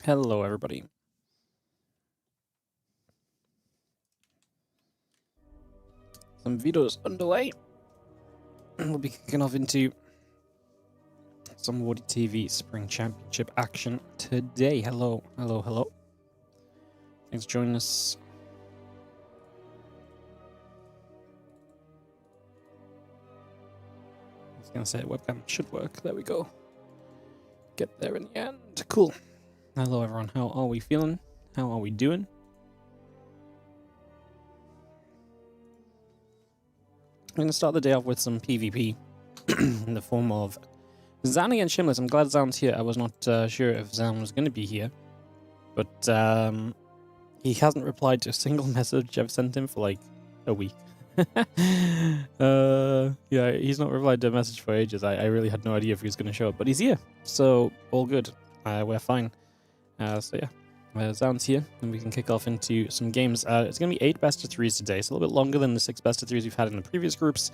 Hello, everybody. Some videos underway. We'll be kicking off into some WardiTV Spring Championship action today. Hello, hello, hello. Thanks for joining us. I was going to say webcam should work. There we go. Get there in the end. Cool. Hello, everyone. How are we feeling? How are we doing? I'm going to start the day off with some PvP in the form of Zan against Shimless. I'm glad Zan's here. I was not sure if Zan was going to be here, but he hasn't replied to a single message I've sent him for like a week. Yeah, he's not replied to a message for ages. I really had no idea if he was going to show up, but he's here, so all good. We're fine. So yeah, Zan's here, and we can kick off into some games. It's going to be 8 best-of-3s today. It's a little bit longer than the 6 best-of-3s we've had in the previous groups.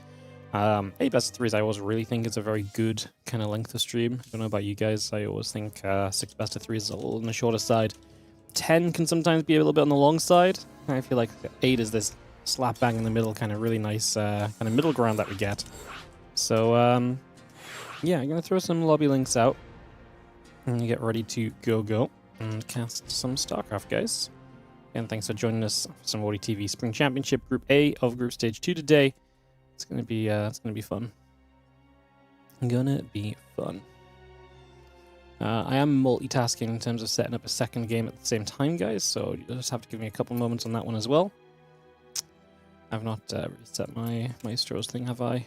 8 best-of-3s I always really think is a very good kind of length of stream. I don't know about you guys. I always think 6 best-of-3s is a little on the shorter side. 10 can sometimes be a little bit on the long side. I feel like 8 is this slap bang in the middle, kind of really nice kind of middle ground that we get. So, yeah, I'm going to throw some lobby links out and get ready to go and cast some StarCraft, guys. And thanks for joining us for some WardiTV Spring Championship Group A of Group Stage 2 today. It's gonna be fun. I am multitasking in terms of setting up a second game at the same time, guys. So you just have to give me a couple moments on that one as well. I've not reset my Maestro's thing, have I?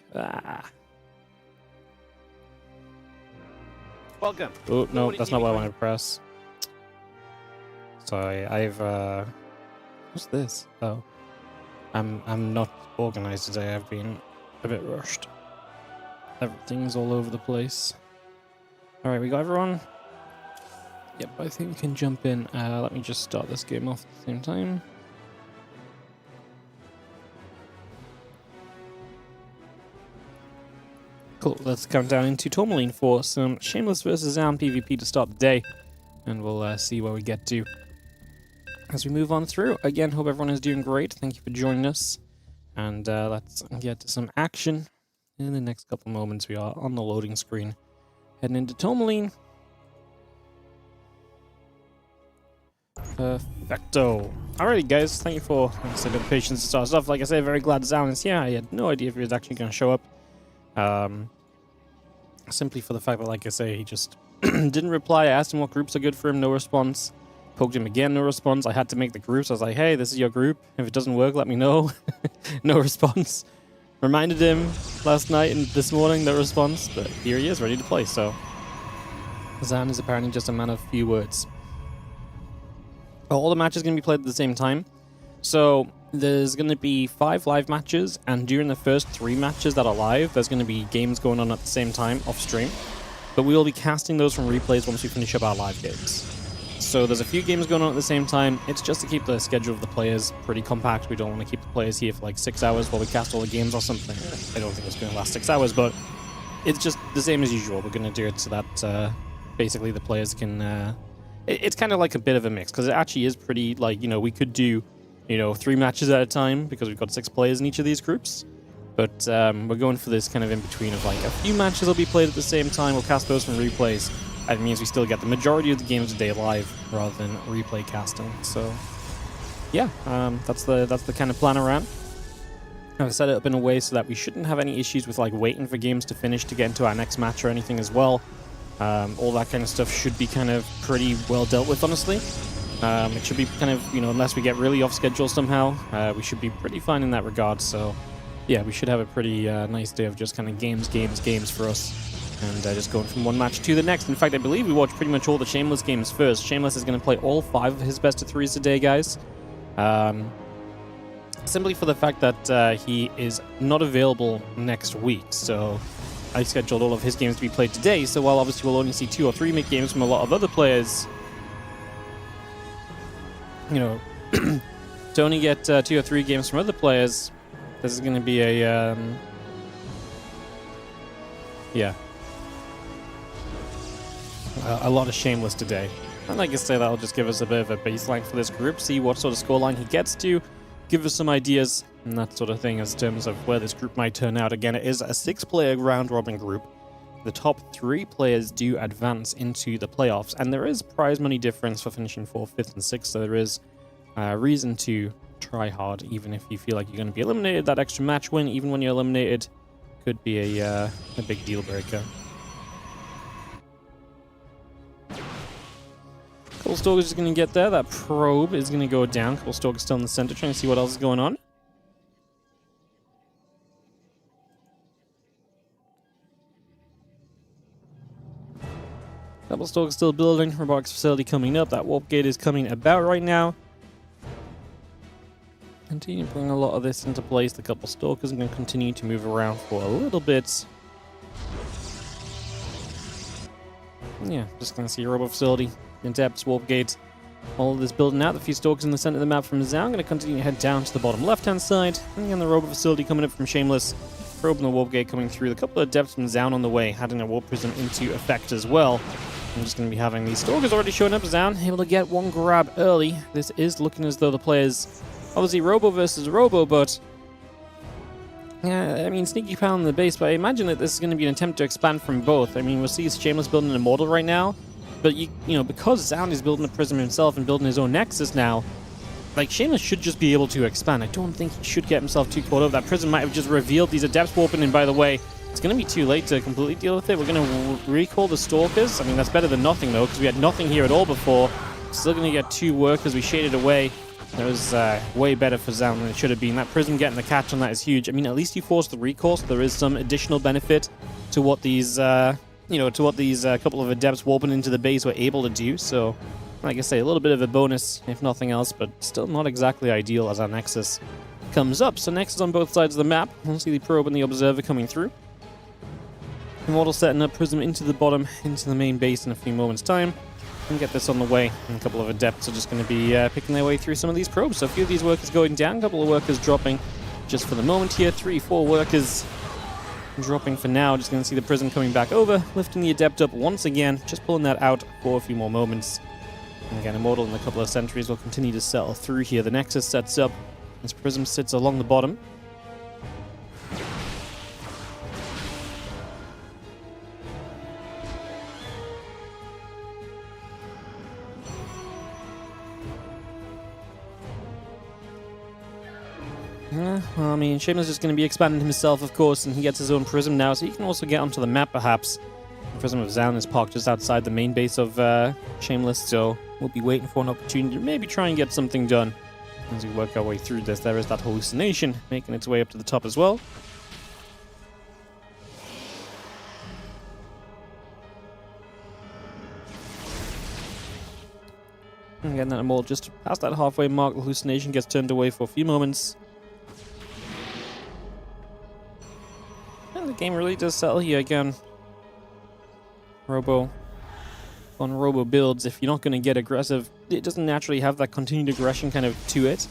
Welcome. Oh no, that's not what I wanted to press. Sorry, I've what's this? Oh, I'm not organized today. I've been a bit rushed. Everything's all over the place. All right, we got everyone. Yep, I think we can jump in. Let me just start this game off at the same time. Cool. Let's count down into Tourmaline for some Shameless versus Zan PvP to start the day, and we'll see where we get to as we move on through. Again, hope everyone is doing great. Thank you for joining us. And let's get to some action. In the next couple moments, we are on the loading screen, heading into Tourmaline. Perfecto. Alrighty, guys. Thank you for the patience to start us off. Like I said, very glad Zan is here. I had no idea if he was actually going to show up. Simply for the fact that, like I say, he just didn't reply. I asked him what groups are good for him. No response. Poked him again, no response. I had to make the groups. I was like, hey, this is your group. If it doesn't work, let me know. No response. Reminded him last night and this morning, no response. But here he is, ready to play. So Zan is apparently just a man of few words. All the matches are going to be played at the same time. So there's going to be 5 live matches. And during the first 3 matches that are live, there's going to be games going on at the same time off stream. But we will be casting those from replays once we finish up our live games. So there's a few games going on at the same time. It's just to keep the schedule of the players pretty compact. We don't want to keep the players here for like 6 hours while we cast all the games or something. I don't think it's going to last 6 hours, but it's just the same as usual. We're going to do it so that basically the players can... It's kind of like a bit of a mix, because it actually is pretty, like, you know, we could do, 3 matches at a time, because we've got 6 players in each of these groups. But we're going for this kind of in-between of, like, a few matches will be played at the same time. We'll cast those from replays. That means we still get the majority of the games today live rather than replay casting. So, yeah, that's the kind of plan around. I've set it up in a way so that we shouldn't have any issues with like waiting for games to finish to get into our next match or anything as well. All that kind of stuff should be kind of pretty well dealt with, honestly. It should be kind of, unless we get really off schedule somehow, we should be pretty fine in that regard. So, yeah, we should have a pretty nice day of just kind of games for us. And just going from one match to the next. In fact, I believe we watched pretty much all the Shameless games first. Shameless is going to play all 5 of his best-of-3s today, guys. Simply for the fact that he is not available next week. So I scheduled all of his games to be played today. So while obviously we'll only see 2 or 3 games from a lot of other players, to only get 2 or 3 games from other players, this is going to be a... yeah. A lot of Shameless today. And like I say, that'll just give us a bit of a baseline for this group, see what sort of scoreline he gets to, give us some ideas, and that sort of thing as terms of where this group might turn out. Again, it is a 6-player round-robin group. The top 3 players do advance into the playoffs, and there is prize money difference for finishing 4th, 5th, and 6th, so there is reason to try hard, even if you feel like you're going to be eliminated. That extra match win, even when you're eliminated, could be a big deal breaker. Couple Stalkers is going to get there. That probe is going to go down. Couple Stalkers still in the center, trying to see what else is going on. Couple Stalkers still building. Robotics facility coming up. That warp gate is coming about right now. Continue to bring a lot of this into place. The couple Stalkers are going to continue to move around for a little bit. Yeah, just going to see a robot facility. Depths, warp gate, all of this building out. The few Stalkers in the center of the map from Zao. I'm going to continue to head down to the bottom left-hand side. And again, the robot facility coming up from Shameless. Probe and the warp gate coming through. The couple of Depths from Zao on the way, adding a warp prism into effect as well. I'm just going to be having these Stalkers already showing up. Zao able to get one grab early. This is looking as though the players, obviously Robo versus Robo, but yeah, I mean, Sneaky Pound in the base, but I imagine that this is going to be an attempt to expand from both. I mean, we'll see Shameless building an Immortal right now. But, you know, because Zound is building a Prism himself and building his own Nexus now, like, Shameless should just be able to expand. I don't think he should get himself too caught up. That Prism might have just revealed these Adepts warping, and by the way, it's going to be too late to completely deal with it. We're going to recall the Stalkers. I mean, that's better than nothing, though, because we had nothing here at all before. Still going to get 2 workers. We shaded away. That was way better for Zound than it should have been. That Prism getting the catch on that is huge. I mean, at least you forced the recall, so there is some additional benefit to what these... couple of Adepts warping into the base were able to do. So, like I say, a little bit of a bonus, if nothing else, but still not exactly ideal as our Nexus comes up. So Nexus on both sides of the map. We'll see the Probe and the Observer coming through. Immortal setting up Prism into the bottom, into the main base in a few moments' time. And get this on the way. And a couple of Adepts are just going to be picking their way through some of these probes. So a few of these workers going down, a couple of workers dropping just for the moment here. 3, 4 workers dropping for now. Just going to see the Prism coming back over, lifting the Adept up once again, just pulling that out for a few more moments. And again, Immortal and a couple of sentries will continue to settle through here. The Nexus sets up as Prism sits along the bottom. Well, I mean, Shameless is just going to be expanding himself, of course, and he gets his own Prism now, so he can also get onto the map, perhaps. The Prism of Zound is parked just outside the main base of Shameless, so we'll be waiting for an opportunity to maybe try and get something done as we work our way through this. There is that hallucination making its way up to the top as well. And again, that Immortal just past that halfway mark, the hallucination gets turned away for a few moments. And the game really does settle here again. Robo on Robo builds, if you're not going to get aggressive, it doesn't naturally have that continued aggression kind of to it.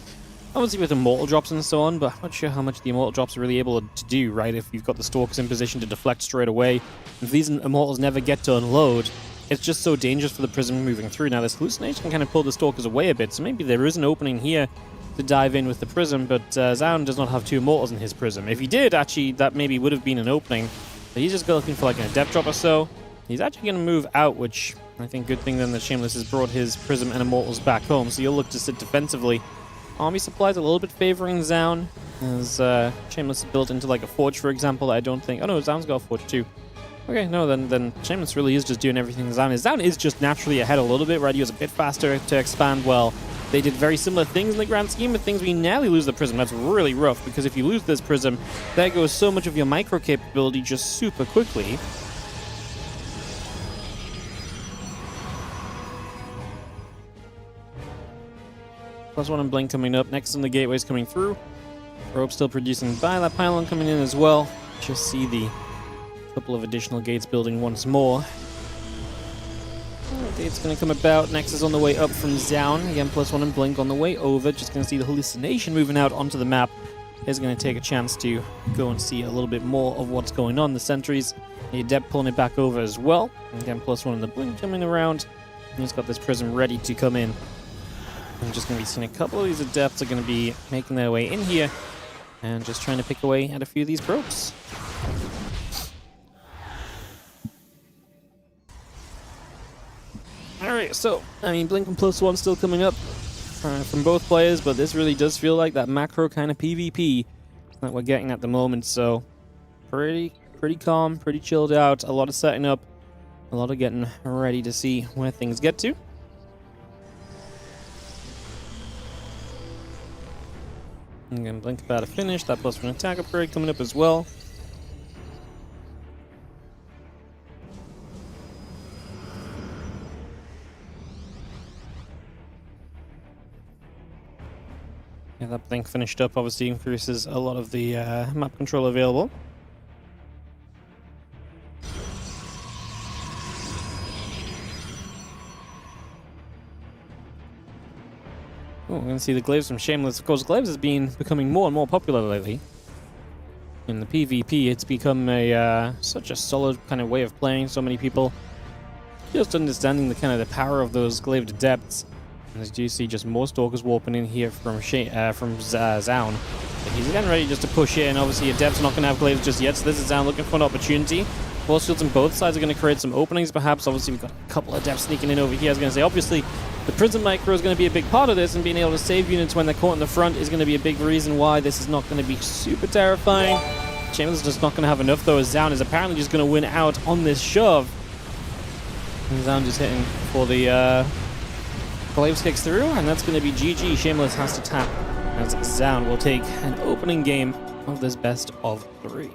Obviously with Immortal drops and so on, but I'm not sure how much the Immortal drops are really able to do, right? If you've got the Stalkers in position to deflect straight away, if these Immortals never get to unload, it's just so dangerous for the Prism moving through. Now this hallucination can kind of pull the Stalkers away a bit, so maybe there is an opening here to dive in with the Prism, but Zound does not have 2 Immortals in his Prism. If he did, actually, that maybe would have been an opening, but he's just looking for like an Adept drop or so. He's actually going to move out, which I think good thing then that Shameless has brought his Prism and Immortals back home, so he'll look to sit defensively. Army supplies a little bit favoring Zound, as Shameless is built into like a Forge, for example. I don't think... Oh no, Zound's got a Forge too. Okay, no, then Shameless really is just doing everything Zound is. Zound is just naturally ahead a little bit, right? He was a bit faster to expand. Well, they did very similar things in the grand scheme of things. We nearly lose the Prism. That's really rough, because if you lose this Prism, there goes so much of your micro capability just super quickly. +1 and Blink coming up. Next on the gateways coming through. Rope still producing by. That pylon coming in as well. Just see the couple of additional gates building once more. Gate's going to come about. Nexus on the way up from Zound. Again, +1 and Blink on the way over. Just going to see the hallucination moving out onto the map. Is going to take a chance to go and see a little bit more of what's going on. The sentries, the Adept pulling it back over as well. Again, +1 and the Blink coming around. He's got this prism ready to come in. I'm just going to be seeing a couple of these adepts are going to be making their way in here and just trying to pick away at a few of these probes. Alright, so, I mean, Blink and +1 still coming up from both players, but this really does feel like that macro kind of PvP that we're getting at the moment, so pretty calm, pretty chilled out, a lot of setting up, a lot of getting ready to see where things get to. Again, Blink about to finish, that +1 attack upgrade coming up as well. Yeah, that Blink finished up obviously increases a lot of the map control available. Oh, we're going to see the glaives from Shameless. Of course, glaives has been becoming more and more popular lately. In the PvP, it's become a such a solid kind of way of playing. So many people just understanding the kind of the power of those glaved adepts. And as you see, just more stalkers warping in here from Zaun. But he's again ready just to push in. Obviously, adepts not going to have glaives just yet, so this is Zaun looking for an opportunity. Force fields on both sides are going to create some openings, perhaps. Obviously, we've got a couple of adepts sneaking in over here. I was going to say, obviously, the Prism Micro is going to be a big part of this, and being able to save units when they're caught in the front is going to be a big reason why this is not going to be super terrifying. Chambers is just not going to have enough, though, as Zaun is apparently just going to win out on this shove. And Zaun just hitting for the glaives kicks through, and that's going to be GG. Shameless has to tap, as Zaun will take an opening game of this best of 3.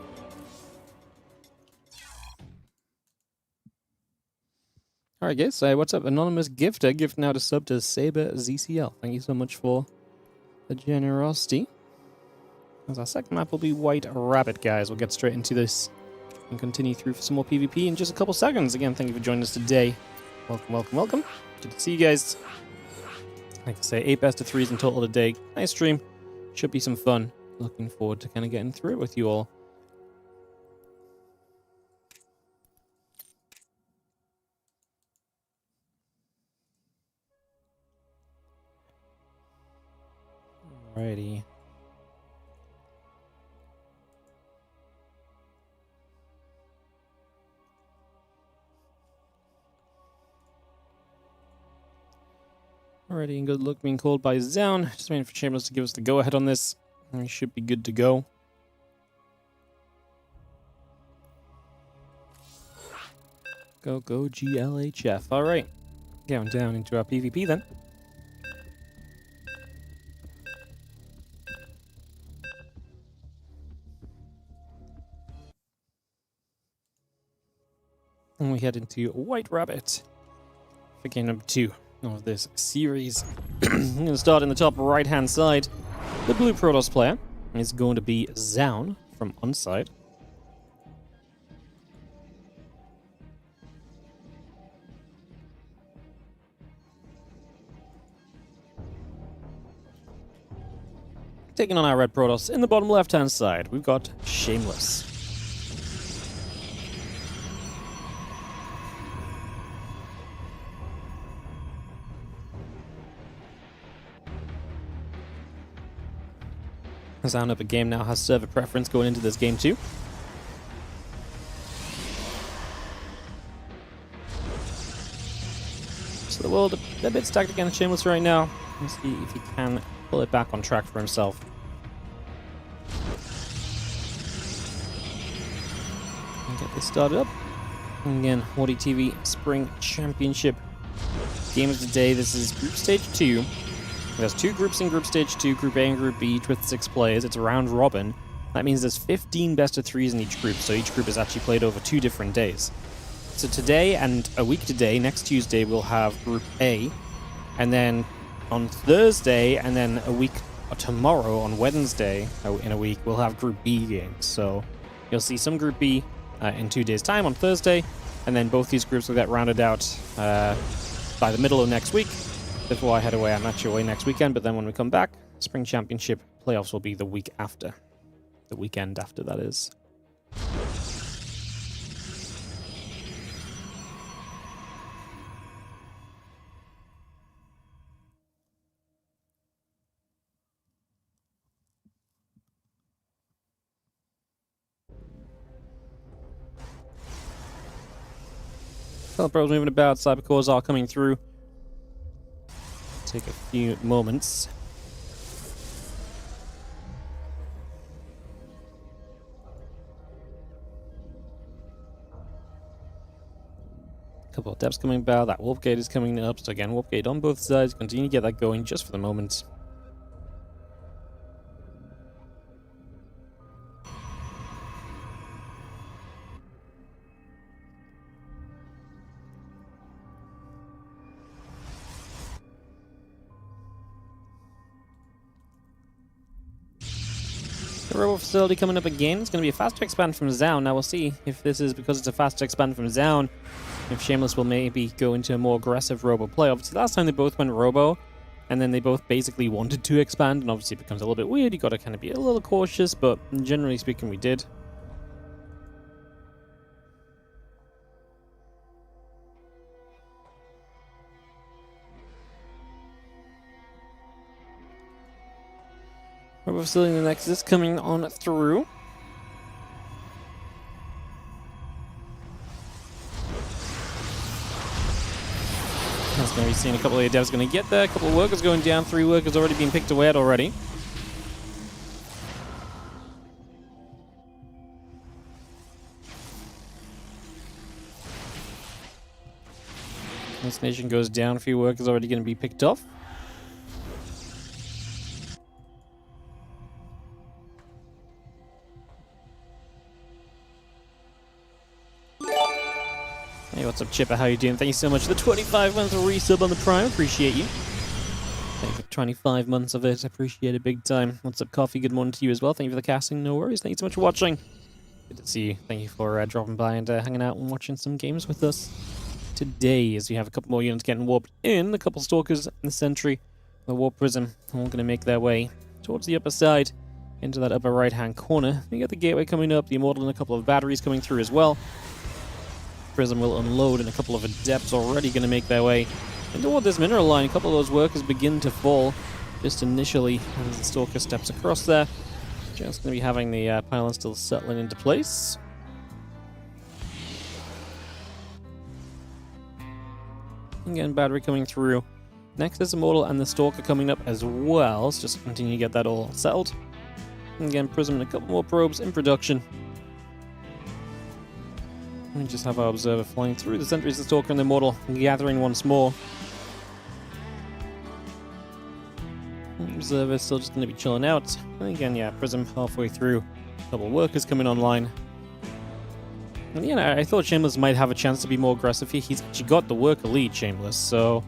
Alright guys, what's up? Anonymous Gifter, gifting out a sub to Saber ZCL. Thank you so much for the generosity. As our second map will be White Rabbit, guys. We'll get straight into this and continue through for some more PvP in just a couple seconds. Again, thank you for joining us today. Welcome, welcome, welcome. Good to see you guys. Like I say, 8 best of 3s in total today. Nice stream. Should be some fun. Looking forward to kind of getting through it with you all. Alrighty. Alrighty, and good luck being called by Zaun. Just waiting for Chambers to give us the go-ahead on this. We should be good to go. Go, go, GLHF. Alright. Going down into our PvP then. And we head into White Rabbit for game number 2 of this series. I'm going to start in the top right-hand side. The blue Protoss player is going to be Zaun from Onside. Taking on our red Protoss in the bottom left-hand side, we've got Shameless. Zaun up a game now has server preference going into this game too. So the world a bit stacked against Shameless right now. Let's see if he can pull it back on track for himself. And get this started up. And again, WardiTV Spring Championship game of the day. This is Group Stage 2. There's 2 groups in Group Stage 2, Group A and Group B, each with 6 players. It's a round robin. That means there's 15 best of 3s in each group, so each group is actually played over 2 different days. So today and a week today, next Tuesday, we'll have Group A, and then on Thursday, and then a week tomorrow on Wednesday in a week, we'll have Group B games. So you'll see some Group B in 2 days' time on Thursday, and then both these groups will get rounded out by the middle of next week. Before I head away, I'm actually away next weekend, but then when we come back, Spring Championship playoffs will be the week after. The weekend after, that is. Telepros moving about, cybercores are coming through. Take a few moments. Couple of depths coming about, that warp gate is coming up, so again, warp gate on both sides, continue to get that going just for the moment. The robo facility coming up again. It's going to be a faster expand from Zaun. Now we'll see if this is because it's a faster expand from Zaun, if Shameless will maybe go into a more aggressive robo play. Obviously last time they both went robo, and then they both basically wanted to expand, and obviously it becomes a little bit weird. You got to kind of be a little cautious, but generally speaking we did. Robo facility in the Nexus coming on through. That's going to be seeing a couple of devs going to get there. A couple of workers going down. 3 workers already being picked away at already. This nation goes down. A few workers already going to be picked off. Hey, what's up, Chipper? How you doing? Thank you so much for the 25 months of resub on the Prime. Appreciate you. Thank you for 25 months of it. Appreciate it big time. What's up, Coffee? Good morning to you as well. Thank you for the casting. No worries. Thank you so much for watching. Good to see you. Thank you for dropping by and hanging out and watching some games with us today, as we have a couple more units getting warped in. A couple Stalkers and the Sentry, the Warp Prism, all going to make their way towards the upper side, into that upper right-hand corner. We got the Gateway coming up, the Immortal, and a couple of batteries coming through as well. Prism will unload, and a couple of Adepts already going to make their way into toward this mineral line. A couple of those workers begin to fall just initially as the Stalker steps across there. Just going to be having the pylon still settling into place. Again, battery coming through. Nexus, Immortal, and the Stalker coming up as well. So just continue to get that all settled. And again, Prism and a couple more probes in production. We just have our Observer flying through. The Sentries, the Stalker, and the Immortal gathering once more. Observer still just going to be chilling out. And again, yeah, Prism halfway through. A couple of workers coming online. And yeah, I thought Shameless might have a chance to be more aggressive here. He's actually got the worker lead, Shameless, so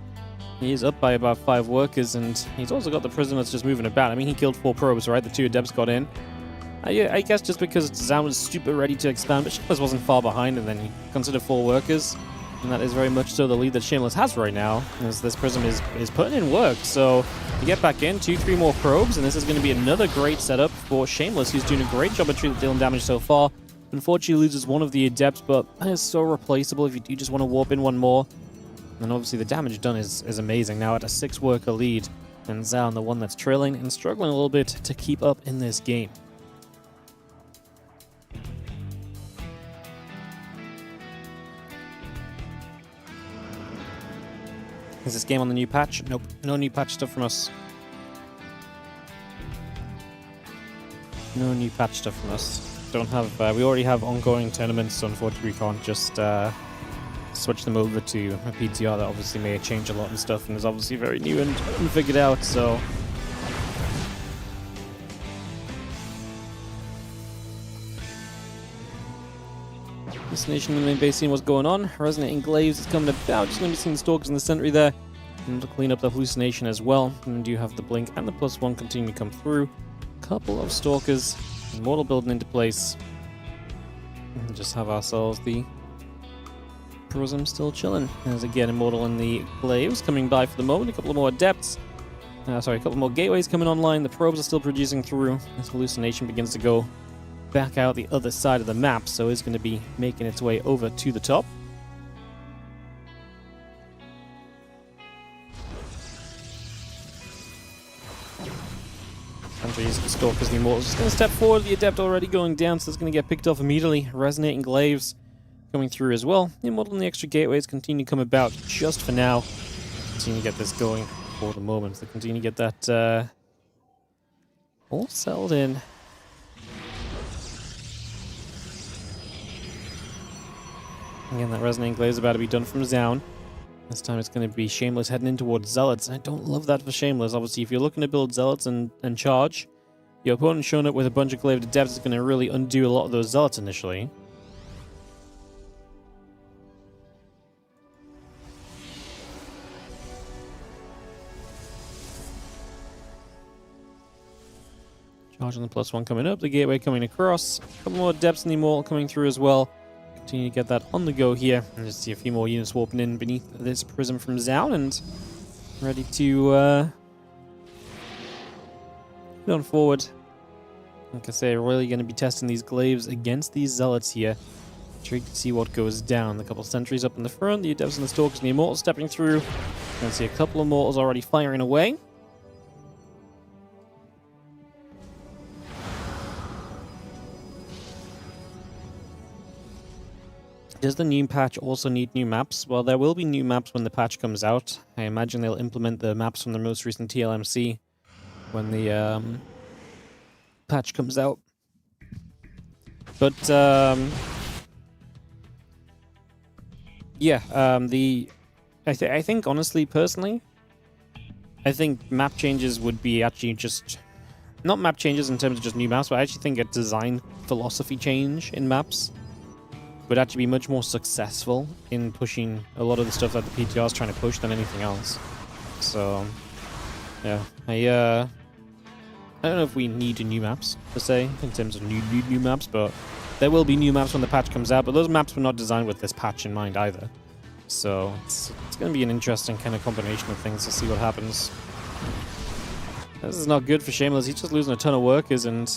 he is up by about 5 workers, and he's also got the Prism that's just moving about. I mean, he killed 4 probes, right? The 2 Adepts got in. I guess just because Zaun was super ready to expand, but Shameless wasn't far behind, and then he considered 4 workers. And that is very much so the lead that Shameless has right now, as this Prism is putting in work. So you get back in, 2-3 more probes, and this is going to be another great setup for Shameless, who's doing a great job of dealing damage so far. Unfortunately loses one of the Adepts, but that is so replaceable if you do just want to warp in one more. And obviously the damage done is amazing now at a 6 worker lead. And Zaun, the one that's trailing and struggling a little bit to keep up in this game. Is this game on the new patch? Nope. No new patch stuff from us. No new patch stuff from us. Don't have... we already have ongoing tournaments, so unfortunately we can't just switch them over to a PTR that obviously may change a lot and stuff, and is obviously very new and unfigured out, so... Destination in the main base, seeing what's going on. Resonating Glaives is coming about. Just going to be seeing the Stalkers and the Sentry there. And to clean up the hallucination as well. And you have the Blink and the +1 continue to come through. Couple of Stalkers. Immortal building into place. And just have ourselves the Prism still chilling. There's again Immortal and the Glaives coming by for the moment. A couple of more Adepts. A couple more Gateways coming online. The probes are still producing through. This hallucination begins to go back out the other side of the map, so it's going to be making its way over to the top. Sentries, the Stalkers, the Immortals just going to step forward. The Adept already going down, so it's going to get picked off immediately. Resonating Glaives coming through as well. Immortal and the extra gateways continue to come about just for now. Continue to get this going for the moment. They continue to get that all settled in. Again, that Resonating Glaive is about to be done from Zaun. This time it's going to be Shameless heading in towards Zealots. I don't love that for Shameless. Obviously, if you're looking to build Zealots and charge, your opponent showing up with a bunch of Glaive Adepts is going to really undo a lot of those Zealots initially. Charge on the +1 coming up, the Gateway coming across. A couple more Adepts in the Immortal coming through as well. Continue to get that on the go here. And just see a few more units warping in beneath this prism from Zaun and ready to head on forward. Like I say, really going to be testing these glaives against these Zealots here. Intrigued to see what goes down. A couple sentries up in the front, the Adepts and the Stalkers and the Immortals stepping through. Going to see a couple of Immortals already firing away. Does the new patch also need new maps? Well, there will be new maps when the patch comes out. I imagine they'll implement the maps from the most recent TLMC when the patch comes out. But yeah, I think honestly, personally, I think map changes would be actually just not map changes in terms of just new maps, but I actually think a design philosophy change in maps would actually be much more successful in pushing a lot of the stuff that the PTR is trying to push than anything else. So, yeah, I don't know if we need new maps per se in terms of new maps, but there will be new maps when the patch comes out. But those maps were not designed with this patch in mind either. So it's going to be an interesting kind of combination of things to see what happens. This is not good for Shameless. He's just losing a ton of workers and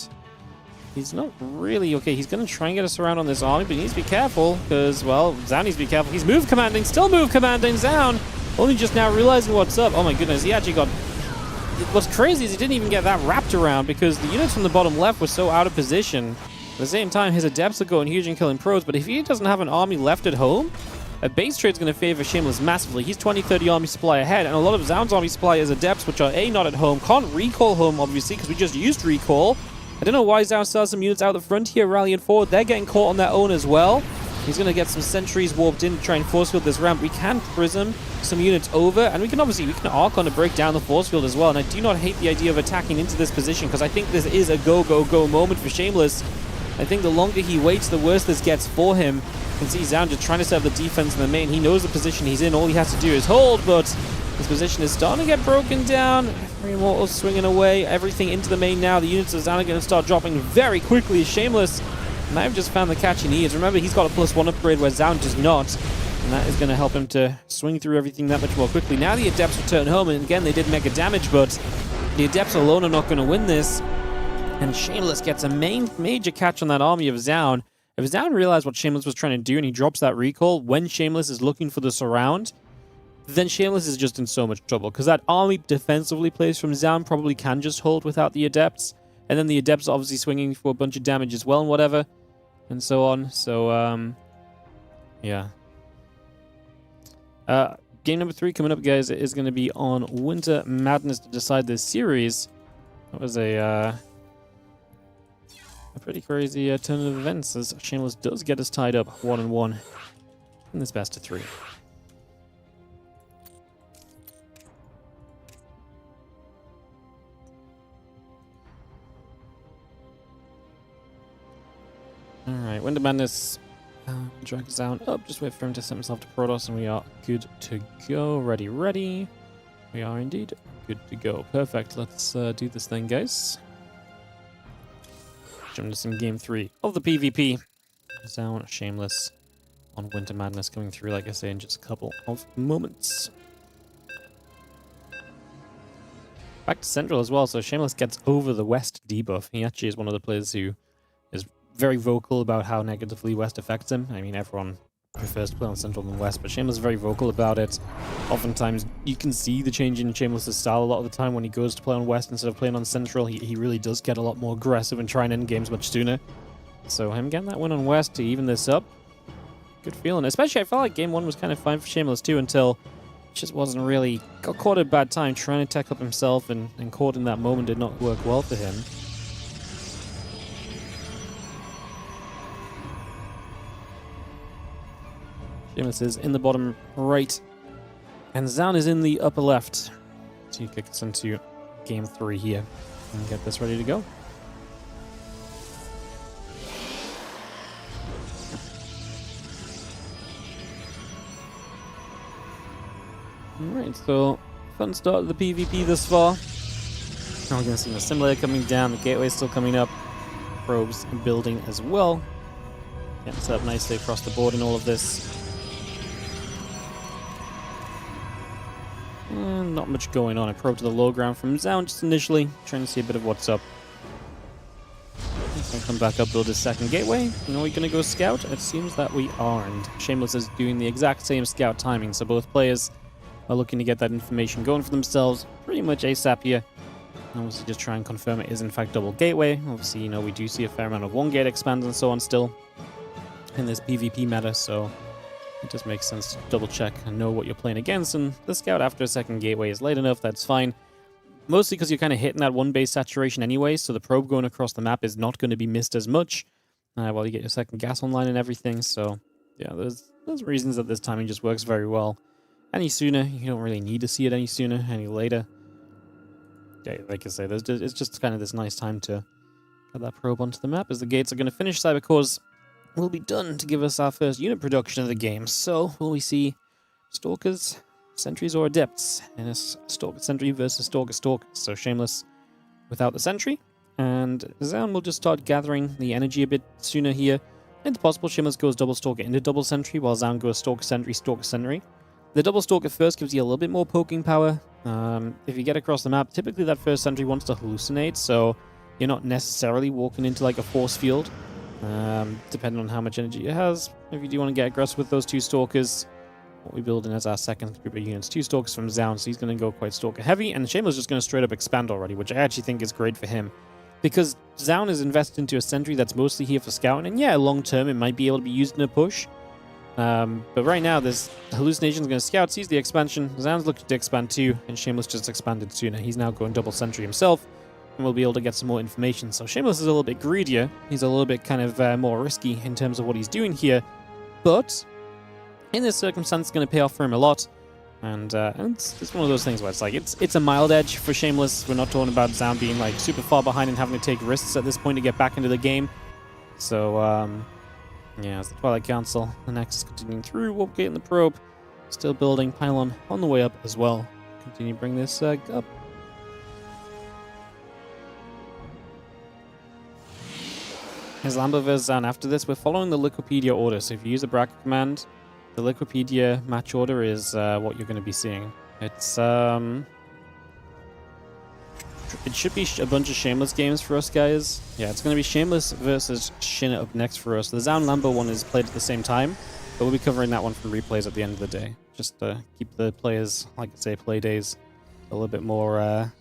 he's not really okay. He's going to try and get us around on this army, but he needs to be careful because, well, Zaun needs to be careful. He's move commanding, still move commanding. Zaun only just now realizing what's up. Oh my goodness, he actually got... What's crazy is he didn't even get that wrapped around because the units from the bottom left were so out of position. At the same time, his Adepts are going huge and killing pros, but if he doesn't have an army left at home, a base trade's going to favor Shameless massively. He's 20-30 army supply ahead, and a lot of Zaun's army supply is Adepts, which are A, not at home, can't recall home, obviously, because we just used recall. I don't know why Zaun still has some units out the front here rallying forward. They're getting caught on their own as well. He's going to get some sentries warped in to try and force field this ramp. We can prism some units over, and we can Archon to break down the force field as well. And I do not hate the idea of attacking into this position because I think this is a go moment for Shameless. I think the longer he waits, the worse this gets for him. You can see Zaun just trying to set up the defense in the main. He knows the position he's in. All he has to do is hold, but his position is starting to get broken down. Three Immortals swinging away. Everything into the main now. The units of Zaun are going to start dropping very quickly. Shameless might have just found the catch he needs. Remember, he's got a +1 upgrade where Zaun does not. And that is going to help him to swing through everything that much more quickly. Now the Adepts return home. And again, they did mega damage, but the Adepts alone are not going to win this. And Shameless gets a major catch on that army of Zaun. If Zaun realized what Shameless was trying to do and he drops that recall when Shameless is looking for the surround, then Shameless is just in so much trouble because that army defensively plays from Zaun probably can just hold without the Adepts. And then the Adepts are obviously swinging for a bunch of damage as well and whatever. And so on. So, yeah. Game number 3 coming up, guys. It is going to be on Winter Madness to decide this series. That was a pretty crazy turn of events as Shameless does get us tied up 1-1 in this best of 3. Alright, Winter Madness drags down up. Just wait for him to set himself to Protoss, and we are good to go. Ready. We are indeed good to go. Perfect. Let's do this thing, guys. Jump into some game 3 of the PvP. Zaun Shameless on Winter Madness coming through, like I say, in just a couple of moments. Back to Central as well, so Shameless gets over the West debuff. He actually is one of the players who is very vocal about how negatively West affects him. I mean, everyone prefers to play on Central than West, but Shameless is very vocal about it. Oftentimes, you can see the change in Shameless' style a lot of the time when he goes to play on West instead of playing on Central. He really does get a lot more aggressive and try and end games much sooner. So him getting that win on West to even this up good feeling. Especially, I felt like game 1 was kind of fine for Shameless too until it just wasn't really... Got caught at a bad time trying to tech up himself and caught in that moment did not work well for him. Shameless is in the bottom right. And Zaun is in the upper left. So you kick us into game 3 here and get this ready to go. Alright, so fun start of the PvP thus far. Now we're going to see the simulator coming down, the gateway still coming up, probes building as well. Getting set up nicely across the board in all of this. And not much going on. I probed to the low ground from Zaun just initially, trying to see a bit of what's up. Gonna come back up, build his second gateway. And are we gonna go scout? It seems that we are, and Shameless is doing the exact same scout timing, so both players are looking to get that information going for themselves pretty much ASAP here. And obviously just try and confirm it is in fact double gateway. Obviously, you know, we do see a fair amount of one gate expands and so on still in this PvP meta, so it just makes sense to double check and know what you're playing against, and the scout after a second gateway is late enough, that's fine. Mostly because you're kind of hitting that one base saturation anyway, so the probe going across the map is not going to be missed as much while you get your second gas online and everything, so yeah, there's reasons that this timing just works very well. Any sooner, you don't really need to see it any sooner, any later. Yeah, like I say, it's just kind of this nice time to get that probe onto the map as the gates are going to finish. Cybercores will be done to give us our first unit production of the game. So, will we see Stalkers, Sentries, or Adepts in a Stalker Sentry versus Stalker Stalker? So, Shameless without the Sentry, and Zaun will just start gathering the energy a bit sooner here. It's possible Shameless goes double Stalker into double Sentry, while Zaun goes Stalker Sentry, Stalker Sentry. The double Stalker first gives you a little bit more poking power. If you get across the map, typically that first Sentry wants to hallucinate, so you're not necessarily walking into like a force field. Depending on how much energy it has. If you do want to get aggressive with those two Stalkers, what we build in as our second group of units, 2 Stalkers from Zaun, so he's going to go quite Stalker heavy, and Shameless is just going to straight up expand already, which I actually think is great for him. Because Zaun is invested into a Sentry that's mostly here for scouting, and yeah, long term it might be able to be used in a push. But right now, this Hallucination's going to scout, sees the expansion, Zaun's looking to expand too, and Shameless just expanded sooner. He's now going double Sentry himself, and we'll be able to get some more information. So Shameless is a little bit greedier, he's a little bit kind of more risky in terms of what he's doing here, but in this circumstance, it's going to pay off for him a lot, and it's one of those things where it's like, it's a mild edge for Shameless. We're not talking about Zaun being like super far behind and having to take risks at this point to get back into the game. So, yeah, as the Twilight Council, the Nexus continuing through, Warp Gate and the Probe, still building, Pylon on the way up as well. Continue to bring this up. As Lambo vs Zaun, after this, we're following the Liquipedia order, so if you use the bracket command, the Liquipedia match order is what you're going to be seeing. It's, it should be a bunch of Shameless games for us, guys. Yeah, it's going to be Shameless versus SHIN up next for us. The Zaun Lambo one is played at the same time, but we'll be covering that one for replays at the end of the day. Just to keep the players, like I say, play days a little bit more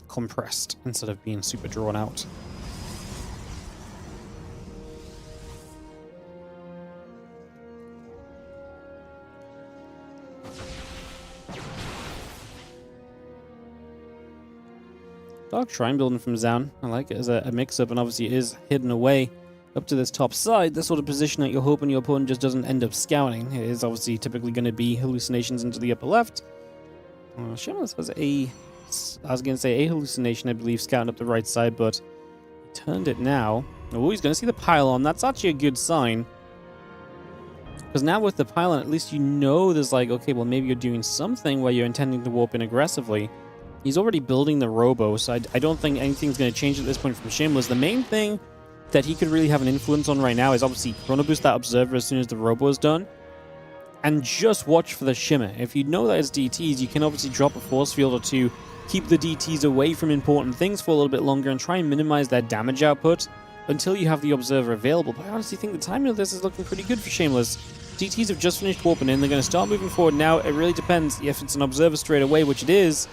compressed instead of being super drawn out. Dark Shrine building from Zaun. I like it as a mix-up, and obviously it is hidden away up to this top side. The sort of position that you're hoping your opponent just doesn't end up scouting. It is obviously typically going to be Hallucinations into the upper left. Shameless has I was going to say a Hallucination, I believe, scouting up the right side, but he turned it now. Oh, he's going to see the pylon. That's actually a good sign. Because now with the pylon, at least you know there's like, okay, well maybe you're doing something where you're intending to warp in aggressively. He's already building the Robo, so I don't think anything's going to change at this point from Shameless. The main thing that he could really have an influence on right now is obviously Chrono Boost that Observer as soon as the Robo is done. And just watch for the Shimmer. If you know that it's DTs, you can obviously drop a Force Field or two, keep the DTs away from important things for a little bit longer, and try and minimize their damage output until you have the Observer available. But I honestly think the timing of this is looking pretty good for Shameless. DTs have just finished warping in. They're going to start moving forward now. It really depends if it's an Observer straight away, which it is.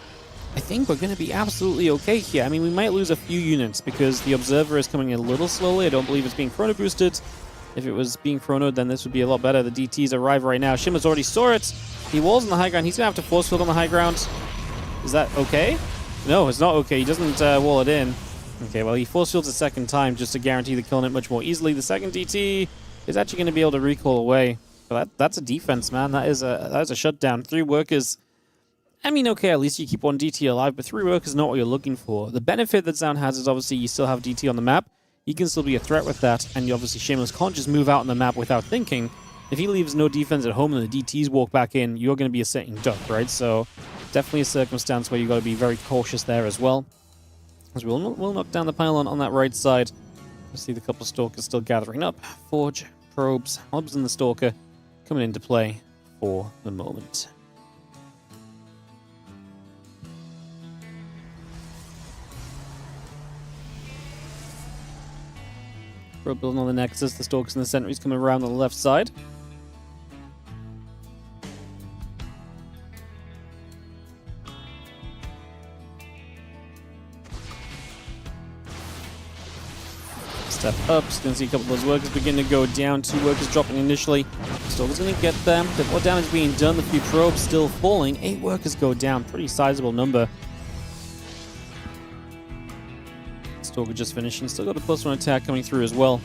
I think we're going to be absolutely okay here. I mean, we might lose a few units because the Observer is coming in a little slowly. I don't believe it's being chrono boosted. If it was being thrown out, then this would be a lot better. The DTs arrive right now. Shima's already saw it. He walls on the high ground. He's going to have to force field on the high ground. Is that okay? No, it's not okay. He doesn't wall it in. Okay, well, he force fields a second time just to guarantee the kill on it much more easily. The second DT is actually going to be able to recall away. But that's a defense, man. That is a shutdown. 3 workers. I mean, okay, at least you keep 1 DT alive, but 3 workers is not what you're looking for. The benefit that Zaun has is obviously you still have DT on the map. He can still be a threat with that, and obviously Shameless can't just move out on the map without thinking. If he leaves no defense at home and the DTs walk back in, you're going to be a sitting duck, right? So definitely a circumstance where you've got to be very cautious there as well. As we'll knock down the pylon on that right side. You see the couple of Stalkers still gathering up. Forge, Probes, Hobbs and the Stalker coming into play for the moment. Probe building on the Nexus, the Stalkers and the Sentries coming around on the left side. Step up, just going to see a couple of those workers begin to go down. 2 workers dropping initially. Stalker's going to get them. A bit more damage being done, the few probes still falling. 8 workers go down, pretty sizable number. Stalker just finishing, still got the +1 attack coming through as well.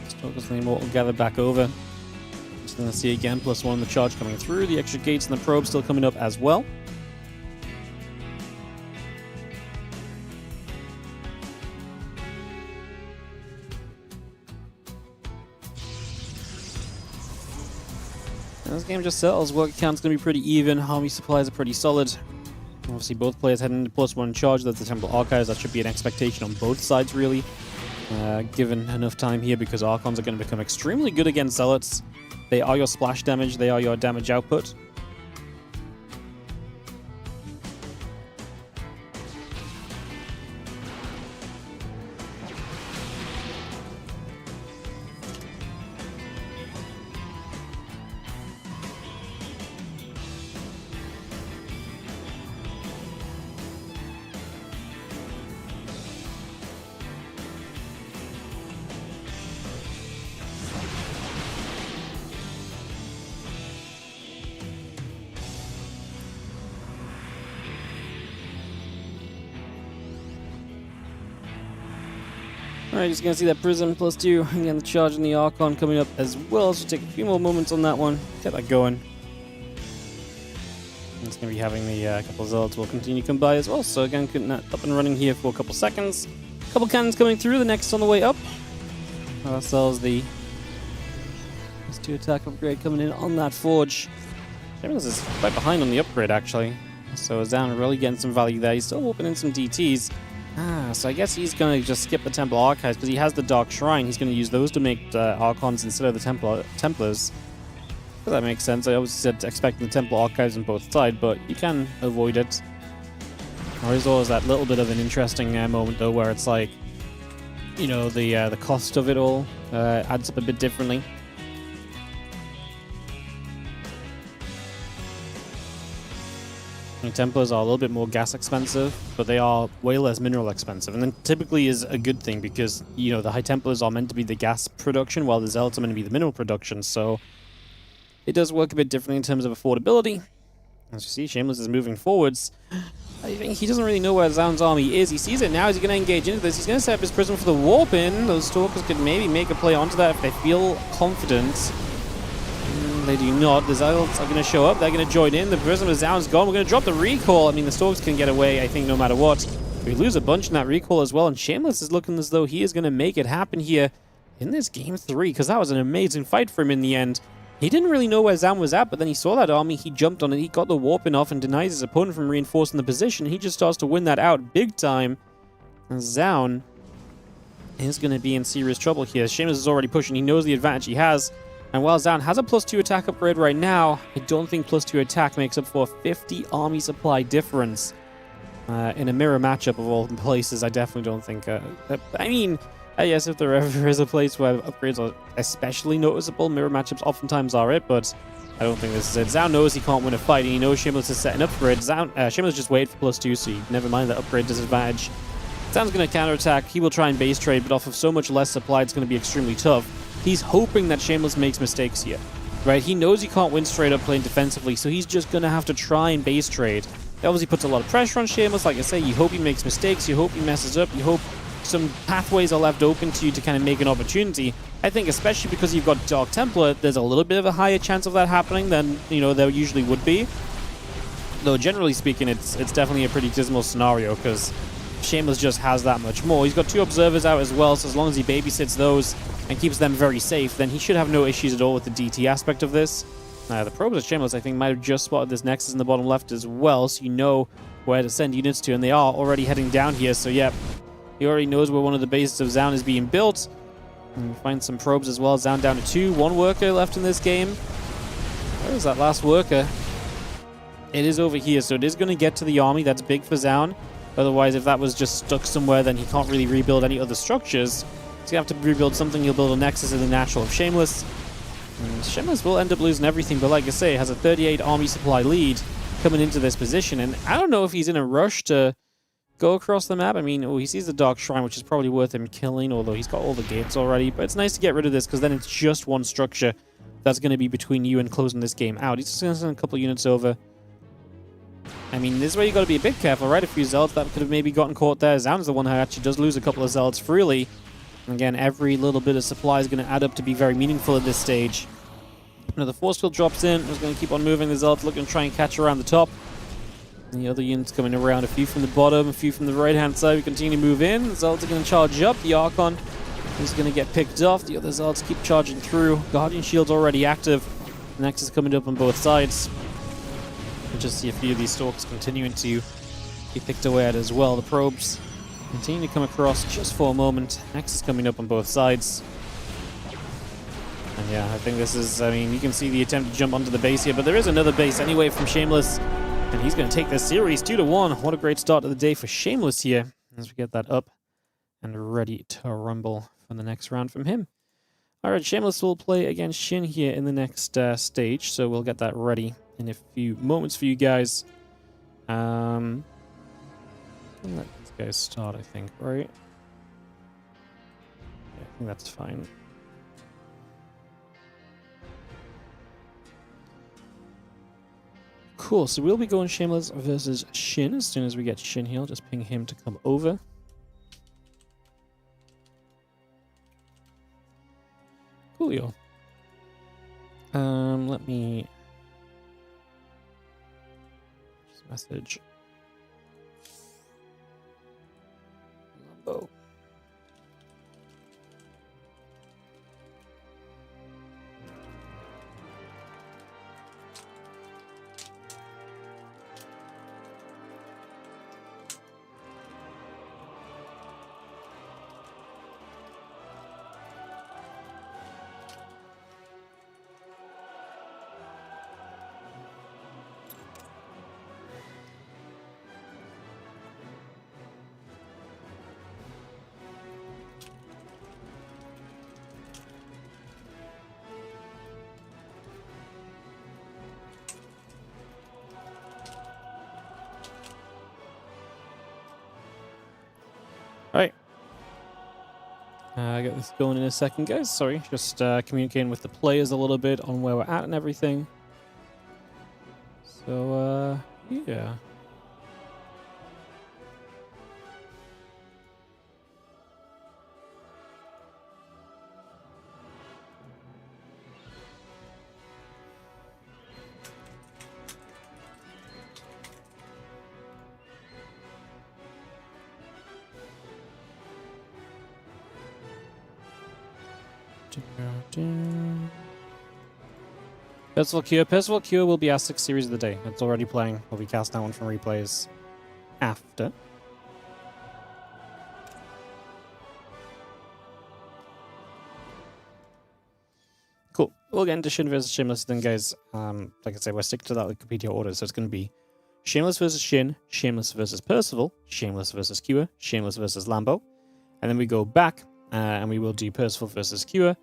Stalker's lane will gather back over. Just gonna see again, +1 on the charge coming through. The extra gates and the probe still coming up as well. This game just settles. Work count's going to be pretty even. Army supplies are pretty solid. Obviously, both players heading into +1 charge. That's the Temple Archives. That should be an expectation on both sides, really. Given enough time here, because Archons are going to become extremely good against Zealots. They are your splash damage. They are your damage output. Alright, just gonna see that Prism +2. Again, the charge and the Archon coming up as well. So take a few more moments on that one. Get that going. It's gonna be having the couple of Zealots will continue to come by as well. So again, getting that up and running here for a couple seconds. Couple cannons coming through. The next on the way up. Ourselves the +2 attack upgrade coming in on that Forge. Shameless is right behind on the upgrade actually. So Zaun really getting some value there. He's still whooping in some DTs. So I guess he's going to just skip the Temple Archives because he has the Dark Shrine. He's going to use those to make Archons instead of the Templars. If that makes sense. I always said expecting the Temple Archives on both sides, but you can avoid it. There is always that little bit of an interesting moment though, where it's like, you know, the cost of it all adds up a bit differently. Templars are a little bit more gas expensive, but they are way less mineral expensive. And then typically is a good thing because, you know, the High Templars are meant to be the gas production while the Zealots are meant to be the mineral production. So it does work a bit differently in terms of affordability. As you see, Shameless is moving forwards. I think he doesn't really know where Zaun's army is. He sees it now. Is he going to engage into this? He's going to set up his Prism for the warp in. Those Stalkers could maybe make a play onto that if they feel confident. They do not. The Zealots are going to show up. They're going to join in. The Prism of Zaun's gone. We're going to drop the recall. I mean, the Stalkers can get away, I think, no matter what. We lose a bunch in that recall as well, and Shameless is looking as though he is going to make it happen here in this Game 3, because that was an amazing fight for him in the end. He didn't really know where Zaun was at, but then he saw that army, he jumped on it, he got the warping off and denies his opponent from reinforcing the position. He just starts to win that out big time. And Zaun is going to be in serious trouble here. Shameless is already pushing. He knows the advantage he has. And while Zaun has a +2 attack upgrade right now, I don't think +2 attack makes up for a 50 army supply difference. In a mirror matchup of all places, I definitely don't think... I mean, Yes, if there ever is a place where upgrades are especially noticeable, mirror matchups oftentimes are it, but I don't think this is it. Zhao knows he can't win a fight, and he knows Shameless is setting up for it. Shameless just waited for +2, so never mind that upgrade disadvantage. Zhao's going to counterattack. He will try and base trade, but off of so much less supply, it's going to be extremely tough. He's hoping that Shameless makes mistakes here, right? He knows he can't win straight up playing defensively, so he's just going to have to try and base trade. That obviously puts a lot of pressure on Shameless. Like I say, you hope he makes mistakes, you hope he messes up, you hope some pathways are left open to you to kind of make an opportunity. I think especially because you've got Dark Templar, there's a little bit of a higher chance of that happening than, you know, there usually would be. Though generally speaking, it's definitely a pretty dismal scenario because Shameless just has that much more. He's got 2 observers out as well, so as long as he babysits those and keeps them very safe, then he should have no issues at all with the DT aspect of this. The probes at Shameless, I think, might have just spotted this Nexus in the bottom left as well, so you know where to send units to, and they are already heading down here, so yeah. He already knows where one of the bases of Zaun is being built. And we find some probes as well. Zaun down to 2. 1 worker left in this game. Where is that last worker? It is over here, so it is going to get to the army. That's big for Zaun. Otherwise, if that was just stuck somewhere, then he can't really rebuild any other structures. He's going to have to rebuild something. He'll build a Nexus in the natural of Shameless. And Shameless will end up losing everything, but like I say, has a 38 army supply lead coming into this position. And I don't know if he's in a rush to go across the map. I mean, he sees the Dark Shrine, which is probably worth him killing, although he's got all the gates already. But it's nice to get rid of this, because then it's just one structure that's going to be between you and closing this game out. He's just going to send a couple units over. I mean, this is where you got to be a bit careful, right? A few Zealots that could have maybe gotten caught there. Zaun's the one who actually does lose a couple of Zealots freely. And again, every little bit of supply is going to add up to be very meaningful at this stage. Another force field drops in. He's going to keep on moving. The Zealots looking to try and catch around the top. And the other units coming around, a few from the bottom, a few from the right-hand side. We continue to move in. The Zealots are going to charge up. The Archon is going to get picked off. The other Zealots keep charging through. Guardian Shield's already active. Nexus coming up on both sides. You just see a few of these Stalks continuing to be picked away at as well. The probes continue to come across just for a moment. Nexus coming up on both sides. And yeah, I think this is, I mean, you can see the attempt to jump onto the base here, but there is another base anyway from Shameless. And he's going to take this series 2-1. What a great start to the day for Shameless here. As we get that up and ready to rumble for the next round from him. Alright, Shameless will play against SHIN here in the next stage. So we'll get that ready in a few moments for you guys. Let these guys start, I think, right? Yeah, I think that's fine. Cool, so we'll be going Shameless versus SHIN. As soon as we get SHIN here, I'll just ping him to come over. Coolio. Let me just message Lambo. Alright. I got this going in a second, guys. Sorry, just communicating with the players a little bit on where we're at and everything. So, yeah. Percival Cure. Percival Cure will be our 6th series of the day. It's already playing. We'll be casting that one from replays after. Cool. We'll get into SHIN versus Shameless then, guys. Like I said, we're sticking to that Wikipedia order, so it's going to be Shameless versus SHIN, Shameless versus Percival, Shameless versus Cure, Shameless versus Lambo. And then we go back And we will do Percival versus Cure,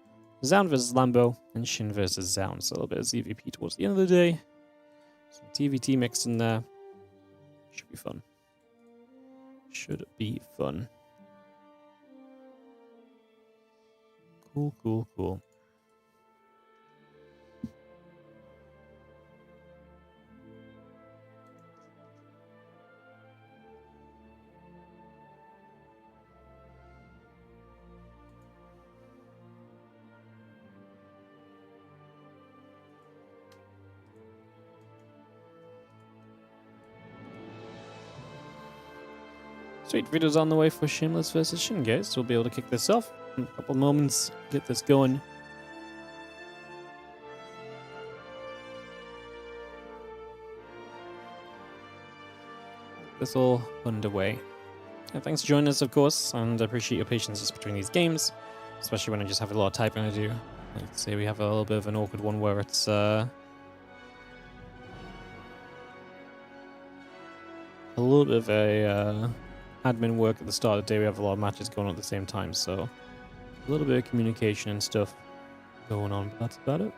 Zound versus Lambo, and Shin versus Zound. So a little bit of ZVP towards the end of the day. Some TVT mixed in there. Should be fun. Should be fun. Cool, cool, cool. Sweet, video's on the way for Shameless versus Shin, guys. So we'll be able to kick this off in a couple moments, get this going. This all underway. And thanks for joining us, of course, and I appreciate your patience just between these games, especially when I just have a lot of typing to do. Like, say we have a little bit of an awkward one where it's a little bit of a admin work at the start of the day. We have a lot of matches going on at the same time, so a little bit of communication and stuff going on, but that's about it.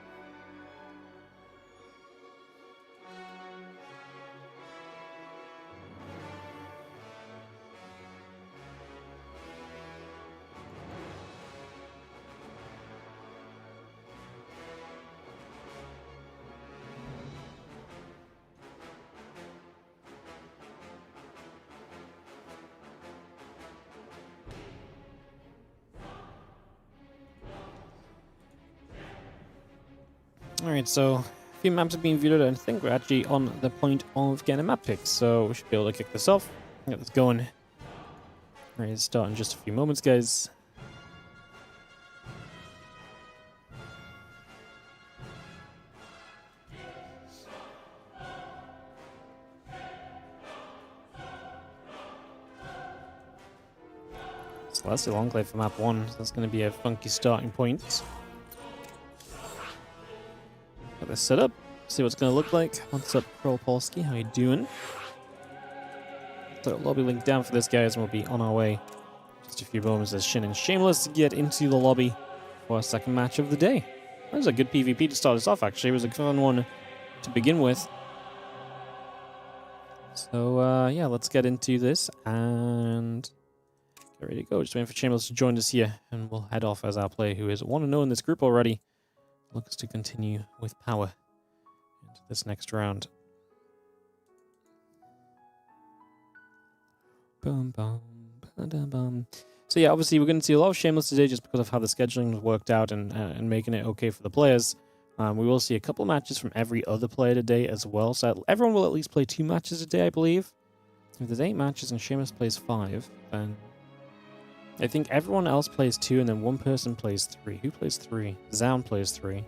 Alright, so a few maps have been viewed, and I think we're actually on the point of getting a map pick, so we should be able to kick this off, get this going. Ready to start in just a few moments, guys. Celestial Enclave for map 1, so that's going to be a funky starting point. Got this set up, see what it's going to look like. What's up, Krolpolsky? How you doing? So lobby link down for this, guys, and we'll be on our way. Just a few moments as Shin and Shameless to get into the lobby for our second match of the day. That was a good PvP to start us off, actually. It was a fun one to begin with. So, yeah, let's get into this and get ready to go. Just waiting for Shameless to join us here, and we'll head off as our player, who is 1-0 in this group already, looks to continue with power into this next round. Bum, bum, ba-da, bum. So yeah, obviously we're going to see a lot of Shameless today just because of how the scheduling worked out and making it okay for the players. We will see a couple matches from every other player today as well. So everyone will at least play 2 matches a day, I believe. If there's 8 matches and Shameless plays 5, then I think everyone else plays 2 and then one person plays 3. Who plays 3? Zound plays 3.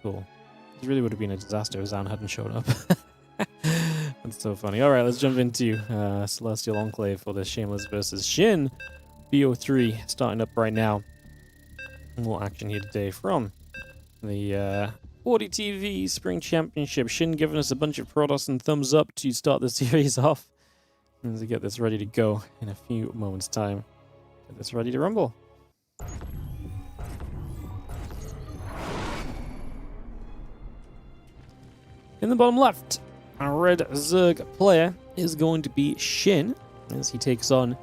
Cool. It really would have been a disaster if Zound hadn't shown up. That's so funny. Alright, let's jump into Celestial Enclave for the Shameless versus Shin. BO3 starting up right now. More action here today from the WardiTV Spring Championship. Shin giving us a bunch of Protoss and thumbs up to start the series off. As we get this ready to go in a few moments' time. Get this ready to rumble. In the bottom left, our red Zerg player is going to be Shin as he takes on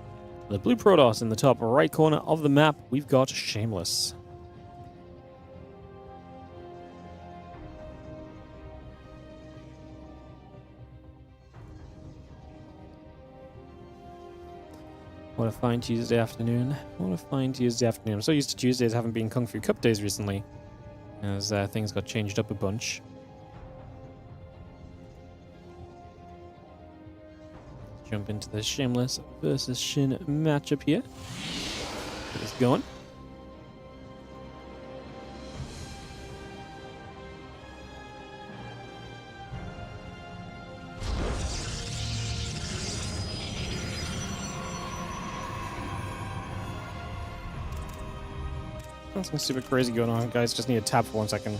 the blue Protoss. In the top right corner of the map, we've got Shameless. What a fine Tuesday afternoon. What a fine Tuesday afternoon. I'm so used to Tuesdays having been Kung Fu Cup days recently, as things got changed up a bunch. Jump into the Shameless versus Shin matchup here. Get this going. Something super crazy going on, guys. Just need to tap for 1 second.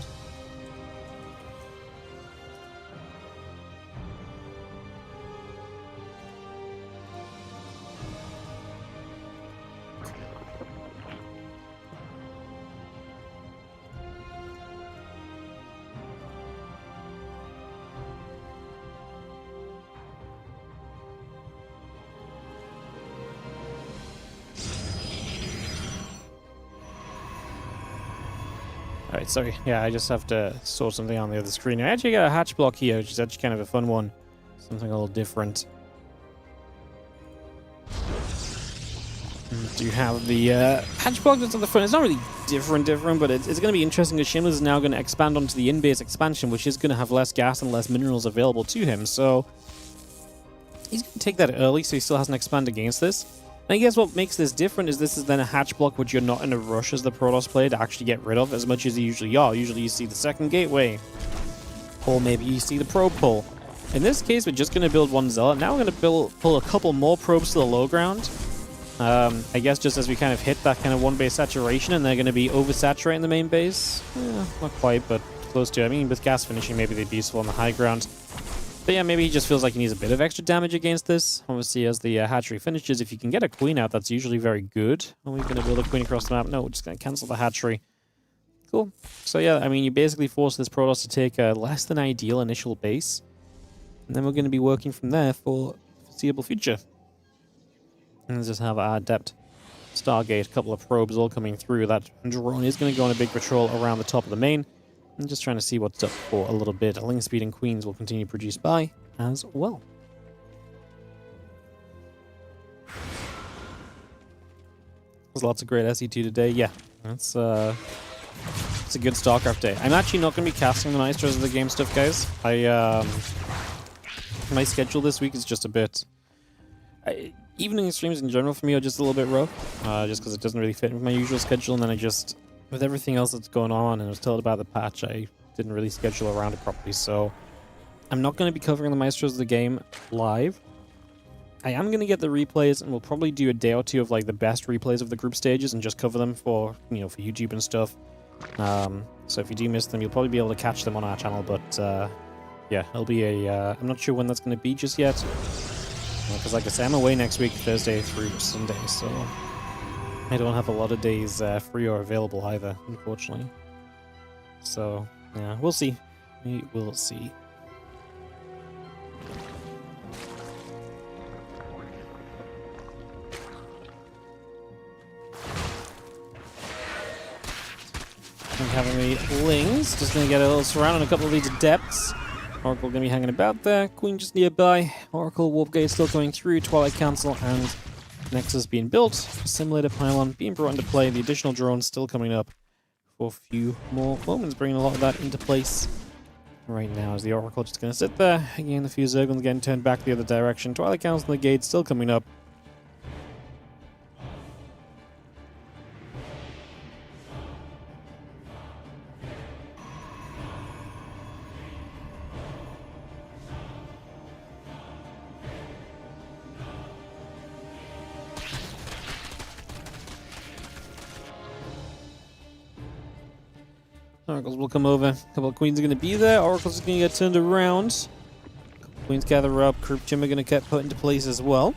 Alright, sorry. Yeah, I just have to sort something on the other screen. I actually got a hatch block here, which is actually kind of a fun one. Something a little different. Do you have the hatch block that's on the front? It's not really different, but it's going to be interesting because Shameless is now going to expand onto the in-base expansion, which is going to have less gas and less minerals available to him. So he's going to take that early, so he still has an expand against this. And I guess what makes this different is this is then a hatch block which you're not in a rush as the Protoss player to actually get rid of as much as you usually are. Usually you see the second gateway, or maybe you see the probe pull. In this case, we're just going to build one Zealot. Now we're going to pull a couple more probes to the low ground. I guess just as we kind of hit that kind of one base saturation, and they're going to be oversaturating the main base. Not quite, but close to. I mean, with gas finishing, maybe they'd be useful on the high ground. But yeah, maybe he just feels like he needs a bit of extra damage against this. Obviously, as the hatchery finishes, if you can get a queen out, that's usually very good. Are we going to build a queen across the map? No, we're just going to cancel the hatchery. Cool. So yeah, I mean, you basically force this Protoss to take a less than ideal initial base. And then we're going to be working from there for the foreseeable future. And let's just have our Adept Stargate, a couple of probes all coming through. That drone is going to go on a big patrol around the top of the main. I'm just trying to see what's up for a little bit. Link Speed and Queens will continue to produce by as well. There's lots of great SE2 today. Yeah, it's a good StarCraft day. I'm actually not going to be casting the Maestros of the game stuff, guys. My schedule this week is just a bit... evening streams in general for me are just a little bit rough, just because it doesn't really fit with my usual schedule, and then I just... with everything else that's going on, and I was told about the patch, I didn't really schedule around it properly, so I'm not going to be covering the Maestros of the game live. I am going to get the replays, and we'll probably do a day or two of like the best replays of the group stages and just cover them for, you know, for YouTube and stuff. So if you do miss them, you'll probably be able to catch them on our channel, but yeah, it'll be a... I'm not sure when that's going to be just yet, because like I say, I'm away next week, Thursday through Sunday, so I don't have a lot of days free or available either, unfortunately. So, yeah, we'll see. We will see. I'm having the Lings, just gonna get a little surround on a couple of these Adepts. Oracle gonna be hanging about there, Queen just nearby, Oracle Warp Gate still going through, Twilight Council and Nexus being built, Simulator Pylon being brought into play, the additional drones still coming up for a few more moments, bringing a lot of that into place. Right now is the Oracle just going to sit there, again the few Zerglings getting turned back the other direction, Twilight Council and the Gate still coming up. Oracles will come over. A couple of Queens are going to be there. Oracles are going to get turned around. Queens gather up. Group Gym are going to get put into place as well.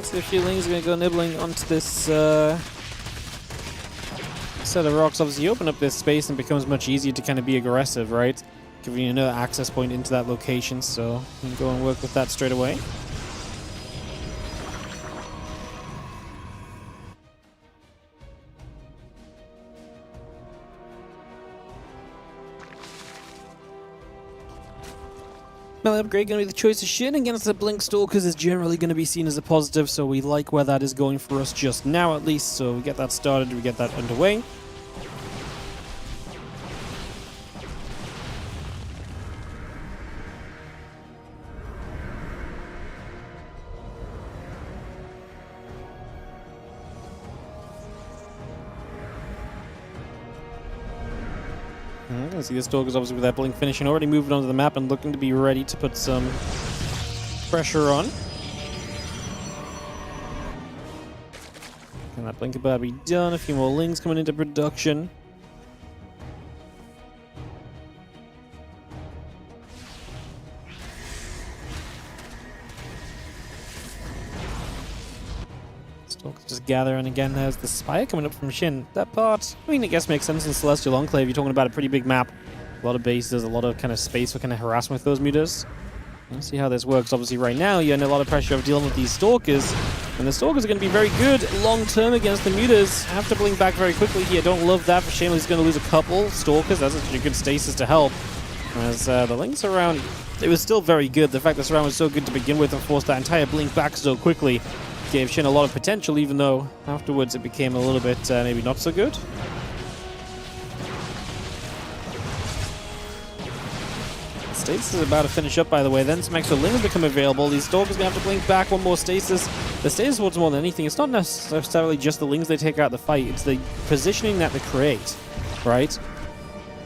So the feelings are going to go nibbling onto this set of rocks. Obviously, open up this space and it becomes much easier to kind of be aggressive, right? Giving you another access point into that location, so you can go and work with that straight away. Melee upgrade going to be the choice of SHIN against the Blink Stalkers is generally going to be seen as a positive, so we like where that is going for us just now at least, so we get that started, we get that underway. I'm going to see the Stalkers obviously with that Blink finishing, already moving onto the map and looking to be ready to put some pressure on. Can that Blink about be done? A few more Lings coming into production. Stalkers just gather. And again, there's the Spire coming up from SHIN. That part, I mean, I guess makes sense in Celestial Enclave. You're talking about a pretty big map, a lot of bases, a lot of kind of space for kind of harassment with those mutas. Let's see how this works. Obviously, right now, you're under a lot of pressure of dealing with these Stalkers. And the Stalkers are going to be very good long-term against the mutas. Have to blink back very quickly here. Don't love that for Shameless. He's going to lose a couple Stalkers. That's actually a good stasis to help. As the links around, it was still very good. The fact that Surround was so good to begin with and forced that entire blink back so quickly gave Shin a lot of potential, even though afterwards it became a little bit maybe not so good. Stasis is about to finish up, by the way. Then some extra lings become available. These Stalkers are going to have to blink back one more stasis. The stasis wants more than anything. It's not necessarily just the lings they take out the fight. It's the positioning that they create, right?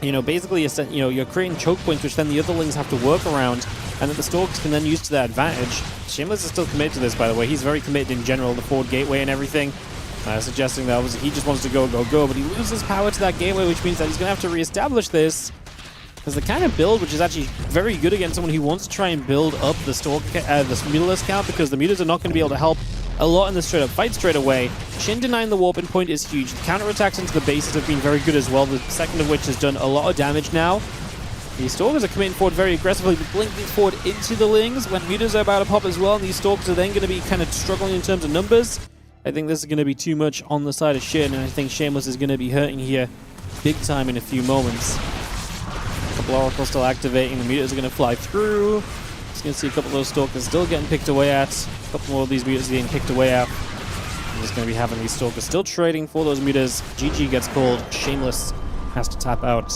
You know, basically, you're creating choke points, which then the other lings have to work around, and that the Stalkers can then use to their advantage. Shameless is still committed to this, by the way. He's very committed in general, the forward gateway and everything, suggesting that obviously he just wants to go, but he loses power to that gateway, which means that he's going to have to reestablish this. There's the kind of build which is actually very good against someone who wants to try and build up the mutalist count, because the mutas are not going to be able to help a lot in the straight-up fight straight away. Shin denying the warping point is huge. The counterattacks into the bases have been very good as well, the second of which has done a lot of damage now. The Stalkers are coming forward very aggressively, but blinking forward into the lings when mutas are about to pop as well, and these Stalkers are then going to be kind of struggling in terms of numbers. I think this is going to be too much on the side of Shin, and I think Shameless is going to be hurting here big time in a few moments. A couple Oracles still activating, the mutas are going to fly through. Just going to see a couple of those Stalkers still getting picked away at. A couple more of these mutas getting picked away at. I'm just going to be having these Stalkers still trading for those mutas. GG gets called. Shameless has to tap out.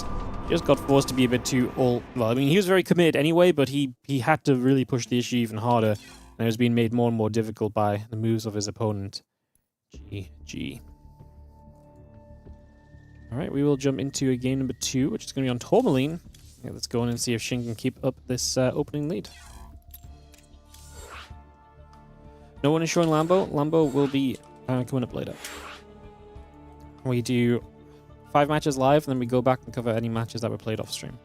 Just got forced to be a bit too well, I mean, he was very committed anyway, but he had to really push the issue even harder. And it was being made more and more difficult by the moves of his opponent. GG. Alright, we will jump into a game number 2, which is going to be on Tourmaline. Yeah, let's go in and see if Shin can keep up this opening lead. No one is showing Lambo. Lambo will be coming up later. We do 5 matches live, and then we go back and cover any matches that were played off stream.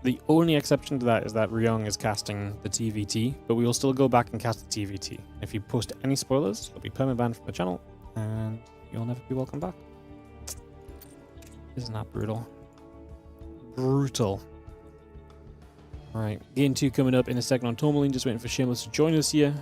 The only exception to that is that Ryong is casting the TVT, but we will still go back and cast the TVT. If you post any spoilers, they'll be perma-banned from the channel, and you'll never be welcome back. Isn't that brutal? Brutal. Alright, game 2 coming up in a second on Tourmaline. Just waiting for Shameless to join us here.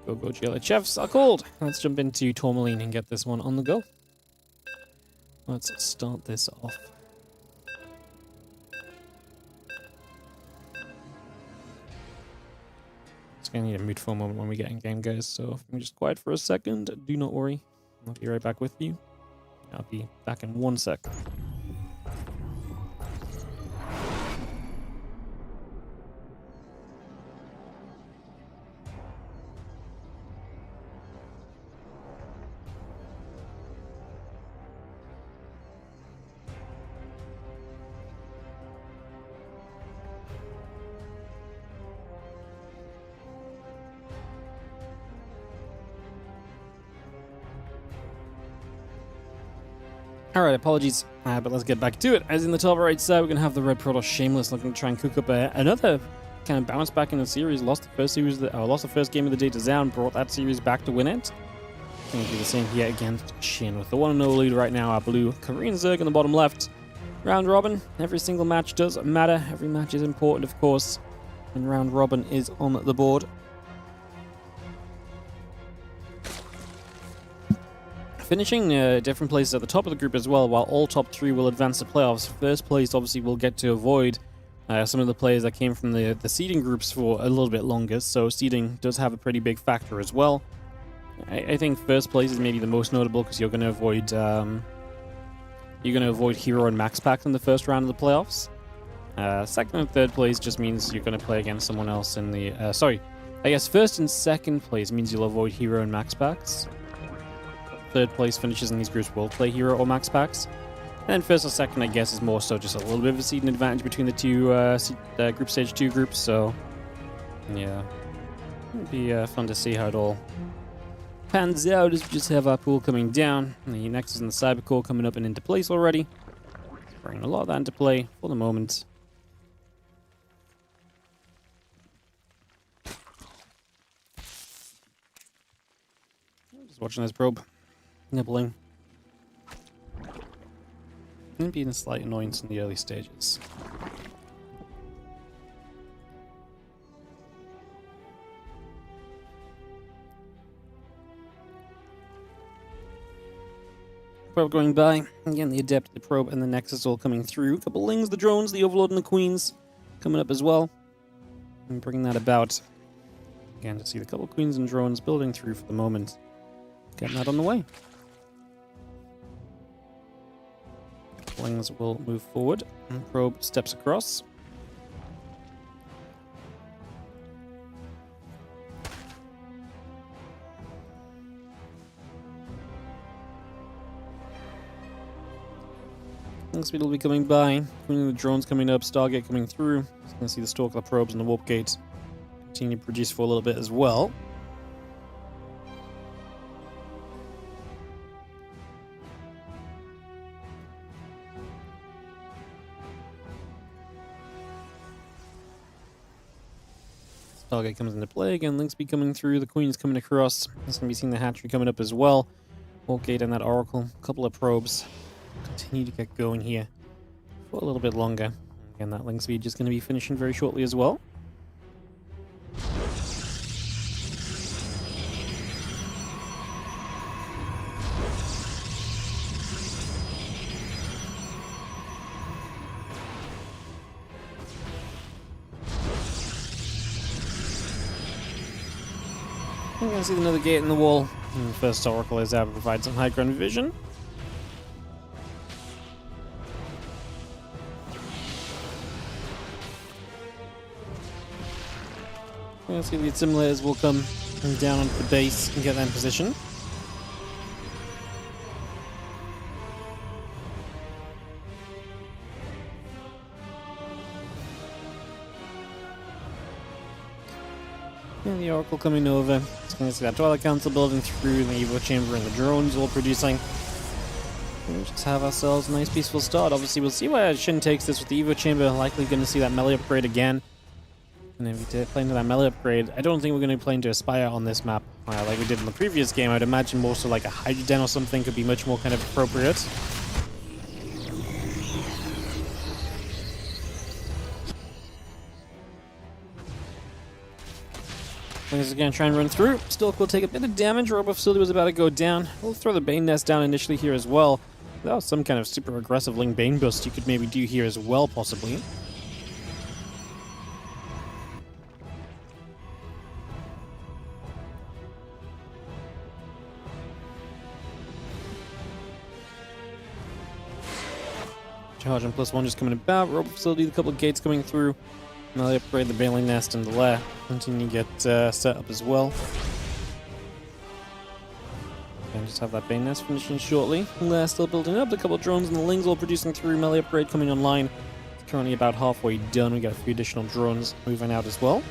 Go GLHFs are called. Let's jump into Tourmaline and get this one on the go. Let's start this off. Just gonna need a mute for a moment when we get in game, guys. So if I'm just quiet for a second, do not worry. I'll be right back with you. I'll be back in 1 sec. Alright, apologies, but let's get back to it. As in the top right side, we're going to have the Red Protoss Shameless looking to try and cook up another kind of bounce back in the series. Lost the first game of the day to Zao, brought that series back to win it. Going to do the same here against Shin with the 1-0 lead right now. Our blue Korean Zerg in the bottom left. Round robin, every single match does matter. Every match is important, of course, and round robin is on the board. Finishing different places at the top of the group as well, while all top 3 will advance to playoffs. First place obviously will get to avoid some of the players that came from the seeding groups for a little bit longer, so seeding does have a pretty big factor as well. I think first place is maybe the most notable because you're going to avoid Hero and Max Pack in the first round of the playoffs. Second and third place just means you're going to play against someone else in the... I guess first and second place means you'll avoid Hero and Max Packs. Third place finishes in these groups will play Hero or Max Packs. And first or second, I guess, is more so just a little bit of a seeding advantage between the two Group Stage 2 groups, so Yeah. It'd be fun to see how it all pans out as we just have our pool coming down. And the Nexus and the Cyber Core coming up and into place already. Bringing a lot of that into play for the moment. Just watching this probe. Nibbling. And being a slight annoyance in the early stages. Probe going by. Again, the Adept, the Probe, and the Nexus all coming through. A couple Lings, the Drones, the Overlord, and the Queens coming up as well. And bringing that about. Again, to see the couple Queens and Drones building through for the moment. Getting that on the way. Lings will move forward. And Probe steps across. Speed will be coming by. The drones coming up, Stargate coming through. Just gonna see the Stalker, the probes, and the warp gates continue to produce for a little bit as well. Stargate comes into play again. Links be coming through. The Queen's coming across. It's gonna be seeing the hatchery coming up as well. Warp gate and that Oracle. A couple of probes. Continue to get going here for a little bit longer. Again, that link speed just going to be finishing very shortly as well. I'm going to see another gate in the wall. And the first Oracle is out to provide some high ground vision. We'll see the simulators will come down onto the base and get that in position. And the Oracle coming over. It's going to see that Twilight Council building through, the Evo Chamber and the drones all producing. We'll just have ourselves a nice peaceful start. Obviously, we'll see where SHIN takes this with the Evo Chamber. Likely going to see that melee upgrade again. And if we play into that melee upgrade, I don't think we're going to play into Aspire on this map like we did in the previous game. I'd imagine more so like a Hydrogen or something could be much more kind of appropriate. Things are going to try and run through. Stalk will take a bit of damage. Robo Facility was about to go down. We'll throw the Bane Nest down initially here as well. That was some kind of super aggressive Ling Bane boost you could maybe do here as well, possibly. Charge and +1 just coming about. Robo Facility, a couple of gates coming through. Now they upgrade the Baneling Nest and the Lair. Continue to get set up as well. And just have that Bane Nest finishing shortly. Lair still building up. A couple of drones and the Lings all producing through. Melee upgrade coming online. It's currently about halfway done. We got a few additional drones moving out as well.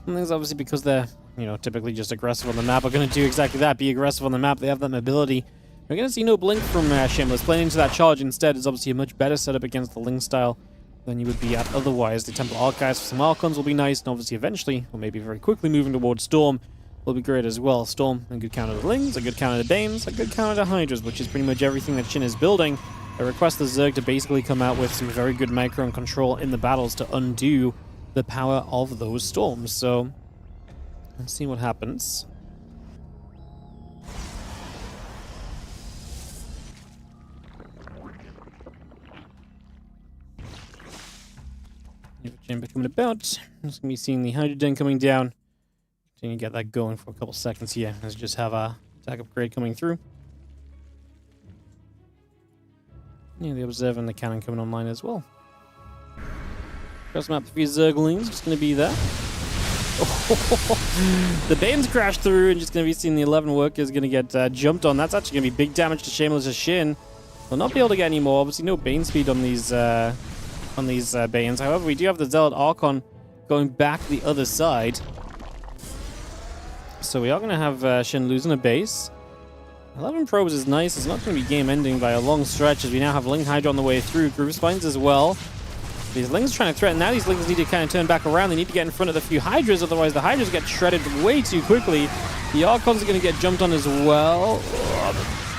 And things obviously because they're, typically just aggressive on the map, are going to do exactly that, be aggressive on the map. They have that mobility. We're going to see no blink from Shameless. Playing into that charge instead is obviously a much better setup against the Ling style than you would be at otherwise. The Temple Archives for some Archons will be nice, and obviously eventually, or maybe very quickly moving towards Storm, will be great as well. Storm, a good counter to Lings, a good counter to Banes, a good counter to Hydras, which is pretty much everything that SHIN is building. I request the Zerg to basically come out with some very good micro and control in the battles to undo the power of those storms. So let's see what happens. Chamber coming about. Just gonna be seeing the Hydrogen coming down. Continue to get that going for a couple seconds here. Let's just have a attack upgrade coming through. Yeah, the Observer and the Cannon coming online as well. Cross map 3 Zerglings, just going to be there. The Bane's crashed through and just going to be seeing the 11 workers going to get jumped on. That's actually going to be big damage to Shameless' SHIN. We'll not be able to get any more. Obviously, no Bane speed on these Banes. However, we do have the Zealot Archon going back the other side. So we are going to have SHIN losing a base. 11 probes is nice. It's not going to be game ending by a long stretch as we now have Ling Hydra on the way through. Groove Spines as well. These Lings trying to threaten. Now these Lings need to kind of turn back around. They need to get in front of the few Hydras, otherwise the Hydras get shredded way too quickly. The Archons are going to get jumped on as well.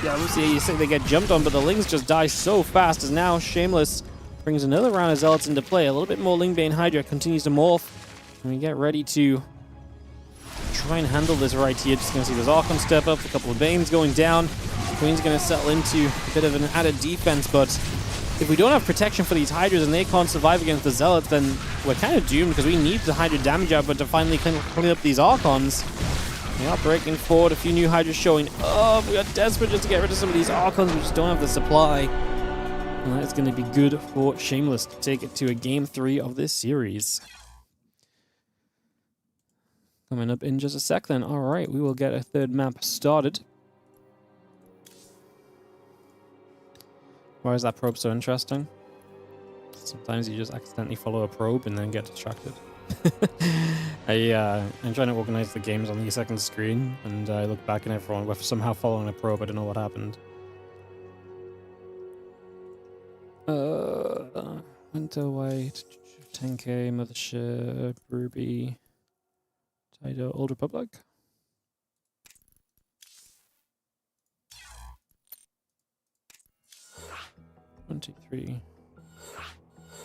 Yeah, obviously you say they get jumped on, but the Lings just die so fast as now Shameless brings another round of Zealots into play. A little bit more Ling Bane Hydra continues to morph. And we get ready to try and handle this right here. Just going to see those Archons step up, a couple of Banes going down. Queen's going to settle into a bit of an added defense, but if we don't have protection for these Hydras and they can't survive against the Zealots, then we're kind of doomed because we need the Hydra damage output to finally clean up these Archons. We are breaking forward, a few new Hydras showing up. We are desperate just to get rid of some of these Archons. We just don't have the supply. And that is going to be good for Shameless to take it to a game 3 of this series. Coming up in just a sec then. Alright, we will get a third map started. Why is that probe so interesting? Sometimes you just accidentally follow a probe and then get distracted. I'm trying to organize the games on the second screen, and I look back and everyone was somehow following a probe. I don't know what happened. Winter White, 10k, Mothership, Ruby, Tidal, Old Republic. 1, 2, 3.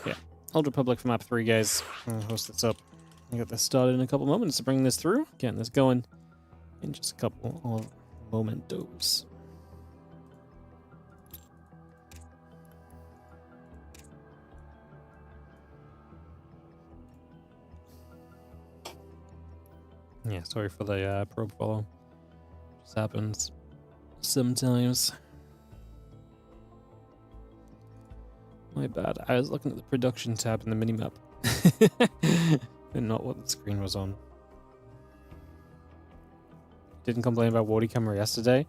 Yeah, Old Republic for map 3, guys. I'll host this up and get this started in a couple moments to bring this through. Getting this going in just a couple of momentos. Yeah, sorry for the probe follow. Just happens sometimes. My bad. I was looking at the production tab in the minimap. And not what the screen was on. Didn't complain about Wardy camera yesterday.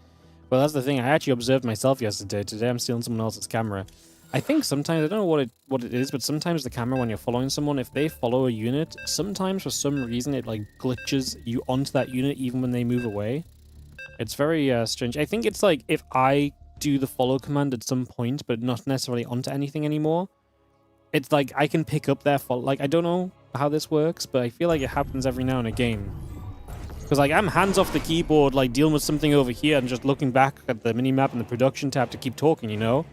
Well, that's the thing. I actually observed myself yesterday. Today I'm stealing someone else's camera. I think sometimes, I don't know what it is, but sometimes the camera, when you're following someone, if they follow a unit, sometimes for some reason it like glitches you onto that unit even when they move away. It's very strange. I think it's like if I do the follow command at some point, but not necessarily onto anything anymore, it's like I can pick up their follow. Like, I don't know how this works, but I feel like it happens every now and again. Because like I'm hands off the keyboard, like dealing with something over here and just looking back at the minimap and the production tab to keep talking, you know?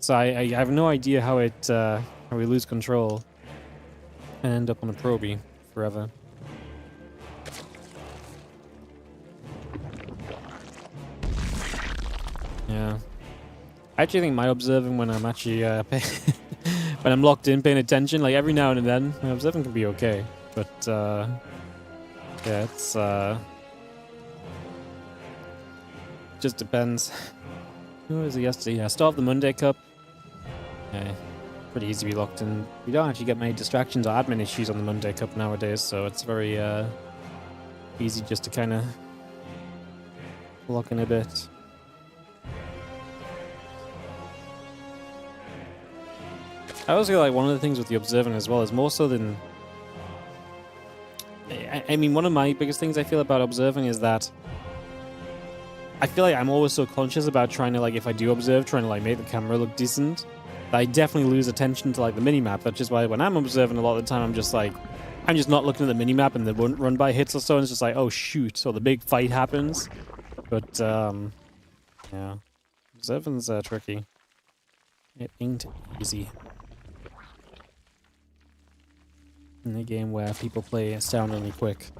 So I have no idea how we lose control and end up on a probie forever. Yeah, I actually think my observing when I'm actually when I'm locked in, paying attention, like every now and then, my observing can be okay. But yeah, it's just depends. Who was it yesterday? Yeah, start of the Monday Cup. Yeah, pretty easy to be locked in. We don't actually get many distractions or admin issues on the Monday Cup nowadays, so it's very easy just to kind of lock in a bit. I also feel like one of the things with the observing as well is more so than... I mean, one of my biggest things I feel about observing is that I feel like I'm always so conscious about trying to, like, if I do observe, trying to, like, make the camera look decent, that I definitely lose attention to, like, the minimap. That's just why when I'm observing a lot of the time, I'm just, like, I'm just not looking at the minimap and the run-by hits or so, and it's just like, oh, shoot, so the big fight happens. But, yeah. Observing's tricky. It ain't easy. In a game where people play astoundingly quick.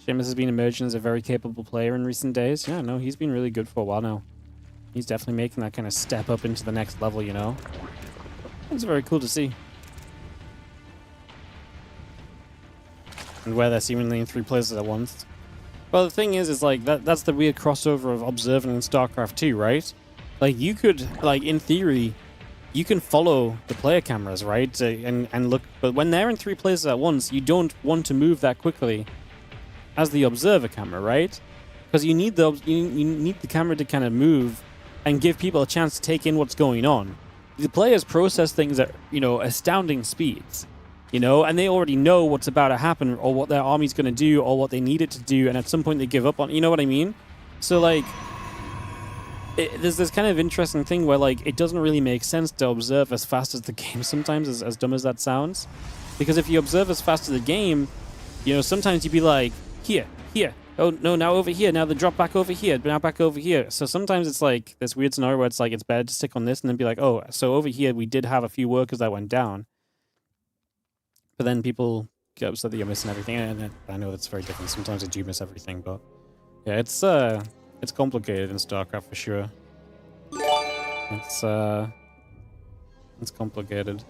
Seamus has been emerging as a very capable player in recent days. Yeah, no, he's been really good for a while now. He's definitely making that kind of step up into the next level, you know? It's very cool to see. And where they're seemingly in 3 places at once. Well, the thing is like that's the weird crossover of observing in StarCraft 2, right? Like you could, like in theory, you can follow the player cameras, right? And look, but when they're in 3 places at once, you don't want to move that quickly as the observer camera, right? Because you need the camera to kind of move and give people a chance to take in what's going on. The players process things at, you know, astounding speeds, you know, and they already know what's about to happen or what their army's going to do or what they need it to do, and at some point they give up on, you know what I mean? So, like, there's this kind of interesting thing where, like, it doesn't really make sense to observe as fast as the game sometimes, as dumb as that sounds. Because if you observe as fast as the game, you know, sometimes you'd be like, here, oh, no, now over here, now the drop back over here, now back over here. So sometimes it's like this weird scenario where it's like, it's better to stick on this and then be like, oh, so over here we did have a few workers that went down. But then people get upset that you're missing everything, and I know that's very different. Sometimes I do miss everything, but yeah, it's complicated in StarCraft for sure. It's complicated.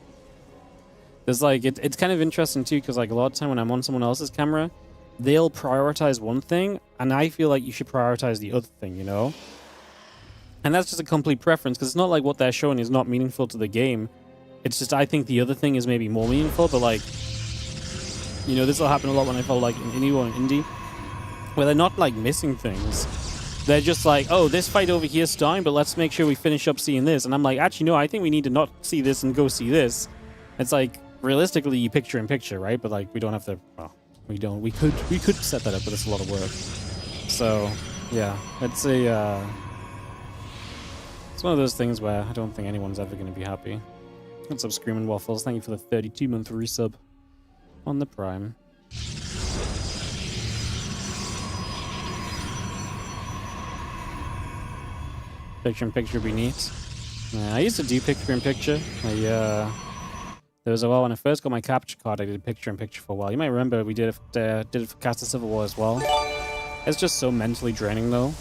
There's like, it's kind of interesting too, because like a lot of time when I'm on someone else's camera, they'll prioritize one thing, and I feel like you should prioritize the other thing, you know? And that's just a complete preference, because it's not like what they're showing is not meaningful to the game. It's just I think the other thing is maybe more meaningful, but like, you know, this will happen a lot when I follow like an indie or an indie, where they're not like missing things. They're just like, oh, this fight over here is starting, but let's make sure we finish up seeing this. And I'm like, actually, no, I think we need to not see this and go see this. It's like, realistically, you picture in picture, right? But like, we don't have to, well, we don't. We could set that up, but it's a lot of work. So, yeah, it's a, it's one of those things where I don't think anyone's ever going to be happy. What's up, Screaming Waffles? Thank you for the 32-month resub on the Prime. Picture-in-picture would be neat. I used to do picture-in-picture. There was a while when I first got my capture card, I did picture-in-picture for a while. You might remember we did it for Cast of Civil War as well. It's just so mentally draining, though.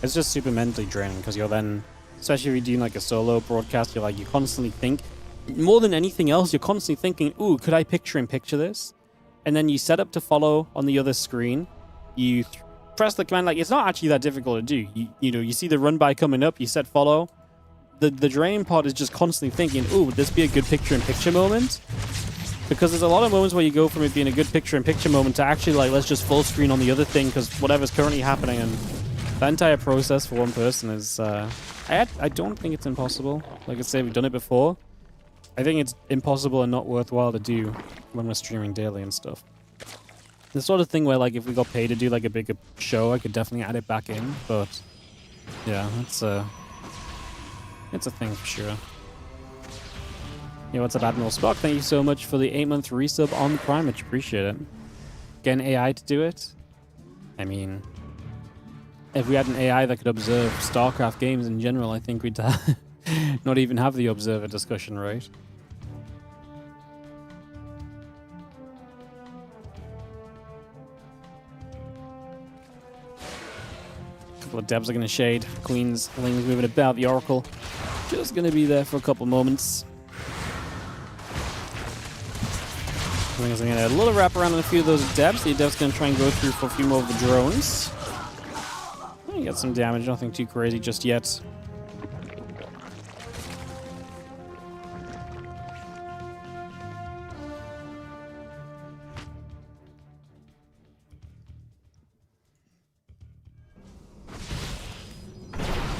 It's just super mentally draining, because you're then, especially if you're doing like a solo broadcast, you're like, you constantly think, more than anything else, you're constantly thinking, ooh, could I picture-in-picture this? And then you set up to follow on the other screen. You press the command, like, it's not actually that difficult to do. You know, you see the run by coming up, you set follow. The draining part is just constantly thinking, ooh, would this be a good picture-in-picture moment? Because there's a lot of moments where you go from it being a good picture-in-picture moment to actually, like, let's just full screen on the other thing because whatever's currently happening, and that entire process for one person is, I don't think it's impossible. Like I say, we've done it before. I think it's impossible and not worthwhile to do when we're streaming daily and stuff. The sort of thing where, like, if we got paid to do, like, a bigger show, I could definitely add it back in, but yeah, it's a thing for sure. Yeah, what's up, Admiral Spock? Thank you so much for the 8-month resub on the Prime. Much appreciate it. Get an AI to do it? I mean, if we had an AI that could observe StarCraft games in general, I think we'd not even have the observer discussion, right? Couple of devs are going to shade. Queen's Ling's moving about. The Oracle just going to be there for a couple moments. Ling's going to get a little wrap around on a few of those devs. The devs going to try and go through for a few more of the drones. You got some damage, nothing too crazy just yet.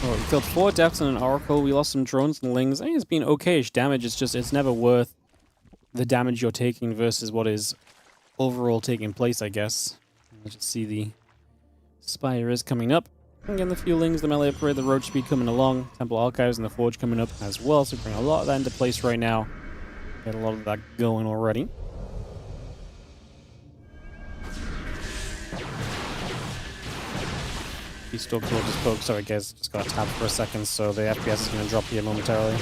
Oh, we killed 4 deaths and an Oracle. We lost some drones and Lings. I think it's been okay-ish damage. It's just, it's never worth the damage you're taking versus what is overall taking place, I guess. Let's just see the Spire is coming up. Again, the few Lings, the melee upgrade, the road speed coming along. Temple Archives and the Forge coming up as well. So bring a lot of that into place right now. Get a lot of that going already. He's still towards his poke. Sorry guys, just got tapped for a second, so the FPS is going to drop here momentarily.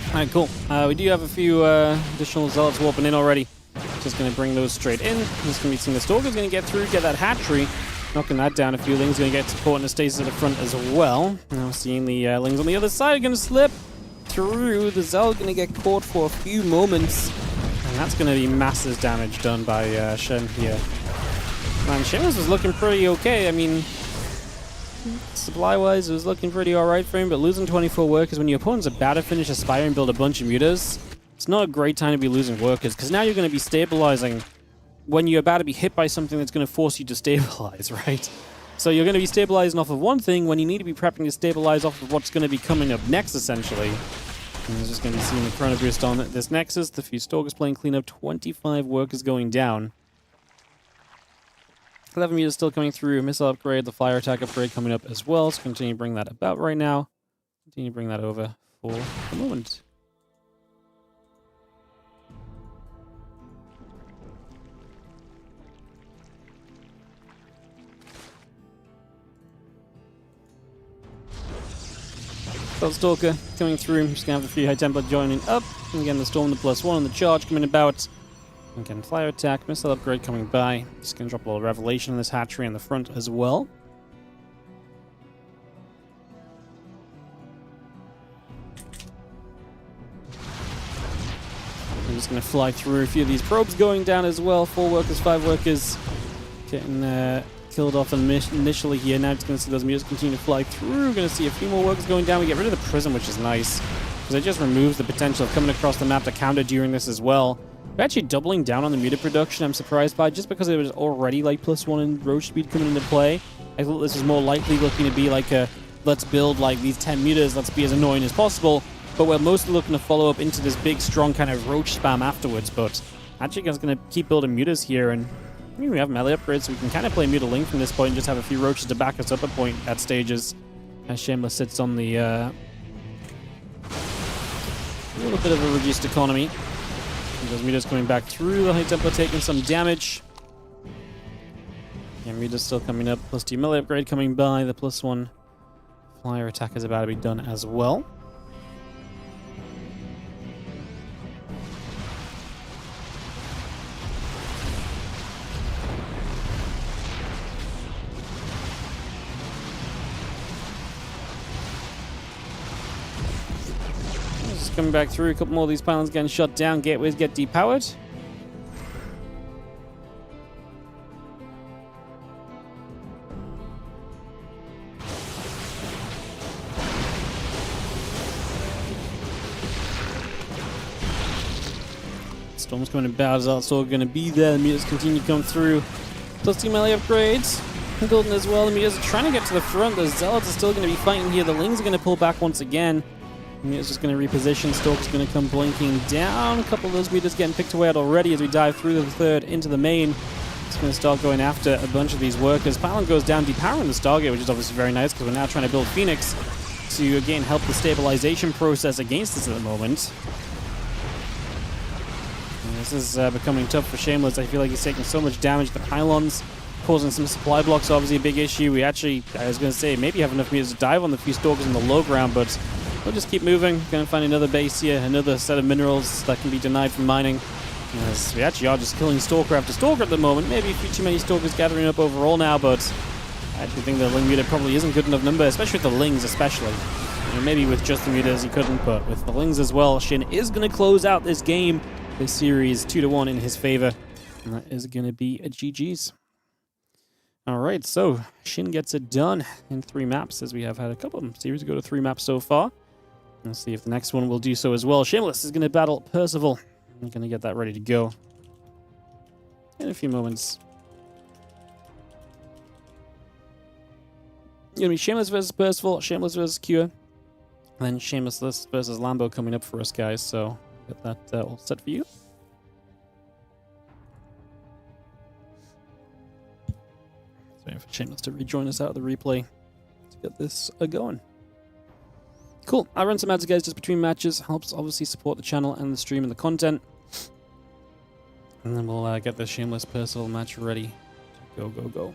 Alright, cool. We do have a few additional Zealots warping in already. Just going to bring those straight in. There's going to be some the Stalker's going to get through, get that hatchery. Knocking that down. A few Lings going to get support and a stasis at the front as well. Now seeing the Lings on the other side are going to slip. through. The Zell's going to get caught for a few moments. And that's going to be massive damage done by SHIN here. Man, Shameless was looking pretty okay. I mean, supply-wise, it was looking pretty alright for him, but losing 24 workers when your opponent's about to finish Aspire and build a bunch of mutas, it's not a great time to be losing workers, because now you're going to be stabilizing when you're about to be hit by something that's going to force you to stabilize, right? So you're going to be stabilizing off of one thing when you need to be prepping to stabilize off of what's going to be coming up next, essentially. And there's just going to be seeing the Chrono Boost on this Nexus, the few Stalkers playing cleanup, 25 workers going down. 11 meters still coming through, missile upgrade, the flyer attack upgrade coming up as well. So continue to bring that about right now. Continue to bring that over for the moment. Stalker coming through. Just gonna have a few High Templar joining up. And again, the Storm, the +1, and the charge coming about. Again, flyer attack, missile upgrade coming by. Just gonna drop a little revelation on this hatchery in the front as well. I'm just gonna fly through a few of these probes going down as well. 4 workers, 5 workers getting killed off initially here. Now just gonna see those meters continue to fly through. Gonna see a few more workers going down. We get rid of the prism, which is nice, because it just removes the potential of coming across the map to counter during this as well. We're actually doubling down on the meter production, I'm surprised by, just because it was already like +1 in roach speed coming into play. I thought this was more likely looking to be like a, let's build like these 10 meters, let's be as annoying as possible, but we're mostly looking to follow up into this big, strong kind of roach spam afterwards. But actually just going to keep building mutas here, and I mean, we have melee upgrades, so we can kind of play muta link from this point and just have a few roaches to back us up at stages. As Shameless sits on the a little bit of a reduced economy. Those meters coming back through, the High Templar taking some damage. Yeah, meters still coming up, +2 melee upgrade coming by, the +1 flyer attack is about to be done as well. Coming back through, a couple more of these pylons getting shut down, gateways get depowered. Storm's coming in bad, it's all going to be there. The meters continue to come through. +2 melee upgrades. Golden as well. The meters are trying to get to the front. The Zealots are still going to be fighting here. The Lings are going to pull back once again. Meters just going to reposition. Stalker's going to come blinking down. A couple of those meters getting picked away at already as we dive through the third into the main. It's going to start going after a bunch of these workers. Pylon goes down, depowering the Stargate, which is obviously very nice because we're now trying to build Phoenix to again help the stabilization process against us at the moment. And this is becoming tough for Shameless. I feel like he's taking so much damage. The pylons causing some supply blocks, obviously a big issue. We actually, I was going to say, maybe have enough meters to dive on the few Stalkers in the low ground, but we'll just keep moving. Going to find another base here, another set of minerals that can be denied from mining. Yes, we actually are just killing Stalker after Stalker at the moment. Maybe a few too many Stalkers gathering up overall now, but I actually think the Ling meter probably isn't good enough number, especially with the Lings especially. You know, maybe with just the meters he couldn't, but with the Lings as well, SHIN is going to close out this game, this series 2-1 in his favor. And that is going to be a GG's. Alright, so SHIN gets it done in 3 maps, as we have had a couple of series go to 3 maps so far. Let's see if the next one will do so as well. Shameless is going to battle Percival. I'm going to get that ready to go in a few moments. It's going to be Shameless versus Percival, Shameless versus Cure, and then Shameless versus Lambo coming up for us, guys. So get that all set for you. Waiting for Shameless to rejoin us out of the replay to get this going. Cool. I run some ads, guys, just between matches. Helps obviously support the channel and the stream and the content. And then we'll get the Shameless Percival match ready. Go, go, go.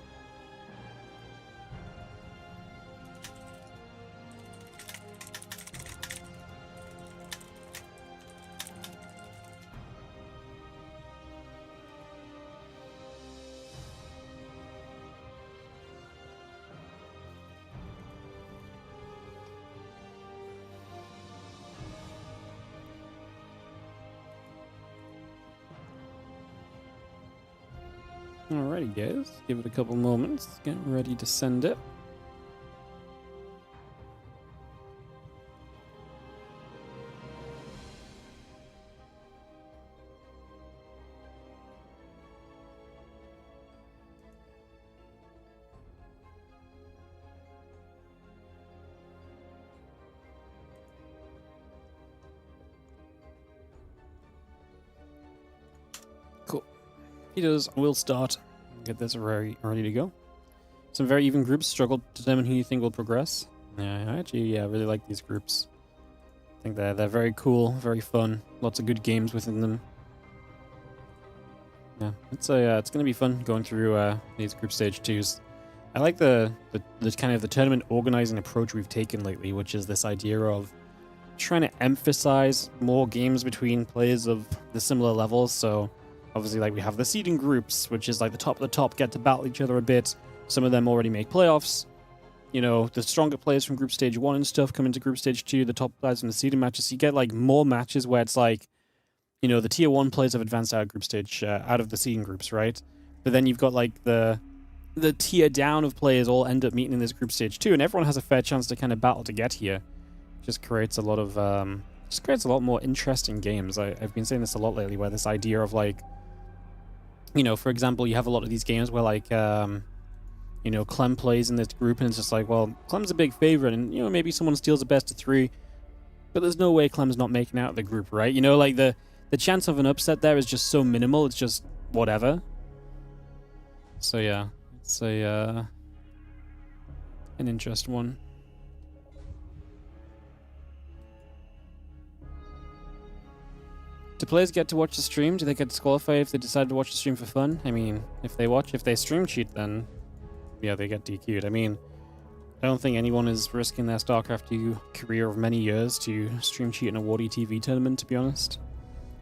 Alrighty, guys. Give it a couple moments. Get ready to send it. Cool. He does. We'll start. Get this ready to go. Some very even groups. Struggle to determine who you think will progress. Yeah, I actually really like these groups. I think they're very cool, very fun. Lots of good games within them. Yeah, it's gonna be fun going through these group stage 2s. I like the kind of the tournament organizing approach we've taken lately, which is this idea of trying to emphasize more games between players of the similar levels. So obviously, like, we have the seeding groups, which is like the top of the top get to battle each other a bit. Some of them already make playoffs. You know, the stronger players from group stage 1 and stuff come into group stage 2, the top players in the seeding matches. So you get like more matches where it's like, you know, the tier 1 players have advanced out of group stage, out of the seeding groups, right? But then you've got like the tier down of players all end up meeting in this group stage 2, and everyone has a fair chance to kind of battle to get here. Just creates a lot of more interesting games. I've been saying this a lot lately, where this idea of like, you know, for example, you have a lot of these games where like, you know, Clem plays in this group and it's just like, well, Clem's a big favorite and, you know, maybe someone steals a best of 3, but there's no way Clem's not making out of the group, right? You know, like the chance of an upset there is just so minimal, it's just whatever. So yeah, it's an interesting one. Do players get to watch the stream? Do they get disqualified if they decide to watch the stream for fun? I mean, if they stream cheat, then yeah, they get DQ'd. I mean, I don't think anyone is risking their StarCraft 2 career of many years to stream cheat in a WardiTV tournament, to be honest.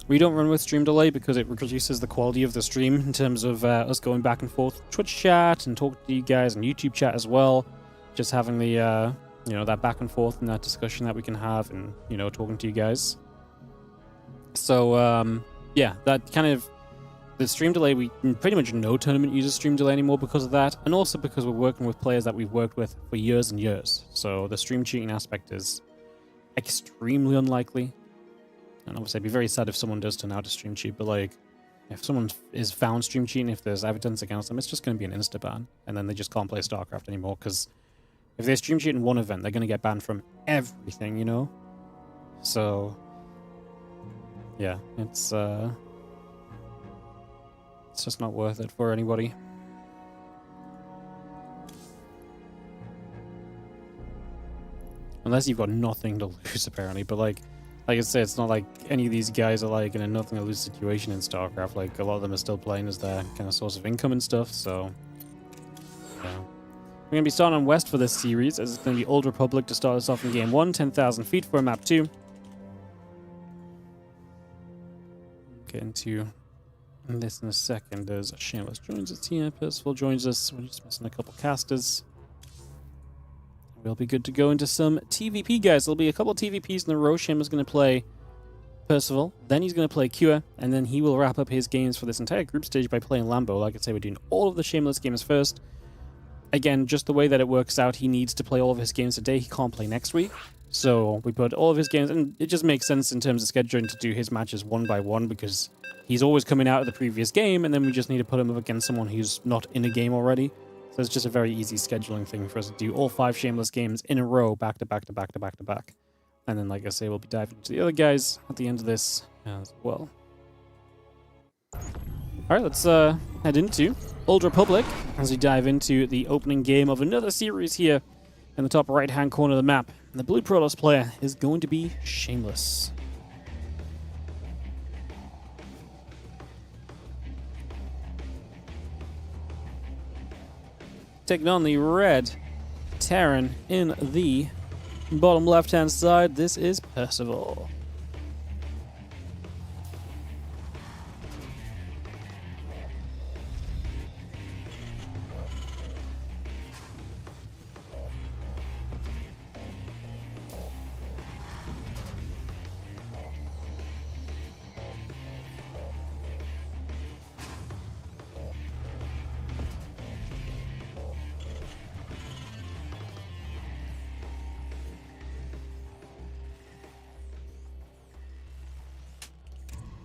We don't run with stream delay because it reduces the quality of the stream in terms of us going back and forth Twitch chat and talking to you guys and YouTube chat as well. Just having the, you know, that back and forth and that discussion that we can have and, you know, talking to you guys. So, yeah, that kind of, the stream delay, we pretty much no tournament uses stream delay anymore because of that, and also because we're working with players that we've worked with for years and years. So the stream cheating aspect is extremely unlikely. And obviously I'd be very sad if someone does turn out to stream cheat, but like, if someone is found stream cheating, if there's evidence against them, it's just going to be an insta-ban, and then they just can't play StarCraft anymore, because if they stream cheat in one event, they're going to get banned from everything, you know? So yeah, it's just not worth it for anybody. Unless you've got nothing to lose, apparently. But like I said, it's not like any of these guys are like in a nothing to lose situation in StarCraft. Like, a lot of them are still playing as their kind of source of income and stuff, so yeah. We're going to be starting on West for this series, as it's going to be Old Republic to start us off in Game 1, 10,000 feet for Map 2. Get into this in a second as Shameless joins us here, Percival joins us, we're just missing a couple casters. We'll be good to go into some TVP, guys. There'll be a couple of TVPs in a row. Shameless going to play Percival, then he's going to play Cure, and then he will wrap up his games for this entire group stage by playing Lambo. Like I say, we're doing all of the Shameless games first. Again, just the way that it works out, he needs to play all of his games today. He can't play next week. So we put all of his games, and it just makes sense in terms of scheduling to do his matches one by one, because he's always coming out of the previous game, and then we just need to put him up against someone who's not in a game already. So it's just a very easy scheduling thing for us to do all 5 Shameless games in a row, back to back to back to back to back. And then, like I say, we'll be diving into the other guys at the end of this as well. Alright, let's head into Old Republic as we dive into the opening game of another series here in the top right-hand corner of the map. And the blue Protoss player is going to be Shameless. Taking on the red Terran in the bottom left-hand side, this is Percival.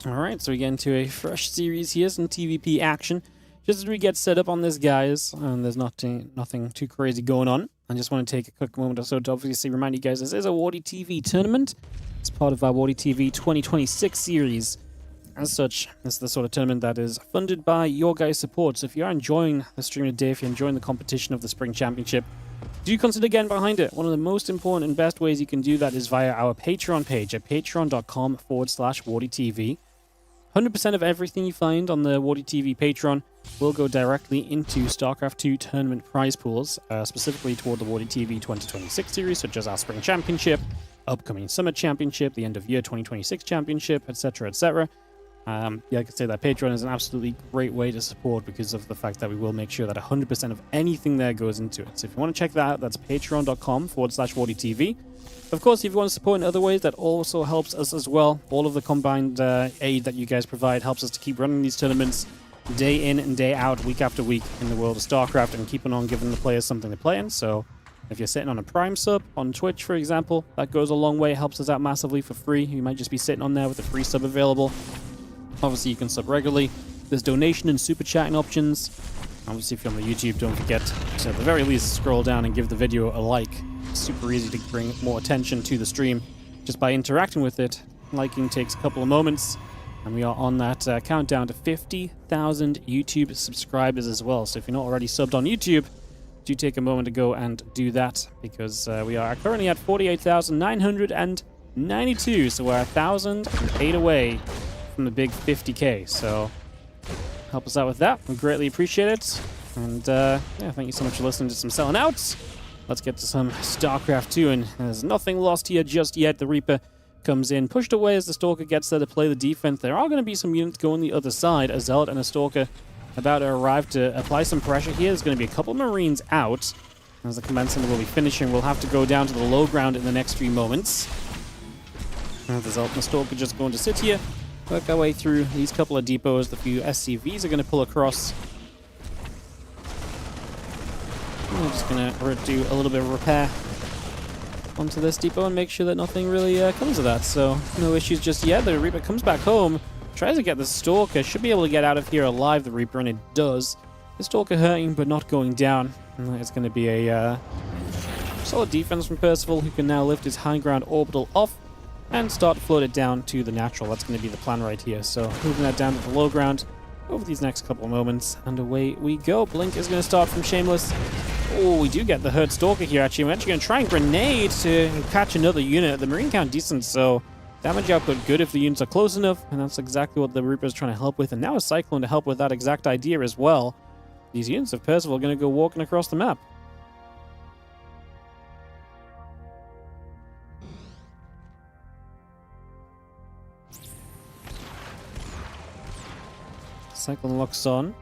Alright, so we get into a fresh series here, some TVP action. Just as we get set up on this, guys, and there's nothing too crazy going on, I just want to take a quick moment or so to obviously remind you guys this is a WardiTV tournament. It's part of our WardiTV 2026 series. As such, this is the sort of tournament that is funded by your guys' support. So if you are enjoying the stream today, if you're enjoying the competition of the Spring Championship, do consider getting behind it. One of the most important and best ways you can do that is via our Patreon page at patreon.com/WardiTV. 100% of everything you find on the WardiTV Patreon will go directly into StarCraft 2 tournament prize pools, specifically toward the WardiTV 2026 series, such as our Spring Championship, upcoming Summer Championship, the end of year 2026 Championship, etc., etc. Yeah, I could say that Patreon is an absolutely great way to support because of the fact that we will make sure that 100% of anything there goes into it. So if you want to check that out, that's patreon.com/WardiTV. Of course, if you want to support in other ways, that also helps us as well. All of the combined aid that you guys provide helps us to keep running these tournaments day in and day out, week after week in the world of StarCraft, and keeping on giving the players something to play in. So if you're sitting on a Prime sub on Twitch, for example, that goes a long way. It helps us out massively for free. You might just be sitting on there with a free sub available. Obviously, you can sub regularly. There's donation and super chatting options. Obviously, if you're on the YouTube, don't forget to, at the very least, scroll down and give the video a like. It's super easy to bring more attention to the stream just by interacting with it. Liking takes a couple of moments, and we are on that countdown to 50,000 YouTube subscribers as well. So if you're not already subbed on YouTube, do take a moment to go and do that, because we are currently at 48,992, so we're 1,008 away from the big 50K. So help us out with that. We greatly appreciate it. And yeah, thank you so much for listening to some Selling Outs. Let's get to some StarCraft 2, and there's nothing lost here just yet. The Reaper comes in, pushed away as the Stalker gets there to play the defense. There are going to be some units going the other side. A Zealot and a Stalker about to arrive to apply some pressure here. There's going to be a couple Marines out. As the Command Center will be finishing, we'll have to go down to the low ground in the next few moments. And the Zealot and the Stalker just going to sit here, work our way through these couple of depots. The few SCVs are going to pull across. I'm just going to do a little bit of repair onto this depot and make sure that nothing really comes of that. So no issues just yet. The Reaper comes back home, tries to get the Stalker. Should be able to get out of here alive, the Reaper, and it does. The Stalker hurting but not going down. And it's going to be a solid defense from Percival, who can now lift his high ground orbital off and start to float it down to the natural. That's going to be the plan right here. So moving that down to the low ground over these next couple of moments, and away we go. Blink is going to start from Shameless. Oh, we do get the hurt Stalker here, actually. We're actually going to try and grenade to catch another unit. The Marine count decent, so damage output good if the units are close enough, and that's exactly what the Reaper is trying to help with. And now a Cyclone to help with that exact idea as well. These units of Percival are going to go walking across the map. Cyclone locks on.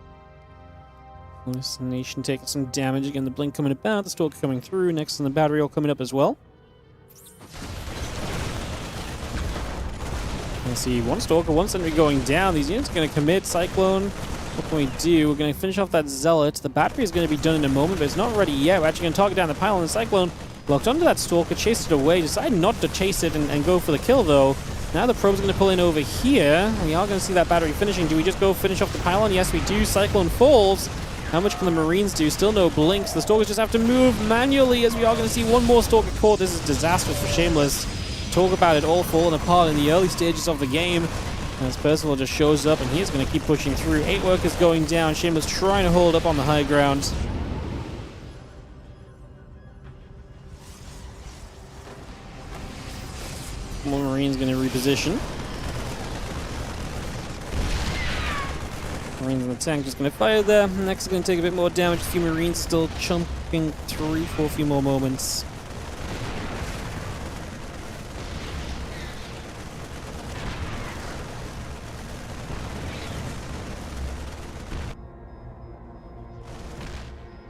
Hallucination taking some damage. Again, the Blink coming about, the Stalker coming through, next on the battery all coming up as well. Let's see, one Stalker, one Sentry going down. These units are going to commit. Cyclone, what can we do? We're going to finish off that Zealot. The battery is going to be done in a moment, but it's not ready yet. We're actually going to target down the pylon. The Cyclone locked onto that Stalker, chased it away, decided not to chase it and go for the kill, though. Now the probe's going to pull in over here. We are going to see that battery finishing. Do we just go finish off the pylon? Yes, we do. Cyclone falls. How much can the Marines do? Still no blinks. The Stalkers just have to move manually, as we are going to see one more Stalker caught. This is disastrous for Shameless. Talk about it all falling apart in the early stages of the game. As Percival just shows up, and he's going to keep pushing through. 8 workers going down. Shameless trying to hold up on the high ground. More Marines going to reposition. Marines in the tank just going to fire there. Next is going to take a bit more damage. A few Marines still chunking through for a few more moments.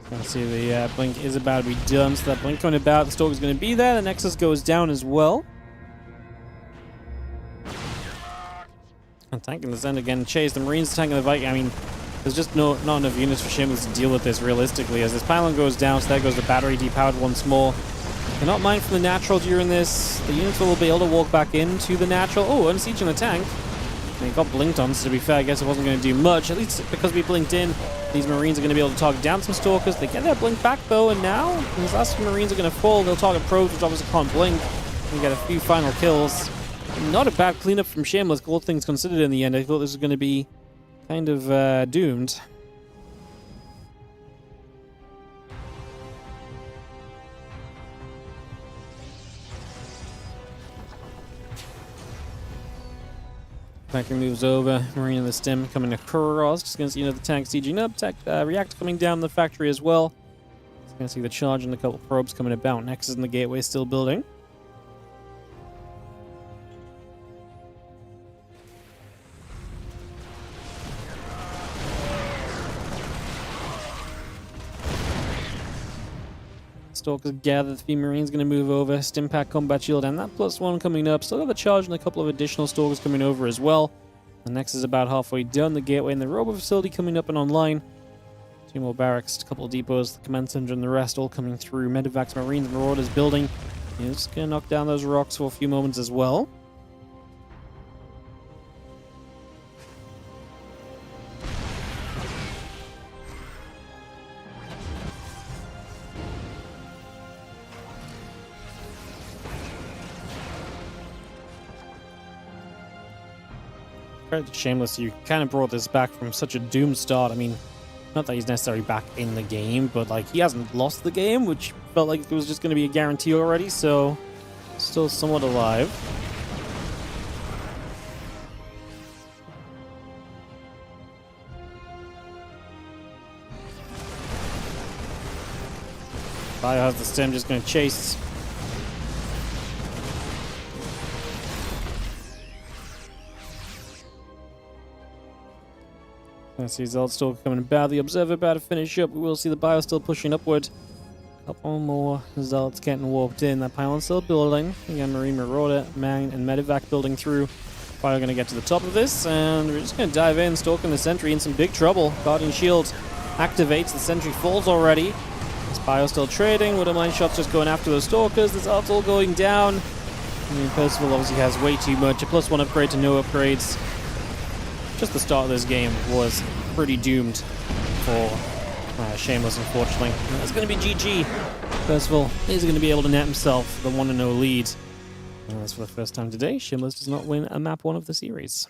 Let's see, the Blink is about to be done. So that Blink coming about, the Stalker's going to be there. The Nexus goes down as well. And tanking the Zen again, chase. The Marines tanking the Viking. I mean, there's just not enough units for Shameless to deal with this realistically. As this pylon goes down, so there goes the battery depowered once more. Cannot mine from the natural during this. The units will be able to walk back into the natural. Oh, unsieging the tank. They got blinked on, so to be fair, I guess it wasn't going to do much. At least because we blinked in, these Marines are going to be able to target down some Stalkers. They get their blink back, though, and now these last few Marines are going to fall. They'll target probes, which obviously can't blink. We get a few final kills. Not a bad cleanup from Shameless, all things considered in the end. I thought this was going to be kind of doomed. Factory moves over, Marine in the stem coming across. Just going to see another tank sieging up. Reactor coming down the factory as well. Just going to see the charge and a couple probes coming about. Nexus in the gateway still building. Stalkers gathered. 3 Marines going to move over. Stimpack combat shield and that +1 coming up. Still got the charge and a couple of additional Stalkers coming over as well. The Nexus is about halfway done. The gateway and the robo facility coming up and online. 2 more barracks, a couple of depots, the command center and the rest all coming through. Medivacs, Marines, Marauders building. Just going to knock down those rocks for a few moments as well. Credit to Shameless, you kind of brought this back from such a doomed start. I mean, not that he's necessarily back in the game, but like he hasn't lost the game, which felt like it was just going to be a guarantee already, so still somewhat alive. Bio has the stem, just going to chase. I see Zeld still coming about. The Observer about to finish up. We will see the Bio still pushing upward. A couple more Zelds getting warped in. That pylon still building. Again, Marine Marauder, Man, and Medivac building through. Bio going to get to the top of this, and we're just going to dive in, stalking the sentry in some big trouble. Guardian Shield activates. The sentry falls already. This Bio still trading. Wouldn't mind shots just going after those Stalkers. This Zelds all going down. I mean, Percival obviously has way too much. A +1 upgrade to no upgrades. Just the start of this game was pretty doomed for Shameless, unfortunately. It's going to be GG. Percival is going to be able to net himself the 1-0 lead. And that's for the first time today. Shameless does not win a map 1 of the series.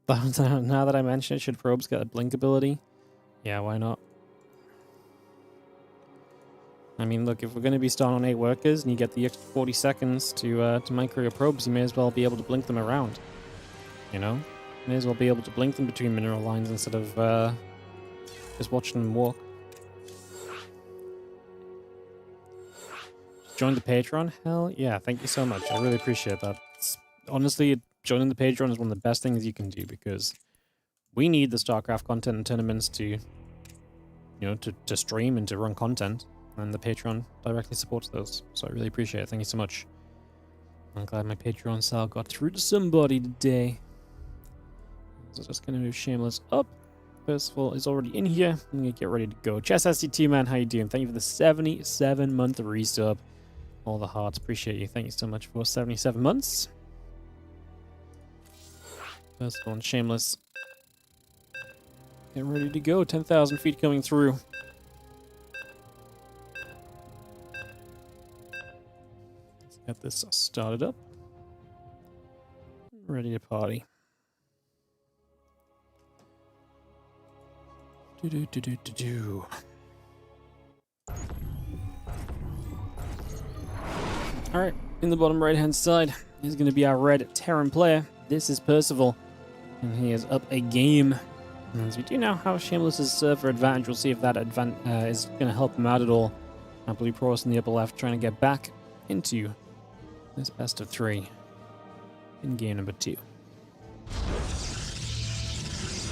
But now that I mention it, should probes get a blink ability? Yeah, why not? I mean, look, if we're going to be starting on 8 workers and you get the extra 40 seconds to micro your probes, you may as well be able to blink them around. You know? May as well be able to blink them between mineral lines instead of just watching them walk. Join the Patreon? Hell yeah, thank you so much. I really appreciate that. Honestly, joining the Patreon is one of the best things you can do because we need the StarCraft content and tournaments to, you know, to stream and to run content. And the Patreon directly supports those. So I really appreciate it. Thank you so much. I'm glad my Patreon sale got through to somebody today. So just going to move Shameless up. Percival is already in here. I'm going to get ready to go. Chess SCT, man, how you doing? Thank you for the 77-month resub. All the hearts. Appreciate you. Thank you so much for 77 months. Percival and Shameless. Get ready to go. 10,000 feet coming through. Get this started up. Ready to party. Alright, in the bottom right hand side is going to be our red Terran player. This is Percival, and he is up a game. And as we do now have Shameless's server advantage, we'll see if that is going to help him out at all. I believe Pross in the upper left trying to get back into this best of 3 in game number 2.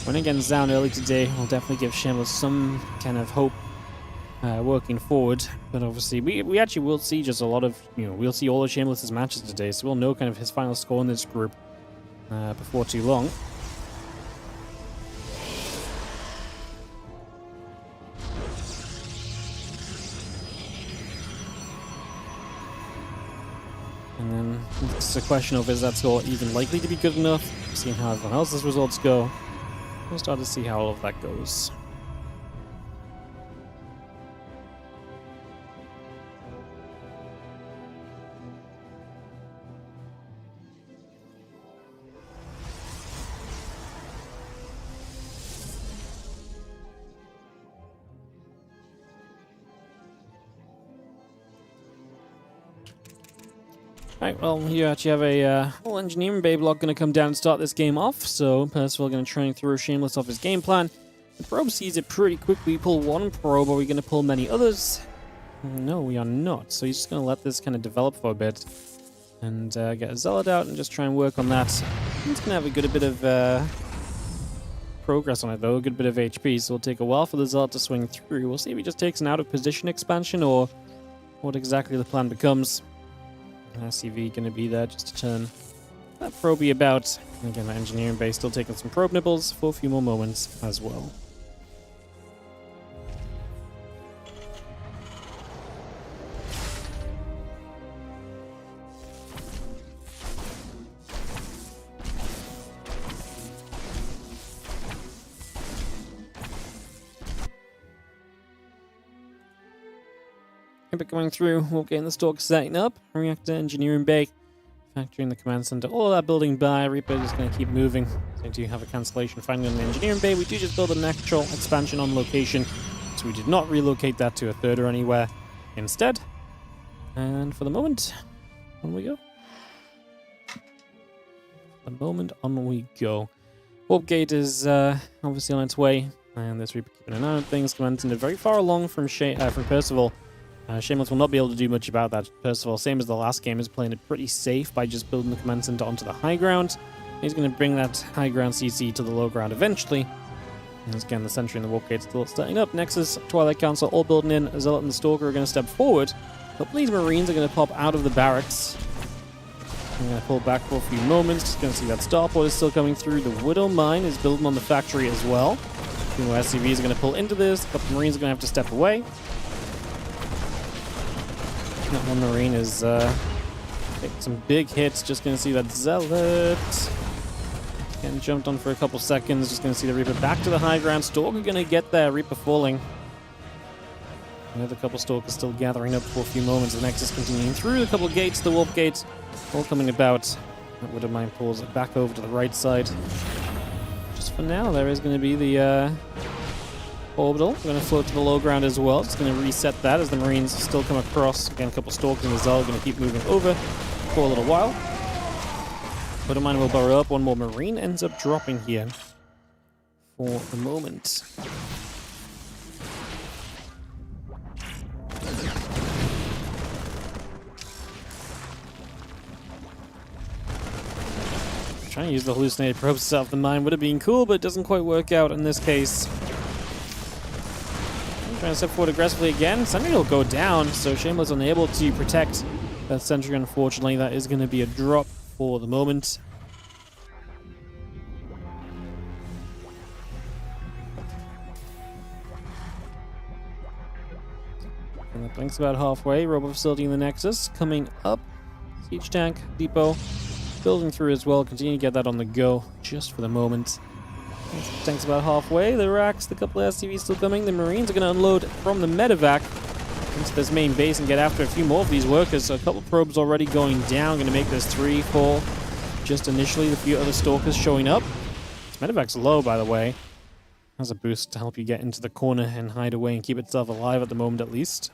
When against down early today, we'll definitely give Shameless some kind of hope working forward. But obviously, we actually will see just a lot of, we'll see all of Shameless's matches today, so we'll know kind of his final score in this group before too long. And then It's a question of, is that score even likely to be good enough? Seeing how everyone else's results go. We'll start to see how all of that goes. Right, well, you actually have a little engineering bay block going to come down and start this game off. So, Percival going to try and throw Shameless off his game plan. The probe sees it pretty quickly. Pull one probe. Are we going to pull many others? No, we are not. So he's just going to let this kind of develop for a bit. And get a Zealot out and just try and work on that. He's going to have a good bit of progress on it, though. A good bit of HP. So it'll take a while for the Zealot to swing through. We'll see if he just takes an out-of-position expansion or what exactly the plan becomes. SCV going to be there just to turn that probey about. And again, the engineering base still taking some probe nibbles for a few more moments as well. But going through, we'll get in the stalk setting up, reactor, engineering bay, factoring the command center, all of that building by. Reaper just going to keep moving. So we do have a cancellation finally on the engineering bay. We do just build an actual expansion on location, so we did not relocate that to a third or anywhere instead. And for the moment, on we go. For the moment, on we go. Warp gate is obviously on its way, and this Reaper keeping an eye on things. Command center very far along from Percival. Shameless will not be able to do much about that. Percival, same as the last game, is playing it pretty safe by just building the command center onto the high ground. He's going to bring that high ground CC to the low ground eventually. And again, the sentry and the warp gate still starting up. Nexus, Twilight Council, all building in. Zealot and the Stalker are going to step forward. But these Marines are going to pop out of the barracks. I'm going to pull back for a few moments. Just going to see that starport is still coming through. The Widow Mine is building on the factory as well. The SCV is going to pull into this. A couple Marines are going to have to step away. That one Marine is taking some big hits. Just going to see that Zealot getting jumped on for a couple seconds. Just going to see the Reaper back to the high ground. Stalker going to get there. Reaper falling. Another couple Stalkers still gathering up for a few moments. The Nexus continuing through the couple gates. The Warp Gate all coming about. That Widow Mine pulls it back over to the right side. Just for now, there is going to be the orbital. We're going to float to the low ground as well. Just going to reset that as the Marines still come across. Again, a couple Stalkers in the Zealot going to keep moving over for a little while. Widow Mine will burrow up. One more Marine ends up dropping here for the moment. Trying to use the hallucinated probes to set off the mine would have been cool, but it doesn't quite work out in this case. Trying to step forward aggressively again. Sentry will go down, so Shameless unable to protect that sentry. Unfortunately, that is going to be a drop for the moment. And the blink's about halfway. Robo facility in the Nexus coming up. Siege tank, depot, building through as well. Continue to get that on the go just for the moment. Tank's about halfway. The racks, the couple of SCVs still coming. The Marines are going to unload from the medevac into this main base and get after a few more of these workers. So a couple probes already going down. Going to make this 3, 4. Just initially, the few other Stalkers showing up. This medevac's low, by the way. Has a boost to help you get into the corner and hide away and keep itself alive at the moment, at least.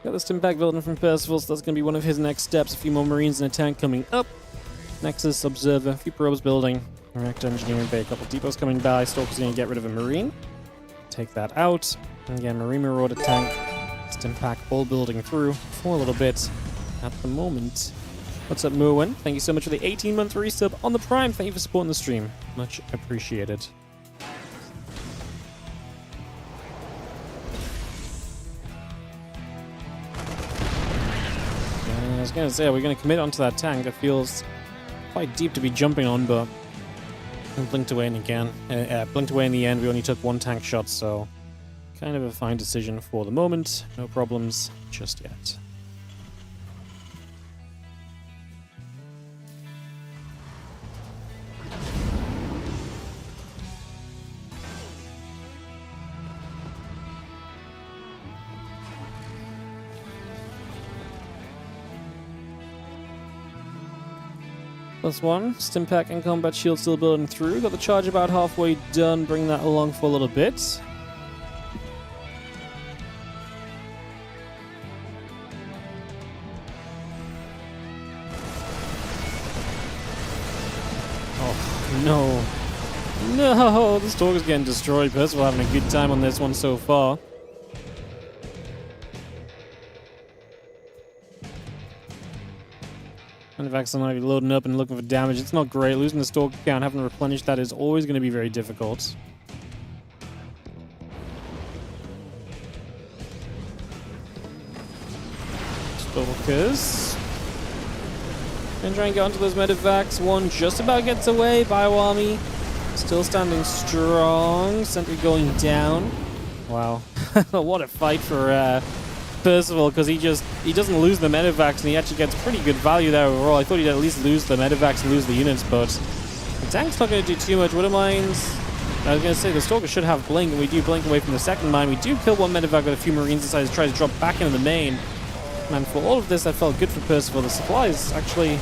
Got the Stimpack building from Percival, so that's going to be one of his next steps. A few more Marines and a tank coming up. Nexus, Observer, a few probes building. Reactor, Engineering Bay, a couple depots coming by. Stalker's going to get rid of a Marine. Take that out. And again, Marine Marauder tank. Stimpack all building through for a little bit at the moment. What's up, Merwin? Thank you so much for the 18-month resub on the Prime. Thank you for supporting the stream. Much appreciated. going to say, we're going to commit onto that tank. It feels quite deep to be jumping on, but blinked away in again. Blinked away in the end. We only took one tank shot, so kind of a fine decision for the moment. No problems just yet. +1, stim pack and combat shield still building through. Got the charge about halfway done, bring that along for a little bit. Oh, no. No, the Stalker's getting destroyed. Percival having a good time on this one so far. Medivacs are loading up and looking for damage. It's not great. Losing the Stalker count, having to replenish that is always going to be very difficult. Stalkers. Gonna try and get onto those Medivacs. One just about gets away. Bioarmy still standing strong. Sentry going down. Wow. What a fight for Percival, because he doesn't lose the Medivacs and he actually gets pretty good value there overall. I thought he'd at least lose the Medivacs and lose the units, but the tank's not going to do too much. Would have mines. I was going to say the Stalker should have blink, and we do blink away from the second mine. We do kill one Medivac with a few Marines inside to try to drop back into the main. And for all of this, I felt good for Percival. The supplies actually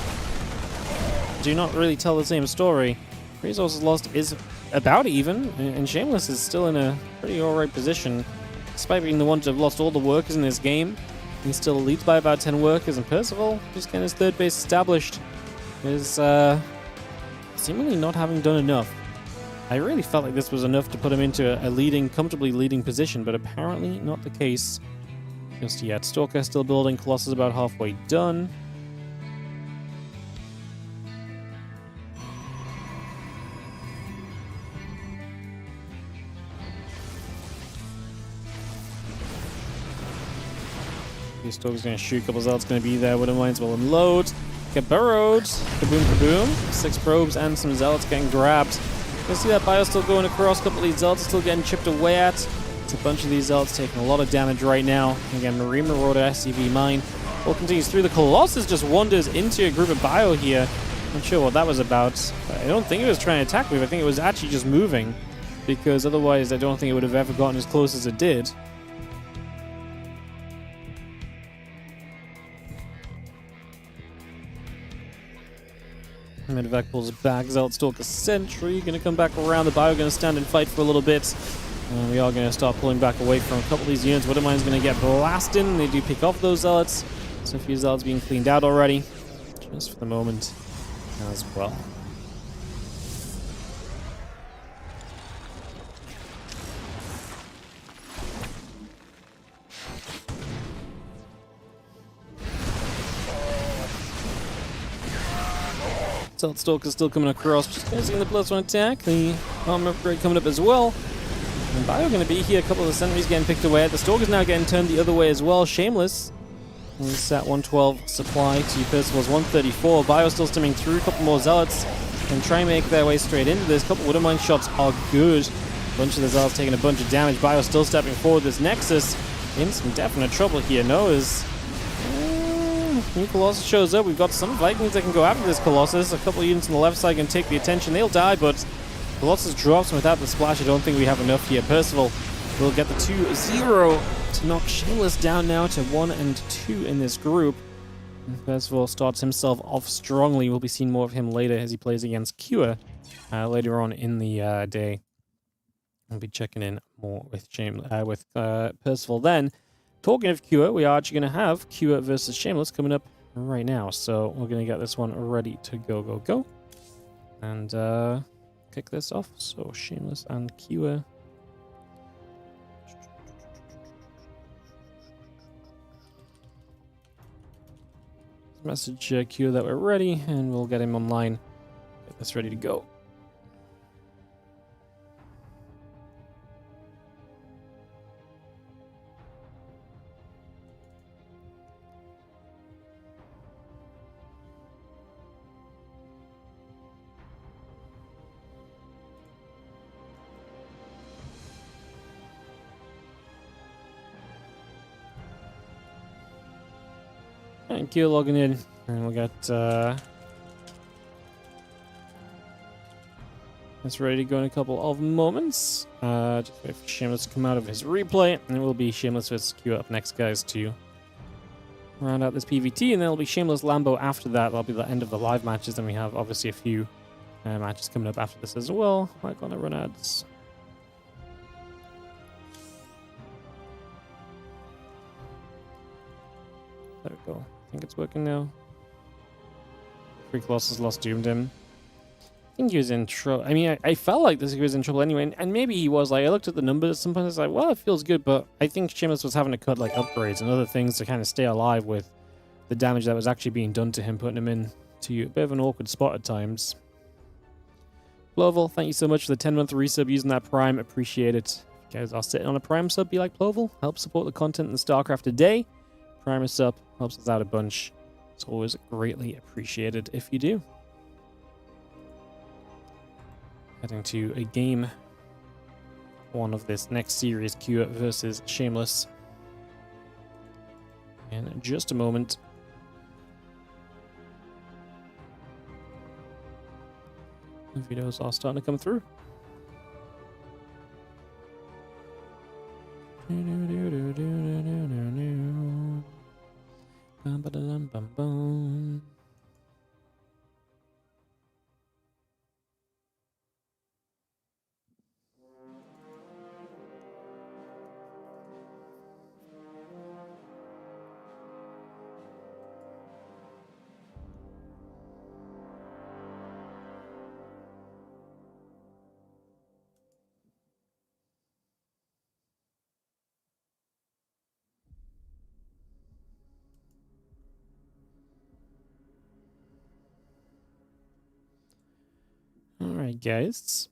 do not really tell the same story. Resources lost is about even, and Shameless is still in a pretty alright position. Despite being the one to have lost all the workers in this game, he still leads by about 10 workers, and Percival, just getting his third base established, is seemingly not having done enough. I really felt like this was enough to put him into a comfortably leading position, but apparently not the case just yet. Stalker still building, Colossus about halfway done. Stalker's going to shoot, a couple zealots going to be there. Wooden Mines will unload. Get burrowed. Kaboom, kaboom. 6 probes and some zealots getting grabbed. You see that bio still going across. A couple of these zealots are still getting chipped away at. It's a bunch of these zealots taking a lot of damage right now. Again, Marine Marauder SCV mine. All continues through. The Colossus just wanders into a group of bio here. Not sure what that was about. I don't think it was trying to attack me. I think it was actually just moving, because otherwise I don't think it would have ever gotten as close as it did. Medivac pulls back. Zealot Stalker Sentry going to come back around. The bio going to stand and fight for a little bit. And we are going to start pulling back away from a couple of these units. Wooden Mine's going to get blasted, and they do pick off those zealots. So a few zealots being cleaned out already, just for the moment as well. Zealot Stalker's still coming across, just going to see the +1 attack. The armor upgrade coming up as well. And Bio going to be here. A couple of the sentries getting picked away. The Stalker's now getting turned the other way as well. Shameless. He's at 112 supply to Percival's 134. Bio still stimming through. A couple more zealots and try and make their way straight into this. A couple of Wooden Mine shots are good. A bunch of the zealots taking a bunch of damage. Bio still stepping forward. This Nexus in some definite trouble here. Noah's new Colossus shows up. We've got some Vikings that can go after this Colossus. A couple of units on the left side can take the attention. They'll die, but Colossus drops, and without the splash, I don't think we have enough here. Percival will get the 2-0 to knock Shameless down now to 1 and 2 in this group. And Percival starts himself off strongly. We'll be seeing more of him later as he plays against Cure later on in the day. We'll be checking in more with Percival then. Talking of Cure, we are actually going to have Cure versus Shameless coming up right now. So we're going to get this one ready to go. And kick this off. So Shameless and Cure. Message Cure that we're ready, and we'll get him online. Get this ready to go. And Q logging in. And we'll get it's ready to go in a couple of moments. Just wait for Shameless to come out of his replay. And it will be Shameless vs Q up next, guys, to round out this PvT. And then it'll be Shameless Lambo after that. That'll be the end of the live matches. Then we have obviously a few matches coming up after this as well. We're gonna run ads. There we go. I think it's working now. Free Colossus lost doomed him. I think he was in trouble. I mean, I felt like he was in trouble anyway, and maybe he was. Like, I looked at the numbers. Sometimes it's like, well, it feels good, but I think Shameless was having to cut like upgrades and other things to kind of stay alive with the damage that was actually being done to him, putting him in to a bit of an awkward spot at times. Plovel, thank you so much for the 10-month resub using that Prime. Appreciate it. If you guys are sitting on a Prime sub, be like Plovel. Help support the content in StarCraft today. Prime us up, helps us out a bunch. It's always greatly appreciated if you do. Heading to a game one of this next series, Q versus Shameless. In just a moment. The videos are starting to come through. Alright, guys.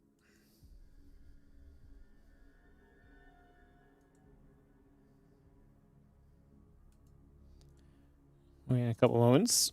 Wait a couple moments.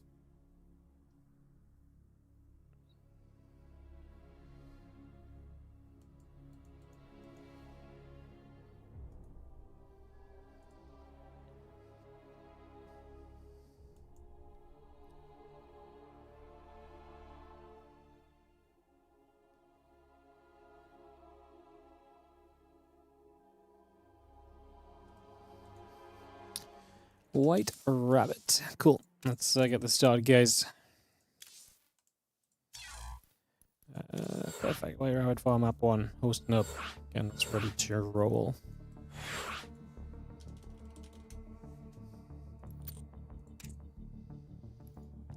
White Rabbit. Cool. Let's get this started, guys. Perfect. White Rabbit Farm Map 1. Hosting up. Again, it's ready to roll.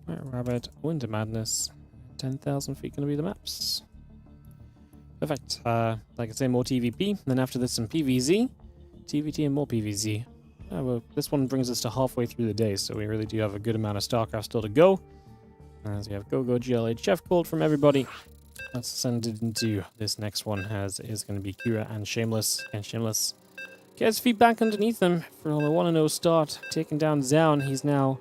White Rabbit. Winter Madness. 10,000 feet gonna be the maps. Perfect. Like I say, more TVP. Then after this, some PVZ. TVT and more PVZ. Well, this one brings us to halfway through the day, so we really do have a good amount of StarCraft still to go. As we have GoGo GLH Chef called from everybody. Let's send it into this next one, as is going to be Kira and Shameless. And Shameless gets feedback underneath them from a 1-0 start, taking down Zaun. He's now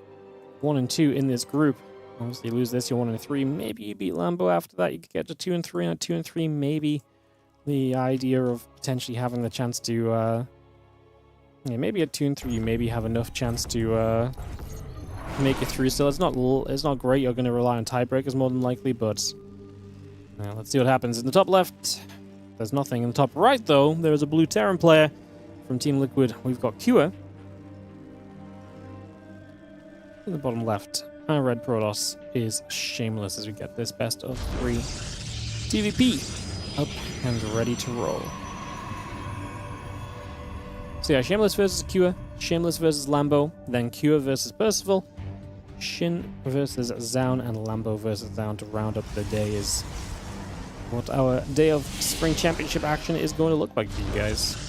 1-2 in this group. Obviously, you lose this, you're 1-3. Maybe you beat Lambo after that. You could get to 2-3, and at 2-3, maybe the idea of potentially having the chance to. Yeah, maybe at 2-3 you maybe have enough chance to make it through. Still, it's not great. You're going to rely on tiebreakers more than likely, but let's see what happens. In the top left, there's nothing. In the top right, though, there is a blue Terran player from Team Liquid. We've got Kua. In the bottom left, our red Protoss is Shameless as we get this best of 3 TVP up and ready to roll. So yeah, Shameless versus Kua, Shameless versus Lambo, then Kua versus Percival, SHIN versus Zaun, and Lambo versus Zaun to round up the day is what our day of Spring Championship action is going to look like for you guys.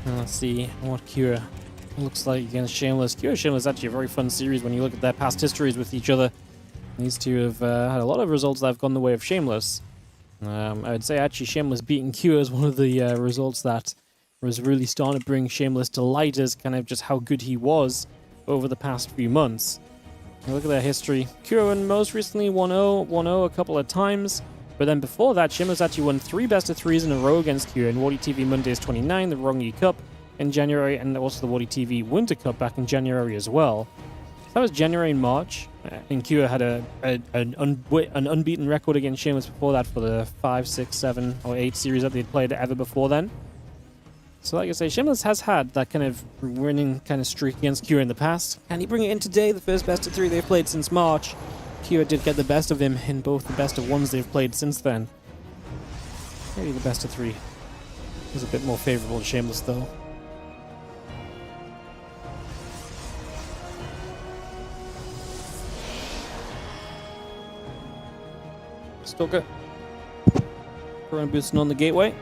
Let's see what Kira looks like against Shameless. Kira Shameless is actually a very fun series when you look at their past histories with each other. These two have had a lot of results that have gone the way of Shameless. I would say actually Shameless beating Q is one of the results that was really starting to bring Shameless to light as kind of just how good he was over the past few months. Look at their history. Kieran most recently 1-0, 1-0 a couple of times. But then before that, Shameless actually won 3 best-of-3s in a row against Kieran. WardiTV Mondays 29, the Rongi Cup in January, and also the WardiTV Winter Cup back in January as well. So that was January and March. And Kieran had an unbeaten record against Shameless before that for the 5, 6, 7, or 8 series that they'd played ever before then. So like I say, Shameless has had that kind of winning kind of streak against Kira in the past. Can he bring it in today? The first best-of-3 they've played since March. Kira did get the best of him in both the best-of-1s they've played since then. Maybe the best-of-3 is a bit more favorable to Shameless, though. Stalker. Current boosting on the gateway.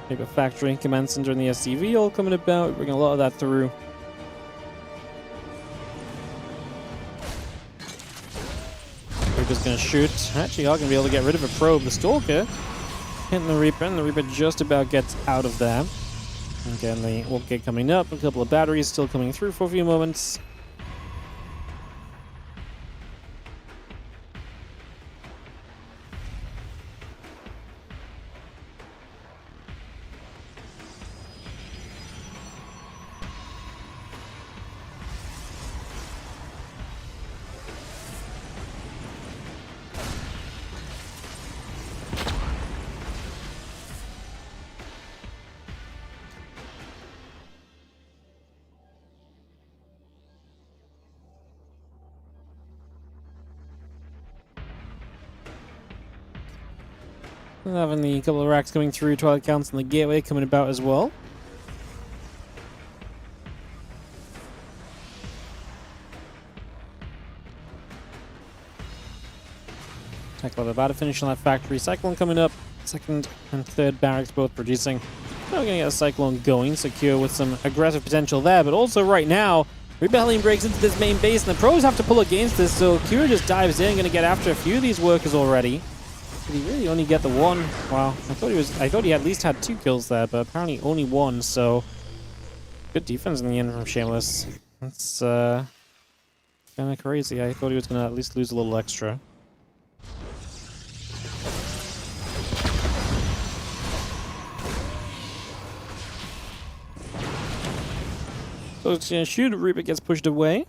Maybe a factory, command center, and the SCV all coming about, bringing a lot of that through. Reaper's gonna shoot. Actually, are gonna be able to get rid of a probe. The Stalker hitting the Reaper, and the Reaper just about gets out of there. Again, the Warp Gate coming up, a couple of batteries still coming through for a few moments. Having the couple of racks coming through, Twilight Counts and the Gateway coming about as well. Tackle about to finish on that factory. Cyclone coming up. Second and third barracks both producing. Now we're going to get a Cyclone going. Secure with some aggressive potential there, but also right now, Rebellion breaks into this main base, and the pros have to pull against this, so Kira just dives in, going to get after a few of these workers already. Did he really only get the one? Wow, I thought he at least had 2 kills there, but apparently only 1, so good defense in the end from Shameless. That's kind of crazy. I thought he was going to at least lose a little extra. So it's going to shoot, Reaper gets pushed away.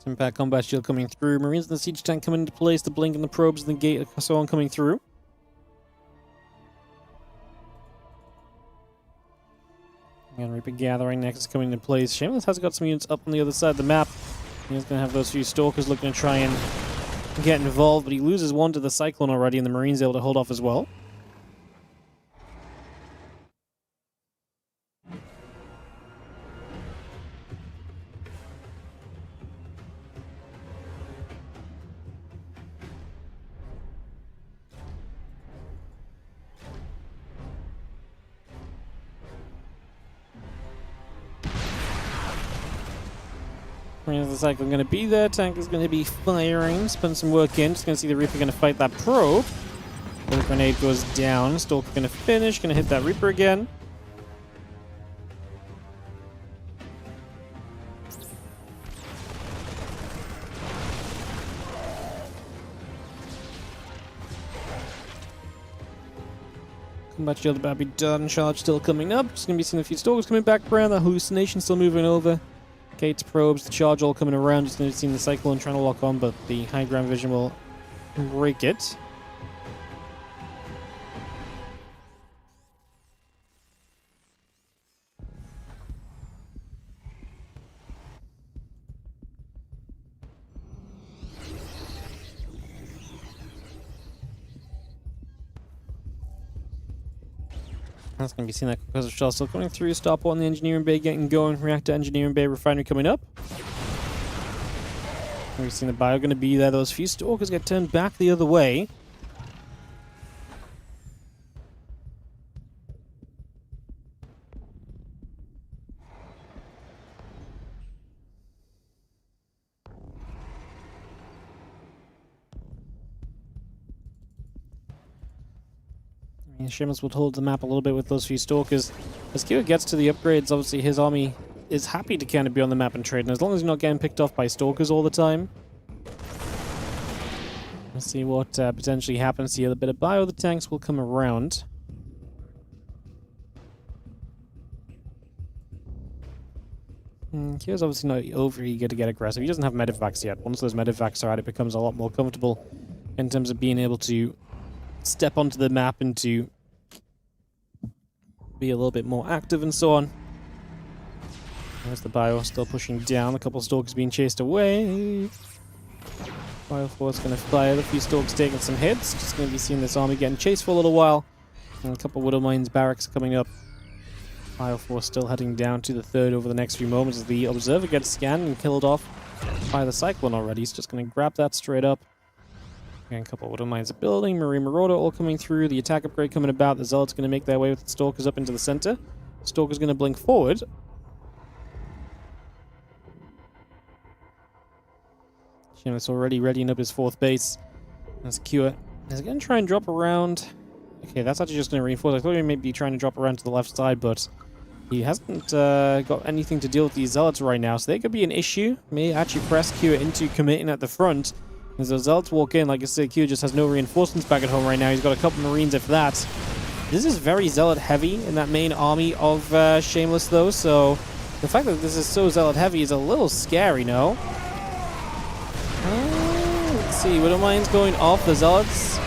Impact combat shield coming through. Marines and the siege tank coming into place. The blink and the probes and the gate, so on coming through. And Reaper gathering next coming into place. Shameless has got some units up on the other side of the map. He's going to have those few stalkers looking to try and get involved, but he loses one to the Cyclone already, and the Marines able to hold off as well. The Cyclone going to be there. Tank is going to be firing. Spend some work in. Just going to see the Reaper going to fight that probe. The grenade goes down. Stalker going to finish. Going to hit that Reaper again. Combat shield about to be done. Charge still coming up. Just going to be seeing a few Stalkers coming back around. The hallucination still moving over. Gates, probes, the charge all coming around. Just going to see the Cyclone trying to lock on, but the high ground vision will break it. That's going to be seen that because of shell still coming through. Stop on the engineering bay getting going. Reactor engineering bay refinery coming up. We've seen the bio going to be there. Those few stalkers get turned back the other way. And Shameless would hold the map a little bit with those few Stalkers. As Kira gets to the upgrades, obviously his army is happy to kind of be on the map and trade, and as long as he's not getting picked off by Stalkers all the time. Let's see what potentially happens here. A bit of bio, the tanks will come around. Kira's obviously not over eager to get aggressive. He doesn't have medivacs yet. Once those medivacs are out, it becomes a lot more comfortable in terms of being able to step onto the map and to be a little bit more active and so on. There's the bio still pushing down. A couple of Stalkers being chased away. Bio Force going to fire. A few Stalkers taking some hits. Just going to be seeing this army getting chased for a little while. And a couple of Widow Mines barracks coming up. Bio Force still heading down to the third over the next few moments as the Observer gets scanned and killed off by the Cyclone already. He's just going to grab that straight up. And a couple of Widow Mines are building. Marine Marauder all coming through. The attack upgrade coming about. The Zealot's going to make their way with the Stalkers up into the center. Stalker's going to blink forward. Shameless already readying up his fourth base. That's Cure. He's going to try and drop around. Okay, that's actually just going to reinforce. I thought he may be trying to drop around to the left side, but he hasn't got anything to deal with these Zealots right now, so they could be an issue. May actually press Cure into committing at the front. As those Zealots walk in, like I said, Cure just has no reinforcements back at home right now. He's got a couple Marines, if that. This is very Zealot heavy in that main army of Shameless, though, so the fact that this is so Zealot heavy is a little scary, no? Let's see, Widow Mines going off, the Zealots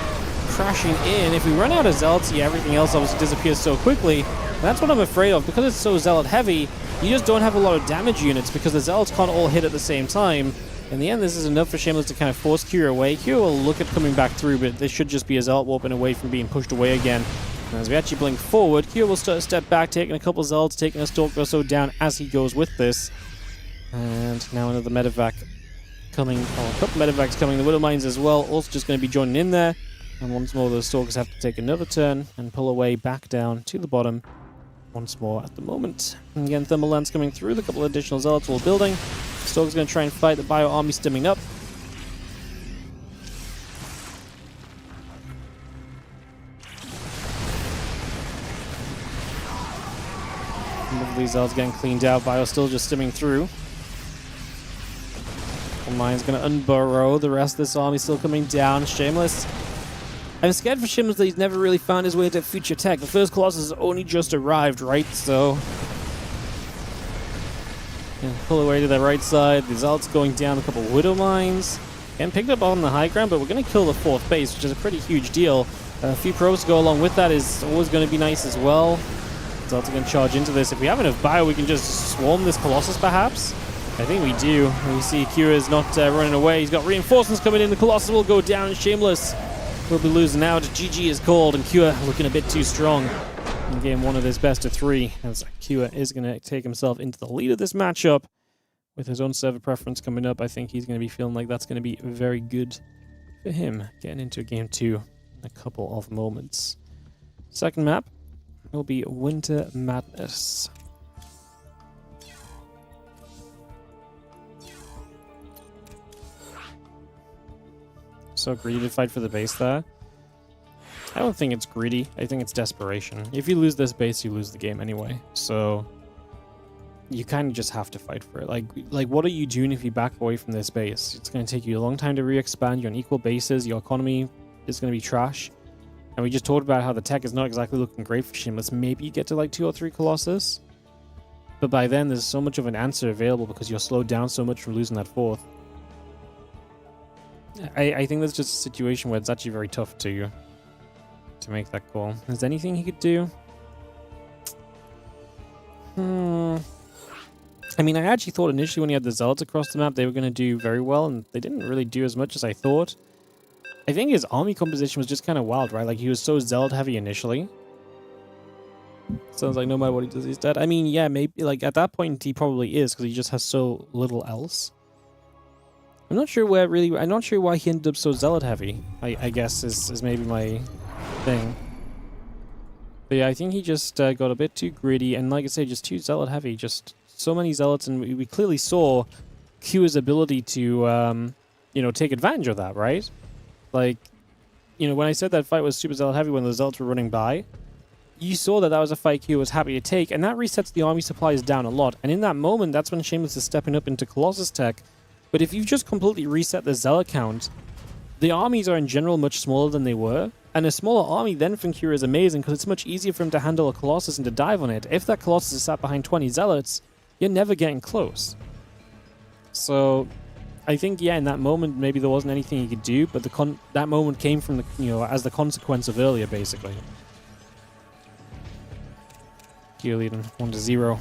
crashing in. If we run out of Zealots, yeah, everything else obviously disappears so quickly. And that's what I'm afraid of. Because it's so Zealot heavy, you just don't have a lot of damage units because the Zealots can't all hit at the same time. In the end, this is enough for Shameless to kind of force Cure away. Cure will look at coming back through, but this should just be a Zealot warping away from being pushed away again. And as we actually blink forward, Cure will step back, taking a couple Zealots, taking a Stalker or so down as he goes with this. And now another medevac coming, or a couple medevacs coming, the Widow Mines as well, also just going to be joining in there. And once more, those Stalkers have to take another turn and pull away back down to the bottom once more at the moment. And again, Thermal Lance coming through, a couple of additional Zealots all building. Stalker's going to try and fight, the Bio Army stimming up. These Zealots getting cleaned out, Bio still just stimming through. Mine's going to unburrow, the rest of this army still coming down. Shameless. I'm scared for Shameless that he's never really found his way to future tech. The first Colossus has only just arrived, right? So pull away to the right side. The Zealots going down, a couple Widow Mines. And picked up on the high ground, but we're going to kill the fourth base, which is a pretty huge deal. A few probes to go along with that is always going to be nice as well. Zealots are going to charge into this. If we have enough bio, we can just swarm this Colossus, perhaps. I think we do. We see Cure is not running away. He's got reinforcements coming in. The Colossus will go down. Shameless will be losing out. GG is called, and Cure looking a bit too strong in game one of this best of three. As Cure is going to take himself into the lead of this matchup with his own server preference coming up. I think he's going to be feeling like that's going to be very good for him getting into game two in a couple of moments. Second map will be Winter Madness. So greedy to fight for the base there. I don't think it's greedy. I think it's desperation. If you lose this base, you lose the game anyway. So you kind of just have to fight for it. Like, what are you doing if you back away from this base? It's going to take you a long time to re-expand. You're on equal bases. Your economy is going to be trash. And we just talked about how the tech is not exactly looking great for Shameless. Maybe you get to like 2 or 3 Colossus. But by then, there's so much of an answer available because you're slowed down so much from losing that fourth. I think that's just a situation where it's actually very tough to make that call. Is there anything he could do? I mean, I actually thought initially when he had the Zealots across the map, they were going to do very well, and they didn't really do as much as I thought. I think his army composition was just kind of wild, right? Like, he was so Zealot heavy initially. Sounds like no matter what he does, he's dead. I mean, yeah, maybe, like, at that point, he probably is, because he just has so little else. I'm not sure I'm not sure why he ended up so Zealot heavy, I guess, is maybe my thing. But yeah, I think he just got a bit too greedy, and like I say, just too Zealot heavy. Just so many Zealots, and we clearly saw Q's ability to, you know, take advantage of that, right? Like, you know, when I said that fight was super zealot heavy when the zealots were running by, you saw that that was a fight Q was happy to take, and that resets the army supplies down a lot. And in that moment, that's when Shameless is stepping up into Colossus tech. But if you've just completely reset the zealot count, the armies are in general much smaller than they were. And a smaller army then from Q is amazing because it's much easier for him to handle a Colossus and to dive on it. If that Colossus is sat behind 20 zealots, you're never getting close. So I think, yeah, in that moment, maybe there wasn't anything he could do, but that moment came from the, you know, as the consequence of earlier, basically. Q leading 1-0.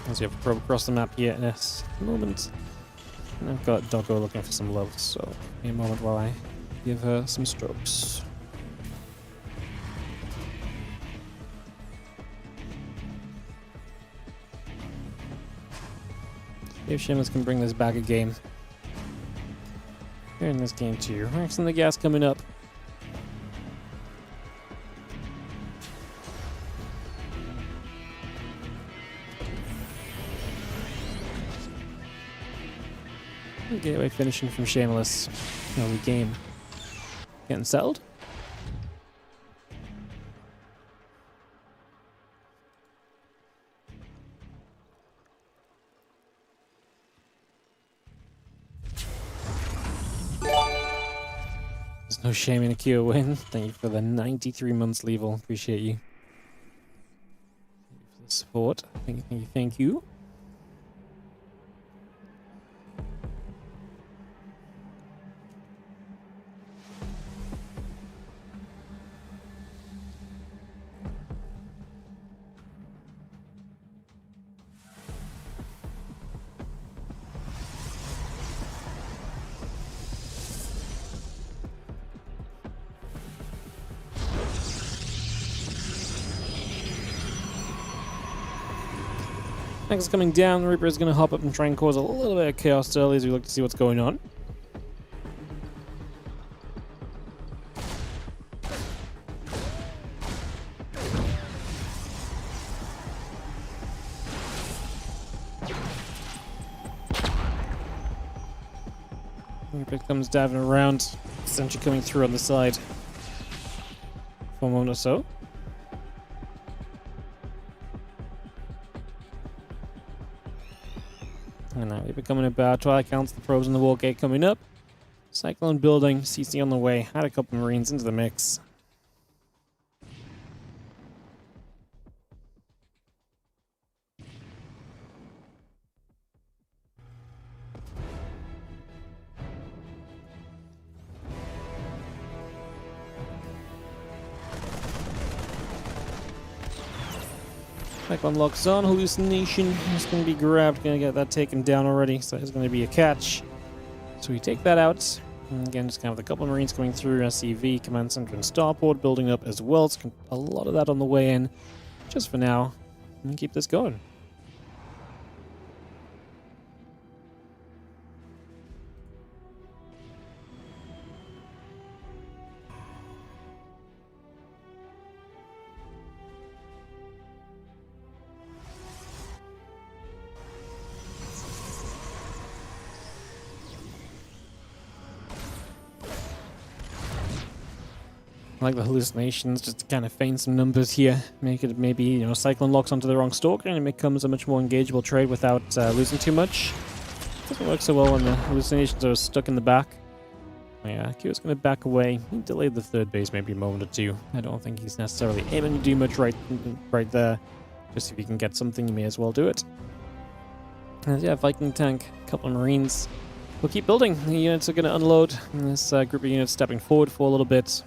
As we have a probe across the map here in this moment. And I've got Doggo looking for some love, so give me a moment while I give her some strokes. See if Shameless can bring this back a game. Here in this game too. Racks on the gas coming up. Gateway finishing from Shameless. Early game. Getting settled. There's no shame in a Kia win. Thank you for the 93 months level. Appreciate you. Thank you for the support. Thank you. Next coming down, the Reaper is going to hop up and try and cause a little bit of chaos early as we look to see what's going on. Reaper comes diving around, essentially coming through on the side for a moment or so. And now we're becoming about Twilight counts the probes in the wall gate coming up. Cyclone building, CC on the way. Had a couple Marines into the mix. Cyclone locks on, hallucination is going to be grabbed, going to get that taken down already, so there's going to be a catch. So we take that out, and again just kind of a couple of Marines coming through, SCV, Command Center and Starport building up as well, so a lot of that on the way in, just for now, and keep this going. I like the hallucinations, just to kind of feign some numbers here. Make it maybe, you know, Cyclone locks onto the wrong stalker and it becomes a much more engageable trade without losing too much. Doesn't work so well when the hallucinations are stuck in the back. Yeah, Kyo's going to back away. He delayed the third base maybe a moment or two. I don't think he's necessarily aiming to do much right there. Just if you can get something, you may as well do it. And yeah, Viking tank, a couple of Marines. We'll keep building. The units are going to unload. And this group of units stepping forward for a little bit.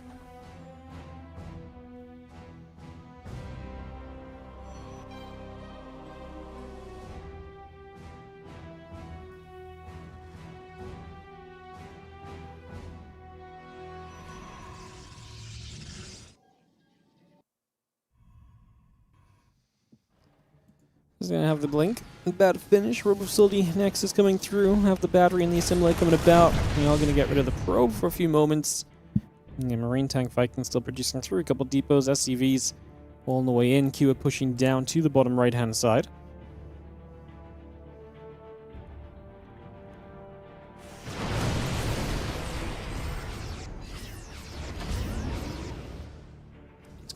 Is going to have the blink. About to finish. Robo Facility next is coming through. Have the battery and the assembly coming about. We are going to get rid of the probe for a few moments. And the Marine tank Viking still producing through. A couple depots, SCVs all on the way in. Q are pushing down to the bottom right hand side.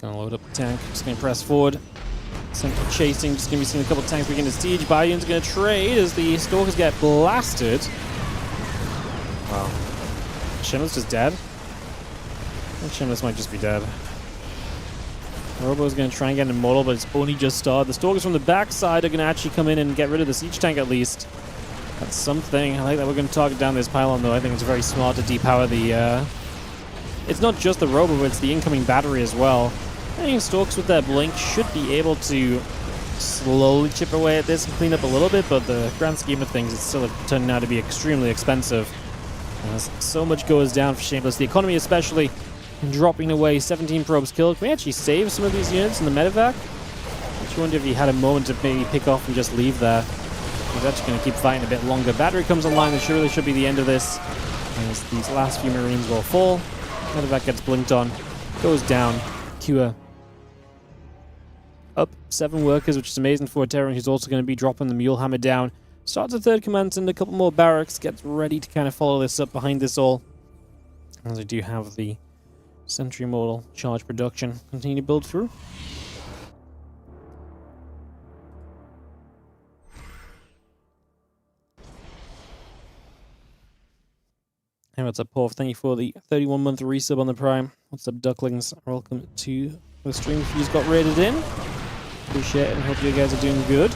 Gonna load up the tank, just gonna press forward. Simple chasing, just gonna be seeing a couple of tanks begin to siege. Bayon's gonna trade as the Stalkers get blasted. Wow. Shimmer's just dead. I think Shimmer's might just be dead. Robo's going to try and get an immortal, but it's only just started. The Stalkers from the backside are going to actually come in and get rid of the siege tank at least. That's something. I like that we're going to target down this pylon, though. I think it's very smart to depower the... It's not just the Robo, but it's the incoming battery as well. I think Stalkers with their blink should be able to slowly chip away at this and clean up a little bit, but the grand scheme of things, it's still turning out to be extremely expensive. As so much goes down for Shameless. The economy especially dropping away. 17 probes killed. Can we actually save some of these units in the medevac? I just wonder if he had a moment to maybe pick off and just leave there. He's actually going to keep fighting a bit longer. Battery comes online. This really should be the end of this. As these last few Marines will fall. Medevac gets blinked on. Goes down. Cure. Up 7 workers, which is amazing for a Terran who's also going to be dropping the Mule Hammer down. Starts a 3rd command and a couple more barracks. Gets ready to kind of follow this up behind this all. As we do have the Sentry Immortal charge production continue to build through. Hey, what's up, Paul? Thank you for the 31-month resub on the Prime. What's up, Ducklings? Welcome to the stream if you just got rated in. Appreciate it and hope you guys are doing good.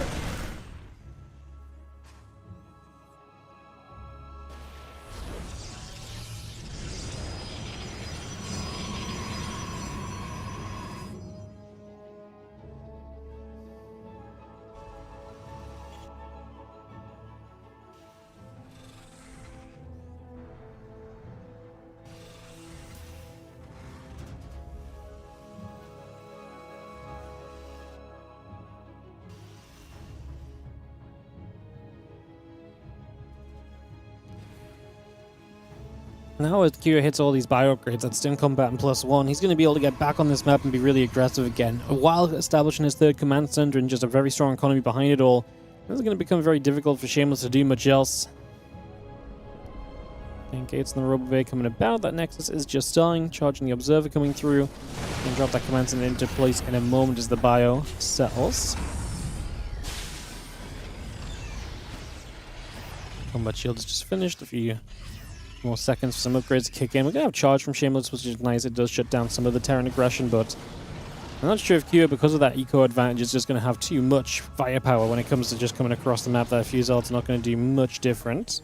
Now as Kira hits all these bio upgrades, that's Stim Combat and +1, he's going to be able to get back on this map and be really aggressive again. While establishing his 3rd command center and just a very strong economy behind it all, this is going to become very difficult for Shameless to do much else. And Gates and the Robo Bay coming about. That Nexus is just starting, charging the Observer coming through. And drop that command center into place in a moment as the bio settles. Combat shield is just finished. A few more seconds for some upgrades to kick in. We're going to have charge from Shameless, which is nice. It does shut down some of the Terran aggression, but I'm not sure if Kira, because of that eco advantage, is just going to have too much firepower when it comes to just coming across the map. That Fusel's not going to do much different.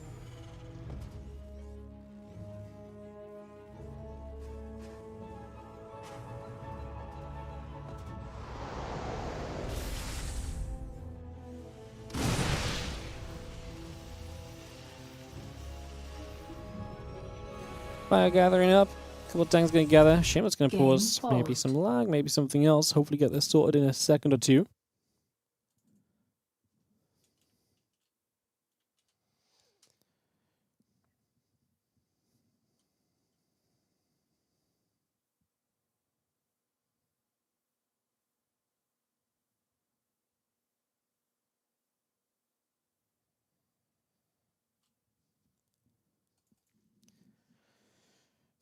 Fire gathering up. A couple of tanks going to gather. Shameless going to pause. Maybe some lag, maybe something else. Hopefully get this sorted in a second or two.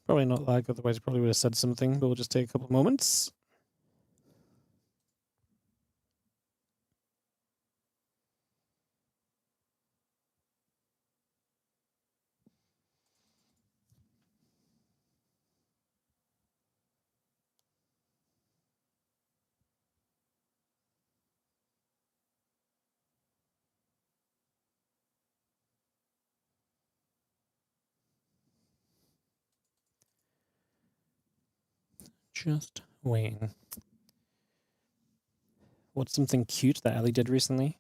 Probably not lag, otherwise I probably would have said something, but we'll just take a couple of moments. Just waiting. What's something cute that Ellie did recently?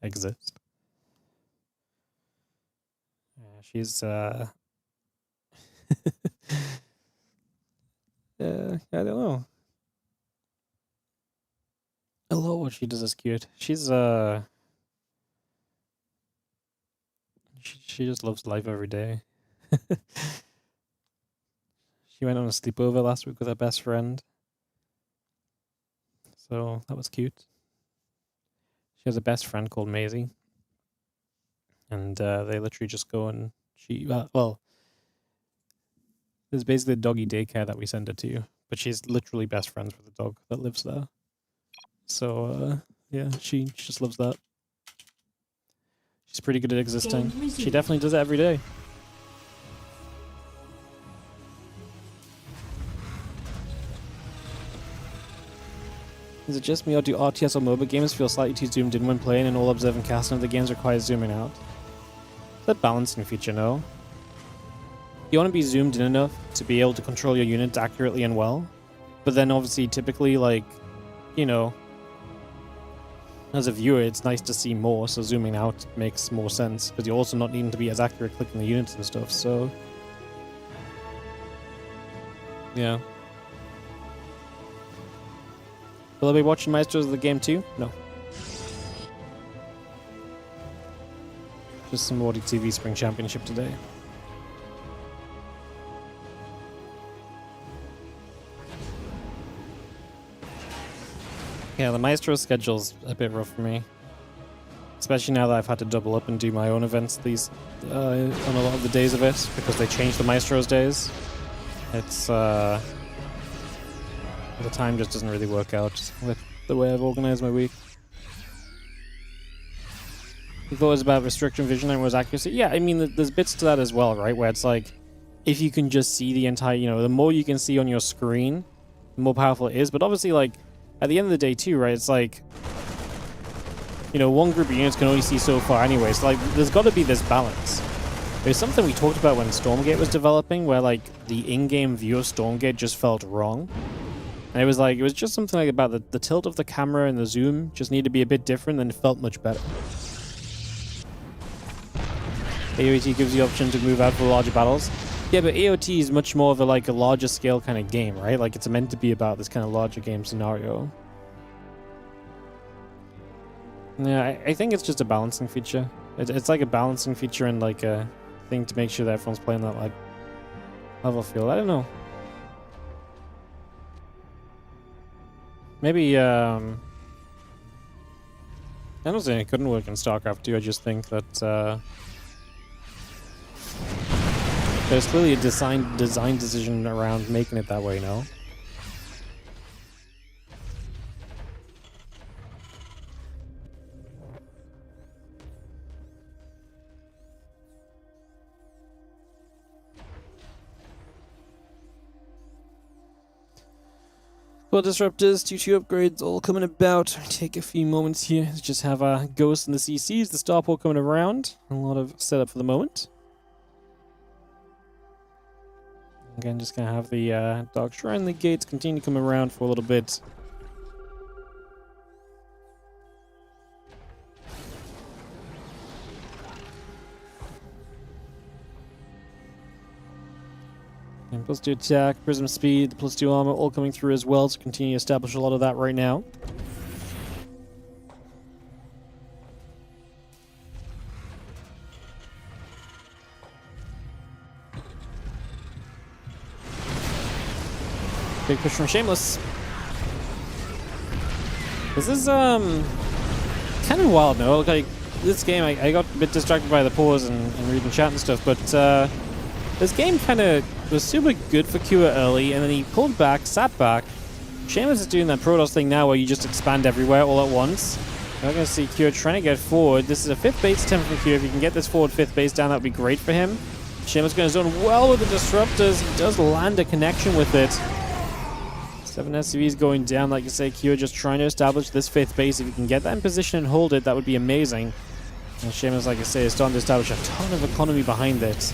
Exist. Yeah, she's I don't know. I love what she does is cute. She's she just loves life every day. She went on a sleepover last week with her best friend. So that was cute. She has a best friend called Maisie. And they literally just go and well, there's basically a doggy daycare that we send her to. but she's literally best friends with the dog that lives there. So, yeah, she just loves that. She's pretty good at existing. She definitely does it every day. Is it just me, or do RTS or MOBA games feel slightly too zoomed in when playing, and all observing casting of the games requires zooming out? That balancing feature, no? You want to be zoomed in enough to be able to control your units accurately and well, but then obviously typically, like, you know, as a viewer it's nice to see more, so zooming out makes more sense, because you're also not needing to be as accurate clicking the units and stuff, so... yeah. Will I be watching Maestros of the game too? No. Just some WardiTV Spring Championship today. Yeah, the Maestro schedule's a bit rough for me. Especially now that I've had to double up and do my own events these on a lot of the days of it, because they changed the Maestro's days. It's the time just doesn't really work out with the way I've organized my week. You thought it was about restriction vision and was accuracy? Yeah, I mean, there's bits to that as well, right? Where it's like, if you can just see the entire, you know, the more you can see on your screen, the more powerful it is. But obviously, like, at the end of the day too, right, it's like, you know, one group of units can only see so far anyway, so like, there's got to be this balance. There's something we talked about when Stormgate was developing, where like, the in-game view of Stormgate just felt wrong. And it was like, it was just something like about the tilt of the camera and the zoom just needed to be a bit different, and it felt much better. AOT gives you the option to move out for larger battles. Yeah, but AOT is much more of a, like, a larger scale kind of game, right? Like, it's meant to be about this kind of larger game scenario. Yeah, I think it's just a balancing feature. It's like a balancing feature and like a thing to make sure that everyone's playing that, like, level field. I don't know. Maybe, I'm not saying it couldn't work in StarCraft 2, I just think that, there's clearly a design decision around making it that way, no? Well, disruptors, 2-2 upgrades, all coming about. Take a few moments here to just have a Ghost and the CCs, the Starport coming around. A lot of setup for the moment. Again, just gonna have the Dark Shrine, the gates continue to come around for a little bit. And +2 attack, prism speed, the +2 armor, all coming through as well, to continue to establish a lot of that right now. Big push from Shameless. This is kind of wild, no? Like, this game, I got a bit distracted by the pause and reading chat and stuff, but this game kind of was super good for Kua early, and then he pulled back, sat back. Shameless is doing that Protoss thing now where you just expand everywhere all at once. We're going to see Kua trying to get forward. This is a 5th base attempt from Kua. If you can get this forward 5th base down, that would be great for him. Shameless going to zone well with the disruptors. He does land a connection with it. 7 SCVs going down, like you say. Kua just trying to establish this 5th base. If you can get that in position and hold it, that would be amazing. And Shameless, like I say, is starting to establish a ton of economy behind it.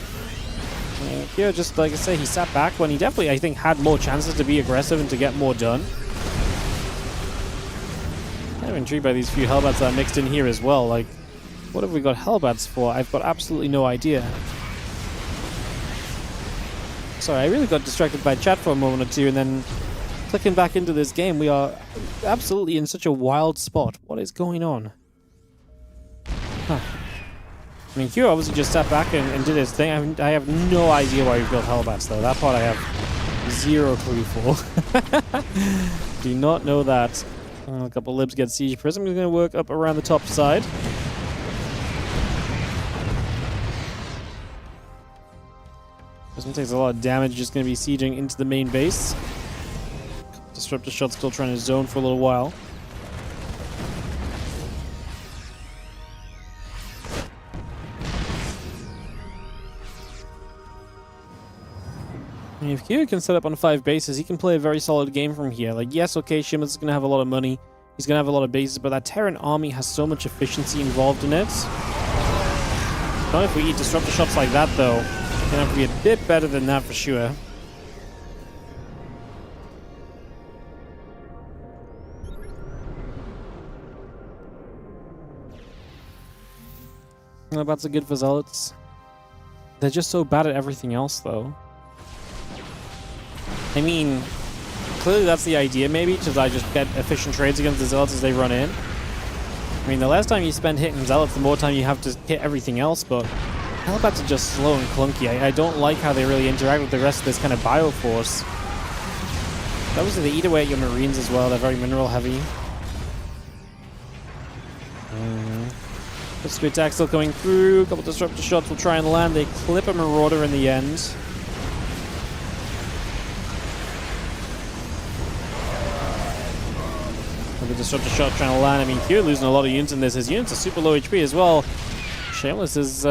Kua just, like I say, he sat back when he definitely, I think, had more chances to be aggressive and to get more done. Kind of intrigued by these few Hellbats that are mixed in here as well. Like, what have we got Hellbats for? I've got absolutely no idea. Sorry, I really got distracted by chat for a moment or two, and then clicking back into this game, we are absolutely in such a wild spot. What is going on? Huh. I mean, Kua obviously just sat back and did his thing. I have no idea why we built Hellbats, though. That part I have zero clue for. Do not know that. A couple libs get Siege Prism. Is going to work up around the top side. Prism takes a lot of damage, just going to be sieging into the main base. Disruptor Shot still trying to zone for a little while. I mean, if Kira can set up on 5 bases, he can play a very solid game from here. Like, yes, okay, Shimmers is going to have a lot of money. He's going to have a lot of bases, but that Terran army has so much efficiency involved in it. Not if we eat Disruptor Shots like that, though. It's going to have to be a bit better than that for sure. Well, that's a good for Zealots. They're just so bad at everything else, though. I mean, clearly that's the idea, maybe, to just get efficient trades against the Zealots as they run in. I mean, the less time you spend hitting Zealots, the more time you have to hit everything else, but Hellbats are just slow and clunky. I don't like how they really interact with the rest of this kind of bioforce. Obviously, they eat away at your Marines as well. They're very mineral heavy. Rescue attack still coming through. A couple Disruptor Shots will try and land. They clip a Marauder in the end. The Disruptor Shot trying to land. I mean, Kira losing a lot of units in this. His units are super low HP as well. Shameless is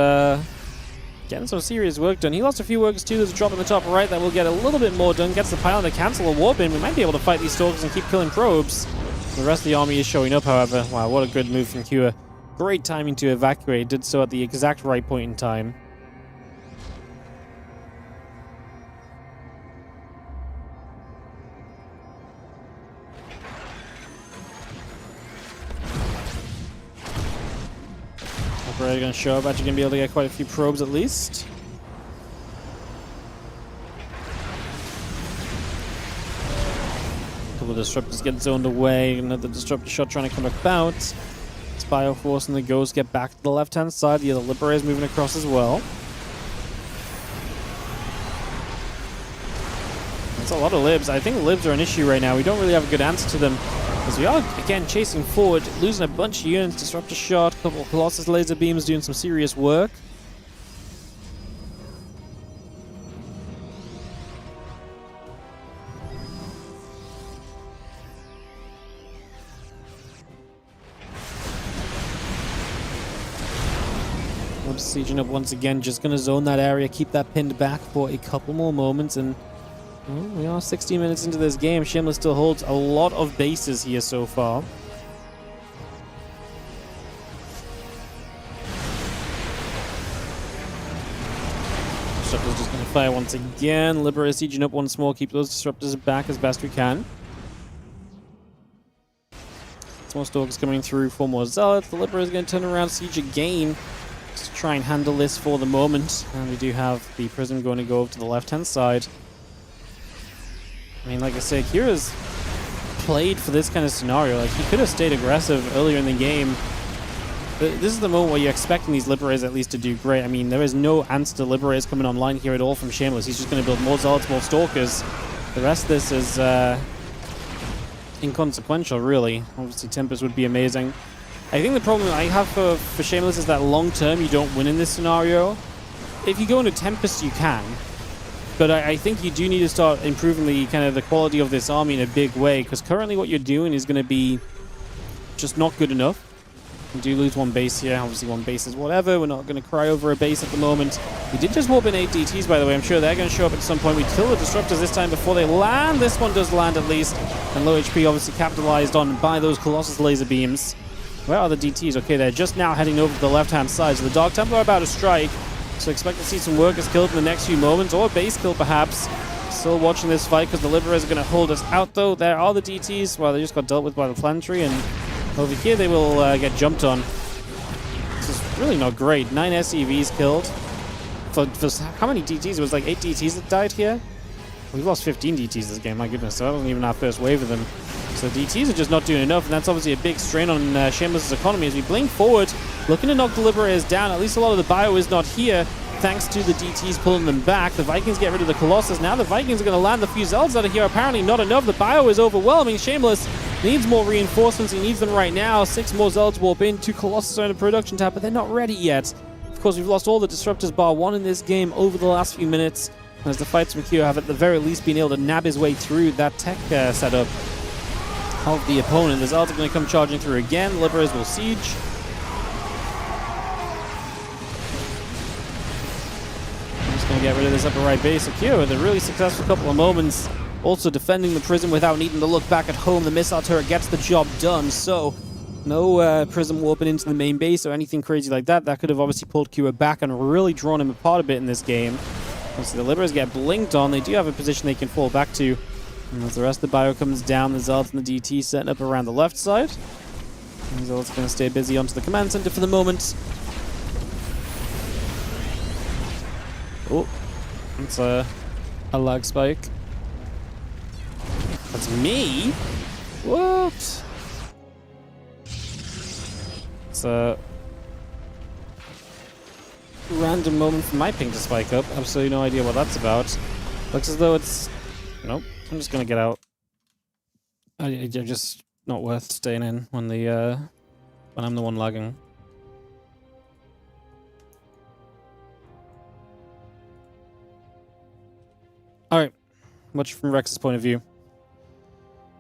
getting some serious work done. He lost a few workers too. There's a drop in the top right that will get a little bit more done. Gets the pylon to cancel a warp in. We might be able to fight these Stalkers and keep killing probes. The rest of the army is showing up, however. Wow, what a good move from Kira. Great timing to evacuate. Did so at the exact right point in time. We're going to show up. Actually going to be able to get quite a few probes at least. A couple of Disruptors get zoned away. Another Disruptor Shot trying to come about. This Bioforce and the Ghost get back to the left-hand side. The other Liberator is moving across as well. That's a lot of Libs. I think Libs are an issue right now. We don't really have a good answer to them. As we are, again, chasing forward, losing a bunch of units. Disruptor Shot, a couple of Colossus laser beams doing some serious work. Sieging up once again, just going to zone that area, keep that pinned back for a couple more moments, and well, we are 16 minutes into this game. Shameless still holds a lot of bases here so far. Disruptor's just going to fire once again. Liberator sieging up once more, keep those Disruptors back as best we can. Some more Stalkers coming through, 4 more Zealots. The Liberator is going to turn around, siege again. To try and handle this for the moment. And we do have the Prism going to go over to the left-hand side. I mean, like I said, Kira's played for this kind of scenario. Like, he could have stayed aggressive earlier in the game. But this is the moment where you're expecting these Liberators at least to do great. I mean, there is no answer to Liberators coming online here at all from Shameless. He's just going to build more Zealots, more Stalkers. The rest of this is inconsequential, really. Obviously, Tempest would be amazing. I think the problem I have for Shameless is that long-term you don't win in this scenario. If you go into Tempest, you can. But I think you do need to start improving the quality of this army in a big way, because currently what you're doing is going to be just not good enough. We do lose 1 base here. Obviously 1 base is whatever. We're not going to cry over a base at the moment. We did just warp in 8 DTs, by the way. I'm sure they're going to show up at some point. We kill the Disruptors this time before they land. This one does land at least. And low HP obviously capitalized on by those Colossus laser beams. Where are the DTs? Okay, they're just now heading over to the left-hand side. So the Dark Templar are about to strike. So expect to see some workers killed in the next few moments, or a base kill perhaps. Still watching this fight because the Liberators are going to hold us out though. There are the DTs. Well, they just got dealt with by the Planetary, and over here they will get jumped on. This is really not great. 9 SCVs killed. For how many DTs? It was like 8 DTs that died here. We've lost 15 DTs this game, my goodness. So that wasn't even our first wave of them. So DTs are just not doing enough, and that's obviously a big strain on Shameless's economy. As we blink forward, looking to knock the Liberators down. At least a lot of the bio is not here, thanks to the DTs pulling them back. The Vikings get rid of the Colossus. Now the Vikings are going to land the few Zealots out of here. Apparently not enough. The bio is overwhelming. Shameless needs more reinforcements. He needs them right now. 6 more Zealots warp in. 2 Colossus are in a production tab, but they're not ready yet. Of course, we've lost all the Disruptors bar 1 in this game over the last few minutes. as the fights from Q have at the very least been able to nab his way through that tech setup of the opponent. The Zelda going to come charging through again. The Liberators will siege. I'm just going to get rid of this upper right base of Q with a really successful couple of moments. Also defending the Prism without needing to look back at home. The missile turret gets the job done. So no Prism warping into the main base or anything crazy like that. That could have obviously pulled Q back and really drawn him apart a bit in this game. So the Liberators get blinked on. They do have a position they can fall back to. And as the rest of the bio comes down, the Zealot and the DT setting up around the left side. And Zealot's going to stay busy onto the command center for the moment. Oh, that's a lag spike. That's me? What? It's a random moment for my ping to spike up. Absolutely no idea what that's about. Looks as though it's... Nope. I'm just gonna get out. I'm just not worth staying in when when I'm the one lagging. Alright. Much from Rex's point of view.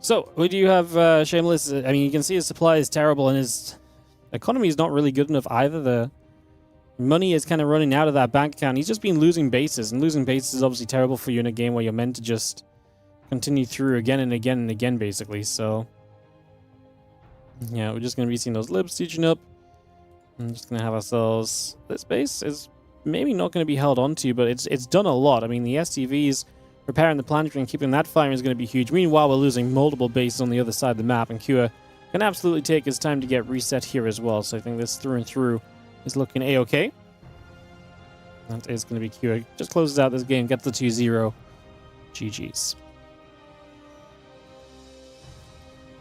So, we do have Shameless. I mean, you can see his supply is terrible and his economy is not really good enough either. The money is kind of running out of that bank account. He's just been losing bases, and losing bases is obviously terrible for you in a game where you're meant to just continue through again and again and again, basically. So, yeah, we're just going to be seeing those libs sieging up. I'm just going to have ourselves... This base is maybe not going to be held onto, but it's done a lot. I mean, the STVs repairing the planetary and keeping that firing is going to be huge. Meanwhile, we're losing multiple bases on the other side of the map, and Kua can absolutely take his time to get reset here as well. So I think this through and through is looking A-okay. That is going to be Kua. Just closes out this game, gets the 2-0. GG's.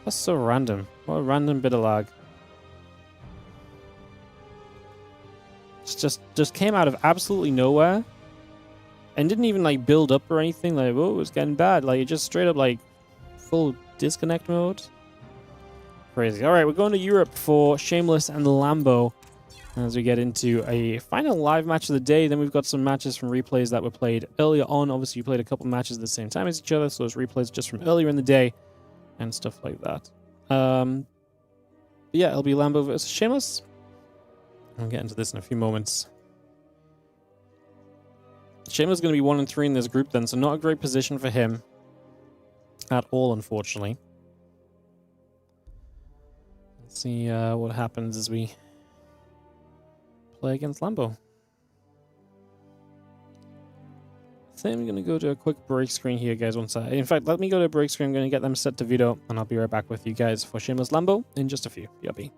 That's so random. What a random bit of lag. Just came out of absolutely nowhere. And didn't even like build up or anything. Like, oh, it was getting bad. Like, it just straight up like full disconnect mode. Crazy. Alright, we're going to Europe for Shameless and Lambo as we get into a final live match of the day. Then we've got some matches from replays that were played earlier on. Obviously, we played a couple matches at the same time as each other, so those replays just from earlier in the day and stuff like that. Yeah, it'll be Lambo versus Shameless. I'll get into this in a few moments. Shameless is going to be 1-3 in this group then, so not a great position for him at all, unfortunately. Let's see what happens as we play against Lambo. I think I'm going to go to a quick break screen here, guys. In fact, let me go to a break screen. I'm going to get them set to veto, and I'll be right back with you guys for Shameless Lambo in just a few. Yuppie.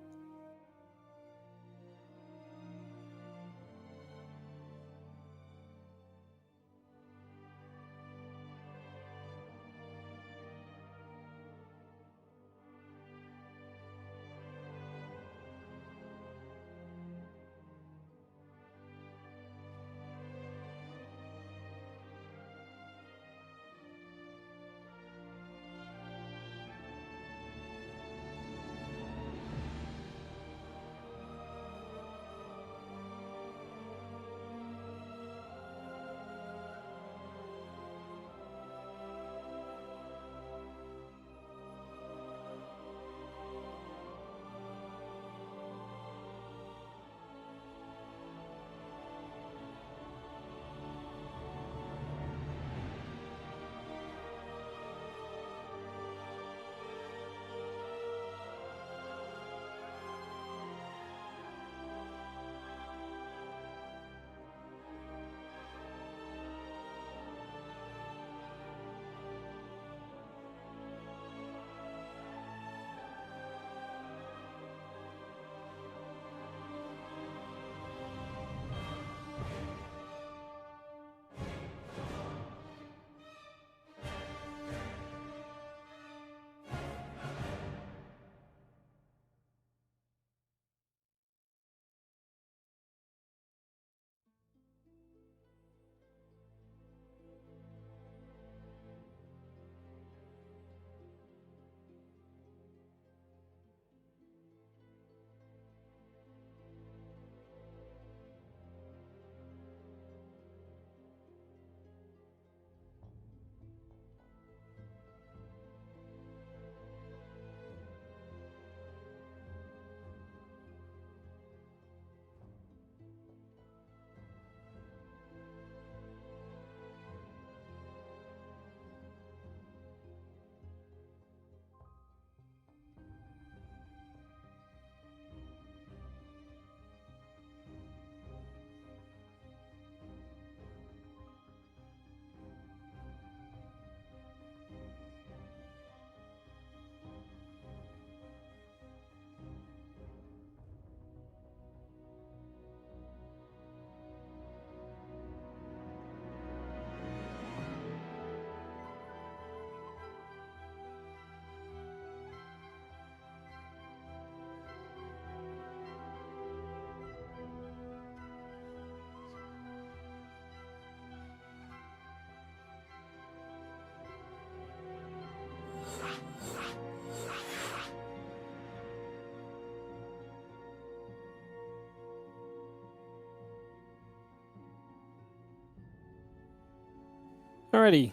Alrighty,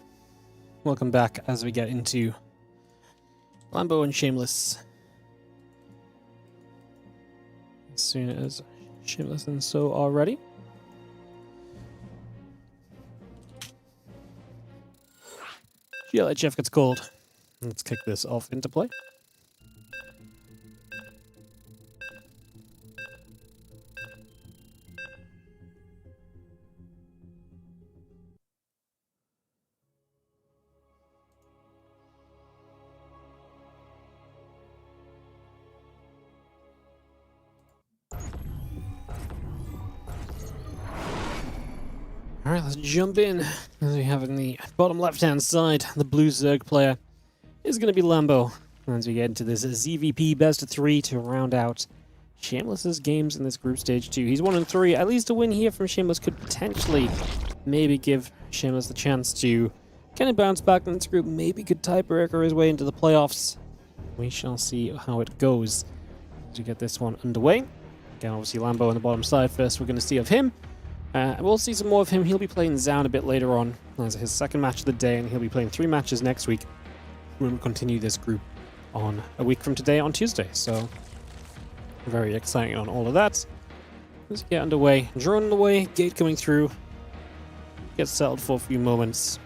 welcome back as we get into Lambo and Shameless. As soon as Shameless and so are ready. GLA Chef gets called. Let's kick this off into play. Alright, let's jump in. As we have in the bottom left-hand side, the blue Zerg player is going to be Lambo. As we get into this ZVP best of 3 to round out Shameless's games in this group stage 2. He's 1-3. At least a win here from Shameless could potentially maybe give Shameless the chance to kind of bounce back in this group. Maybe could tiebreaker his way into the playoffs. We shall see how it goes as we get this one underway. Again, obviously Lambo on the bottom side first. We're going to see of him. We'll see some more of him. He'll be playing Zaun a bit later on as his second match of the day, and he'll be playing 3 matches next week. We'll continue this group on a week from today on Tuesday, so very exciting on all of that. Let's get underway. Drone on the way, gate coming through. Get settled for a few moments.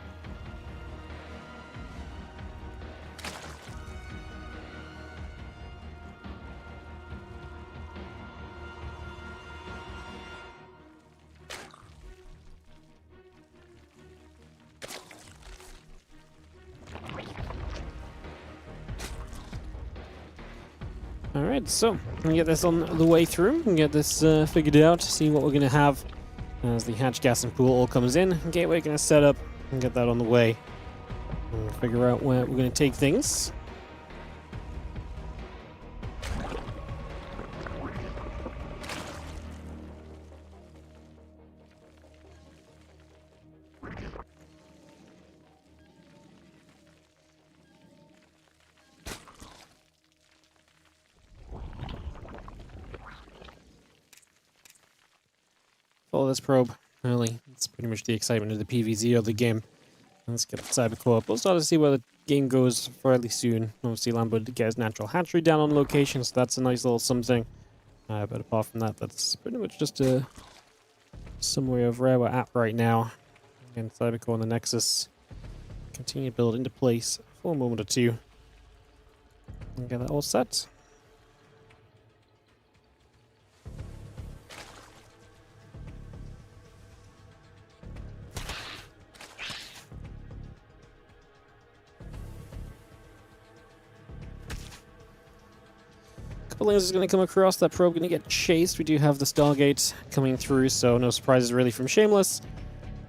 Alright, so we can get this on the way through. We can get this figured out, see what we're going to have as the hatch gas and pool all comes in. Gateway going to set up and get that on the way. And figure out where we're going to take things. Follow this probe early. It's pretty much the excitement of the PvZ of the game. Let's get the cybercore up. We'll start to see where the game goes fairly soon. Obviously, Lambo did get his natural hatchery down on location, so that's a nice little something. But apart from that, that's pretty much just a summary of where we're at right now. Again, cybercore on the Nexus. Continue to build into place for a moment or two. And get that all set. Is going to come across. That probe going to get chased. We do have the Stargate coming through, so no surprises really from Shameless.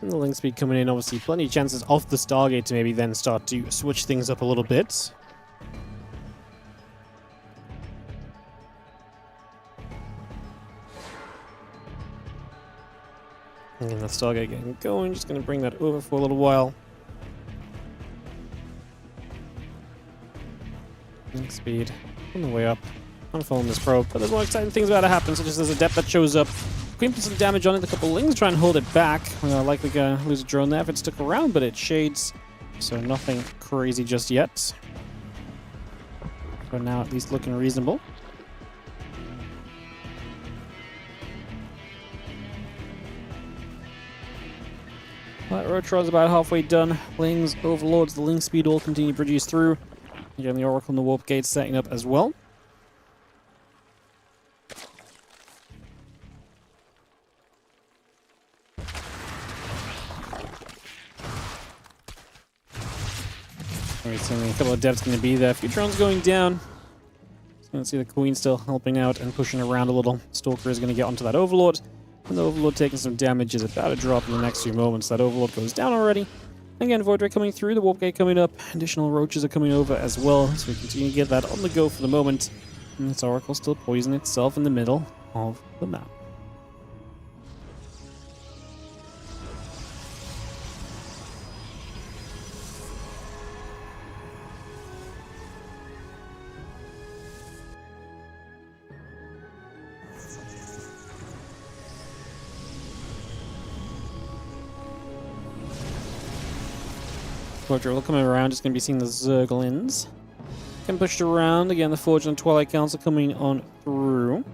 And the link speed coming in, obviously plenty of chances off the Stargate to maybe then start to switch things up a little bit. And the Stargate getting going, just going to bring that over for a little while. Link speed on the way up. I'm following this probe, but there's more exciting things about to happen, such as there's a depth that shows up. Queen puts some damage on it, a couple of lings try and hold it back. Likely gonna lose a drone there if it stuck around, but it shades, so nothing crazy just yet. For now, at least looking reasonable. That Rotron's about halfway done. Lings, Overlords, the link speed all continue to produce through. Again, the Oracle and the Warp Gate setting up as well. Certainly a couple of devs going to be there. A few drones going down. Just going to see the Queen still helping out and pushing around a little. Stalker is going to get onto that Overlord. And the Overlord taking some damage is about to drop in the next few moments. That Overlord goes down already. Again, Void Ray coming through. The Warp Gate coming up. Additional Roaches are coming over as well. So we continue to get that on the go for the moment. And this Oracle still poisoning itself in the middle of the map. Quadrill coming around, just going to be seeing the Zerglings. Getting pushed around. Again, the Forge and Twilight Council coming on through.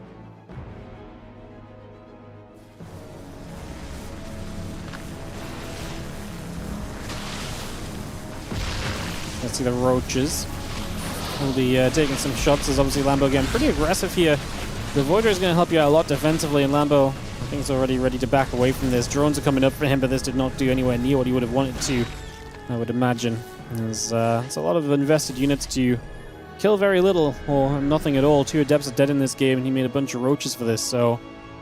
Let's see the Roaches. Will be taking some shots as obviously Lambo again pretty aggressive here. The Voider is going to help you out a lot defensively, and Lambo I think is already ready to back away from this. Drones are coming up for him, but this did not do anywhere near what he would have wanted to, I would imagine. There's a lot of invested units to kill very little or nothing at all. 2 Adepts are dead in this game, and he made a bunch of Roaches for this, so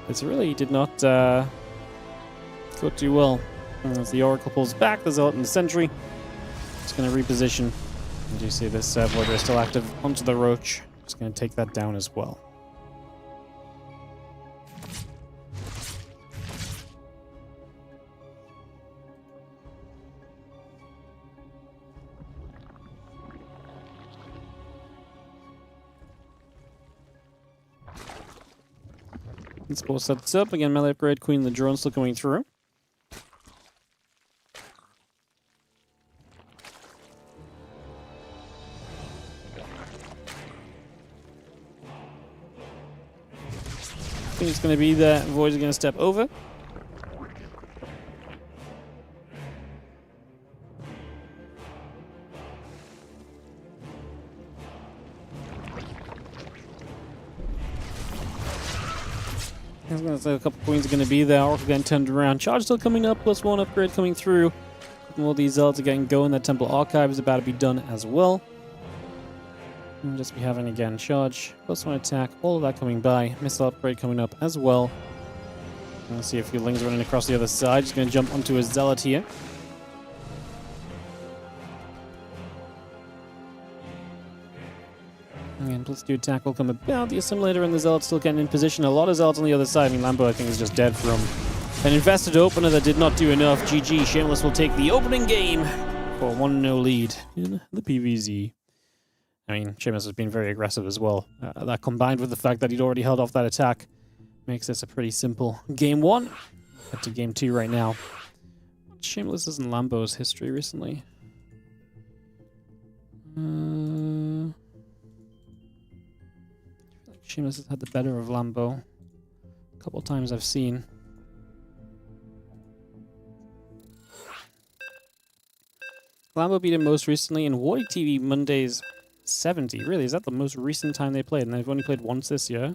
this really did not go too well. As the Oracle pulls back, the Zealot and the Sentry. It's going to reposition. And you see this Voider is still active onto the Roach. Just going to take that down as well. eSports sets up. Again, melee upgrade, Queen, the drone still coming through. I think it's going to be there. Void's going to step over. I was going to say a couple queens are going to be there. Oracle getting turned around. Charge still coming up. +1 upgrade coming through. All these zealots are getting going. That temple archive is about to be done as well. We'll just be having again charge, +1 attack, all of that coming by. Missile upgrade coming up as well. Let's see a few lings running across the other side. Just going to jump onto his zealot here. And +2 attack will come about. The assimilator and the zealot still getting in position. A lot of zealots on the other side. I mean, Lambo I think is just dead from an invested opener that did not do enough. GG, Shameless will take the opening game for a 1-0 lead in the PvZ. I mean, Shameless has been very aggressive as well. That combined with the fact that he'd already held off that attack makes this a pretty simple game 1. Head to game 2 right now. Shameless is in Lambo's history recently. I feel like Shameless has had the better of Lambo a couple times I've seen. Lambo beat him most recently in WardiTV Mondays 70. Really, is that the most recent time they played? And they've only played once this year.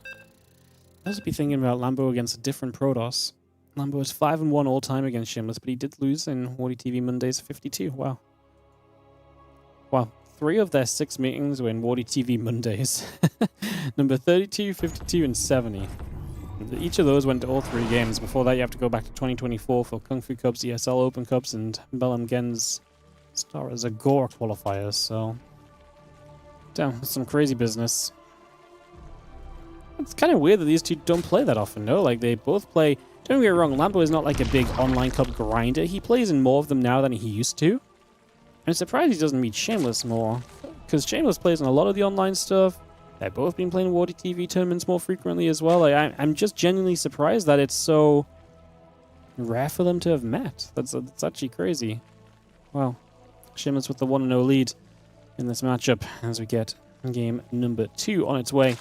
I must be thinking about Lambo against a different Protoss. Lambo is 5-1 all time against Shameless, but he did lose in WardiTV Mondays 52. Wow. Wow. 3 of their 6 meetings were in WardiTV Mondays. Number 32, 52, and 70. Each of those went to all 3 games. Before that, you have to go back to 2024 for Kung Fu Cups, ESL Open Cups, and Belam Gen's Star as a Gore qualifiers, so damn, that's some crazy business. It's kind of weird that these two don't play that often, no? Like, they both play... Don't get me wrong, Lambo is not like a big online cup grinder. He plays in more of them now than he used to. I'm surprised he doesn't meet Shameless more, because Shameless plays in a lot of the online stuff. They've both been playing WardiTV tournaments more frequently as well. Like, I'm just genuinely surprised that it's so rare for them to have met. That's actually crazy. Wow. Shameless with the 1-0 lead in this matchup as we get game number 2 on its way.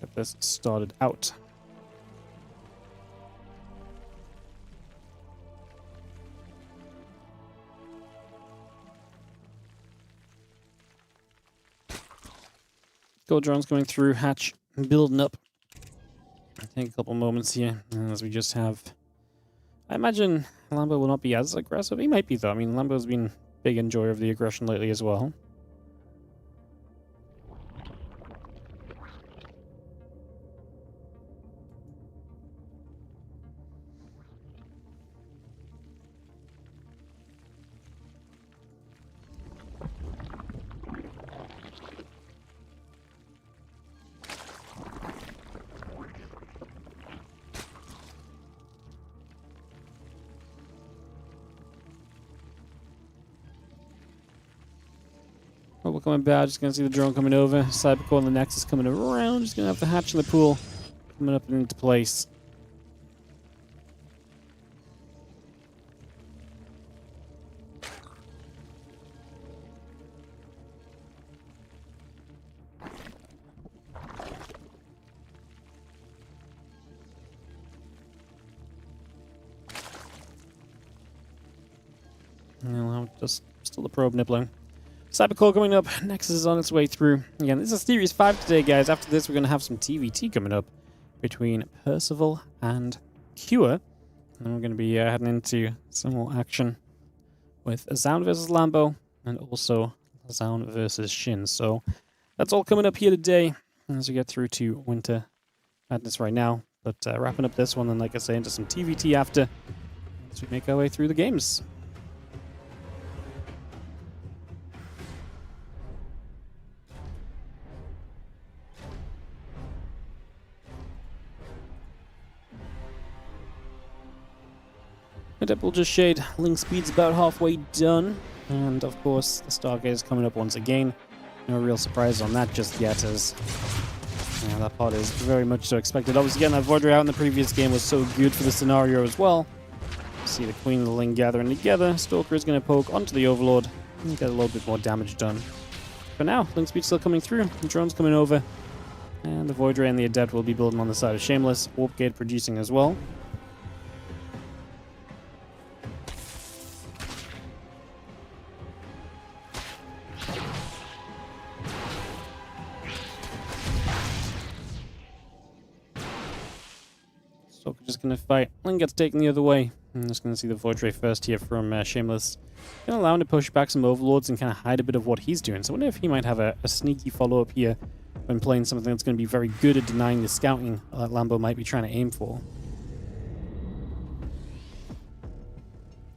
Get this started out. Gold drones going through, hatch building up. I think a couple moments here as we just have... I imagine Lambo will not be as aggressive. He might be though. I mean, Lambo's been big enjoyer of the aggression lately as well. Oh, we're coming back. Just gonna see the drone coming over. Cybercore and the Nexus coming around. Just gonna have the hatch in the pool coming up and into place. Just still the probe nibbling. Cybercore coming up. Nexus is on its way through. Again, this is Series 5 today, guys. After this, we're going to have some TVT coming up between Percival and Cure. And we're going to be heading into some more action with Zound versus Lambo and also Zound versus SHIN. So that's all coming up here today as we get through to Winter Madness right now. But wrapping up this one, and like I say, into some TVT after as we make our way through the games. We'll just shade. Link speed's about halfway done. And of course, the Stargate is coming up once again. No real surprise on that just yet, as that part is very much so expected. Obviously, getting that Void Ray out in the previous game was so good for the scenario as well. See the Queen and the Link gathering together. Stalker is going to poke onto the Overlord and get a little bit more damage done. For now, Link speed's still coming through. The drone's coming over. And the Void Ray and the Adept will be building on the side of Shameless. Warp Gate producing as well. So we're just going to fight. Link gets taken the other way. I'm just going to see the Void Ray first here from Shameless. Going to allow him to push back some Overlords and kind of hide a bit of what he's doing. So I wonder if he might have a sneaky follow-up here when playing something that's going to be very good at denying the scouting that Lambo might be trying to aim for.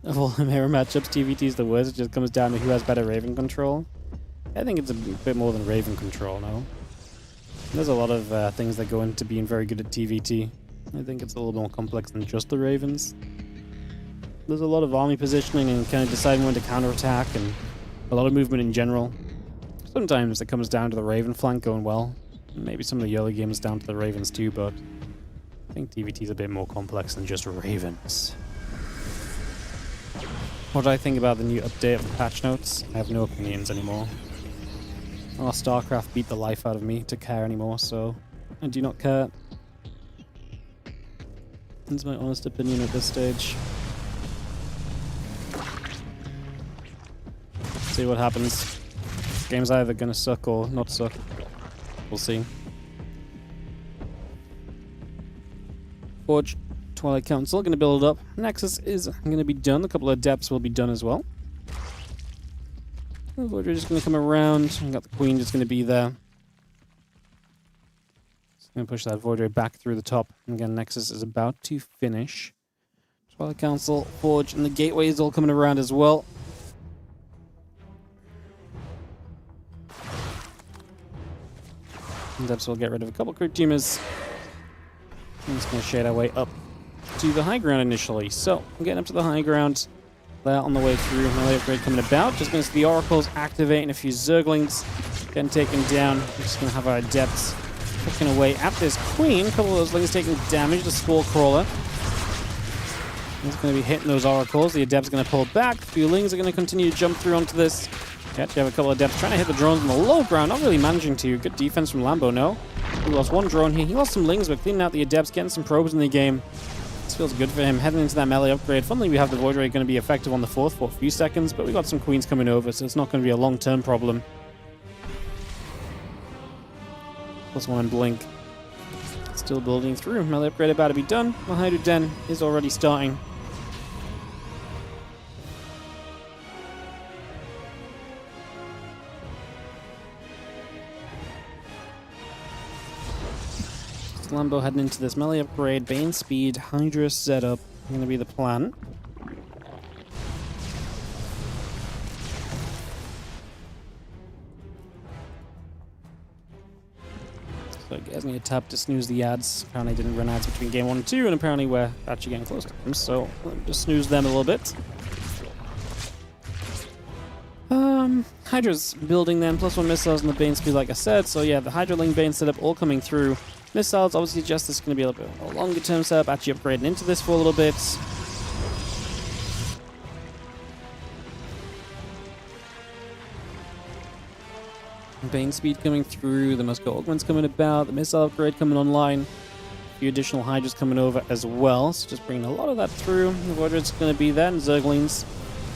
Of all the mirror matchups, TVT is the worst. It just comes down to who has better Raven control. I think it's a bit more than Raven control, no? There's a lot of things that go into being very good at TVT. I think it's a little more complex than just the Ravens. There's a lot of army positioning and kind of deciding when to counterattack, and a lot of movement in general. Sometimes it comes down to the Raven flank going well. Maybe some of the early games down to the Ravens too, but I think TVT is a bit more complex than just Ravens. What do I think about the new update of the patch notes? I have no opinions anymore. Oh, StarCraft beat the life out of me to care anymore, so I do not care. That's my honest opinion at this stage. See what happens. This game's either gonna suck or not suck. We'll see. Forge, Twilight Council, gonna build up. Nexus is gonna be done. A couple of Adepts will be done as well. The Void Ray is just gonna come around. We got the Queen just gonna be there. Going to push that Void Ray back through the top. And again, Nexus is about to finish. Twilight Council, Forge, and the Gateway is all coming around as well. And Debs will get rid of a couple creep teamers. I'm just going to shade our way up to the high ground initially. So, I'm getting up to the high ground. There on the way through. Melee upgrade coming about. Just going to see the Oracles activating a few Zerglings. Getting taken down. We're just going to have our Adepts looking away at this Queen. A couple of those Lings taking damage. The Spore Crawler. He's going to be hitting those Oracles. The Adept's going to pull back. A few Lings are going to continue to jump through onto this. Actually have a couple of Adepts trying to hit the drones on the low ground. Not really managing to. Good defense from Lambo, no. He lost one drone here. He lost some Lings, but cleaning out the Adepts, getting some probes in the game. This feels good for him. Heading into that melee upgrade. Funnily, we have the Void Ray going to be effective on the 4th for a few seconds, but we got some Queens coming over, so it's not going to be a long-term problem. +1 Blink. Still building through. Melee upgrade about to be done. The Hydro Den is already starting. Lambo heading into this melee upgrade. Bane speed, Hydra setup. Going to be the plan. So it gives me a tap to snooze the ads. Apparently didn't run ads between game 1 and 2, and apparently we're actually getting close to them. So let me just snooze them a little bit. Hydra's building then, +1 missiles and the Bane speed like I said. So yeah, the Hydra Ling Bane setup all coming through. Missiles, obviously just this is going to be a little bit of a longer term setup, actually upgrading into this for a little bit. Bane speed coming through, the Musco augments coming about, the missile upgrade coming online, a few additional Hydras coming over as well, so just bringing a lot of that through. The Void Ray's going to be there, and Zerglings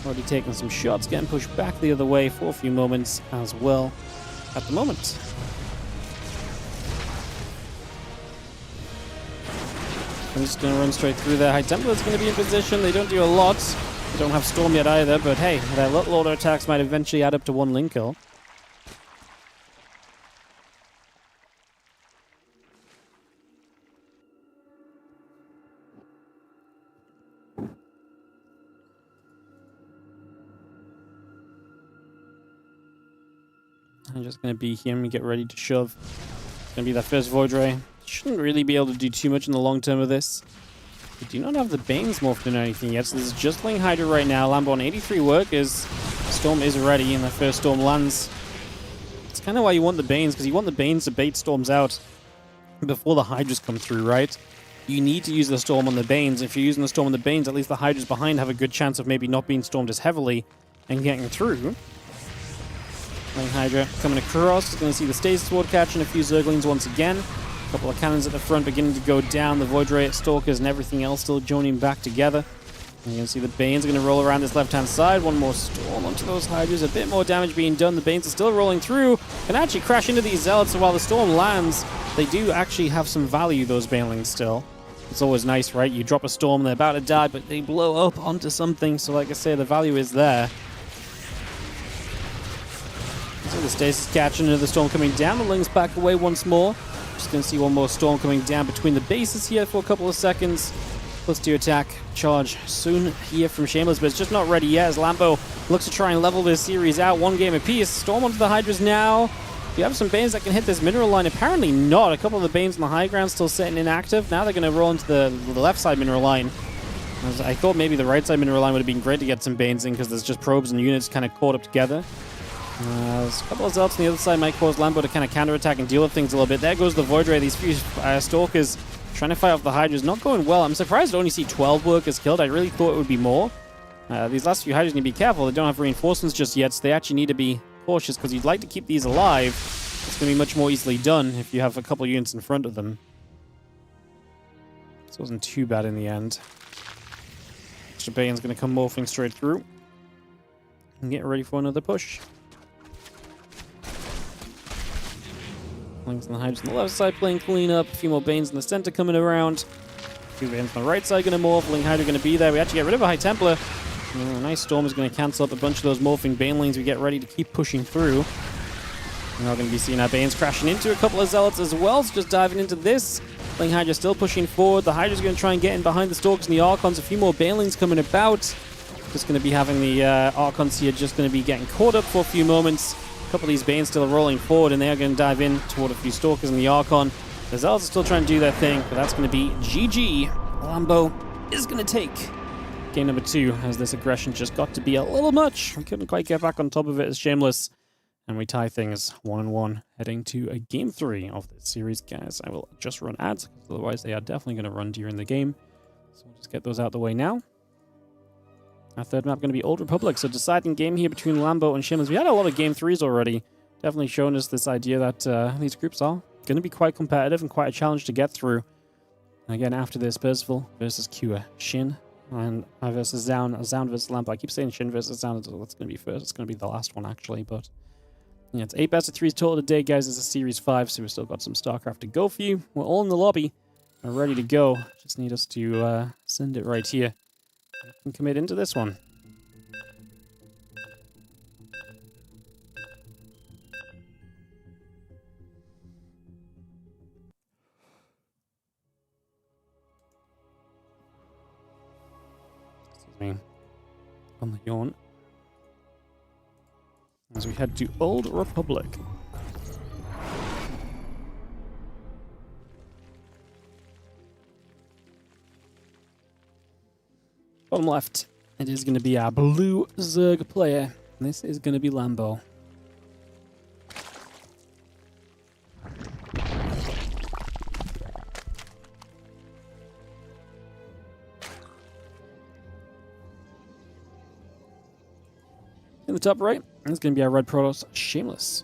Already taking some shots, getting pushed back the other way for a few moments as well at the moment. I'm just going to run straight through there. High Templar's going to be in position. They don't do a lot. They don't have Storm yet either, but hey, their little auto attacks might eventually add up to one link kill. I'm just going to be here and get ready to shove. It's going to be that first Void Ray. Shouldn't really be able to do too much in the long term of this. We do not have the Banes morphed in or anything yet, so this is just Ling Hydra right now. Lambo on 83 workers. Storm is ready, and the first Storm lands. It's kind of why you want the Banes, because you want the Banes to bait Storms out before the Hydras come through, right? You need to use the Storm on the Banes. If you're using the Storm on the Banes, at least the Hydras behind have a good chance of maybe not being stormed as heavily and getting through. Ling Hydra coming across. Going to see the Stasis Sword catching a few Zerglings once again. A couple of cannons at the front beginning to go down. The Void Ray Stalkers and everything else still joining back together. And you can see the Banes are going to roll around this left-hand side. One more Storm onto those Hydras. A bit more damage being done. The Banes are still rolling through. Can actually crash into these Zealots. So while the Storm lands, they do actually have some value, those Banelings still. It's always nice, right? You drop a Storm, they're about to die, but they blow up onto something. So like I say, the value is there. So the Stasis catching another Storm coming down. The Lings back away once more. Just going to see one more Storm coming down between the bases here for a couple of seconds. Plus 2 attack charge soon here from Shameless, but it's just not ready yet as Lambo looks to try and level this series out. One game apiece. Storm onto the Hydras now. You have some Banes that can hit this mineral line. Apparently not. A couple of the Banes on the high ground still sitting inactive. Now they're going to roll into the left side mineral line. I thought maybe the right side mineral line would have been great to get some Banes in because there's just probes and units kind of caught up together. There's a couple of Zealots on the other side might cause Lambo to kind of counterattack and deal with things a little bit. There goes the Void Ray. These few Stalkers trying to fight off the Hydras. Not going well. I'm surprised to only see 12 workers killed. I really thought it would be more. These last few Hydras need to be careful. They don't have reinforcements just yet, so they actually need to be cautious because you'd like to keep these alive. It's going to be much more easily done if you have a couple units in front of them. This wasn't too bad in the end. Shabane's going to come morphing straight through and get ready for another push. Lings and the Hydras on the left side playing clean up. A few more Banes in the center coming around. 2 Banes on the right side going to morph. Ling Hydra going to be there. We actually get rid of a High Templar. A nice Storm is going to cancel up a bunch of those morphing Banelings. We get ready to keep pushing through. We're now going to be seeing our Banes crashing into a couple of Zealots as well. So just diving into this. Ling Hydra still pushing forward. The Hydra's going to try and get in behind the Stalkers and the Archons. A few more Banelings coming about. Just going to be having the Archons here just going to be getting caught up for a few moments. A couple of these Banes still rolling forward, and they are going to dive in toward a few Stalkers and the Archon. The Zealots are still trying to do their thing, but that's going to be GG. Lambo is going to take game number 2, as this aggression just got to be a little much. We couldn't quite get back on top of it as Shameless, and we tie things 1-1, heading to a game 3 of this series, guys. I will just run ads, because otherwise they are definitely going to run during the game. So we'll just get those out the way now. Our third map going to be Old Republic, so deciding game here between Lambo and Shameless. We had a lot of game 3s already, definitely showing us this idea that these groups are going to be quite competitive and quite a challenge to get through. And again, after this, Percival versus Cure, SHIN, and versus Zound versus Lambo. I keep saying SHIN versus Zound, that's going to be first. It's going to be the last one, actually, but yeah, it's 8 best of 3s total today, guys. It's a Series 5, so we've still got some StarCraft to go for you. We're all in the lobby. We're ready to go. Just need us to send it right here. We can commit into this one. Excuse me. On the yawn. As we head to Old Republic. Bottom left, it is going to be our blue Zerg player. And this is going to be Lambo. In the top right, it's going to be our red Protoss, Shameless.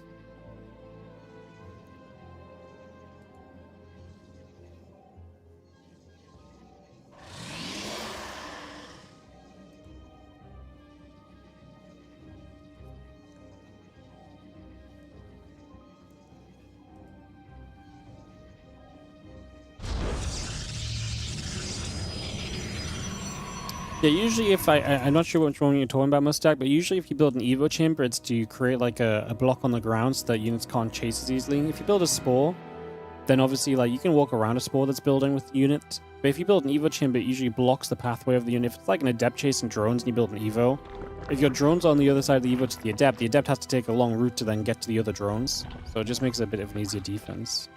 Yeah, usually if I'm not sure which one you're talking about, Mustak, but usually if you build an Evo chamber, it's to create like a block on the ground so that units can't chase as easily. If you build a spore, then obviously like you can walk around a spore that's building with the unit. But if you build an Evo chamber, it usually blocks the pathway of the unit. If it's like an adept chasing drones and you build an Evo, if your drones are on the other side of the Evo to the adept has to take a long route to then get to the other drones. So it just makes it a bit of an easier defense.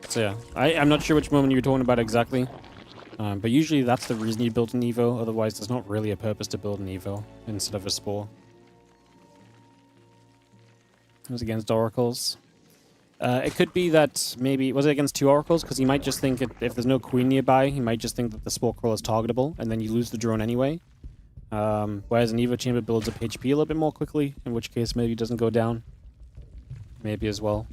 So yeah, I'm not sure which moment you were talking about exactly, but usually that's the reason you build an Evo, otherwise there's not really a purpose to build an Evo instead of a spore. It was against oracles. It could be that maybe, was it against 2 oracles? Because he might just think if there's no queen nearby, he might just think that the spore crawler is targetable, and then you lose the drone anyway. Whereas an Evo chamber builds up HP a little bit more quickly, in which case maybe it doesn't go down. Maybe as well.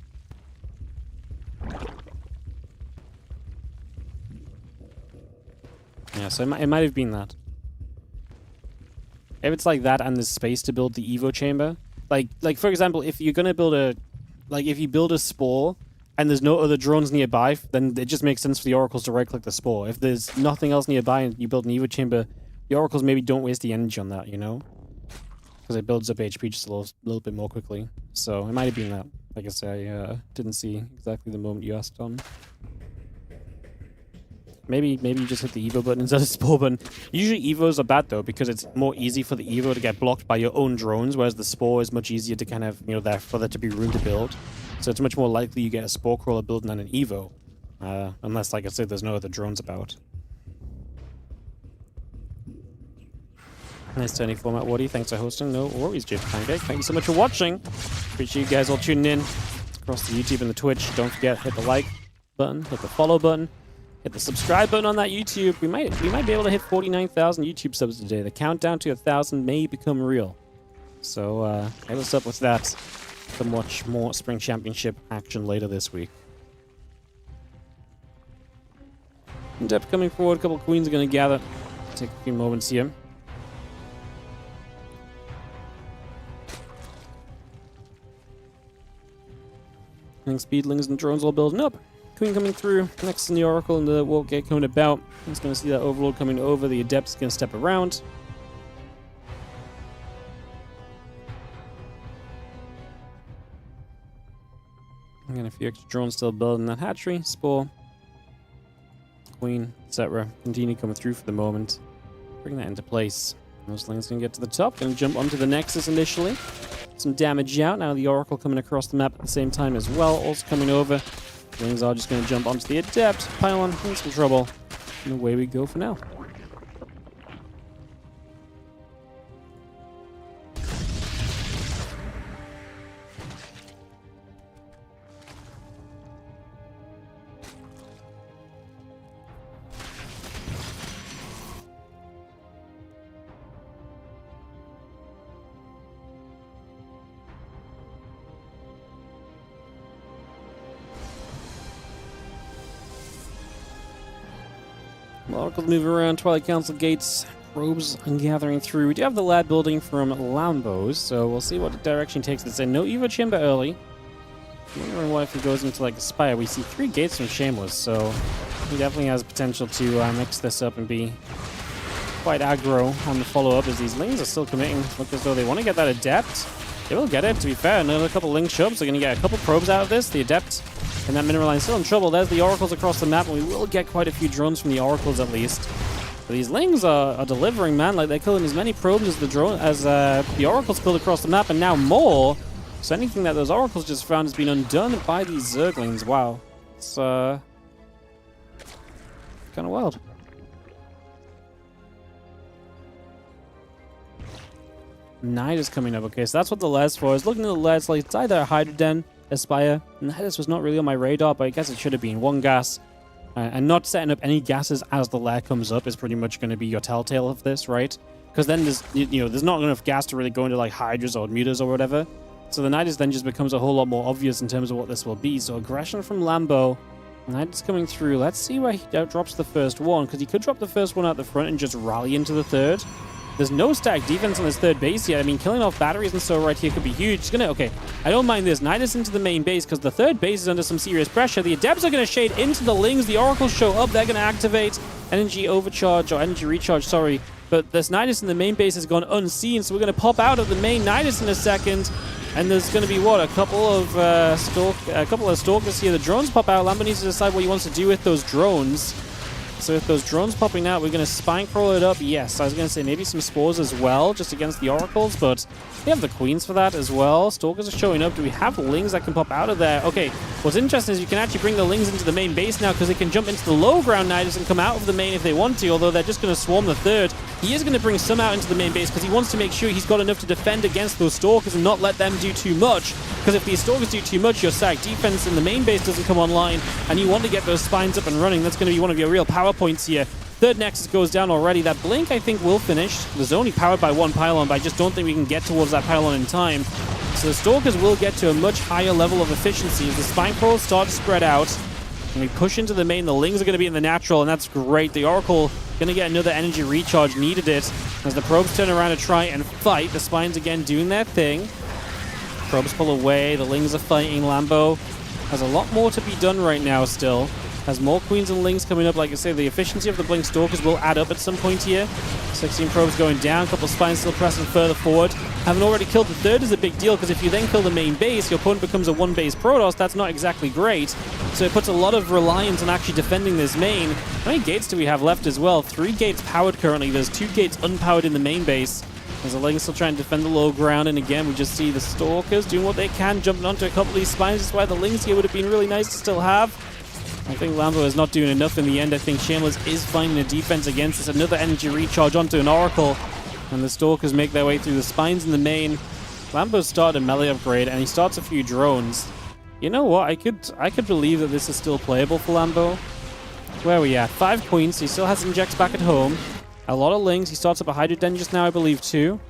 Yeah, so it might have been that. If it's like that and there's space to build the Evo chamber, like for example, if you're gonna build if you build a spore and there's no other drones nearby, then it just makes sense for the oracles to right-click the spore. If there's nothing else nearby and you build an Evo chamber, the oracles maybe don't waste the energy on that, you know, because it builds up HP just a little bit more quickly. So it might have been that. Like I say, I didn't see exactly the moment you asked on. Maybe you just hit the Evo button instead of spore button. Usually Evos are bad though, because it's more easy for the Evo to get blocked by your own drones, whereas the spore is much easier to kind of, you know, for there to be room to build. So it's much more likely you get a spore crawler building than an Evo. Unless, like I said, there's no other drones about. Nice turning format, Wardy. Thanks for hosting. No worries, Jim Pancake. Thank you so much for watching. Appreciate you guys all tuning in across the YouTube and the Twitch. Don't forget, hit the like button, hit the follow button. Hit the subscribe button on that YouTube. We might be able to hit 49,000 YouTube subs today. The countdown to 1,000 may become real. So hit us up with that for much more Spring Championship action later this week. Depth coming forward. A couple of queens are going to gather. Take a few moments here. I think speedlings and drones all building up. Queen coming through, next in the Oracle and the Warp Gate coming about. He's going to see that Overlord coming over, the Adept's going to step around. And a few extra drones still building that hatchery, Spore, Queen, etc. Continue coming through for the moment. Bring that into place. Those things going to get to the top, going to jump onto the Nexus initially. Some damage out, now the Oracle coming across the map at the same time as well, also coming over. Wings are just going to jump onto the Adept, Pylon, in some trouble, and away we go for now. Oracles move around, Twilight Council gates, probes gathering through. We do have the lad building from Lambos, so we'll see what direction he takes this in. No Evo Chamber early. I'm wondering what if he goes into like a Spire. We see 3 gates from Shameless, so he definitely has potential to mix this up and be quite aggro on the follow-up, as these Lings are still committing. Look as though they want to get that Adept. They will get it, to be fair. Another couple Ling shoves. They're going to get a couple probes out of this. The Adept and that Mineral Line still in trouble. There's the Oracles across the map, and we will get quite a few drones from the Oracles at least. But these Lings are delivering, man. Like, they're killing as many probes as the Oracles killed across the map, and now more. So anything that those Oracles just found has been undone by these Zerglings. Wow. It's kind of wild. Night is coming up. Okay, so that's what the Lairs for. I was looking at the Lairs, like, it's either a Hydroden, Aspire. Nihilus was not really on my radar, but I guess it should have been 1 gas. And not setting up any gases as the lair comes up is pretty much going to be your telltale of this, right? Because then there's, there's not enough gas to really go into like Hydras or Mutas or whatever. So the Nidus then just becomes a whole lot more obvious in terms of what this will be. So aggression from Lambo. Nidus coming through. Let's see where he drops the first one, because he could drop the first one out the front and just rally into the third. There's no stack defense on this third base yet. I mean, killing off batteries and so right here could be huge. It's gonna, okay, I don't mind this. Nidus into the main base because the third base is under some serious pressure. The Adepts are gonna shade into the Lings. The Oracles show up. They're gonna activate energy overcharge, or energy recharge, sorry. But this Nidus in the main base has gone unseen, so we're gonna pop out of the main Nidus in a second. And there's gonna be, what, a couple of Stalkers here. The drones pop out. Lambo needs to decide what he wants to do with those drones. So if those drones popping out, we're going to spine crawl it up. Yes, I was going to say maybe some spores as well, just against the Oracles, but we have the Queens for that as well. Stalkers are showing up. Do we have Lings that can pop out of there? Okay, what's interesting is you can actually bring the Lings into the main base now because they can jump into the low ground Nidus and come out of the main if they want to, although they're just going to swarm the third. He is going to bring some out into the main base because he wants to make sure he's got enough to defend against those Stalkers and not let them do too much. Because if these Stalkers do too much, your sack defense in the main base doesn't come online, and you want to get those spines up and running. That's going to be one of your real power points here. Third Nexus goes down already. That Blink, I think, will finish. There's only powered by one pylon, but I just don't think we can get towards that pylon in time. So the Stalkers will get to a much higher level of efficiency as the spine crawls start to spread out. And we push into the main. The Lings are going to be in the natural, and that's great. The Oracle going to get another energy recharge. Needed it. As the probes turn around to try and fight, the spines again doing their thing. Probes pull away. The Lings are fighting. Lambo has a lot more to be done right now still. Has more Queens and Lings coming up. Like I say, the efficiency of the Blink Stalkers will add up at some point here. 16 probes going down. A couple of spines still pressing further forward. Having already killed the third is a big deal because if you then kill the main base, your opponent becomes a one-base Protoss. That's not exactly great. So it puts a lot of reliance on actually defending this main. How many gates do we have left as well? 3 gates powered currently. There's 2 gates unpowered in the main base. As the Lings still trying to defend the low ground, and again, we just see the Stalkers doing what they can, jumping onto a couple of these spines. That's why the Lings here would have been really nice to still have. I think Lambo is not doing enough in the end. I think Shameless is finding a defense against this. Another energy recharge onto an Oracle, and the Stalkers make their way through the spines in the main. Lambo's started a melee upgrade, and he starts a few drones. You know what? I could believe that this is still playable for Lambo. Where are we at? 5 Queens. He still has injects back at home. A lot of Lings. He starts up a Hydra Den just now, I believe, too.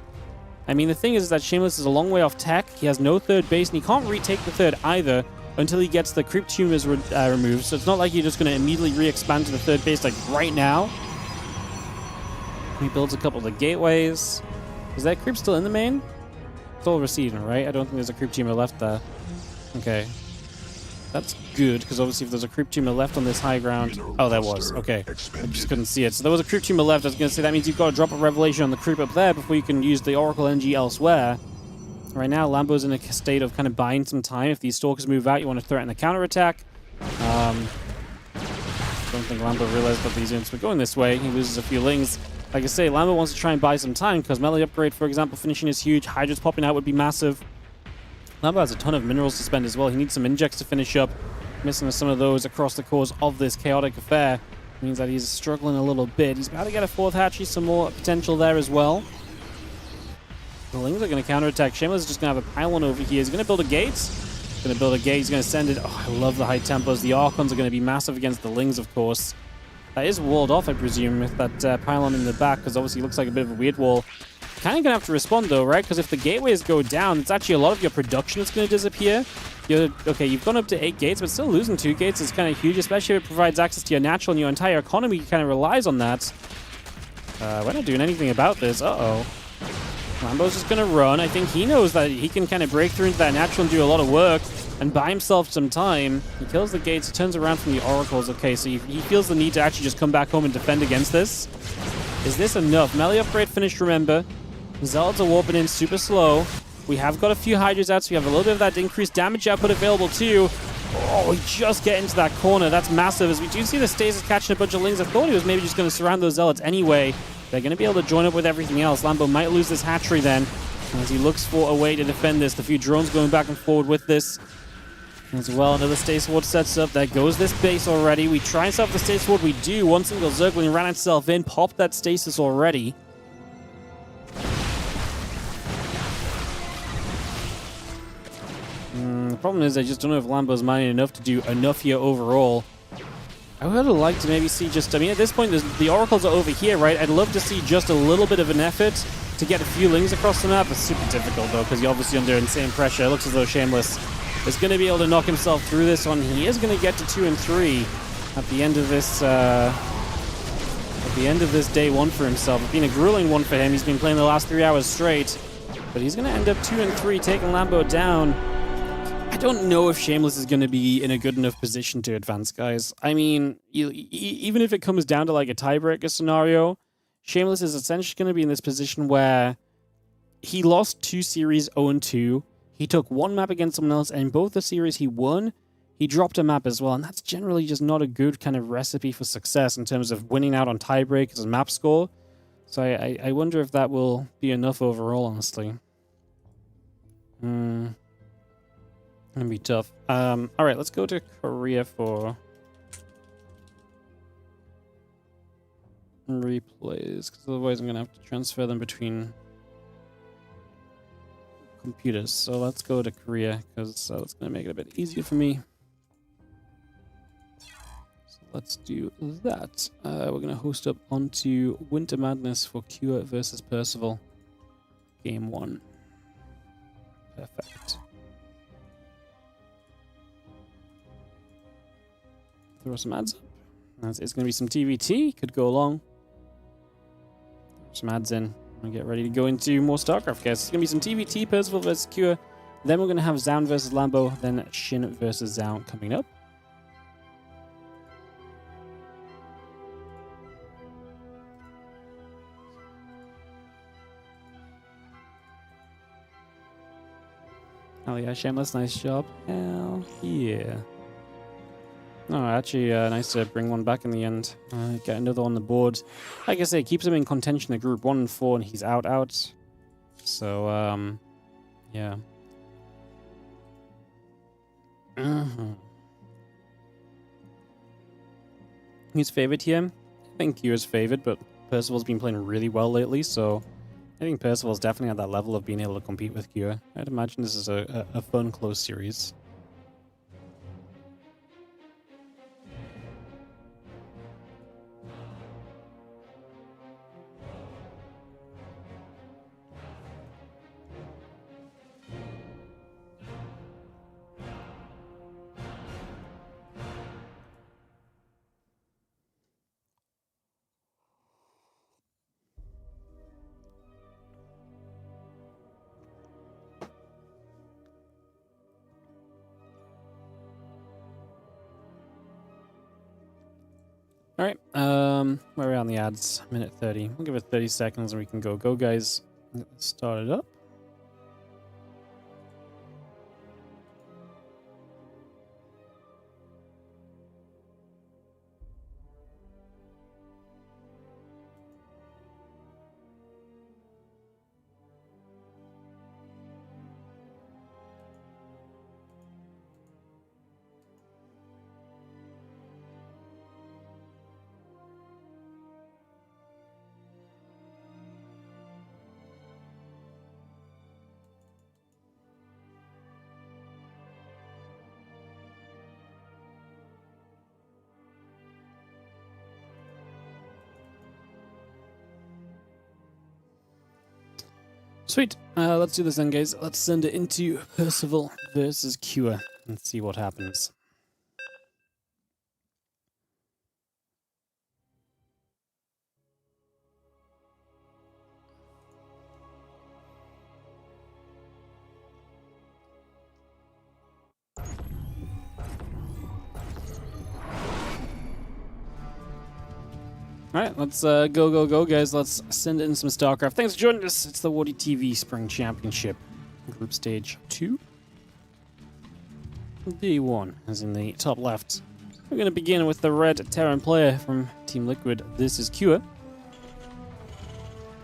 I mean, the thing is that Shameless is a long way off tech. He has no third base, and he can't retake the third either until he gets the creep tumors removed. So it's not like you're just going to immediately re-expand to the third base like right now. He builds a couple of the gateways. Is that creep still in the main? It's all receiving, right? I don't think there's a creep tumor left there. Okay. That's good, because obviously if there's a creep tumor left on this high ground... Oh, there was. Okay. I just couldn't see it. So there was a creep tumor left. I was going to say that means you've got to drop a revelation on the creep up there before you can use the Oracle energy elsewhere. Right now, Lambo's in a state of kind of buying some time. If these Stalkers move out, you want to threaten the counterattack. Don't think Lambo realized that these units were going this way. He loses a few Lings. Like I say, Lambo wants to try and buy some time, because melee upgrade, for example, finishing is huge. Hydras popping out would be massive. Lambo has a ton of minerals to spend as well. He needs some injects to finish up. Missing some of those across the course of this chaotic affair means that he's struggling a little bit. He's about to get a 4th hatchery, some more potential there as well. The Lings are going to counterattack. Shameless is just going to have a pylon over here. He's going to build a gate. He's going to build a gate. He's going to send it. Oh, I love the high tempos. The Archons are going to be massive against the Lings, of course. That is walled off, I presume, with that pylon in the back, because obviously it looks like a bit of a weird wall. Kind of going to have to respond, though, right? Because if the gateways go down, it's actually a lot of your production that's going to disappear. Okay, you've gone up to 8 gates, but still losing 2 gates is kind of huge, especially if it provides access to your natural, and your entire economy kind of relies on that. We're not doing anything about this. Uh-oh. Lambo's just going to run. I think he knows that he can kind of break through into that natural and do a lot of work and buy himself some time. He kills the gates, turns around from the Oracles. Okay, so he feels the need to actually just come back home and defend against this. Is this enough? Melee upgrade finished, remember. Zealots are warping in super slow. We have got a few Hydras out, so we have a little bit of that increased damage output available too. Oh, we just get into that corner. That's massive. As we do see the Stasis catching a bunch of Lings. I thought he was maybe just going to surround those Zealots anyway. They're going to be able to join up with everything else. Lambo might lose this hatchery then, as he looks for a way to defend this. The few drones going back and forward with this. As well, another Stasis Ward sets up. There goes this base already. We try and set up the Stasis Ward. We do. One single Zergling ran itself in. Popped that Stasis already. The problem is I just don't know if Lambo's mining enough to do enough here overall. I would have liked to maybe see just... I mean, at this point, the Oracles are over here, right? I'd love to see just a little bit of an effort to get a few Lings across the map. It's super difficult, though, because you're obviously under insane pressure. It looks as though Shameless is going to be able to knock himself through this one. He is going to get to 2 and 3 at the end of this the end of this day one for himself. It's been a grueling one for him. He's been playing the last 3 hours straight. But he's going to end up 2-3, taking Lambo down. I don't know if Shameless is going to be in a good enough position to advance, guys. I mean, even if it comes down to like a tiebreaker scenario, Shameless is essentially going to be in this position where he lost 2 series 0-2. He took 1 map against someone else, and both the series he won, he dropped a map as well. And that's generally just not a good kind of recipe for success in terms of winning out on tiebreakers and map score. So I wonder if that will be enough overall, honestly. Gonna be tough. All right, let's go to Korea for replays, because otherwise I'm gonna have to transfer them between computers. So let's go to Korea, because that's gonna make it a bit easier for me. So let's do that. We're gonna host up onto Winter Madness for Cure versus Percival, game 1. Perfect. Throw some ads up. It's going to be some TVT. Could go along. Throw some ads in. And get ready to go into more StarCraft, guys. It's going to be some TVT, Percival versus Cure. Then we're going to have Zaun versus Lambo. Then Shin versus Zaun coming up. Oh yeah, Shameless, nice job. Hell yeah. Oh, actually, nice to bring one back in the end. Get another on the board. Like I say, it keeps him in contention at group 1 and 4, and he's out. So, yeah. Who's favored here? I think Q's favored, but Percival's been playing really well lately, so I think Percival's definitely at that level of being able to compete with Q. I'd imagine this is a fun, close series. All right, where are we on the ads? Minute 30. We'll give it 30 seconds and we can go. Go, guys. Get this started up. Sweet. Let's do this then, guys. Let's send it into Percival versus Cure and see what happens. Alright, let's go, guys. Let's send in some StarCraft. Thanks for joining us. It's the WardiTV Spring Championship. Group Stage 2. Day 1 is in the top left. We're going to begin with the red Terran player from Team Liquid. This is Cure.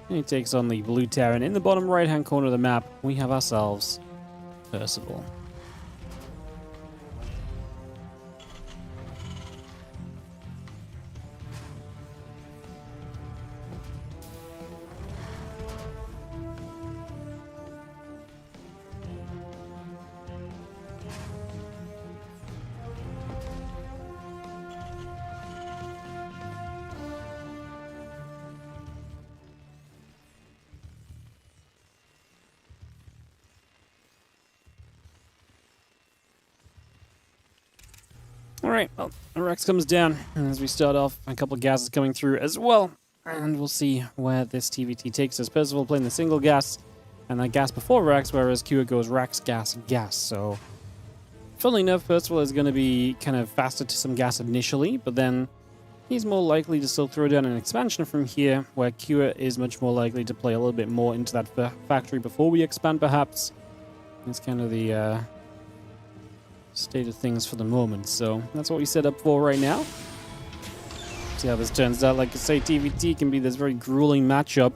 And he takes on the blue Terran. In the bottom right-hand corner of the map, we have ourselves Percival. Alright, well, Rex comes down, and as we start off, a couple of gases coming through as well. And we'll see where this TVT takes us. Percival playing the single gas, and then gas before Rax, whereas Kua goes Rax, gas, gas. So, funnily enough, Percival is going to be kind of faster to some gas initially, but then he's more likely to still throw down an expansion from here, where Kua is much more likely to play a little bit more into that factory before we expand, perhaps. It's kind of the state of things for the moment. So, that's what we set up for right now. See how this turns out. Like I say, TVT can be this very grueling matchup.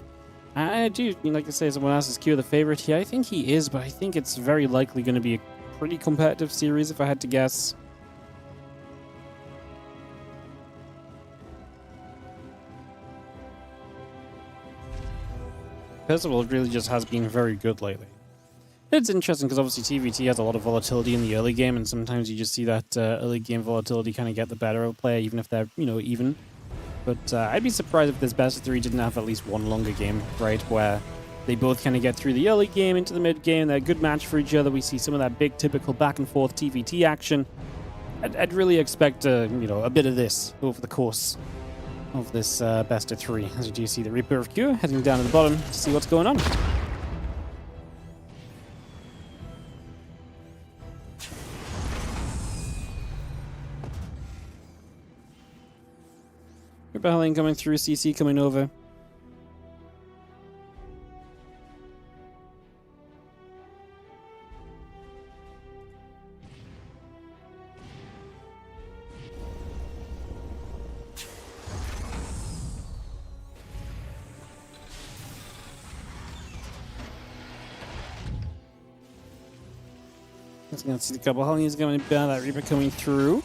I do, like I say, someone else is Kua the favorite here. I think he is, but I think it's very likely going to be a pretty competitive series if I had to guess. Percival really just has been very good lately. It's interesting because obviously TVT has a lot of volatility in the early game, and sometimes you just see that early game volatility kind of get the better of a player, even if they're, even. But I'd be surprised if this best of 3 didn't have at least one longer game, right, where they both kind of get through the early game into the mid game. They're a good match for each other. We see some of that big typical back and forth TVT action. I'd really expect a bit of this over the course of this best of 3. As you do see the Reaper of Kua heading down to the bottom to see what's going on. Rebellion coming through, CC coming over. Let's go see the couple Hellions coming down, that Reaper coming through.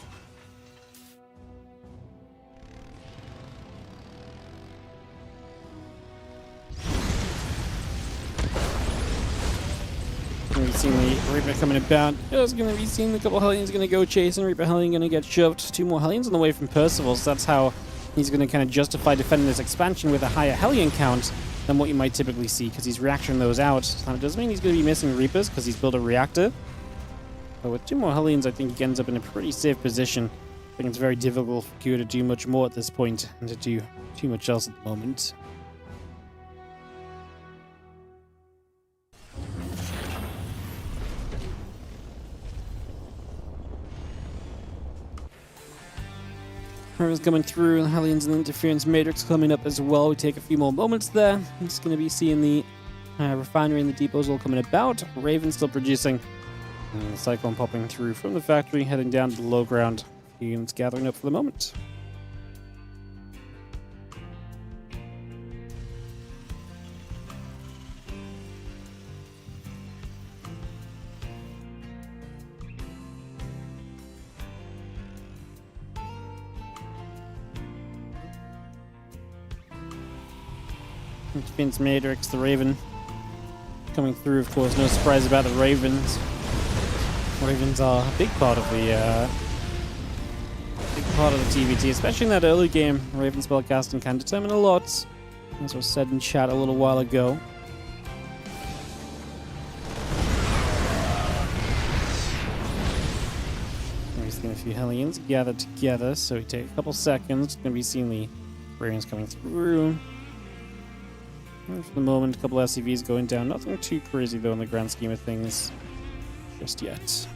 We've seen the Reaper coming about. It's going to be seen the couple Hellions going to go chasing. Reaper Hellion going to get shoved. 2 more Hellions on the way from Percival, so that's how he's going to kind of justify defending this expansion with a higher Hellion count than what you might typically see, because he's reacting those out. It doesn't mean he's going to be missing Reapers, because he's built a reactor. But with 2 more Hellions, I think he ends up in a pretty safe position. I think it's very difficult for Kua to do much more at this point, and to do too much else at the moment. Raven's coming through, the Hellions and the Interference Matrix coming up as well. We take a few more moments there. I'm just going to be seeing the refinery and the depots all coming about. Raven still producing. And the Cyclone popping through from the factory, heading down to the low ground. Units gathering up for the moment. Vince Matrix, the Raven coming through, of course. No surprise about the Ravens. Ravens are a big part of the TVT, especially in that early game. Raven spellcasting can determine a lot, as was said in chat a little while ago. We've seen a few Hellions gather together, so we take a couple seconds. Going to be seeing the Ravens coming through. And for the moment, a couple SCVs going down. Nothing too crazy, though, in the grand scheme of things just yet.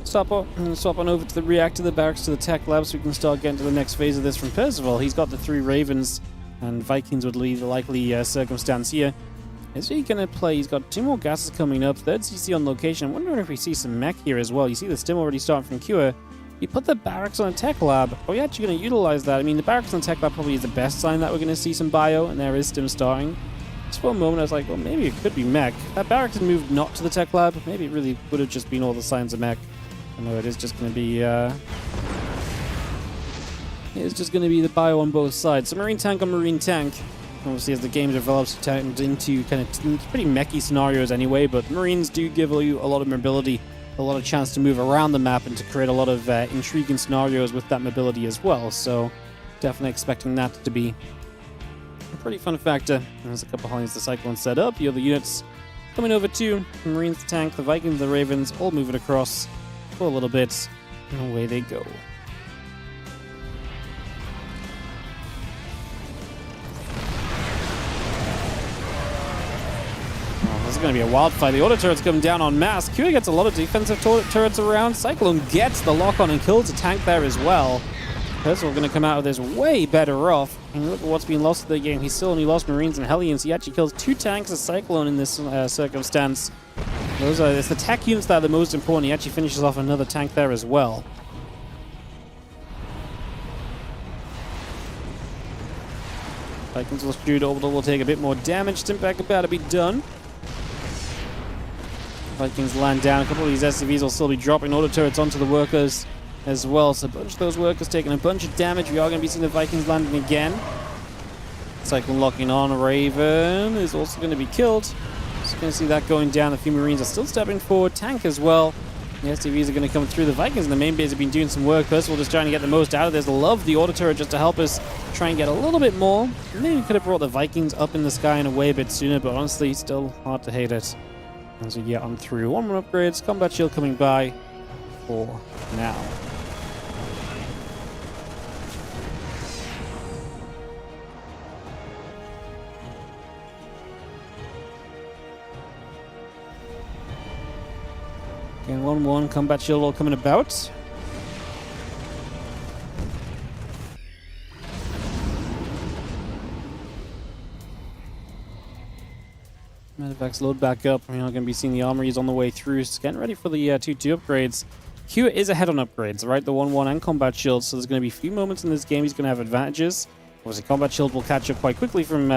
Swap on over to the reactor, the barracks to the tech lab, so we can start getting to the next phase of this from Percival. He's got the 3 Ravens, and Vikings would lead the likely circumstance here. Is he going to play? He's got 2 more gases coming up. 3rd CC on location. I'm wondering if we see some mech here as well. You see the stim already starting from Kua. You put the barracks on a tech lab. Are we actually going to utilize that? I mean, the barracks on tech lab probably is the best sign that we're going to see some bio, and there is stim starting. Just for a moment, I was like, well, maybe it could be mech. That barracks had moved not to the tech lab. Maybe it really would have just been all the signs of mech. I know it is just going to be... it's just going to be the bio on both sides. So Marine tank on Marine tank. Obviously, as the game develops, it turns into kind of pretty mechy scenarios anyway, but Marines do give you a lot of mobility, a lot of chance to move around the map and to create a lot of intriguing scenarios with that mobility as well, so definitely expecting that to be a pretty fun factor. There's a couple Hollies the Cyclone set up. You have the units coming over too. The Marines, the tank, the Vikings, the Ravens, all moving across for a little bit, and away they go. This is going to be a wild fight. The auto turrets come down en masse. Q gets a lot of defensive turrets around. Cyclone gets the lock on and kills a tank there as well. Percival going to come out of this way better off. And look at what's been lost to the game. He's still only lost Marines and Hellions. He actually kills 2 tanks of Cyclone in this circumstance. It's the tech units that are the most important. He actually finishes off another tank there as well. Vikings will shoot. Orbital will take a bit more damage. Stimpack about to be done. Vikings land down. A couple of these SCVs will still be dropping auto turrets onto the workers as well. So a bunch of those workers taking a bunch of damage. We are going to be seeing the Vikings landing again. Cyclone locking on. Raven is also going to be killed. Just going to see that going down. A few Marines are still stepping forward. Tank as well. The SCVs are going to come through. The Vikings in the main base have been doing some work. Percival just trying to get the most out of this. Love the auto turret just to help us try and get a little bit more. Maybe we could have brought the Vikings up in the sky in a way a bit sooner, but honestly, still hard to hate it. As we get on through. 1 more upgrades. Combat shield coming by for now. Again, 1-1. Combat shield all coming about. Medevac's load back up. We're not going to be seeing the armories on the way through. Just getting ready for the 2-2 upgrades. Q is ahead on upgrades, right? The 1-1 and combat shield. So there's going to be a few moments in this game he's going to have advantages. Obviously, combat shield will catch up quite quickly from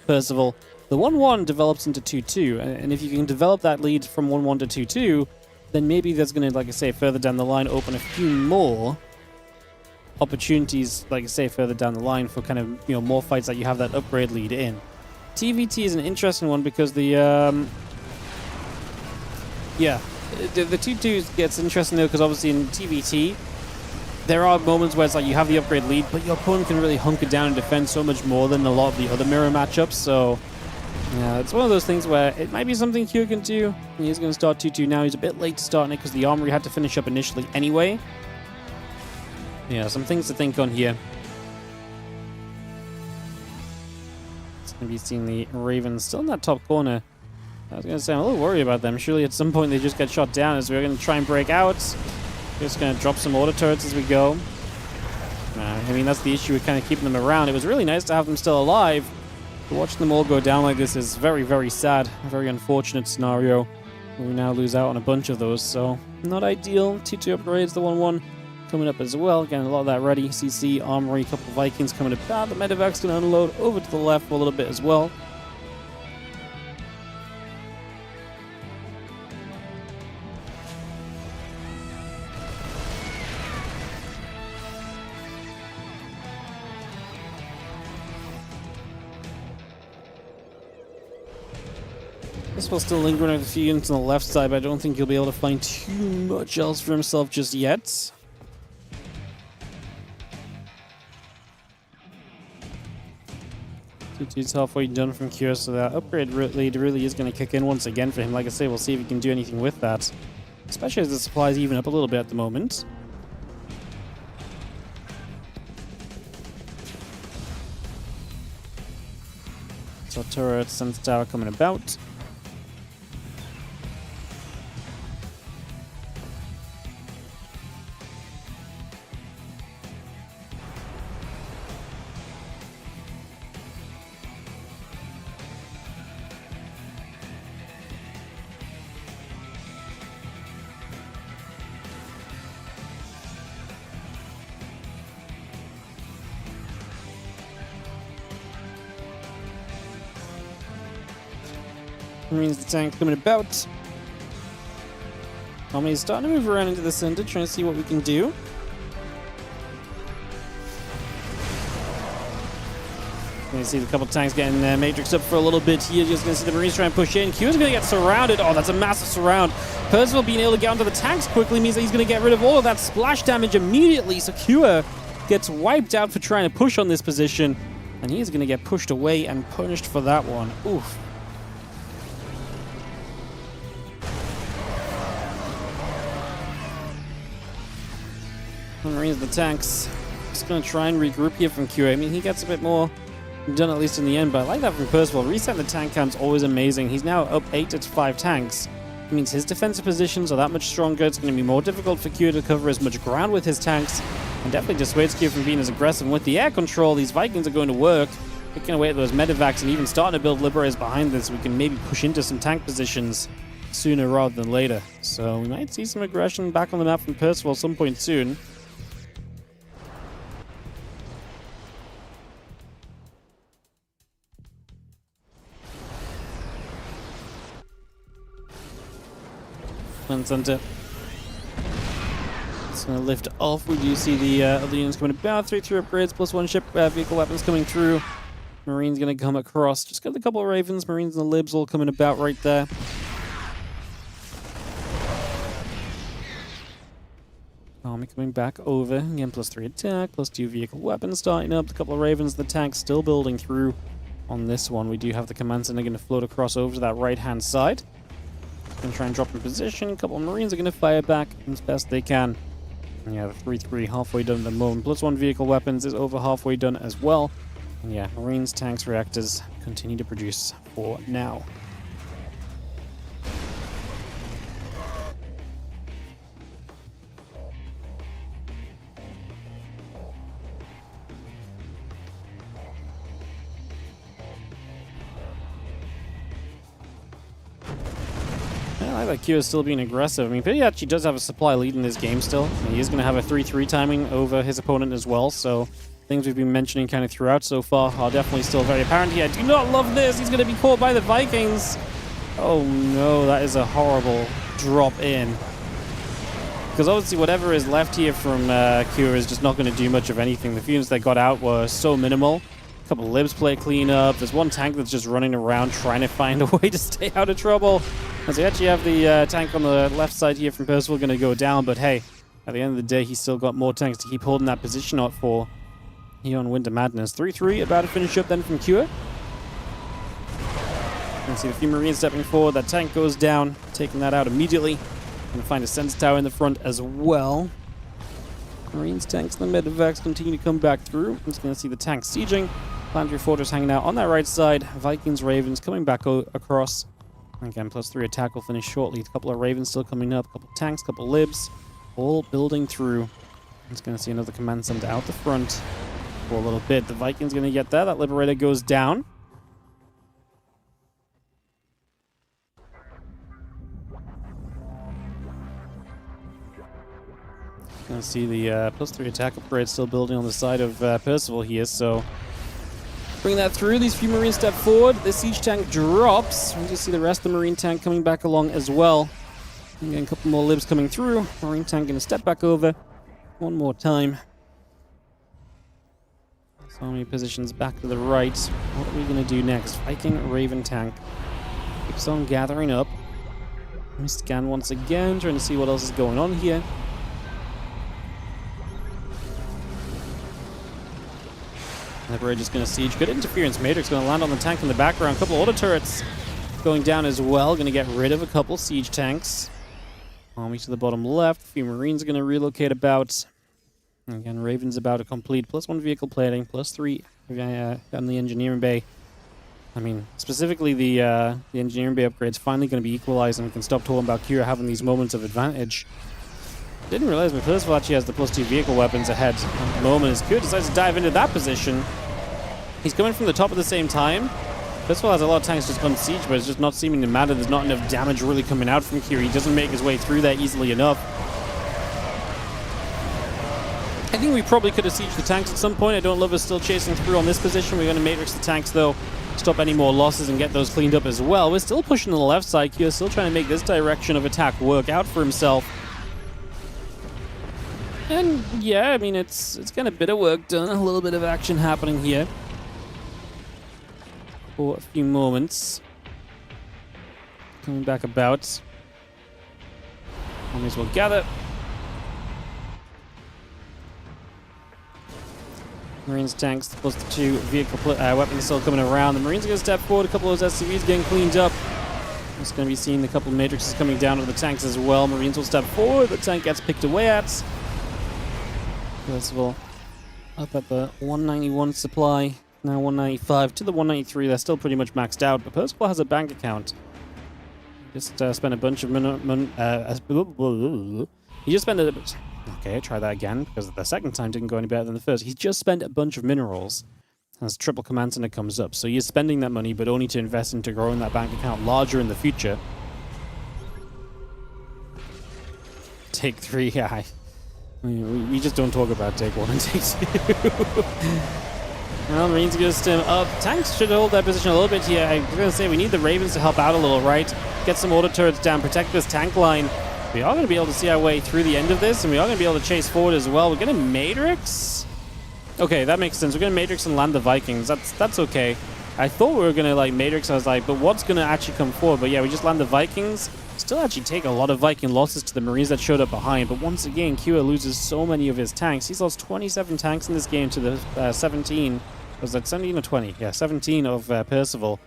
Percival. The 1-1 develops into 2-2. And if you can develop that lead from 1-1 to 2-2, then maybe there's going to, like I say, further down the line, open a few more opportunities, like I say, further down the line for kind of, more fights that you have that upgrade lead in. TVT is an interesting one because the 2-2 gets interesting though, because obviously in TVT there are moments where it's like you have the upgrade lead, but your opponent can really hunker down and defend so much more than a lot of the other mirror matchups. So yeah, it's one of those things where it might be something Q can do. He's going to start 2-2 now. He's a bit late to starting it because the armory had to finish up initially anyway. Yeah, some things to think on here. Going to be seeing the Ravens still in that top corner. I was going to say, I'm a little worried about them. Surely at some point they just get shot down as we're going to try and break out. Just going to drop some auto turrets as we go. I mean, that's the issue with kind of keeping them around. It was really nice to have them still alive. But watching them all go down like this is very, very sad. A very unfortunate scenario. We now lose out on a bunch of those, so not ideal. 2-2 upgrades, the 1-1 coming up as well. Getting a lot of that ready. CC, Armory, a couple of Vikings coming about. The Medevac's going to unload over to the left for a little bit as well. This will still linger with a few units on the left side, but I don't think he'll be able to find too much else for himself just yet. He's halfway done from Cure, so that upgrade lead really is going to kick in once again for him. Like I say, we'll see if he can do anything with that. Especially as the supplies even up a little bit at the moment. So turret, Sense Tower coming about. Marines the tank coming about. Army's starting to move around into the center, trying to see what we can do. Going to see a couple tanks getting matrix up for a little bit here. Just going to see the Marines try and push in. Q is going to get surrounded. Oh, that's a massive surround. Percival being able to get onto the tanks quickly means that he's going to get rid of all of that splash damage immediately. So Q gets wiped out for trying to push on this position. And he is going to get pushed away and punished for that one. Oof. Marines the tanks. Just going to try and regroup here from QA. I mean, he gets a bit more done at least in the end, but I like that from Percival. Reset the tank count's always amazing. He's now up 8 to 5 tanks. It means his defensive positions are that much stronger. It's going to be more difficult for Q to cover as much ground with his tanks, and definitely dissuades Q from being as aggressive. And with the air control, these Vikings are going to work, picking away at those medevacs and even starting to build Liberators behind this. We can maybe push into some tank positions sooner rather than later. So we might see some aggression back on the map from Percival at some point soon. Center. It's going to lift off. We do see the other units coming about. 3 upgrades plus 1 ship vehicle weapons coming through. Marines going to come across. Just got a couple of Ravens. Marines and the Libs all coming about right there. Army coming back over. Again, plus 3 attack, plus 2 vehicle weapons starting up. A couple of Ravens. The tanks still building through on this one. We do have the command center going to float across over to that right-hand side. Going to try and drop in position. A couple of Marines are going to fire back as best they can. And yeah, the 3-3 halfway done at the moment. Plus 1 vehicle weapons is over halfway done as well. And yeah, Marines, tanks, reactors continue to produce for now. I like Q is still being aggressive. I mean, but he actually does have a supply lead in this game still. And he is going to have a 3-3 timing over his opponent as well. So things we've been mentioning kind of throughout so far are definitely still very apparent here. I do not love this. He's going to be caught by the Vikings. Oh no, that is a horrible drop in. Because obviously whatever is left here from Q is just not going to do much of anything. The units that got out were so minimal. A couple of Libs play clean up. There's one tank that's just running around trying to find a way to stay out of trouble. As we actually have the tank on the left side here from Percival going to go down. But hey, at the end of the day, he's still got more tanks to keep holding that position out for here on Winter Madness. 3-3 about to finish up then from Q. You can see a few Marines stepping forward. That tank goes down, taking that out immediately. Going to find a sensor tower in the front as well. Marines, tanks, and the medevacs continue to come back through. I'm just going to see the tanks sieging. Planetary Fortress hanging out on that right side. Vikings, Ravens coming back across. Again, plus 3 attack will finish shortly. A couple of Ravens still coming up. A couple of tanks, a couple of Libs. All building through. I'm just going to see another command center out the front for a little bit. The Vikings going to get there. That Liberator goes down. Going to see the plus 3 attack upgrade still building on the side of Percival here, so bring that through. These few Marines step forward. The siege tank drops. We just see the rest of the Marine tank coming back along as well. Again, a couple more Libs coming through. Marine tank going to step back over one more time. So many positions back to the right. What are we going to do next? Viking Raven tank keeps on gathering up. Let me scan once again, trying to see what else is going on here. Liberator just going to siege. Good interference. Matrix going to land on the tank in the background. A couple of auto turrets going down as well. Going to get rid of a couple siege tanks. Army to the bottom left. A few Marines are going to relocate about. Again, Raven's about to complete. Plus 1 vehicle plating. Plus 3 on the engineering bay. I mean, specifically the engineering bay upgrade's finally going to be equalized, and we can stop talking about Kira having these moments of advantage. Didn't realize my Percival actually has the plus 2 vehicle weapons ahead at the moment. As Kira decides to dive into that position. He's coming from the top at the same time. Percival has a lot of tanks just on siege, but it's just not seeming to matter. There's not enough damage really coming out from Kira. He doesn't make his way through there easily enough. I think we probably could have sieged the tanks at some point. I don't love us still chasing through on this position. We're going to matrix the tanks, though, stop any more losses and get those cleaned up as well. We're still pushing to the left side. Kira's still trying to make this direction of attack work out for himself. And yeah, I mean, it's got a bit of work done, a little bit of action happening here for a few moments. Coming back about. May as well gather. Marines tanks plus the 2 vehicle weapons still coming around. The Marines are going to step forward. A couple of those SCVs getting cleaned up. Just going to be seeing a couple of matrices coming down to the tanks as well. Marines will step forward. The tank gets picked away at. First of all, up at the 191 supply. Now 195 to the 193. They're still pretty much maxed out. But Percival has a bank account. Just spent a bunch of he just spent a... Okay, try that again, because the second time didn't go any better than the first. He's just spent a bunch of minerals. As triple command center comes up. So he's spending that money, but only to invest into growing that bank account larger in the future. Take 3, yeah. We just don't talk about take 1 and take 2. Well, Marines are going to stem up. Tanks should hold their position a little bit here. I was going to say, we need the Ravens to help out a little, right? Get some auto turrets down, protect this tank line. We are going to be able to see our way through the end of this, and we are going to be able to chase forward as well. We're going to Matrix. Okay, that makes sense. We're going to Matrix and land the Vikings. That's okay. I thought we were going to, like, Matrix. I was like, but what's going to actually come forward? But yeah, we just land the Vikings. Still actually take a lot of Viking losses to the Marines that showed up behind. But once again, Kua loses so many of his tanks. He's lost 27 tanks in this game to the 17. Was that 17 or 20? Yeah, 17 of Percival.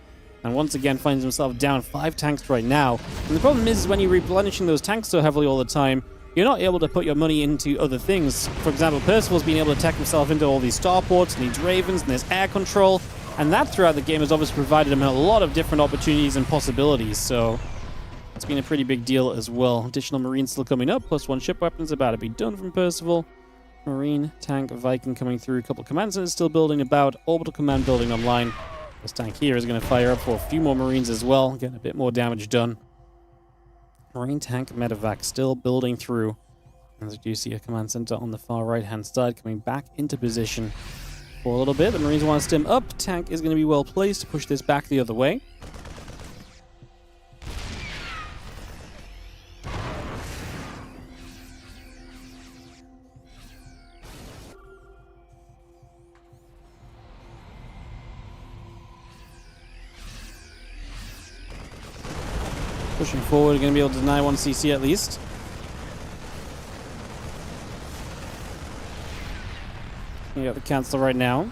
And once again finds himself down 5 tanks right now. And the problem is when you're replenishing those tanks so heavily all the time, you're not able to put your money into other things. For example, Percival's been able to tech himself into all these starports and these Ravens and this air control. And that throughout the game has obviously provided him a lot of different opportunities and possibilities. So it's been a pretty big deal as well. Additional Marines still coming up, plus 1 ship weapons about to be done from Percival. Marine, tank, Viking coming through. A couple of command centers still building about. Orbital command building online. This tank here is going to fire up for a few more Marines as well. Getting a bit more damage done. Marine tank medevac still building through. As we do see a command center on the far right-hand side coming back into position for a little bit. The Marines want to stem up. Tank is going to be well placed to push this back the other way. Pushing forward, going to be able to deny 1 CC at least. You got the cancel right now.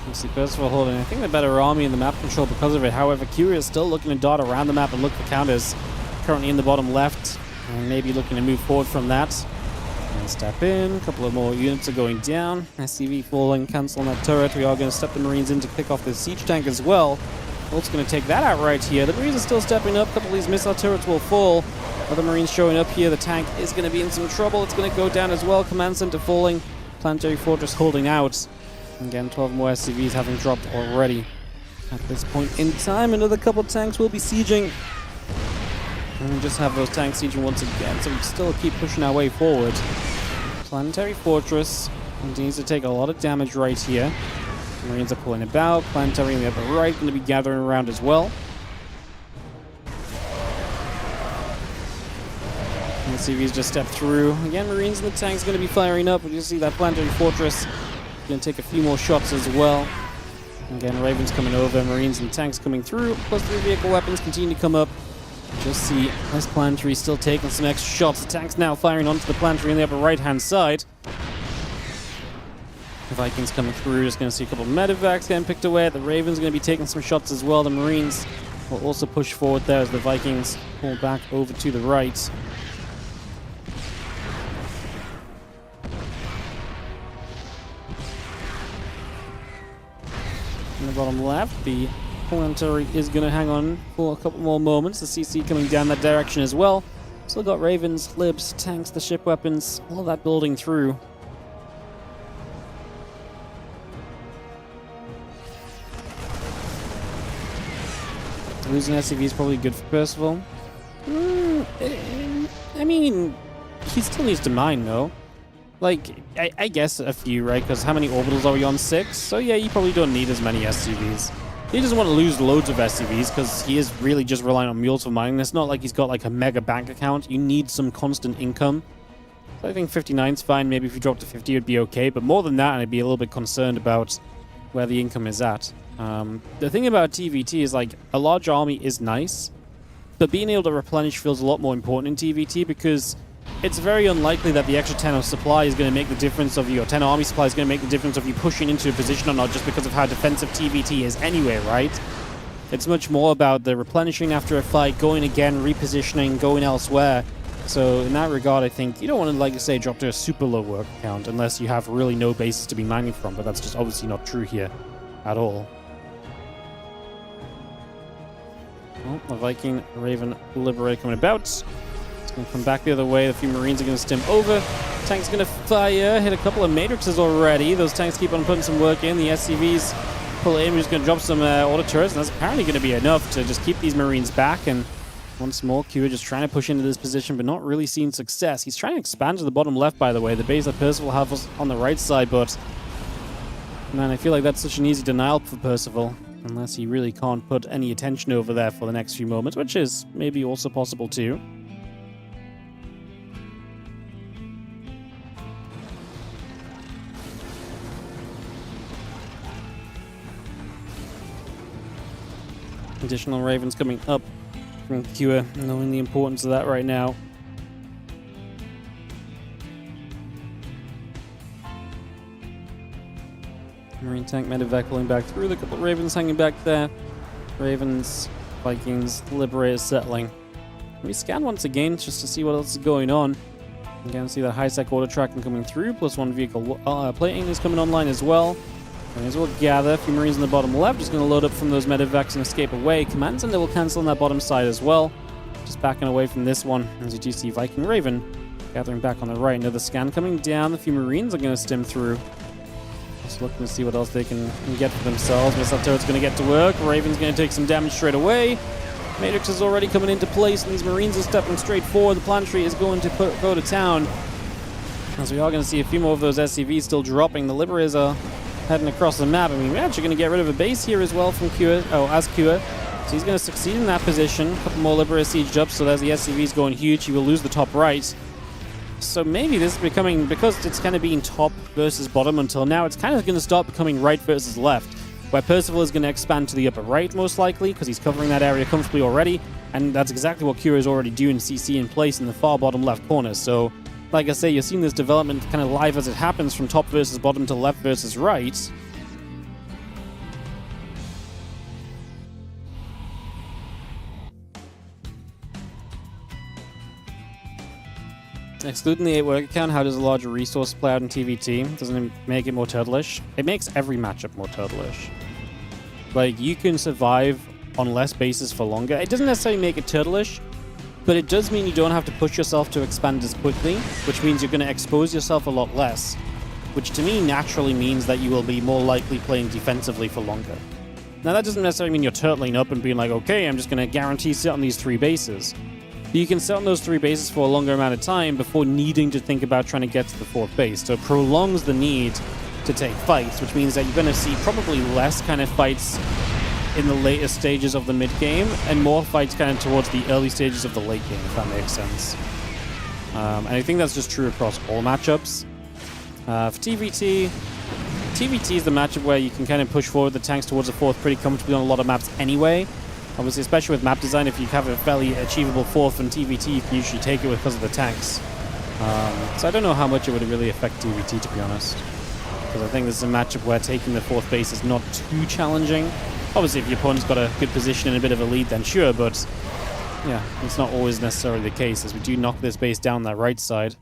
You see Percival holding, I think, the better army in the map control because of it. However, Curia is still looking to dot around the map and look for counters. Currently in the bottom left, and maybe looking to move forward from that. And step in, a couple of more units are going down. SCV falling, canceling that turret. We are going to step the Marines in to pick off the siege tank as well. Bolt's going to take that out right here. The Marines are still stepping up. A couple of these missile turrets will fall. Other Marines showing up here. The tank is going to be in some trouble. It's going to go down as well. Command center falling. Planetary Fortress holding out. Again, 12 more SCVs having dropped already. At this point in time, another couple of tanks will be sieging. And we just have those tanks sieging once again, so we still keep pushing our way forward. Planetary Fortress continues to take a lot of damage right here. Marines are pulling about. Planetary on the upper right going to be gathering around as well. And the CVs just step through. Again, Marines and the tanks going to be firing up. We just see that Planetary Fortress going to take a few more shots as well. Again, Ravens coming over. Marines and tanks coming through. Plus 3 vehicle weapons continue to come up. Just see this Planetary still taking some extra shots. The tank's now firing onto the Planetary on the upper right-hand side. The Vikings coming through. Just going to see a couple of medevacs getting picked away. The Ravens going to be taking some shots as well. The Marines will also push forward there as the Vikings pull back over to the right. In the bottom left, the Planetary is going to hang on for a couple more moments. The CC coming down that direction as well. Still got Ravens, Libs, tanks, the ship weapons, all that building through. Losing SCV is probably good for Percival. I mean, he still needs to mine, though. Like, I guess a few, right? Because how many orbitals are we on? 6? So yeah, you probably don't need as many SCVs. He doesn't want to lose loads of SCVs because he is really just relying on mules for mining. It's not like he's got like a mega bank account. You need some constant income. So I think 59 is fine. Maybe if you drop to 50, it'd be okay. But more than that, I'd be a little bit concerned about where the income is at. The thing about TVT is like a large army is nice, but being able to replenish feels a lot more important in TVT because it's very unlikely that the extra 10 of supply is going to make the difference of you, or 10 army supply is going to make the difference of you pushing into a position or not, just because of how defensive TVT is anyway, right? It's much more about the replenishing after a fight, going again, repositioning, going elsewhere. So in that regard, I think you don't want to, like I say, drop to a super low work count unless you have really no bases to be mining from, but that's just obviously not true here at all. Well, the Viking Raven Liberator coming about. It's going to come back the other way. A few Marines are going to stim over. Tank's going to fire. Hit a couple of Matrixes already. Those tanks keep on putting some work in. The SCVs pull in. We're just going to drop some auto turrets, and that's apparently going to be enough to just keep these Marines back. And once more, Q just trying to push into this position, but not really seeing success. He's trying to expand to the bottom left, by the way. The base that Percival has on the right side, but man, I feel like that's such an easy denial for Percival. Unless he really can't put any attention over there for the next few moments, which is maybe also possible too. Additional Ravens coming up from Kua, knowing the importance of that right now. Marine tank medevac pulling back through. The couple of Ravens hanging back there. Ravens, Vikings, Liberators settling. We scan once again just to see what else is going on. Again, see the high-sec auto tracking coming through. Plus one vehicle plating is coming online as well. May as well gather. A few Marines in the bottom left. Just going to load up from those medevacs and escape away. Command Center will cancel on that bottom side as well. Just backing away from this one. As you do see Viking Raven gathering back on the right. Another scan coming down. A few Marines are going to stim through. Just looking to see what else they can get for themselves. Missile turret's going to get to work. Raven's going to take some damage straight away. Matrix is already coming into place, and these Marines are stepping straight forward. The planetary is going to go to town. As we are going to see a few more of those SCVs still dropping. The Liberators are heading across the map. I mean, we're actually going to get rid of a base here as well from Kua. Oh, as Kua. So he's going to succeed in that position. A couple more Liberators sieged up, so there's the SCVs going huge. He will lose the top right. So maybe this is becoming, because it's kind of been top versus bottom until now, it's kind of going to start becoming right versus left, where Percival is going to expand to the upper right most likely, because he's covering that area comfortably already, and that's exactly what Kura is already doing, CC in place in the far bottom left corner. So, like I say, you're seeing this development kind of live as it happens from top versus bottom to left versus right. Excluding the 8 worker count, how does a larger resource play out in TVT? Doesn't it make it more turtle-ish? It makes every matchup more turtle-ish. Like, you can survive on less bases for longer. It doesn't necessarily make it turtle-ish, but it does mean you don't have to push yourself to expand as quickly, which means you're going to expose yourself a lot less, which to me naturally means that you will be more likely playing defensively for longer. Now, that doesn't necessarily mean you're turtling up and being like, okay, I'm just going to guarantee sit on these 3 bases. You can sit on those 3 bases for a longer amount of time before needing to think about trying to get to the 4th base. So it prolongs the need to take fights, which means that you're going to see probably less kind of fights in the later stages of the mid-game and more fights kind of towards the early stages of the late game, if that makes sense. And I think that's just true across all matchups. For TVT, TVT is the matchup where you can kind of push forward the tanks towards the 4th pretty comfortably on a lot of maps anyway. Obviously, especially with map design, if you have a fairly achievable 4th in TVT, you can usually take it because of the tanks. So I don't know how much it would really affect TVT, to be honest. Because I think this is a matchup where taking the 4th base is not too challenging. Obviously, if your opponent's got a good position and a bit of a lead, then sure, but yeah, it's not always necessarily the case, as we do knock this base down that right side.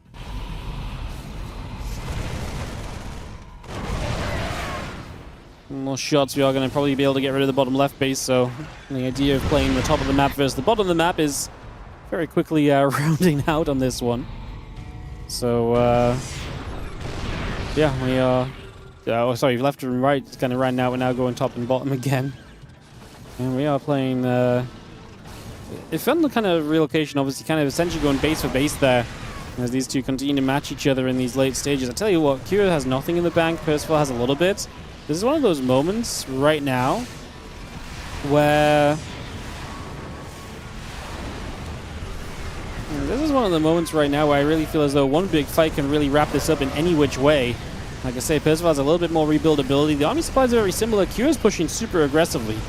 More shots, we are going to probably be able to get rid of the bottom left base, so the idea of playing the top of the map versus the bottom of the map is very quickly rounding out on this one. So, yeah, we are... oh, sorry, left and right is kind of ran out. We're now going top and bottom again. And we are playing... it felt the kind of relocation, obviously, kind of essentially going base for base there, as these two continue to match each other in these late stages. I tell you what, Kira has nothing in the bank, Percival has a little bit. This is one of those moments right now where... This is one of the moments right now where I really feel as though one big fight can really wrap this up in any which way. Like I say, Percival has a little bit more rebuildability. The army supplies are very similar. Kira's pushing super aggressively.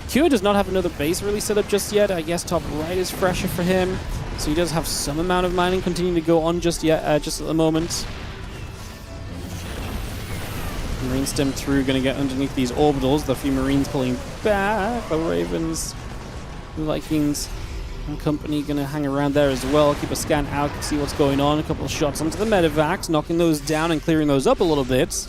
Kua does not have another base really set up just yet. I guess top right is fresher for him. So he does have some amount of mining continuing to go on just at the moment. Marine stem through, going to get underneath these orbitals. The few Marines pulling back. The Ravens, the Vikings and company going to hang around there as well. Keep a scan out, see what's going on. A couple of shots onto the medevacs, knocking those down and clearing those up a little bit.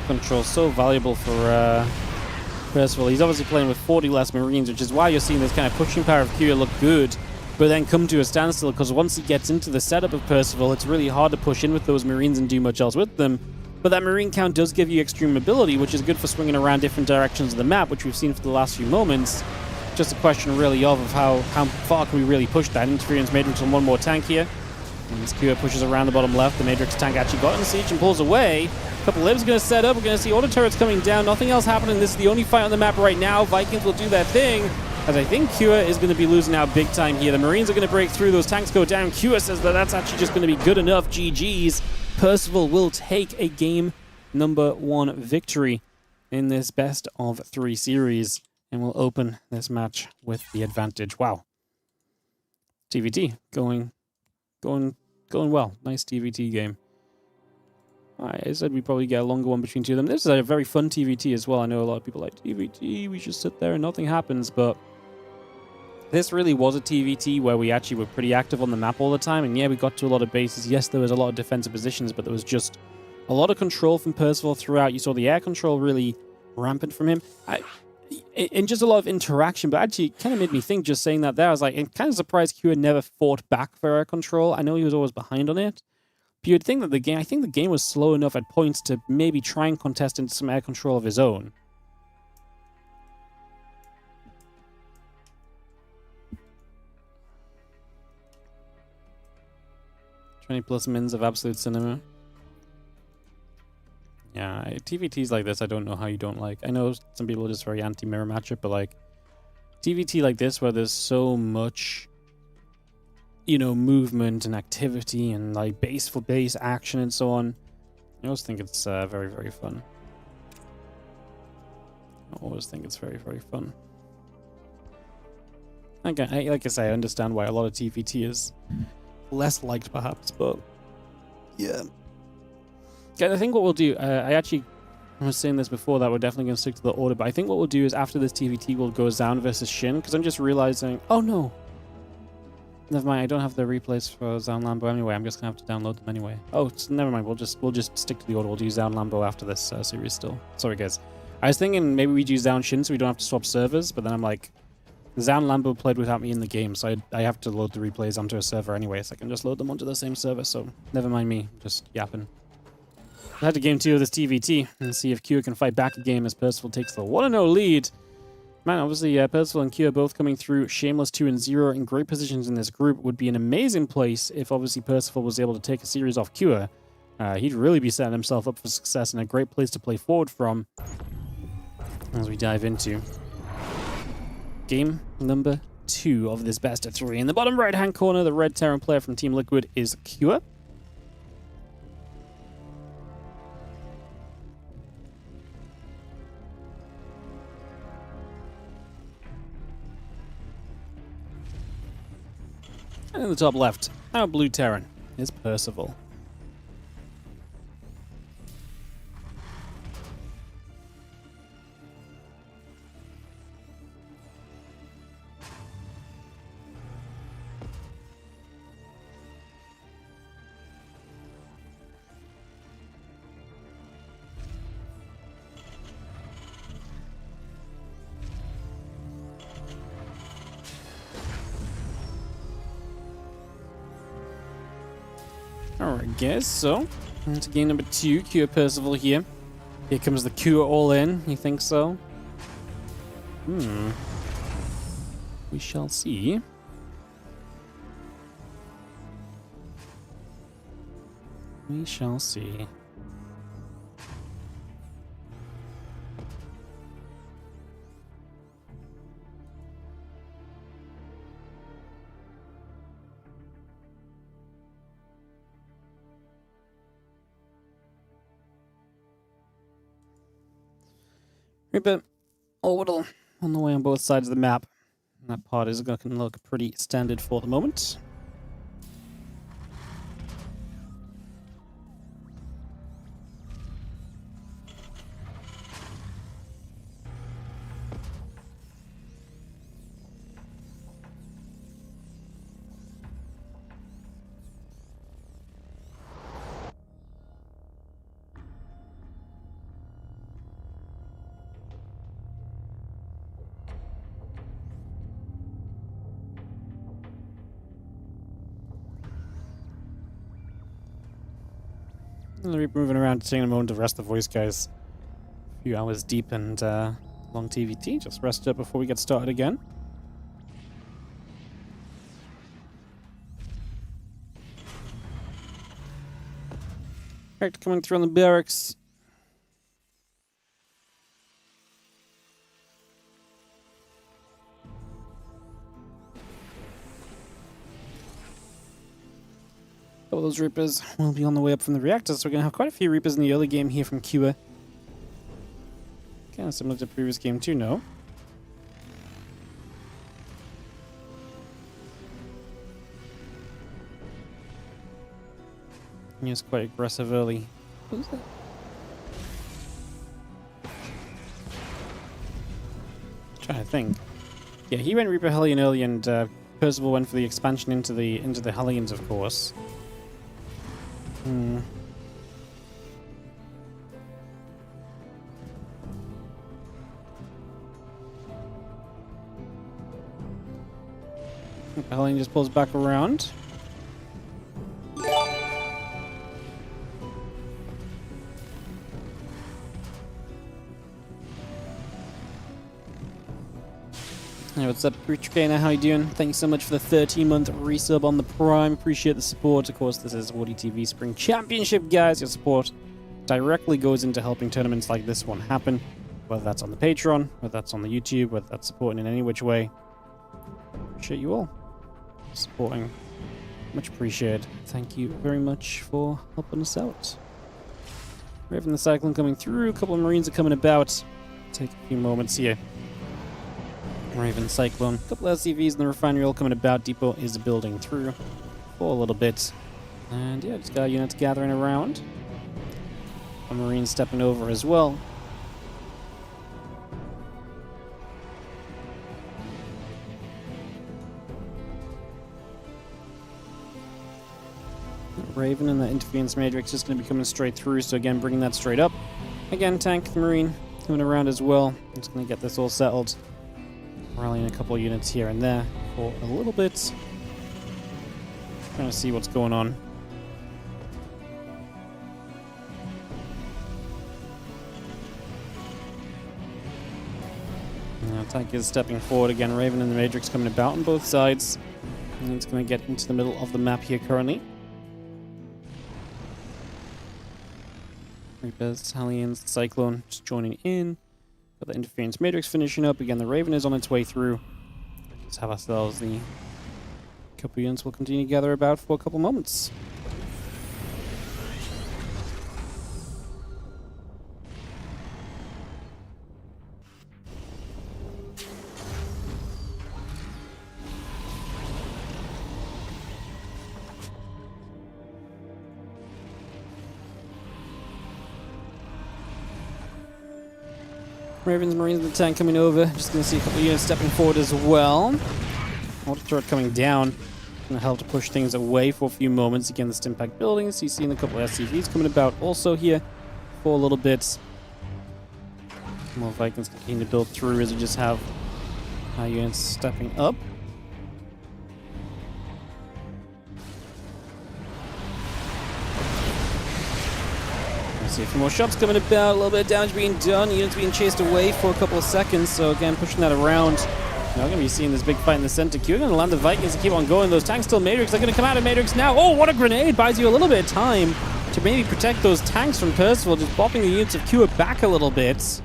Control so valuable for Percival. He's obviously playing with 40 less Marines, which is why you're seeing this kind of pushing power of Kua look good, but then come to a standstill, because once he gets into the setup of Percival, it's really hard to push in with those Marines and do much else with them. But that Marine count does give you extreme mobility, which is good for swinging around different directions of the map, which we've seen for the last few moments. Just a question really of how far can we really push that. Interference Matrix on one more tank here. And as Kua pushes around the bottom left, the Matrix tank actually got in siege and pulls away. A couple libs going to set up. We're going to see auto turrets coming down. Nothing else happening. This is the only fight on the map right now. Vikings will do their thing, as I think Kua is going to be losing out big time here. The Marines are going to break through. Those tanks go down. Kua says that that's actually just going to be good enough. GG's. Percival will take a game number 1 victory in this best of 3 series, and will open this match with the advantage. Wow. TVT going well. Nice TVT game. I said we'd probably get a longer one between two of them. This is a very fun TVT as well. I know a lot of people like TVT, we just sit there and nothing happens, but this really was a TVT where we actually were pretty active on the map all the time, and yeah, we got to a lot of bases. Yes, there was a lot of defensive positions, but there was just a lot of control from Percival throughout. You saw the air control really rampant from him. And just a lot of interaction, but actually it kind of made me think, just saying that there, I was like, I'm kind of surprised Kua never fought back for air control. I know he was always behind on it. But you'd think that I think the game was slow enough at points to maybe try and contest into some air control of his own. +20 mins of absolute cinema. Yeah, TVTs like this, I don't know how you don't like. I know some people are just very anti-mirror matchup, but like TVT like this, where there's so much, you know, movement and activity and like base for base action and so on, I always think it's very, very fun. I always think it's very, very fun. Again, like I say, I understand why a lot of TVT is less liked perhaps, but yeah. Okay, I think what we'll do, I was saying this before, that we're definitely going to stick to the order, but I think what we'll do is after this TVT, we'll go Zaun versus Shin, because I'm just realizing, oh no, never mind, I don't have the replays for Zaun Lambo anyway, I'm just going to have to download them anyway. Oh, never mind, we'll just stick to the order, we'll do Zaun Lambo after this series still. Sorry guys. I was thinking maybe we do Zaun Shin so we don't have to swap servers, but then I'm like, Zaun Lambo played without me in the game, so I have to load the replays onto a server anyway, so I can just load them onto the same server, so never mind me, just yapping. We'll head to game 2 of this TVT and see if Kua can fight back a game as Percival takes the 1-0 lead. Man, obviously Percival and Kua both coming through shameless 2-0 in great positions in this group. Would be an amazing place if obviously Percival was able to take a series off Kua. He'd really be setting himself up for success and a great place to play forward from as we dive into game number 2 of this best of 3. In the bottom right hand corner, the red Terran player from Team Liquid is Kua. And in the top left, our blue Terran is Percival. Alright guys, so into game number 2, Kua Percival here. Here comes the Kua all in, you think so? We shall see. We shall see. Reaper orbital on the way on both sides of the map. And that part is going to look pretty standard for the moment. The Reaper moving around, taking a moment to rest the voice guys. A few hours deep and long TVT. Just rest up before we get started again. Correct, coming through on the barracks. All those Reapers will be on the way up from the reactor, so we're going to have quite a few Reapers in the early game here from Cuba. Kind of similar to the previous game too, no? He was quite aggressive early. What was that? Trying to think. Yeah, he went Reaper Hellion early, and Percival went for the expansion into the Hellions, of course. Hellion just pulls back around. Hey, what's up, Richard? How you doing? Thank you so much for the 13-month resub on the Prime. Appreciate the support. Of course, this is WardiTV Spring Championship, guys. Your support directly goes into helping tournaments like this one happen. Whether that's on the Patreon, whether that's on the YouTube, whether that's supporting in any which way. Appreciate you all supporting. Much appreciated. Thank you very much for helping us out. Raven the Cyclone coming through. A couple of Marines are coming about. Take a few moments here. Raven Cyclone. A couple of SCVs in the refinery all coming about. Depot is building through for a little bit. And yeah, just got units gathering around. A Marine stepping over as well. Raven and the Interference Matrix just going to be coming straight through, so again, bringing that straight up. Again, Tank, the Marine, coming around as well. Just going to get this all settled. Rallying a couple of units here and there for a little bit. Trying to see what's going on. Now, Tank is stepping forward again. Raven and the Matrix coming about on both sides. And it's going to get into the middle of the map here currently. Reapers, Hellions, Cyclone just joining in. Got the Interference Matrix finishing up. Again, the Raven is on its way through. Let's have ourselves the couple units we'll continue to gather about for a couple moments. Ravens, Marines, and the tank coming over. Just going to see a couple of units stepping forward as well. Water turret coming down. Going to help to push things away for a few moments. Again, the Stimpack buildings. You see a couple of SCVs coming about also here for a little bit. More Vikings continue to build through as we just have our units stepping up. See a few more shots coming about, a little bit of damage being done, units being chased away for a couple of seconds, so again, pushing that around. Now we're going to be seeing this big fight in the center. Q going to land the Vikings to keep on going. Those tanks still Matrix, they're going to come out of Matrix now. Oh, what a grenade! Buys you a little bit of time to maybe protect those tanks from Percival, just bopping the units of Q back a little bit.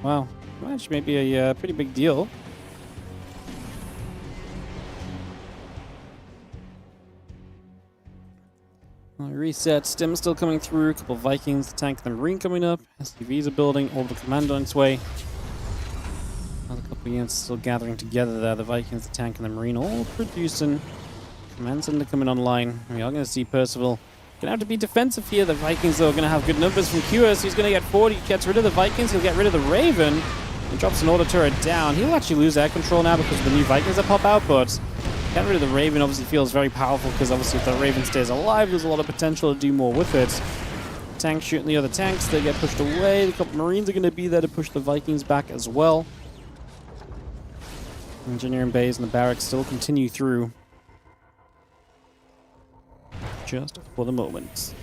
Wow, match may be a pretty big deal. Reset. Stim still coming through. A couple of Vikings, the tank, the Marine coming up. SUVs are building. Orbital Commando on its way. Another couple of units still gathering together there. The Vikings, the tank, and the Marine all producing. Command Center coming online. We are going to see Percival gonna have to be defensive here. The Vikings, though, are going to have good numbers from QS. He's going to get 40. He gets rid of the Vikings. He'll get rid of the Raven. He drops an auto turret down. He'll actually lose air control now because of the new Vikings that pop out, but getting rid of the Raven obviously feels very powerful because obviously if the Raven stays alive, there's a lot of potential to do more with it. Tanks shooting the other tanks. They get pushed away. The couple Marines are going to be there to push the Vikings back as well. Engineering bays and the barracks still continue through. Just for the moment.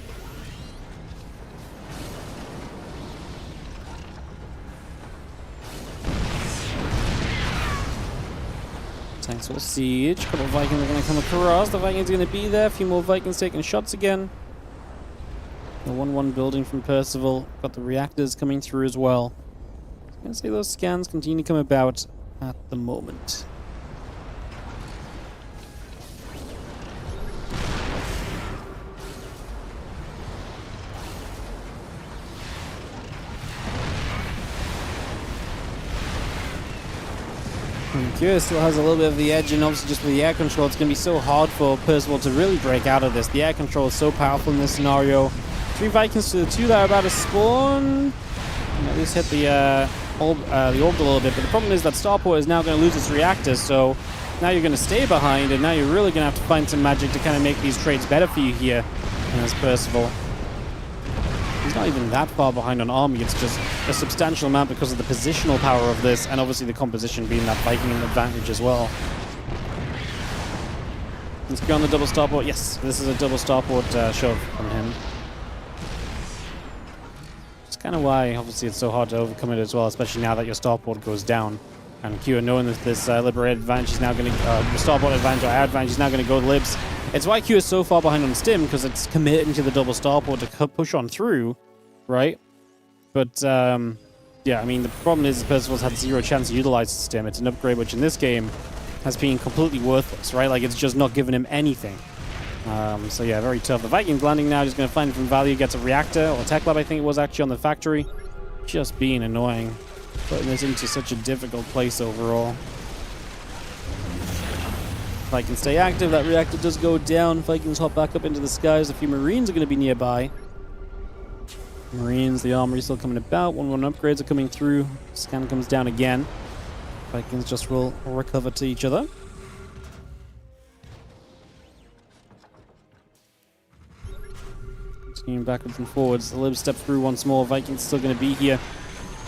Tanks will siege. A couple of Vikings are going to come across. The Vikings are going to be there. A few more Vikings taking shots again. The 1-1 building from Percival. Got the reactors coming through as well. I was going to say those scans continue to come about at the moment. QS still has a little bit of the edge, and obviously just with the air control, it's going to be so hard for Percival to really break out of this. The air control is so powerful in this scenario. 3 Vikings to the 2 that are about to spawn. And at least hit the orb a little bit, but the problem is that Starport is now going to lose its reactors, so now you're going to stay behind, and now you're really going to have to find some magic to kind of make these trades better for you here as Percival. He's not even that far behind on army, it's just a substantial amount because of the positional power of this, and obviously the composition being that Viking advantage as well. Let's go on the double starport. Yes, this is a double starport shove from him. It's kind of why, obviously, it's so hard to overcome it as well, especially now that your starport goes down. And Q, knowing that this liberated advantage is now going to, starport advantage or air advantage is now going to go to libs. It's why Q is so far behind on Stim, because it's committing to the double starport to push on through, right? But, yeah, I mean, the problem is Percival's had 0 chance to utilize Stim. It's an upgrade which in this game has been completely worthless, right? Like, it's just not giving him anything. So, yeah, very tough. The Vikings landing now, just going to find some value, gets a reactor, or a tech lab, I think it was actually on the factory. Just being annoying. Putting this into such a difficult place overall. Vikings stay active, that reactor does go down. Vikings hop back up into the skies. A few Marines are going to be nearby. Marines, the armory still coming about. 1-1 upgrades are coming through. Scan comes down again. Vikings just will recover to each other. Continuing backwards and forwards. The libs step through once more. Vikings still going to be here.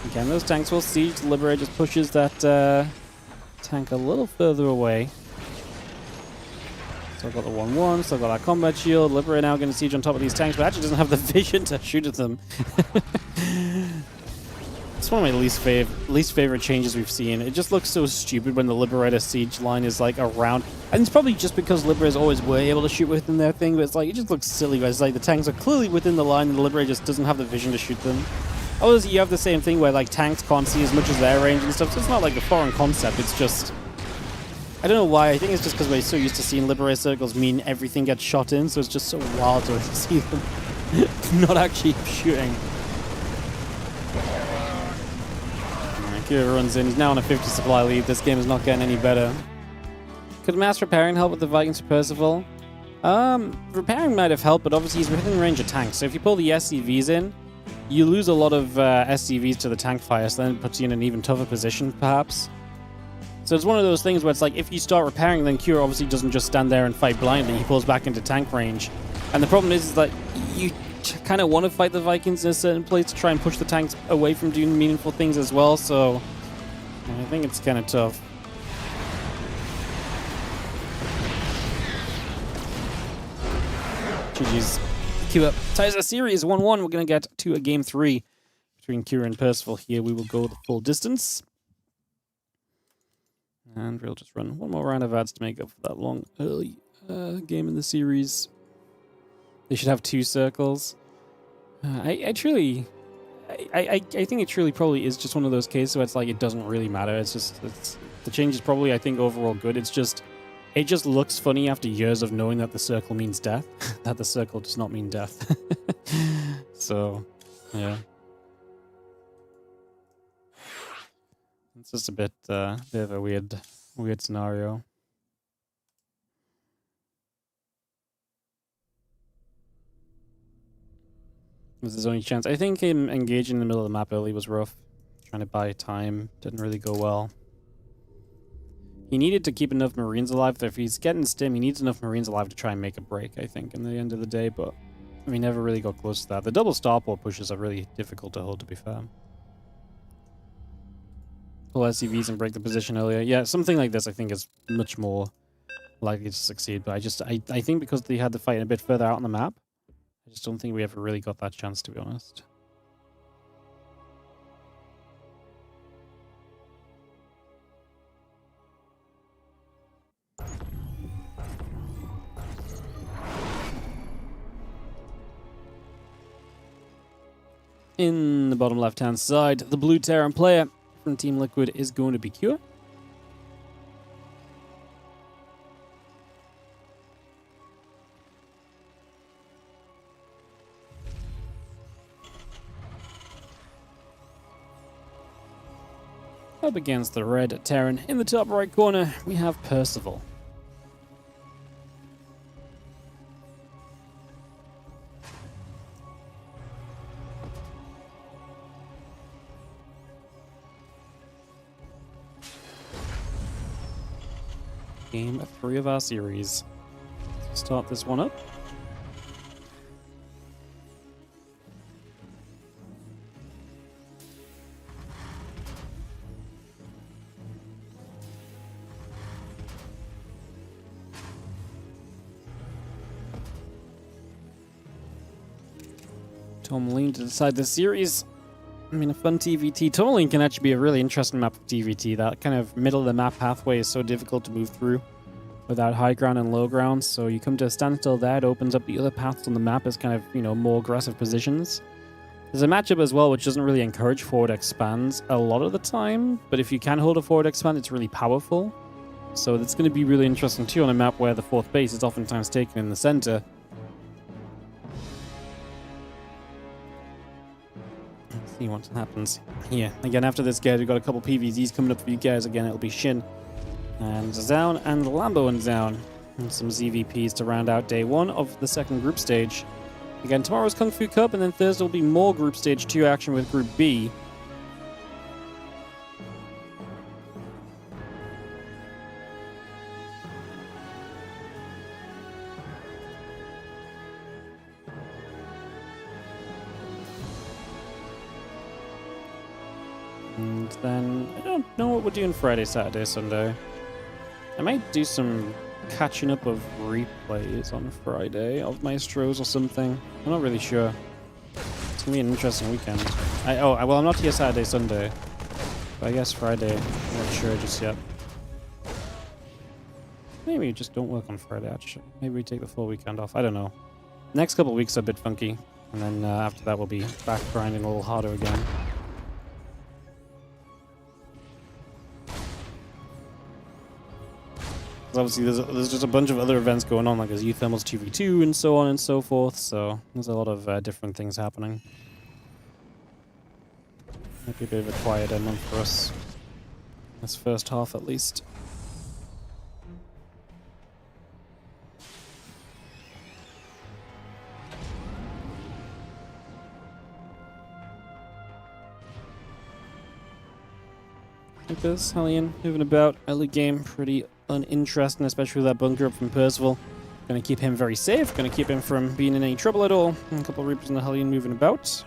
Again, those tanks will siege. The Liberator just pushes that tank a little further away. Still got the 1-1, still got our combat shield. Liberator now going to siege on top of these tanks, but actually doesn't have the vision to shoot at them. It's one of my least favorite changes we've seen. It just looks so stupid when the Liberator siege line is like around. And it's probably just because Liberators always were able to shoot within their thing, but it's like, it just looks silly. It's like the tanks are clearly within the line and the Liberator just doesn't have the vision to shoot them. Obviously, you have the same thing where like tanks can't see as much as their range and stuff, so it's not like a foreign concept, it's just... I don't know why, I think it's just because we're so used to seeing Liberator circles mean everything gets shot in, so it's just so wild to see them not actually shooting. Kira runs in, he's now on a 50 supply lead, this game is not getting any better. Could mass repairing help with the Vikings for Percival? Repairing might have helped, but obviously he's within range of tanks, so if you pull the SCVs in, you lose a lot of SCVs to the tank fire, so then it puts you in an even tougher position, perhaps. So it's one of those things where it's like, if you start repairing, then Cure obviously doesn't just stand there and fight blindly, he pulls back into tank range. And the problem is that you kind of want to fight the Vikings in a certain place to try and push the tanks away from doing meaningful things as well, so I think it's kind of tough. GG's. Queue up. Ties our series 1-1. We're going to get to a game 3 between Kira and Percival here. We will go the full distance. And we'll just run one more round of ads to make up for that long early game in the series. They should have 2 circles. I think it truly probably is just one of those cases where it's like it doesn't really matter. It's just the change is probably, I think, overall good. It's just It just looks funny after years of knowing that the circle means death. That the circle does not mean death. So, yeah. It's just a bit of a weird scenario. Was his only chance. I think him engaging in the middle of the map early was rough. Trying to buy time didn't really go well. He needed to keep enough Marines alive. If he's getting stim, he needs enough Marines alive to try and make a break, I think, in the end of the day, but we never really got close to that. The double starport pushes are really difficult to hold, to be fair. Pull SCVs and break the position earlier. Yeah, something like this I think is much more likely to succeed, but I think because they had the fight a bit further out on the map, I just don't think we ever really got that chance, to be honest. In the bottom left-hand side, the blue Terran player from Team Liquid is going to be Cure. Up against the red Terran, in the top right corner, we have Percival. Game 3 of our series. Let's start this one up. Tourmaline to decide this series. I mean, a fun TVT. Tourmaline can actually be a really interesting map of TVT. That kind of middle of the map pathway is so difficult to move through without high ground and low ground. So you come to a standstill there, it opens up the other paths on the map as kind of, you know, more aggressive positions. There's a matchup as well which doesn't really encourage forward expands a lot of the time, but if you can hold a forward expand, it's really powerful. So it's going to be really interesting too on a map where the fourth base is oftentimes taken in the center. See what happens here. Again, after this, guys, we've got a couple PVZs coming up for you guys. Again, it'll be SHIN and Zown and Lambo and Zown. And some ZVPs to round out day 1 of the second group stage. Again, tomorrow's Kung Fu Cup, and then Thursday will be more Group Stage 2 action with Group B. And then, I don't know what we're doing Friday, Saturday, Sunday. I might do some catching up of replays on Friday of Maestros or something. I'm not really sure. It's gonna be an interesting weekend. Well, I'm not here Saturday, Sunday. But I guess Friday, I'm not sure just yet. Maybe we just don't work on Friday, actually. Maybe we take the full weekend off. I don't know. Next couple of weeks are a bit funky. And then after that, we'll be back grinding a little harder again. Obviously, there's just a bunch of other events going on, like there's Youth Thermals 2v2 and so on and so forth, so there's a lot of different things happening. Might be a bit of a quieter month for us. This first half, at least. Like this, Hellion, moving about, early game, pretty uninteresting, especially with that bunker up from Percival. Gonna keep him very safe, gonna keep him from being in any trouble at all. And a couple of Reapers in the Hellion moving about.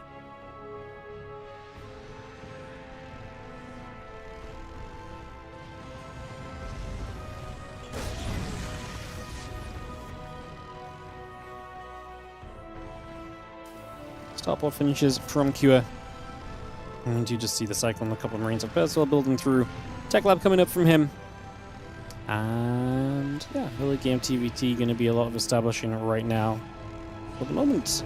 Starport finishes from Cure. And you just see the Cyclone, a couple of Marines of Percival building through. Tech Lab coming up from him. And yeah, early game TVT going to be a lot of establishing right now for the moment.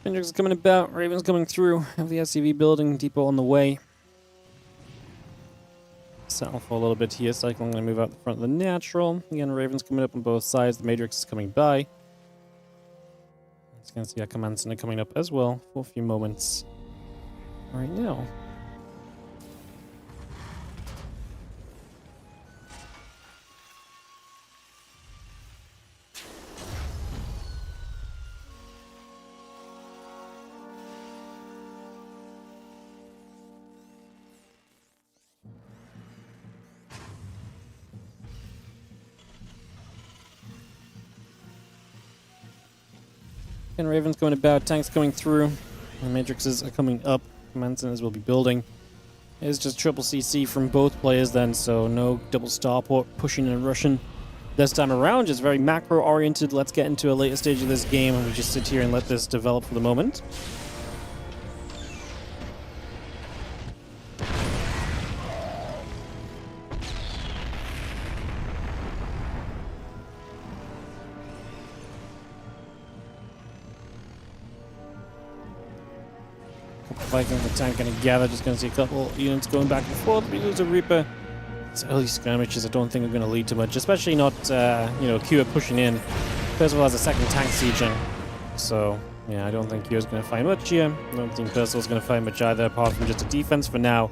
Hendrix is coming about, Raven's coming through, have the SCV building, depot on the way. Settle for a little bit here, Cyclone going to move out the front of the natural. Again, Raven's coming up on both sides, the Matrix is coming by. It's going to see our command center coming up as well for a few moments right now. And Raven's going about, tanks coming through, the Matrixes are coming up, command centers will be building. It's just triple CC from both players then, so no double starport pushing and rushing. This time around, just very macro oriented. Let's get into a later stage of this game and we just sit here and let this develop for the moment. Vikings and tank going to gather, just going to see a couple units going back and forth. We lose a Reaper. It's early skirmishes I don't think are going to lead to much, especially not, you know, Q pushing in. Percival has a second tank sieging, so yeah, I don't think Q is going to find much here. I don't think Percival's going to find much either, apart from just a defense for now.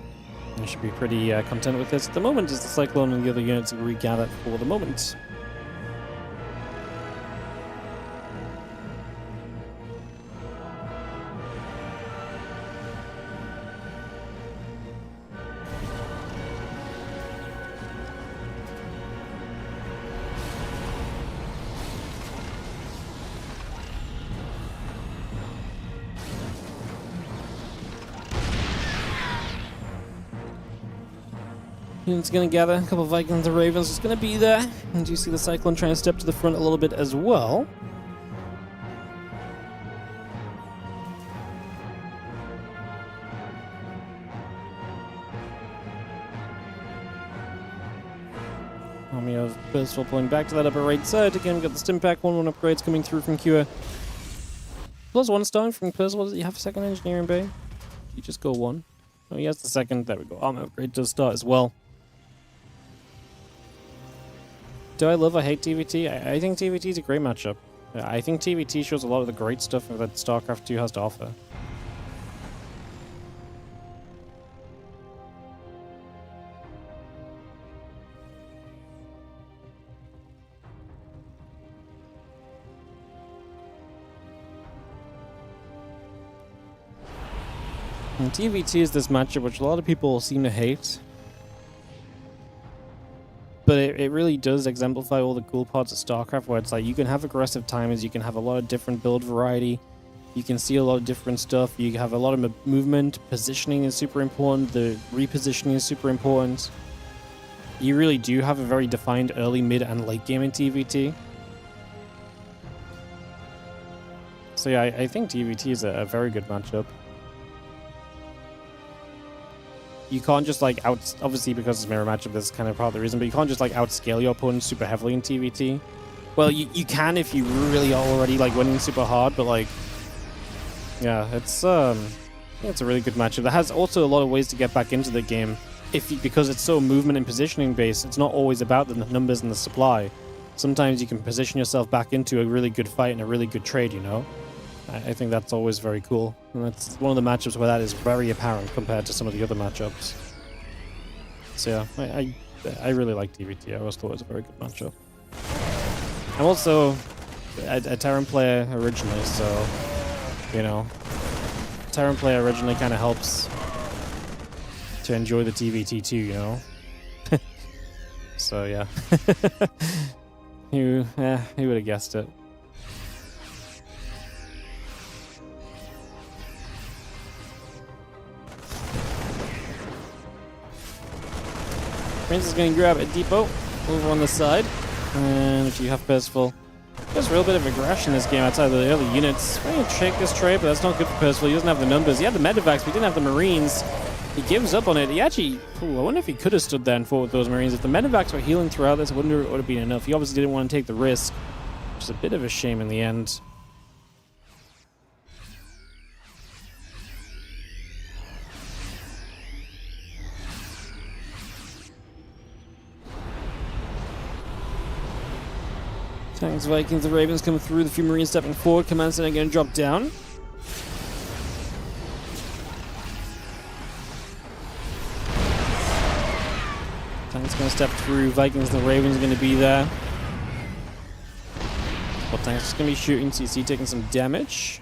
And should be pretty content with this at the moment, as the Cyclone and the other units regather for the moment. Units going to gather, a couple of Vikings and Ravens is going to be there. And you see the Cyclone trying to step to the front a little bit as well. Army of Percival pulling back to that upper right side. Again, we've got the Stim Pack 1-1 upgrades coming through from Cure. +1 star from Percival. Does he have a second engineering bay? You just go one. Oh, he has the second. There we go. Armor upgrade does start as well. Do I love or hate TVT? I think TVT is a great matchup. I think TVT shows a lot of the great stuff that StarCraft 2 has to offer. And TVT is this matchup which a lot of people seem to hate. But it really does exemplify all the cool parts of StarCraft, where it's like you can have aggressive timers, you can have a lot of different build variety, you can see a lot of different stuff, you have a lot of movement, positioning is super important, the repositioning is super important. You really do have a very defined early, mid, and late game in TVT. So yeah, I think TVT is a very good matchup. You can't just like obviously because it's mirror matchup, that's kind of part of the reason, but you can't just like outscale your opponent super heavily in TVT. Well, you can if you really are already like winning super hard, but like, yeah, it's I think it's a really good matchup. That has also a lot of ways to get back into the game, because it's so movement and positioning based. It's not always about the numbers and the supply. Sometimes you can position yourself back into a really good fight and a really good trade, you know? I think that's always very cool. And that's one of the matchups where that is very apparent compared to some of the other matchups. So yeah, I really like TVT. I always thought it was a very good matchup. I'm also a Terran player originally, so, you know, Terran player originally kind of helps to enjoy the TVT too, you know? So yeah. Who would have guessed it? Prince is going to grab a depot over on the side, and if you have Percival, there's a real bit of aggression in this game outside of the early units. Trying to check this trade, but that's not good for Percival. He doesn't have the numbers. He had the medevacs, but he didn't have the Marines. He gives up on it. He actually, I wonder if he could have stood there and fought with those Marines. If the medevacs were healing throughout this, I wonder if it would have been enough. He obviously didn't want to take the risk, which is a bit of a shame in the end. Tanks, Vikings, the Ravens coming through. The few Marines stepping forward. Command center going to drop down. Tanks going to step through. Vikings, the Ravens are going to be there. Well, tanks just going to be shooting. CC taking some damage.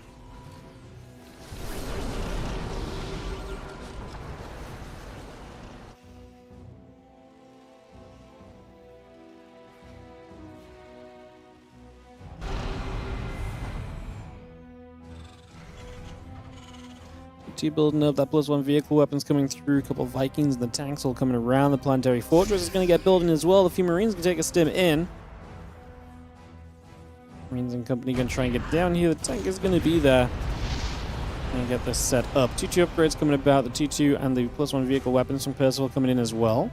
Two building up, that +1 vehicle weapons coming through, a couple of Vikings and the tanks all coming around. The planetary fortress is going to get building as well. A few Marines can take a stim in. Marines and company going to try and get down here. The tank is going to be there. And get this set up. 2-2 upgrades coming about. The 2-2 and the +1 vehicle weapons from Percival coming in as well.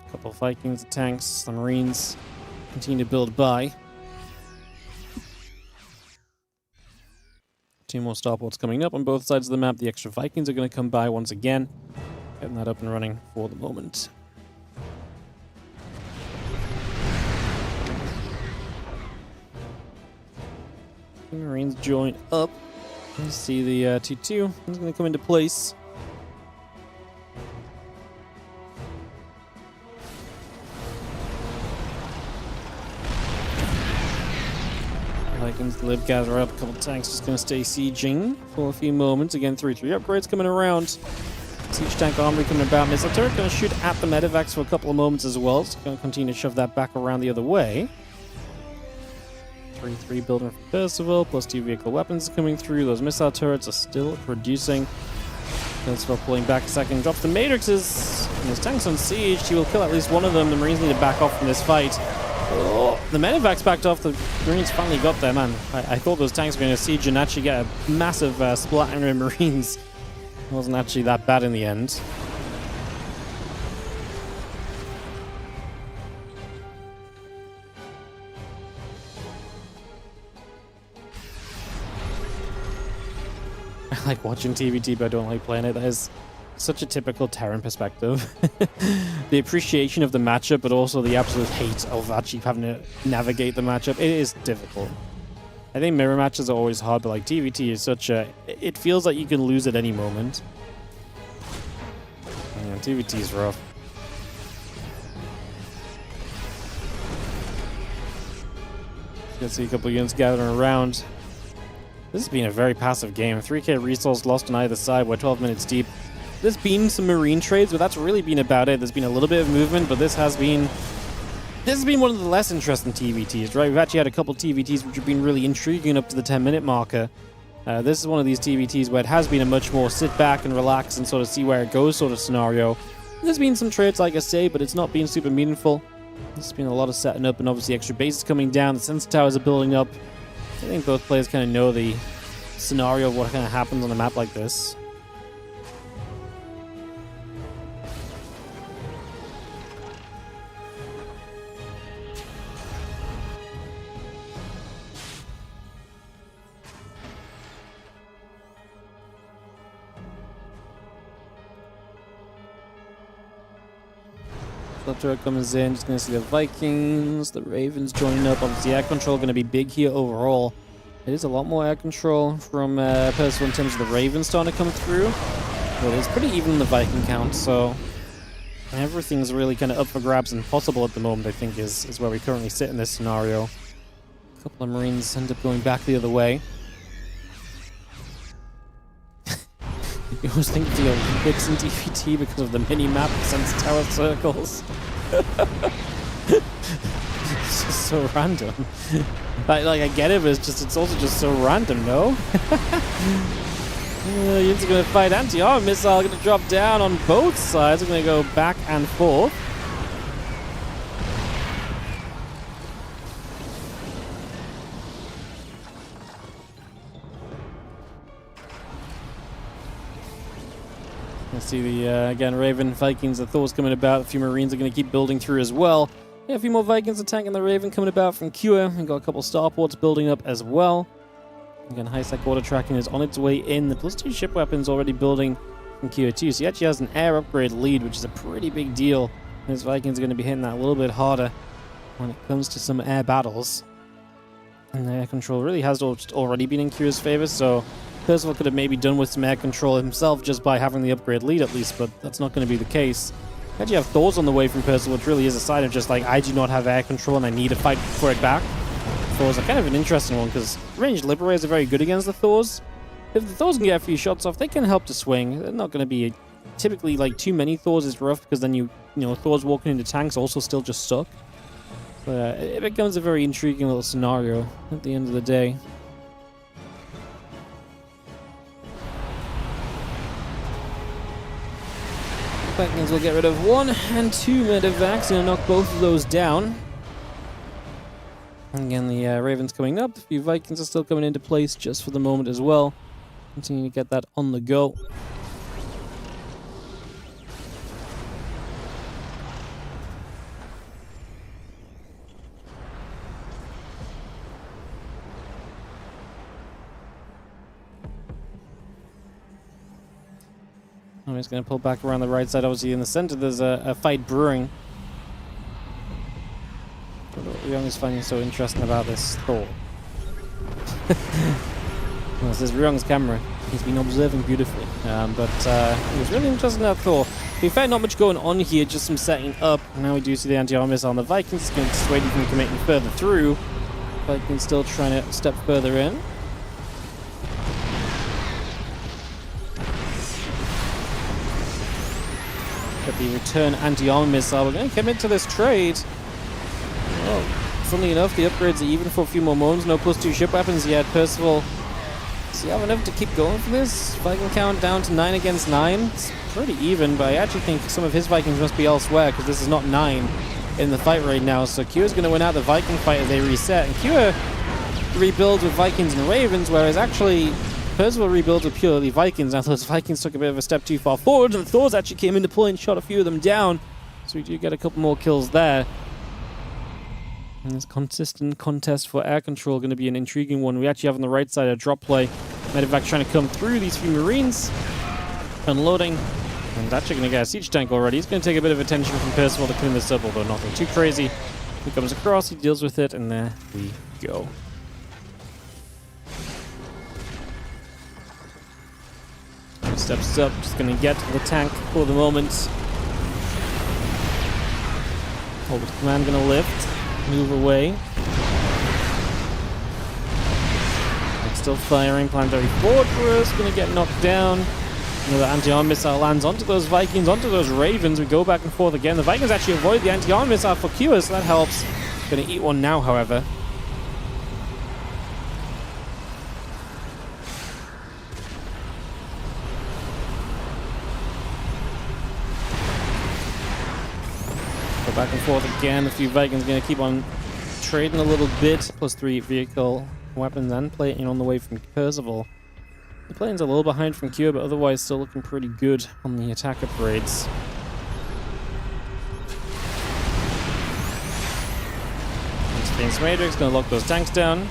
A couple of Vikings, the tanks, the Marines continue to build by. 2 more starports coming up on both sides of the map. The extra Vikings are going to come by once again. Getting that up and running for the moment. The Marines join up. You see the 2-2 is going to come into place. Vikings live, gather up. A couple tanks just going to stay sieging for a few moments. Again, 3-3 upgrades coming around. Siege tank armory coming about. Missile turret going to shoot at the medevacs for a couple of moments as well. So going to continue to shove that back around the other way. 3-3 building from Percival. +2 vehicle weapons coming through. Those missile turrets are still producing. Percival pulling back a second. Drops the matrixes. And his tanks on siege. He will kill at least one of them. The Marines need to back off from this fight. Oh, the medevacs backed off. The Marines finally got there, man. I thought those tanks were going to siege and actually get a massive splattering of Marines. It wasn't actually that bad in the end. I like watching TVT, but I don't like playing it. That is such a typical Terran perspective. The appreciation of the matchup, but also the absolute hate of actually having to navigate the matchup. It is difficult. I think mirror matches are always hard, but like TVT is such a... It feels like you can lose at any moment. Yeah, TVT is rough. You can see a couple of units gathering around. This has been a very passive game. 3k resource lost on either side. We're 12 minutes deep. There's been some Marine trades, but that's really been about it. There's been a little bit of movement, but this has been one of the less interesting TVTs, right? We've actually had a couple TVTs which have been really intriguing up to the 10-minute marker. This is one of these TVTs where it has been a much more sit back and relax and sort of see where it goes sort of scenario. There's been some trades, like I say, but it's not been super meaningful. There's been a lot of setting up and obviously extra bases coming down. The sensor towers are building up. I think both players kind of know the scenario of what kind of happens on a map like this. Turret comes in, just going to see the Vikings, the Ravens joining up. Obviously, air control going to be big here overall. It is a lot more air control from Percival in terms of the Ravens starting to come through. But it's pretty even in the Viking count, so everything's really kind of up for grabs and possible at the moment, I think, is where we currently sit in this scenario. A couple of Marines end up going back the other way. You always think of the Olympics in DVT because of the mini-map sense tower circles. It's just so random. I get it, but it's also just so random, no? Units are going to fight anti-armor missile, going to drop down on both sides. They're going to go back and forth. See the, again, Raven, Vikings, the Thor's coming about. A few Marines are going to keep building through as well. Yeah, a few more Vikings attacking the Raven coming about from Cure. We've got a couple starports building up as well. Again, high-sec order tracking is on its way in. The +2 ship weapons already building from Cure too. So he actually has an air upgrade lead, which is a pretty big deal. His Vikings are going to be hitting that a little bit harder when it comes to some air battles. And the air control really has already been in Q's favor, so Percival could have maybe done with some air control himself just by having the upgrade lead at least, but that's not going to be the case. You actually have Thors on the way from Percival, which really is a sign of just like, I do not have air control and I need to fight for it back. Thors are kind of an interesting one because ranged Liberators are very good against the Thors. If the Thors can get a few shots off, they can help to swing. They're not going to be typically like too many Thors is rough because then you know Thors walking into tanks also still just suck. But it becomes a very intriguing little scenario at the end of the day. Vikings will get rid of 1 and 2 medevacs and knock both of those down. Again, the Ravens coming up. A few Vikings are still coming into place just for the moment as well. Continue to get that on the go. I'm just going to pull back around the right side. Obviously, in the center, there's a fight brewing. What Ryong is finding so interesting about this Thor. Well, this is Ryong's camera. He's been observing beautifully. But it was really interesting that Thor. To be fair, not much going on here, just some setting up. Now we do see the anti-armor missile on the Vikings. It's going to dissuade you from committing further through. Vikings still trying to step further in. Got the return anti-armor missile. We're going to commit to this trade. Oh, funnily enough, the upgrades are even for a few more moments. No +2 ship weapons yet. Percival, does he have enough to keep going for this? Viking count down to 9 against 9. It's pretty even, but I actually think some of his Vikings must be elsewhere because this is not 9 in the fight right now. So Q is going to win out the Viking fight as they reset. And Q rebuilds with Vikings and Ravens, whereas actually Percival rebuilds with purely Vikings. Now those Vikings took a bit of a step too far forward, and the Thors actually came into play and shot a few of them down. So we do get a couple more kills there. And this consistent contest for air control going to be an intriguing one. We actually have on the right side a drop play. Medevac trying to come through these few Marines. Unloading. And actually going to get a siege tank already. He's going to take a bit of attention from Percival to clean this up, although nothing too crazy. He comes across, he deals with it, and there we go. Steps up, just going to get the tank for the moment. Hold the command, going to lift. Move away. Still firing. Planetary Fortress going to get knocked down. Another anti-armor missile lands onto those Vikings, onto those Ravens. We go back and forth again. The Vikings actually avoid the anti-armor missile for Q, so that helps. Going to eat one now, however. Back and forth again. A few Vikings going to keep on trading a little bit. +3 vehicle weapons and plating on the way from Percival. The plane's a little behind from Q, but otherwise still looking pretty good on the attack upgrades. Space Matrix going to lock those tanks down.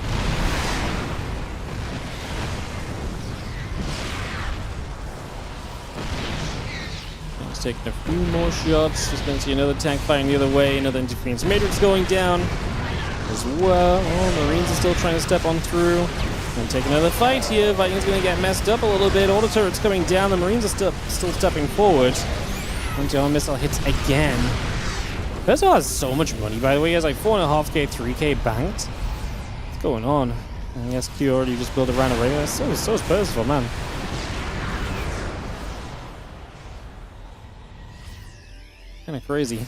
Taking a few more shots. Just going to see another tank firing the other way. Another interference matrix going down as well. Oh, Marines are still trying to step on through. Going to take another fight here. Vikings going to get messed up a little bit. All the turrets coming down. The Marines are still stepping forward. Anti-armor missile hits again. Percival has so much money, by the way. He has like 4.5k, 3k banked. What's going on? I guess Q already just built around a radar. So is Percival, man. Kind of crazy.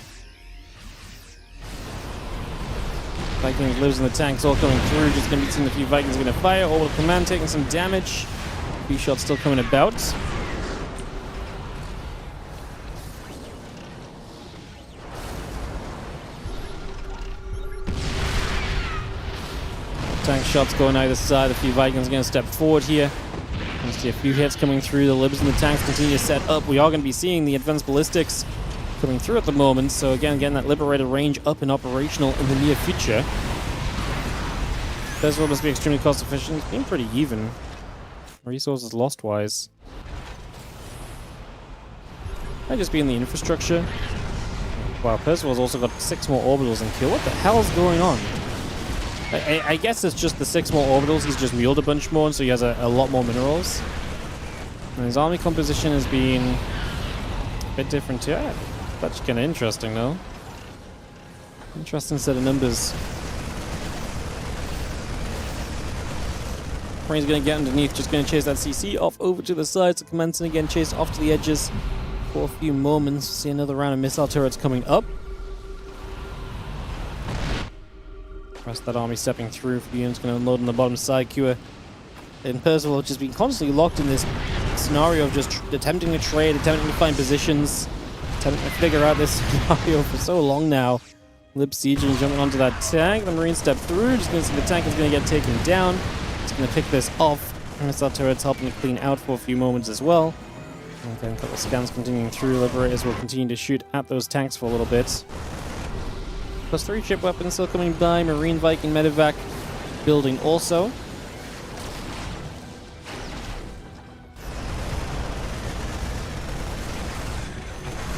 Vikings lives in the tanks, all coming through. Just going to be seeing a few Vikings going to fire. All with command taking some damage. A few shots still coming about. Tank shots going either side. A few Vikings going to step forward here. You see a few hits coming through. The libs and the tanks continue to set up. We are going to be seeing the advanced ballistics coming through at the moment, so again, getting that liberated range up and operational in the near future. Percival must be extremely cost efficient. It's been pretty even. Resources lost-wise. Might just be in the infrastructure. Wow, Percival's also got 6 more orbitals in kill. What the hell is going on? I guess it's just the 6 more orbitals. He's just milled a bunch more, and so he has a lot more minerals. And his army composition has been a bit different too. Yeah, that's kind of interesting, though. Interesting set of numbers. Marines going to get underneath, just going to chase that CC off over to the side. So Commencing again, chase off to the edges for a few moments. See another round of missile turrets coming up. Rest of that army stepping through. For the units going to unload on the bottom side. Kua and Percival have just been constantly locked in this scenario of just attempting to trade, attempting to find positions, attempting to figure out this scenario for so long now. Lip sieging, jumping onto that tank. The Marines step through. Just going to see the tank is going to get taken down. It's going to pick this off. Missile turrets helping to clean out for a few moments as well. Okay, a couple of scans continuing through. Liberators will continue to shoot at those tanks for a little bit. +3 ship weapons still coming by. Marine Viking medevac building also.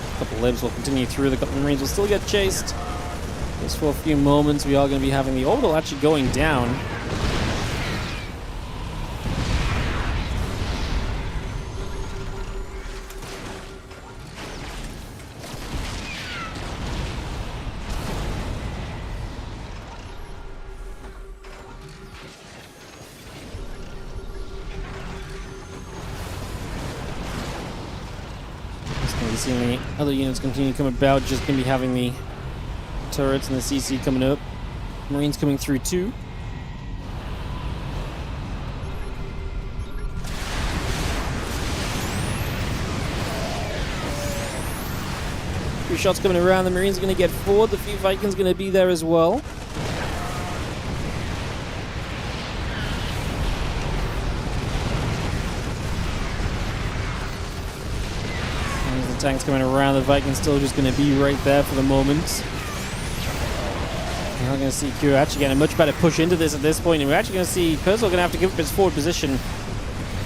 A couple libs will continue through. The couple Marines will still get chased. Just for a few moments, we are going to be having the orbital actually going down. Seeing the other units continue to come about, just going to be having the turrets and the CC coming up. Marines coming through too. Few shots coming around. The Marines are going to get forward. The few Vikings going to be there as well. Tanks coming around, the Vikings still just going to be right there for the moment. We're not going to see Q actually getting a much better push into this at this point, and we're actually going to see Percival going to have to give up his forward position.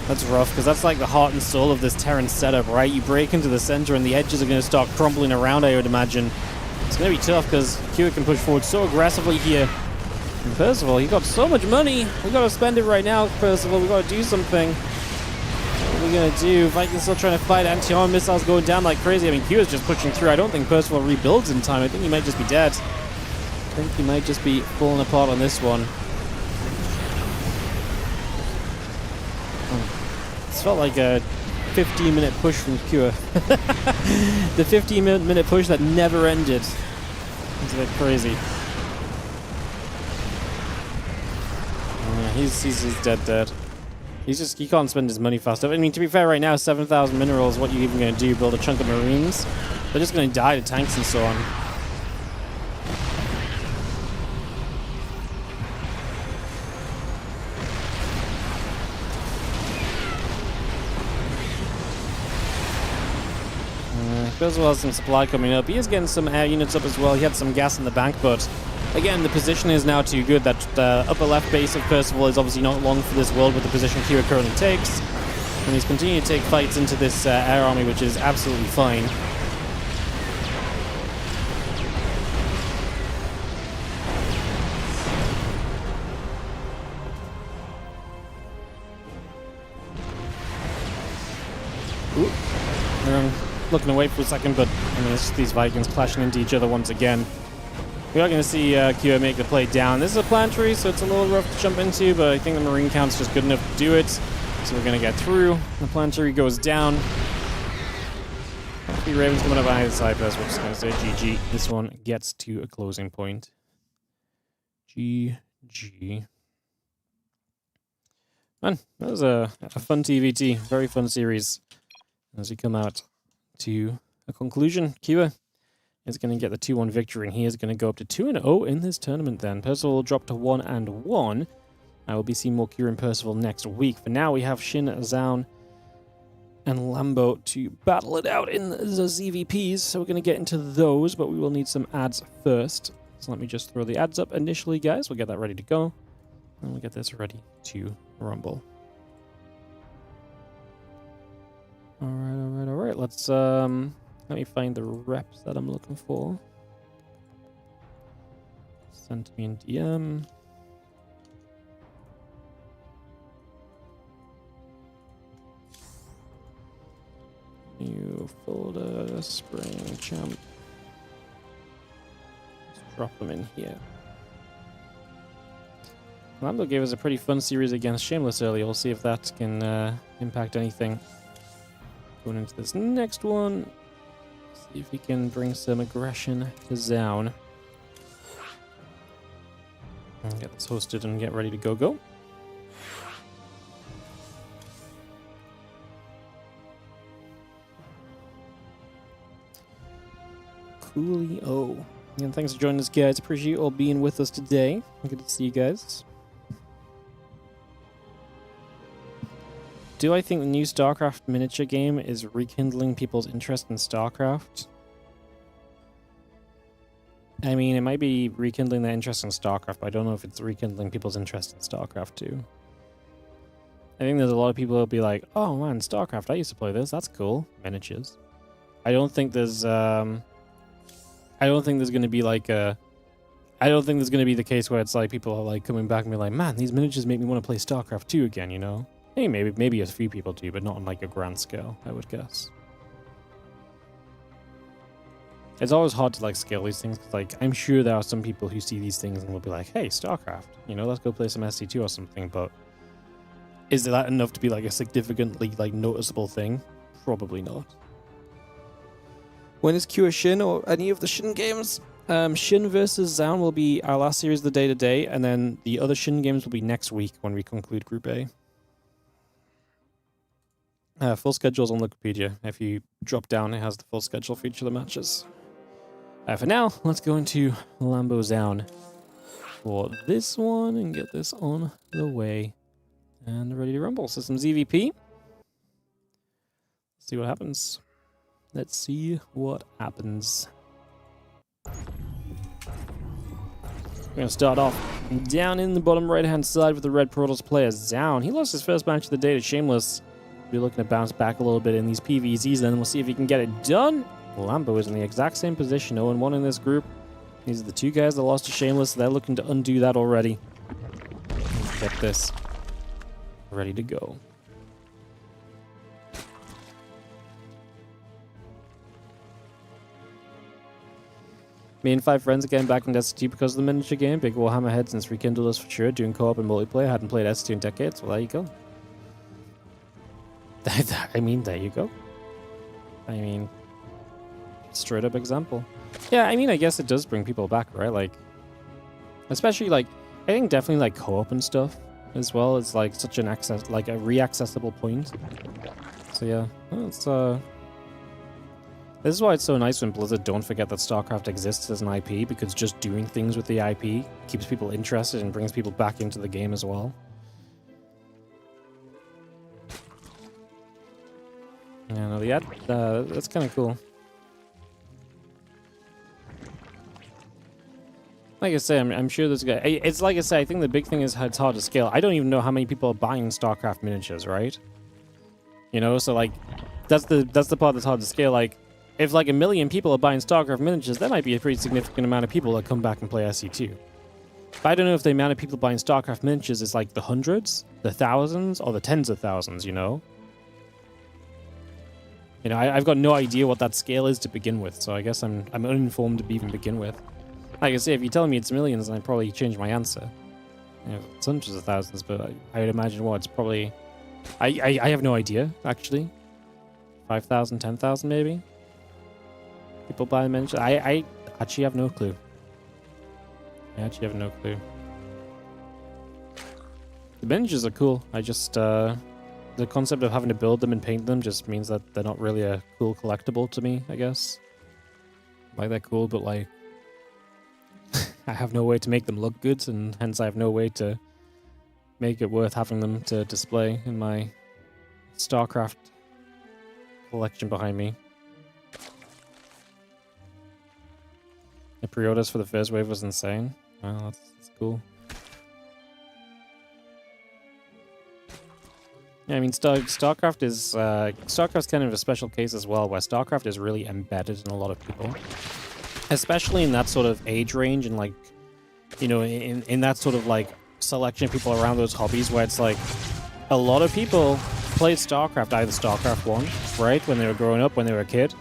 That's rough, because that's like the heart and soul of this Terran setup, right? You break into the center and the edges are going to start crumbling around, I would imagine. It's going to be tough, because Q can push forward so aggressively here. And Percival, you got so much money. We got to spend it right now, Percival. We got to do something. What are we going to do? Vikings still trying to fight. Anti-armor missiles going down like crazy. I mean, Q is just pushing through. I don't think Percival rebuilds in time. I think he might just be dead. I think he might just be falling apart on this one. This felt like a 15-minute push from Q. The 15-minute push that never ended. It's a bit crazy. Yeah, he's dead. He can't spend his money fast enough. I mean, to be fair, right now, 7,000 minerals, what are you even going to do? Build a chunk of Marines? They're just going to die to tanks and so on. Percival has some supply coming up. He is getting some air units up as well. He had some gas in the bank, but again, the position is now too good. That upper left base of Percival is obviously not long for this world with the position Kira currently takes. And he's continuing to take fights into this air army, which is absolutely fine. Looking away for a second, but I mean, it's just these Vikings clashing into each other once again. We are going to see Kua make the play down. This is a planetary, so it's a little rough to jump into, but I think the Marine count's just good enough to do it. So we're going to get through. The planetary goes down. The Ravens coming up on either side, but we're just going to say GG. This one gets to a closing point. GG. Man, that was a fun TVT. Very fun series. As we come out to a conclusion, Kua is going to get the 2-1 victory, and he is going to go up to 2-0 in this tournament then. Percival will drop to 1-1. I will be seeing more Kua and Percival next week. For now, we have Shin, Zaun, and Lambo to battle it out in the ZVPs, so we're going to get into those, but we will need some ads first. So let me just throw the ads up initially, guys. We'll get that ready to go, and we'll get this ready to rumble. Alright. Let's, let me find the reps that I'm looking for. Send me in DM. Spring Champ. Let's drop them in here. Lambo gave us a pretty fun series against Shameless earlier. We'll see if that can impact anything. Going into this next one. See if he can bring some aggression to Zaun. And get this hosted and get ready to go. Coolio. And thanks for joining us, guys. Appreciate you all being with us today. Good to see you guys. Do I think the new StarCraft miniature game is rekindling people's interest in StarCraft? I mean, it might be rekindling their interest in StarCraft, but I don't know if it's rekindling people's interest in StarCraft too. I think there's a lot of people who'll be like, oh man, StarCraft, I used to play this, that's cool. Miniatures. I don't think there's going to be like a... I don't think there's going to be the case where it's like people are like coming back and be like, man, these miniatures make me want to play StarCraft 2 again, you know? Hey, maybe a few people do, but not on like a grand scale, I would guess. It's always hard to like scale these things, because like I'm sure there are some people who see these things and will be like, hey, StarCraft, you know, let's go play some SC2 or something, but is that enough to be like a significantly like noticeable thing? Probably not. When is Q SHIN or any of the SHIN games? SHIN versus Zaun will be our last series of the day-to-day, and then the other SHIN games will be next week when we conclude Group A. Full schedule's on Wikipedia. If you drop down, it has the full schedule for each of the matches. For now, let's go into Lambo Zaun for this one and get this on the way. And ready to rumble. Systems EVP. See what happens. Let's see what happens. We're going to start off down in the bottom right-hand side with the Red Protoss player, Zaun. He lost his first match of the day to Shameless. We're looking to bounce back a little bit in these PVZs, then we'll see if he can get it done. Lambo is in the exact same position, 0-1 in this group. These are the two guys that lost to Shameless. They're looking to undo that already. Get this ready to go. Me and 5 friends are getting back into ST because of the miniature game. Big Warhammer head since rekindled us for sure. Doing co-op and multiplayer. Hadn't played ST in decades. Well, there you go. I mean, there you go. I mean, straight up example. Yeah, I mean, I guess it does bring people back, right? Like, especially like, I think definitely like co-op and stuff as well. It's like such an access, like a re-accessible point. So yeah, well, it's this is why it's so nice when Blizzard don't forget that StarCraft exists as an IP, because just doing things with the IP keeps people interested and brings people back into the game as well. Yeah, no, the ad, that's kind of cool. Like I say, I'm sure there's guy. It's like I say, I think the big thing is how it's hard to scale. I don't even know how many people are buying StarCraft miniatures, right? You know, so like, that's the part that's hard to scale. Like, if like 1 million people are buying StarCraft miniatures, that might be a pretty significant amount of people that come back and play SC2. But I don't know if the amount of people buying StarCraft miniatures is like the hundreds, the thousands, or the tens of thousands, you know? You know, I've got no idea what that scale is to begin with, so I guess I'm uninformed to even begin with. Like I say, if you're telling me it's millions, then I'd probably change my answer. You know, it's hundreds of thousands, but I would imagine what it's probably... I have no idea, actually. 5,000, 10,000 maybe? People buy the miniatures? I actually have no clue. I actually have no clue. The miniatures are cool. I just... the concept of having to build them and paint them just means that they're not really a cool collectible to me, I guess. Like, they're cool, but like... I have no way to make them look good, and hence I have no way to make it worth having them to display in my StarCraft collection behind me. The pre-orders for the first wave was insane. Wow, that's cool. Yeah, I mean, StarCraft is... StarCraft's kind of a special case as well, where StarCraft is really embedded in a lot of people. Especially in that sort of age range and, like, you know, in that sort of, like, selection of people around those hobbies where it's, like, a lot of people played StarCraft, either StarCraft 1, right, when they were growing up, when they were a kid,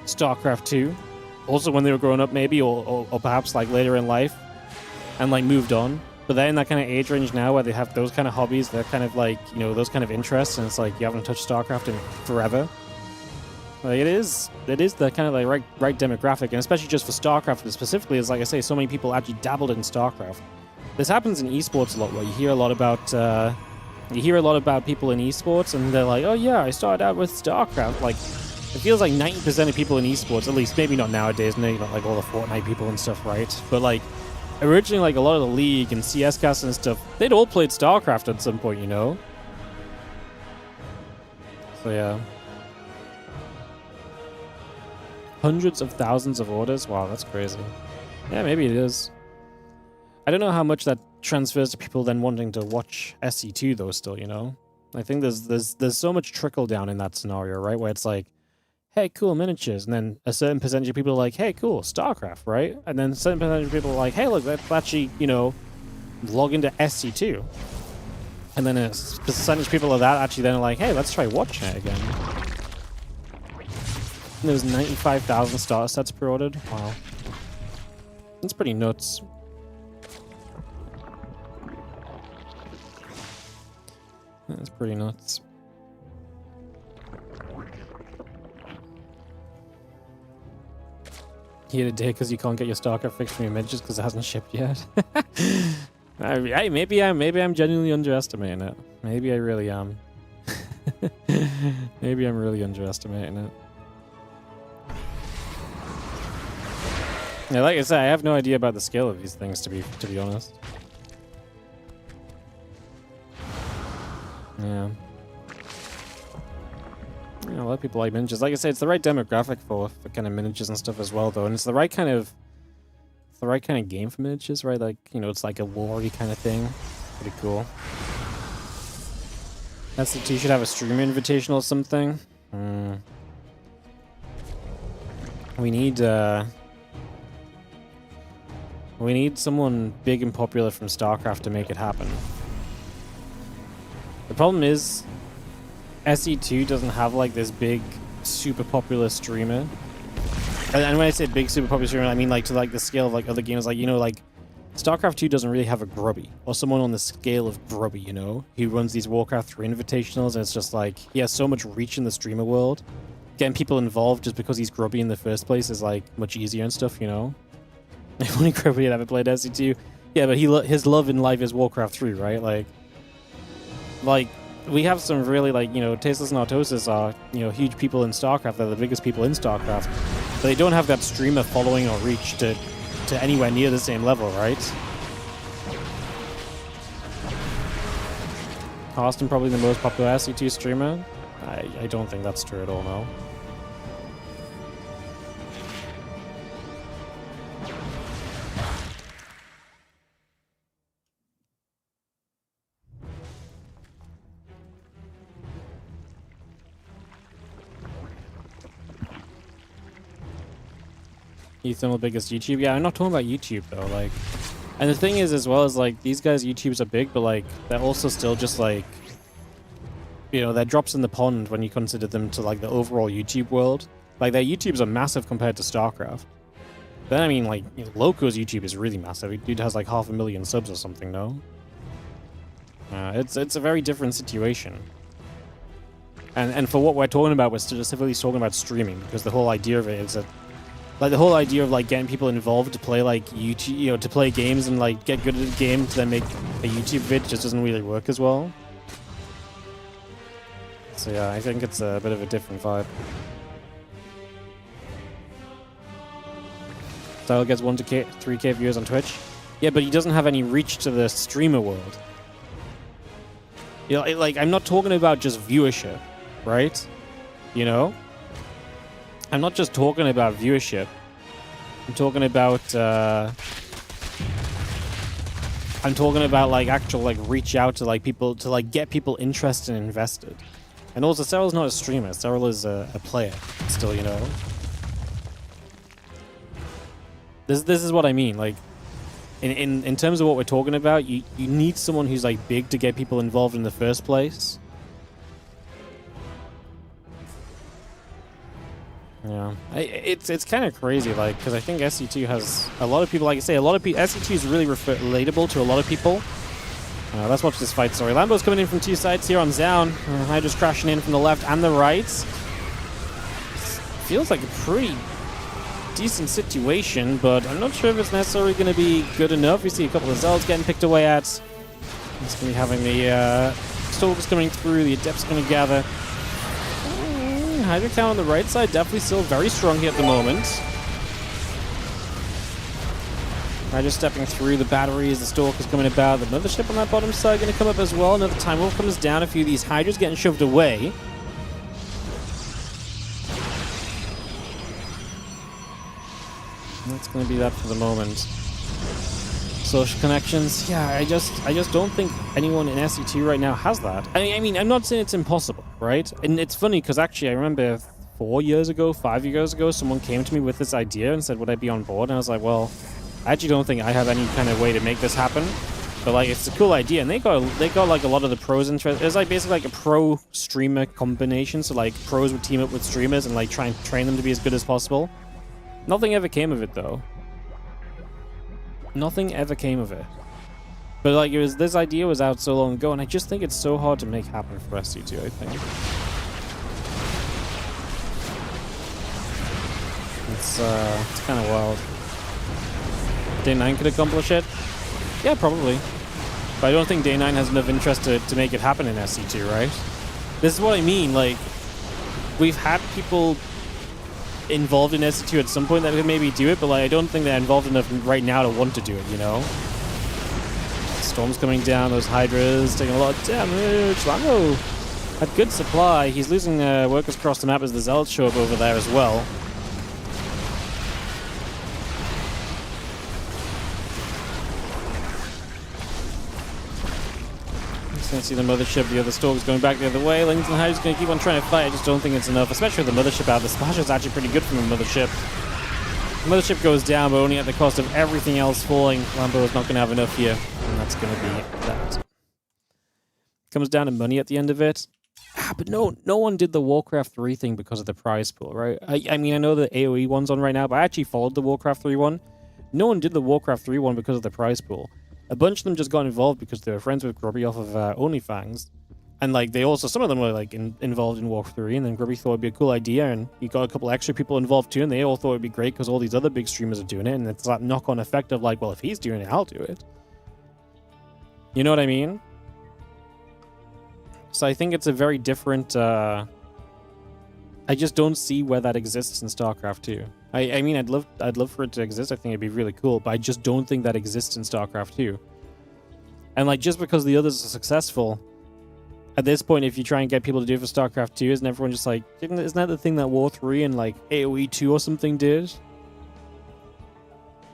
StarCraft 2, also when they were growing up maybe, or perhaps like later in life, and like moved on. But they're in that kind of age range now where they have those kind of hobbies, they're kind of like, you know, those kind of interests, and it's like you haven't touched StarCraft in forever. Like it is the kind of like right demographic, and especially just for StarCraft specifically, is like I say, so many people actually dabbled in StarCraft. This happens in esports a lot, where you hear a lot about people in esports, and they're like, oh yeah, I started out with StarCraft. Like, it feels like 90% of people in esports, at least, maybe not nowadays, maybe not like all the Fortnite people and stuff, right? But like, originally, like a lot of the League and CS cast and stuff, they'd all played StarCraft at some point, you know? So yeah. Hundreds of thousands of orders? Wow, that's crazy. Yeah, maybe it is. I don't know how much that transfers to people then wanting to watch SC2 though still, you know? I think there's so much trickle down in that scenario, right? Where it's like, hey, cool miniatures, and then a certain percentage of people are like, hey, cool, StarCraft, right? And then a certain percentage of people are like, hey, look, let's actually, you know, log into SC2. And then a percentage of people of that actually then are like, hey, let's try watching it again. And there's 95,000 starter sets pre-ordered. Wow. That's pretty nuts. That's pretty nuts. Here today because you can't get your StarCraft fixed from your miniatures because it hasn't shipped yet. Hey, maybe I'm genuinely underestimating it. Maybe I really am. Maybe I'm really underestimating it. Yeah, like I said, I have no idea about the scale of these things, to be honest. Yeah. You know, a lot of people like miniatures. Like I say, it's the right demographic for kind of miniatures and stuff as well, though, and it's the right kind of game for miniatures, right? Like, you know, it's like a war-y kind of thing. Pretty cool. SC2 should have a streamer invitation or something. We need someone big and popular from StarCraft to make it happen. The problem is, SE2 doesn't have like this big, super popular streamer. And when I say big, super popular streamer, I mean like to like the scale of like other games. Like, you know, like StarCraft 2 doesn't really have a grubby or someone on the scale of grubby, you know, who runs these Warcraft 3 invitationals, and it's just like he has so much reach in the streamer world. Getting people involved just because he's grubby in the first place is like much easier and stuff, you know. If only grubby had ever played SE2, yeah, but his love in life is Warcraft 3, right? Like we have some really, like, you know, Tasteless and Autosis are, you know, huge people in StarCraft. They're the biggest people in StarCraft. But they don't have that streamer following or reach to anywhere near the same level, right? Austin probably the most popular SC2 streamer? I don't think that's true at all, no. Ethan, the biggest YouTube? Yeah, I'm not talking about YouTube though, like, and the thing is as well as like these guys' YouTubes are big, but like they're also still just like, you know, they're drops in the pond when you consider them to like the overall YouTube world. Like their YouTubes are massive compared to StarCraft. Then I mean, like, you know, Loco's YouTube is really massive. Dude has like 500,000 subs or something, no? It's a very different situation. And for what we're talking about, we're specifically talking about streaming, because the whole idea of it is that, like, the whole idea of like getting people involved to play like YouTube, you know, to play games and like get good at the game to then make a YouTube vid just doesn't really work as well. So yeah, I think it's a bit of a different vibe. Style gets 1 to 3K viewers on Twitch. Yeah, but he doesn't have any reach to the streamer world. You know, like, I'm not talking about just viewership, right? You know? I'm not just talking about viewership. I'm talking about like actual like reach out to like people, to like get people interested and invested. And also, Cyril's not a streamer. Cyril is a player still, you know. This is what I mean. Like, in terms of what we're talking about, you need someone who's like big to get people involved in the first place. Yeah, it's kind of crazy, like, because I think SC2 has a lot of people, like I say, a lot of people. SC2 is really relatable to a lot of people. Let's watch this fight story. Lambo's coming in from two sides here on Zaun. Hydra's crashing in from the left and the right. Feels like a pretty decent situation, but I'm not sure if it's necessarily going to be good enough. We see a couple of Zelds getting picked away at. It's going to be having the Stalkers coming through, the Adepts going to gather. Hydra count on the right side, definitely still very strong here at the moment. Hydra stepping through the batteries, the Stalkers coming about, the Mothership on that bottom side going to come up as well. Another Time Wolf comes down, a few of these Hydras getting shoved away. That's going to be that for the moment. Social connections, yeah, I just don't think anyone in SC2 right now has that. I mean, I'm not saying it's impossible, right? And it's funny because actually I remember 4 years ago, 5 years ago, someone came to me with this idea and said, would I be on board? And I was like, well, I actually don't think I have any kind of way to make this happen. But like, it's a cool idea, and they got like a lot of the pros interested. It's like basically like a pro streamer combination. So like pros would team up with streamers and like try and train them to be as good as possible. Nothing ever came of it though. Nothing ever came of it. But like, this idea was out so long ago, and I just think it's so hard to make happen for SC2, I think. It's kind of wild. Day 9 could accomplish it? Yeah, probably. But I don't think Day 9 has enough interest to make it happen in SC2, right? This is what I mean, like, we've had people involved in SC2 at some point that could maybe do it, but like I don't think they're involved enough right now to want to do it, you know? Storm's coming down, those Hydras taking a lot of damage. Lambo had good supply. He's losing workers across the map as the Zealots show up over there as well. Gonna see the Mothership, the other Stalkers going back the other way. Lincoln Hyde's gonna keep on trying to fight. I just don't think it's enough, especially with the Mothership out. The splash is actually pretty good from the Mothership. The Mothership goes down, but only at the cost of everything else falling. Lambo is not gonna have enough here, and that's gonna be that. Comes down to money at the end of it. But no one did the Warcraft 3 thing because of the prize pool, right? I mean, I know the AoE one's on right now, but I actually followed the Warcraft 3 one. No one did the Warcraft 3 one because of the prize pool. A bunch of them just got involved because they were friends with Grubby off of OnlyFans. And like, they also, some of them were like involved in Warcraft 3, and then Grubby thought it'd be a cool idea, and he got a couple extra people involved too, and they all thought it'd be great because all these other big streamers are doing it, and it's that knock-on effect of like, well, if he's doing it, I'll do it. You know what I mean? So I think it's a very different, I just don't see where that exists in StarCraft 2. I mean, I'd love for it to exist. I think it'd be really cool, but I just don't think that exists in StarCraft 2. And like, just because the others are successful, at this point, if you try and get people to do it for StarCraft 2, isn't everyone just like, isn't that the thing that War 3 and like AoE 2 or something did?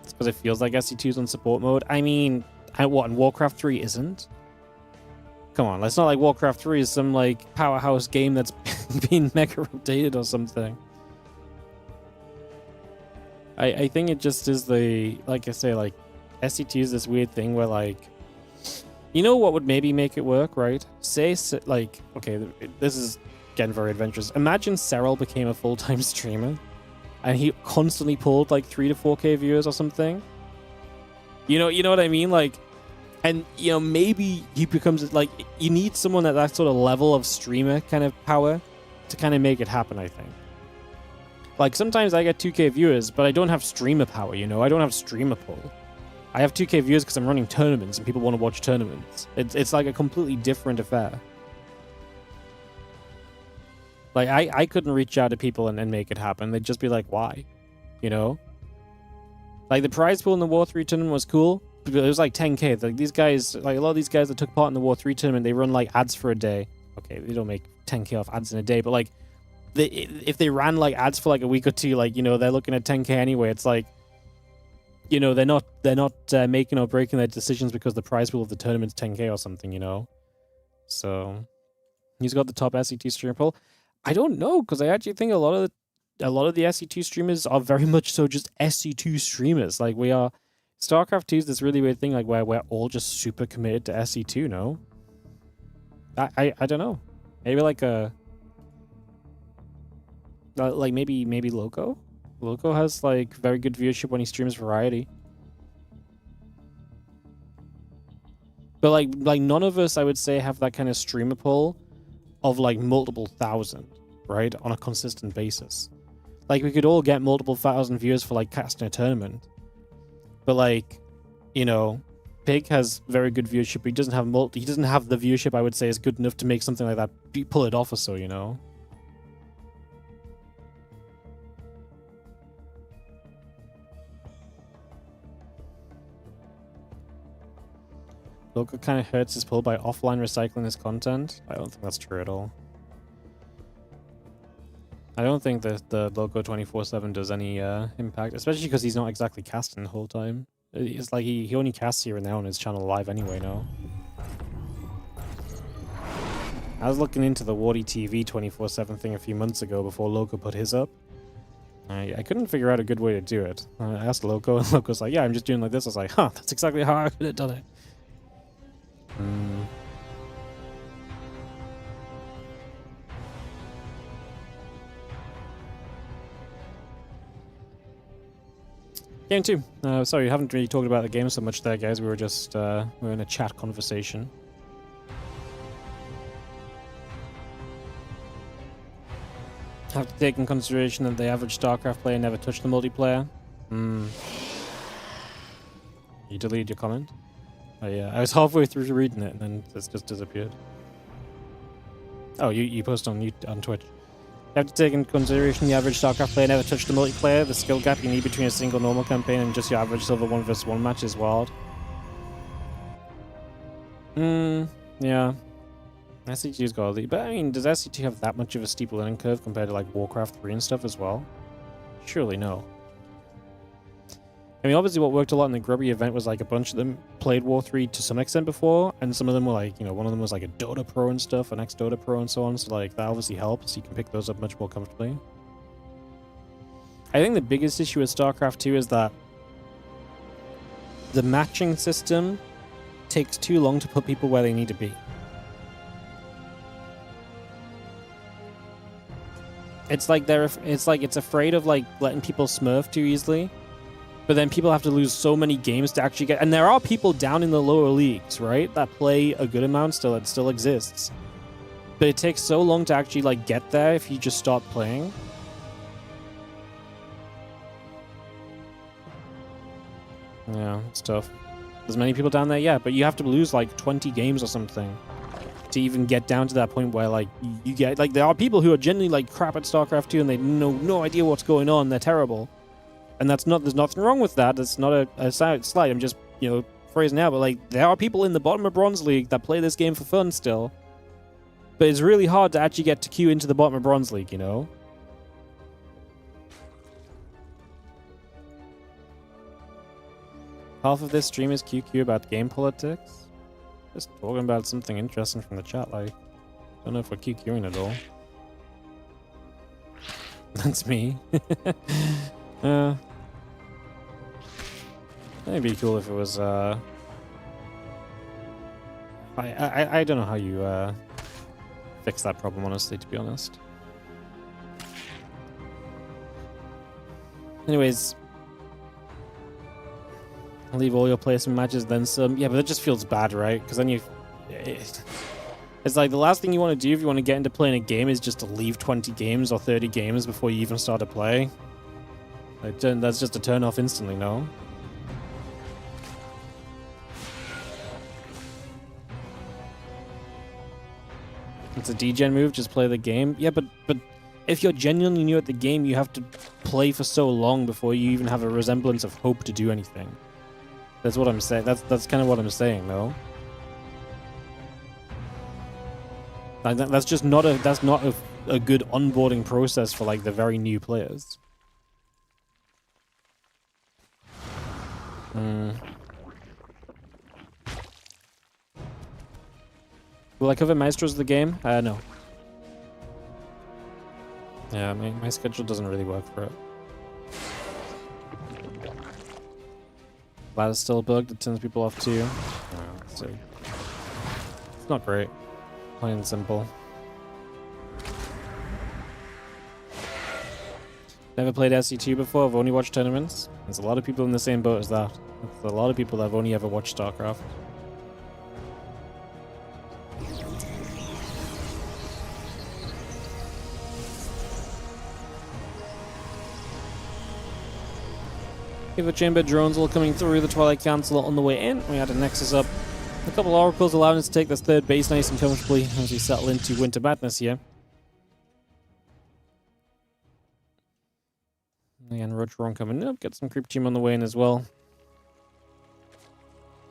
It's because it feels like SC2's on support mode. I mean, what, and Warcraft 3 isn't? Come on, it's not like Warcraft 3 is some like powerhouse game that's being mega updated or something. I think it just is the, like I say, like, SC2 is this weird thing where, like, you know what would maybe make it work, right? Say, like, okay, this is getting very adventurous. Imagine Serral became a full-time streamer, and he constantly pulled, like, 3 to 4K viewers or something. You know what I mean? Like, and, you know, maybe he becomes, like, you need someone at that sort of level of streamer kind of power to kind of make it happen, I think. Like, sometimes I get 2K viewers, but I don't have streamer power, you know? I don't have streamer pull. I have 2K viewers because I'm running tournaments and people want to watch tournaments. It's like a completely different affair. Like, I couldn't reach out to people and make it happen. They'd just be like, why? You know? Like, the prize pool in the War 3 tournament was cool, but it was like 10K. Like, these guys, like, a lot of these guys that took part in the War 3 tournament, they run, like, ads for a day. Okay, they don't make 10K off ads in a day, but, like, if they ran like ads for like a week or two, like, you know, they're looking at 10K anyway. It's like, you know, they're not making or breaking their decisions because the prize pool of the tournament's 10K or something, you know. So he's got the top SC2 streamer pool. I don't know, because I actually think a lot of the SC2 streamers are very much so just SC2 streamers. Like, we are, StarCraft 2 is this really weird thing, like, where we're all just super committed to SC2. No, I don't know. Maybe like a Like maybe Loco? Loco has like very good viewership when he streams variety. But like none of us, I would say, have that kind of streamer pull of like multiple thousand, right? On a consistent basis. Like we could all get multiple thousand viewers for like casting a tournament. But like, you know, Pig has very good viewership, but he doesn't have the viewership I would say is good enough to make something like that pull it off or so, you know? Loco kind of hurts his pull by offline recycling his content. I don't think that's true at all. I don't think that the Loco 24/7 does any impact, especially because he's not exactly casting the whole time. It's like he only casts here and there on his channel live anyway now. I was looking into the WardiTV 24/7 thing a few months ago before Loco put his up. I couldn't figure out a good way to do it. I asked Loco, and Loco's like, yeah, I'm just doing like this. I was like, huh, that's exactly how I could have done it. Game 2. Sorry, we haven't really talked about the game so much there, guys. We were just we were in a chat conversation. Have to take in consideration that the average StarCraft player never touched the multiplayer. You deleted your comment? Oh yeah, I was halfway through reading it and then it's just disappeared. Oh, you post on Twitch. You have to take into consideration the average StarCraft player never touched the multiplayer. The skill gap you need between a single normal campaign and just your average silver 1 vs 1 match is wild. Yeah. SC2's got a lead, but I mean, does SC2 have that much of a steep learning curve compared to like Warcraft 3 and stuff as well? Surely no. I mean, obviously what worked a lot in the Grubby event was like a bunch of them played War 3 to some extent before, and some of them were like, you know, one of them was like a Dota Pro and stuff, an ex-Dota Pro and so on, so like that obviously helps. You can pick those up much more comfortably. I think the biggest issue with StarCraft 2 is that the matching system takes too long to put people where they need to be. It's like it's afraid of like letting people smurf too easily. But then people have to lose so many games to actually get... And there are people down in the lower leagues, right? That play a good amount still. It still exists. But it takes so long to actually, like, get there if you just stop playing. Yeah, it's tough. There's many people down there, yeah. But you have to lose, like, 20 games or something to even get down to that point where, like, you get... Like, there are people who are genuinely, like, crap at StarCraft 2 and they know no idea what's going on. They're terrible. And that's not, there's nothing wrong with that. It's not a slight. I'm just, you know, phrasing out. But, like, there are people in the bottom of Bronze League that play this game for fun still. But it's really hard to actually get to queue into the bottom of Bronze League, you know? Half of this stream is QQ about game politics. Just talking about something interesting from the chat, like, don't know if we're QQing at all. That's me. It'd be cool if it was, I don't know how you, fix that problem, honestly, to be honest. Anyways. Leave all your placement matches, then some. Yeah, but that just feels bad, right? Because then you... It's like the last thing you want to do if you want to get into playing a game is just to leave 20 games or 30 games before you even start to play. Like, that's just a turn off instantly, no? It's a degen move, just play the game. Yeah, but if you're genuinely new at the game, you have to play for so long before you even have a resemblance of hope to do anything. That's what I'm saying. That's kind of what I'm saying, no? Like that's just not a good onboarding process for like the very new players. Will I cover Maestros of the game? No. Yeah, my schedule doesn't really work for it. Ladder's still bugged, it turns people off too. So it's not great. Plain and simple. Never played SC2 before, I've only watched tournaments. There's a lot of people in the same boat as that. There's a lot of people that have only ever watched StarCraft. Evo Chamber drones all coming through, the Twilight Council on the way in. We had a Nexus up. A couple of Oracles allowing us to take this third base nice and comfortably as we settle into Winter Madness here. Again, Roach coming up, get some Creep Team on the way in as well.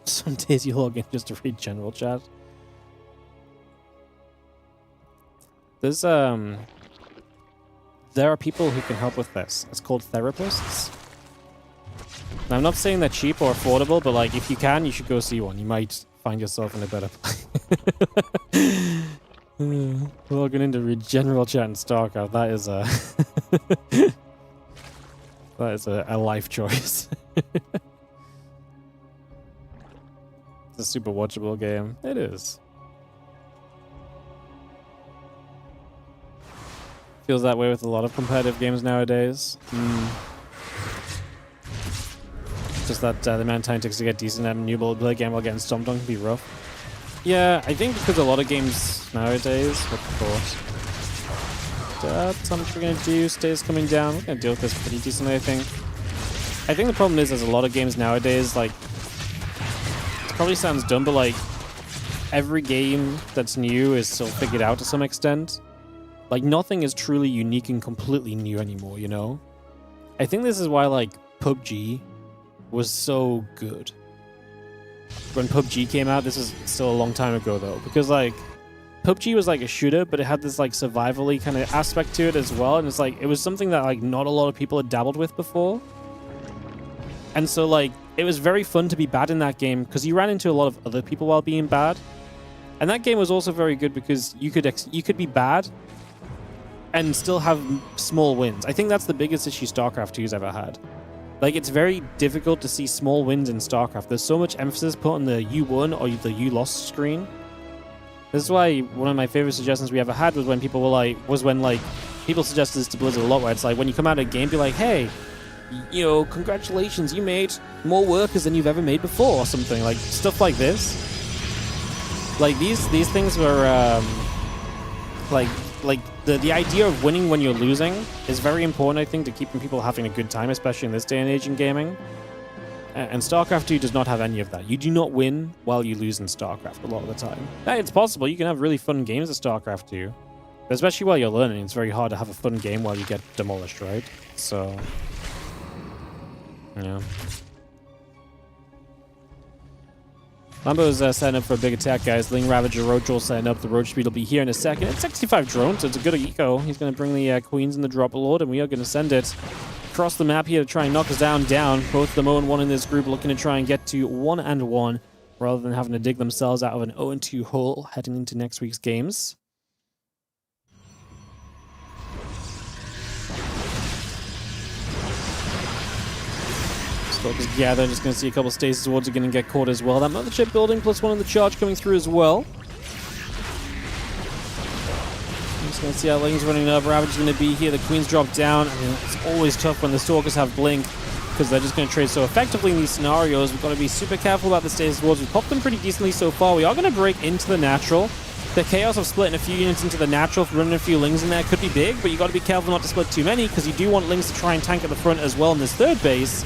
Some days you log in just to read general chat. There's, there are people who can help with this. It's called therapists. Now, I'm not saying they're cheap or affordable, but like, if you can, you should go see one. You might find yourself in a better place. Logging in to read general chat in StarCraft, that is a... that is a life choice. It's a super watchable game. It is. Feels that way with a lot of competitive games nowadays. Just that the amount of time it takes to get decent at a new bullet play game while getting stomped on can be rough. Yeah, I think because a lot of games nowadays, of course. That's how much we're going to do. Stays coming down. We're going to deal with this pretty decently, I think. I think the problem is there's a lot of games nowadays, like, it probably sounds dumb, but like, every game that's new is still figured out to some extent. Like, nothing is truly unique and completely new anymore, you know? I think this is why, like, PUBG was so good. When PUBG came out, this is still a long time ago, though, because, like, PUBG was like a shooter, but it had this like survival-y kind of aspect to it as well, and it's like it was something that like not a lot of people had dabbled with before. And so like it was very fun to be bad in that game because you ran into a lot of other people while being bad. And that game was also very good because you could be bad and still have small wins. I think that's the biggest issue StarCraft 2's ever had. Like, it's very difficult to see small wins in StarCraft. There's so much emphasis put on the you won or the you lost screen. This is why one of my favorite suggestions we ever had was when people were like, people suggested this to Blizzard a lot, where it's like, when you come out of a game, be like, hey, you know, congratulations, you made more workers than you've ever made before, or something. Like, stuff like this. Like, these things were, the idea of winning when you're losing is very important, I think, to keeping people having a good time, especially in this day and age in gaming. And StarCraft 2 does not have any of that. You do not win while you lose in StarCraft a lot of the time. It's possible. You can have really fun games at StarCraft 2. But especially while you're learning, it's very hard to have a fun game while you get demolished, right? So, yeah. Lambo's setting up for a big attack, guys. Ling, Ravager, Roach all setting up. The Roach speed will be here in a second. It's 65 drones, so it's a good eco. He's going to bring the Queens and the Drop Lord, and we are going to send it across the map here to try and knock us down. Both the 0-1 in this group looking to try and get to 1-1 rather than having to dig themselves out of an 0-2 hole heading into next week's games. Stalkers gather, just going to see a couple stasis wards are going to get caught as well. That mothership building plus one on the charge coming through as well. Just going to see how Ling's running up. Ravager's going to be here. The Queen's drop down. I mean, it's always tough when the Stalkers have Blink because they're just going to trade so effectively in these scenarios. We've got to be super careful about the stasis wards. We've popped them pretty decently so far. We are going to break into the natural. The Chaos of splitting a few units into the natural, running a few Lings in there could be big, but you got to be careful not to split too many because you do want Lings to try and tank at the front as well in this third base.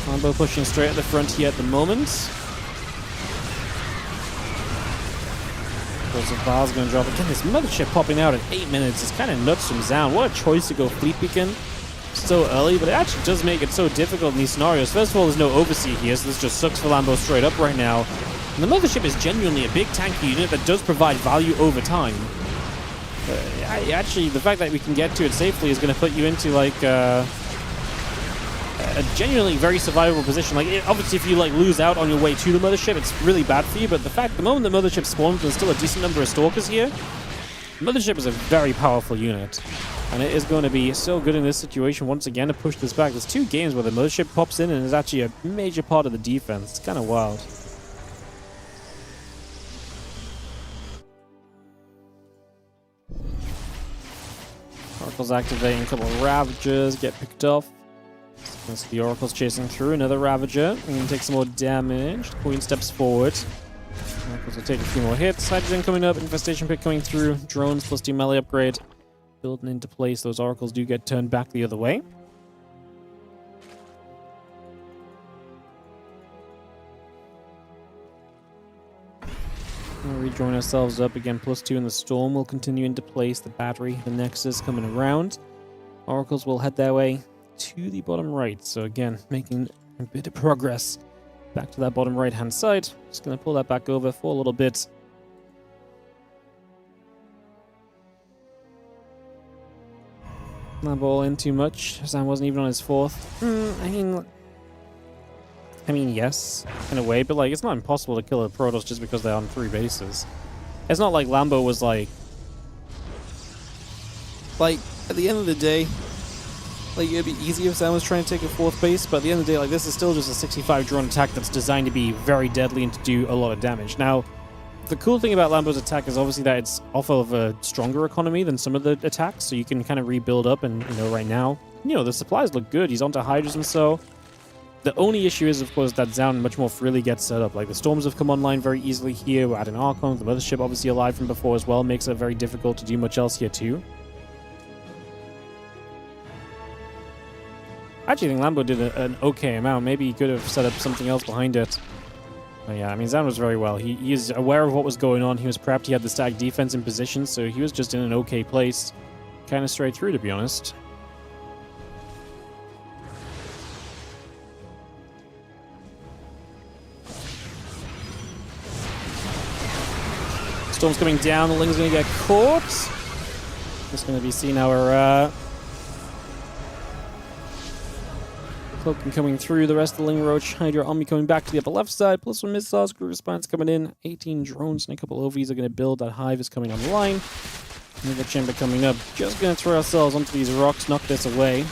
Lambo pushing straight at the front here at the moment. Val's going to drop again. This mothership popping out at 8 minutes is kind of nuts from Zound. What a choice to go Fleet Beacon so early, but it actually does make it so difficult in these scenarios. First of all, there's no overseer here, so this just sucks for Lambo straight up right now. And the mothership is genuinely a big tanky unit that does provide value over time. Actually, the fact that we can get to it safely is going to put you into like a genuinely very survivable position. Like, obviously, if you like lose out on your way to the mothership, it's really bad for you. But the fact, the moment the mothership spawns, there's still a decent number of stalkers here. The mothership is a very powerful unit, and it is going to be so good in this situation once again to push this back. There's 2 games where the mothership pops in and is actually a major part of the defense. It's kind of wild. Oracle's activating a couple of Ravagers, get picked off. As the Oracle's chasing through, another Ravager. We can take some more damage. Queen steps forward. Oracles will take a few more hits. Hydrogen coming up, Infestation Pit coming through. Drones plus 2 melee upgrade. Building into place, those Oracles do get turned back the other way. We'll rejoin ourselves up again, plus 2 in the Storm will continue into place. The Battery, the Nexus coming around. Oracles will head their way to the bottom right. So again, making a bit of progress back to that bottom right hand side. Just going to pull that back over for a little bit. Not ball in too much. Sam wasn't even on his 4th. I mean, yes, in a way, but like, it's not impossible to kill a Protoss just because they're on 3 bases. It's not like Lambo was like, at the end of the day, like, it'd be easier if Sam was trying to take a 4th base, but at the end of the day, like, this is still just a 65 drone attack that's designed to be very deadly and to do a lot of damage. Now, the cool thing about Lambo's attack is obviously that it's off of a stronger economy than some of the attacks, so you can kind of rebuild up, and, you know, right now, you know, the supplies look good. He's onto Hydras and so. The only issue is, of course, that Zaun much more freely gets set up. Like, the Storms have come online very easily here. We're adding Archon. The Mothership, obviously alive from before as well, makes it very difficult to do much else here, too. I actually think Lambo did an okay amount. Maybe he could have set up something else behind it. But yeah, I mean, Zaun was very well. He is aware of what was going on. He was prepped. He had the stack defense in position, so he was just in an okay place. Kind of straight through, to be honest. Storm's coming down, the Ling's gonna get caught. Just gonna be seeing our Cloaking coming through, the rest of the Ling Roach, Hydra Omni coming back to the upper left side, plus 1 missiles, group response coming in, 18 drones and a couple of OVs are gonna build, that Hive is coming online. Another chamber coming up, just gonna throw ourselves onto these rocks, knock this away.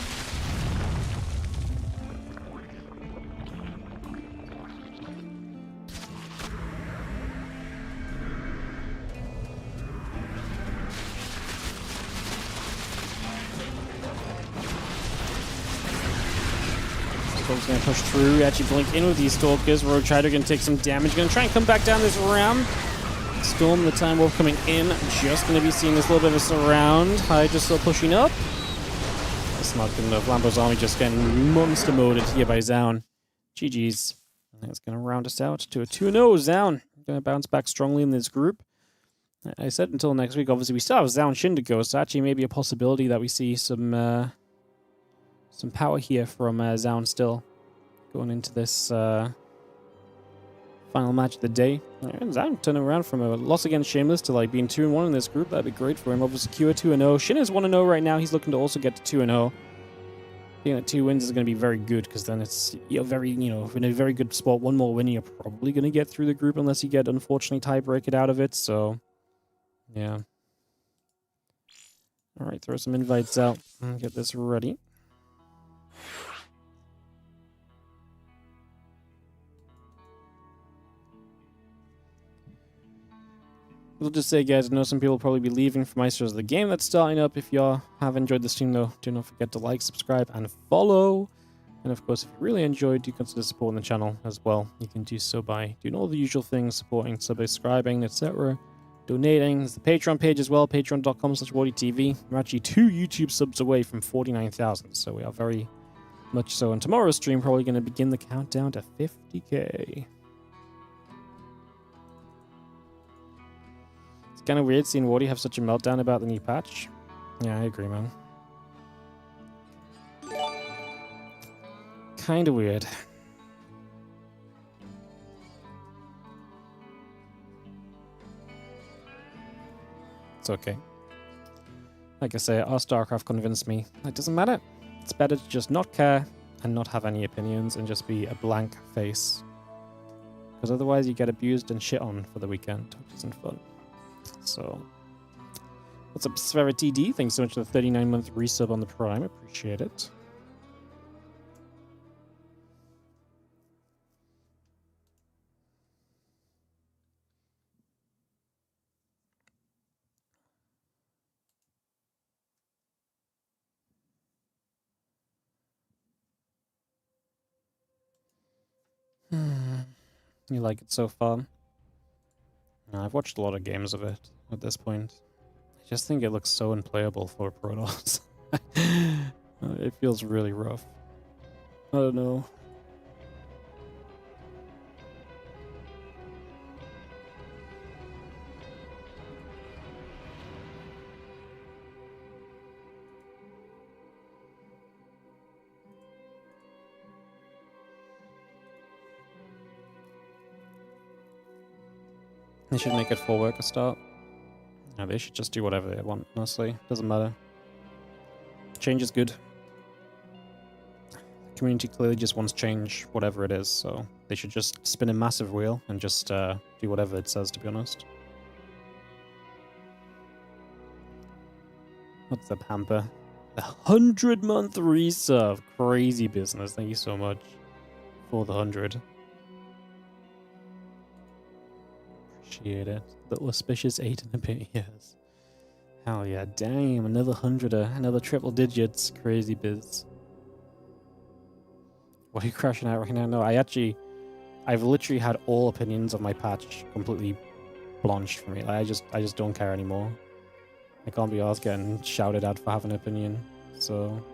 Storm's gonna push through, actually blink in with these Stalkers. Roach Hydra gonna take some damage, gonna try and come back down this ramp. Storm, the Time Wolf coming in, just gonna be seeing this little bit of a surround. Hydra still pushing up. That's not good enough. Lambo's army just getting monster moded here by Zaun. GG's. That's gonna round us out to a 2-0. Zaun gonna bounce back strongly in this group. I said until next week, obviously we still have Zaun SHIN to go, so actually maybe a possibility that we see some power here from Zaun still going into this final match of the day. Zaun turning around from a loss against Shameless to like being 2-1 in this group. That'd be great for him. Obviously, Q 2-0. SHIN is 1-0 right now. He's looking to also get to 2-0. Being at 2 wins is going to be very good because then it's in a very good spot. One more win, you're probably going to get through the group unless you get unfortunately tiebreak it out of it. So, yeah. All right, throw some invites out and get this ready. We'll just say, guys, I know some people will probably be leaving for Maestros of the Game that's starting up. If y'all have enjoyed the stream, though, do not forget to like, subscribe, and follow. And, of course, if you really enjoyed, do consider supporting the channel as well. You can do so by doing all the usual things, supporting, subscribing, etc. Donating. There's the Patreon page as well, patreon.com/WardiTV. We're actually 2 YouTube subs away from 49,000, so we are very much so. And tomorrow's stream probably going to begin the countdown to 50k. Kind of weird seeing Wardy have such a meltdown about the new patch. Yeah, I agree, man. Kind of weird. It's okay. Like I say, our StarCraft convinced me. It doesn't matter. It's better to just not care and not have any opinions and just be a blank face. Because otherwise you get abused and shit on for the weekend, which isn't fun. So, what's up, Severity D? Thanks so much for the 39-month resub on the Prime. Appreciate it. You like it so far? I've watched a lot of games of it at this point. I just think it looks so unplayable for Protoss. It feels really rough. I don't know. They should make it 4 worker start. No, they should just do whatever they want, honestly. Doesn't matter. Change is good. The community clearly just wants change, whatever it is, so they should just spin a massive wheel and just do whatever it says, to be honest. What's up, Hamper? The 100-month resub. Crazy business. Thank you so much for the 100. Appreciate it. Little auspicious 8 and a bit years. Hell yeah, damn, another 100er, another triple digits. Crazy biz. What are you crashing out right now? No, I've literally had all opinions of my patch completely blanched for me. Like, I just don't care anymore. I can't be arsed getting shouted at for having an opinion, so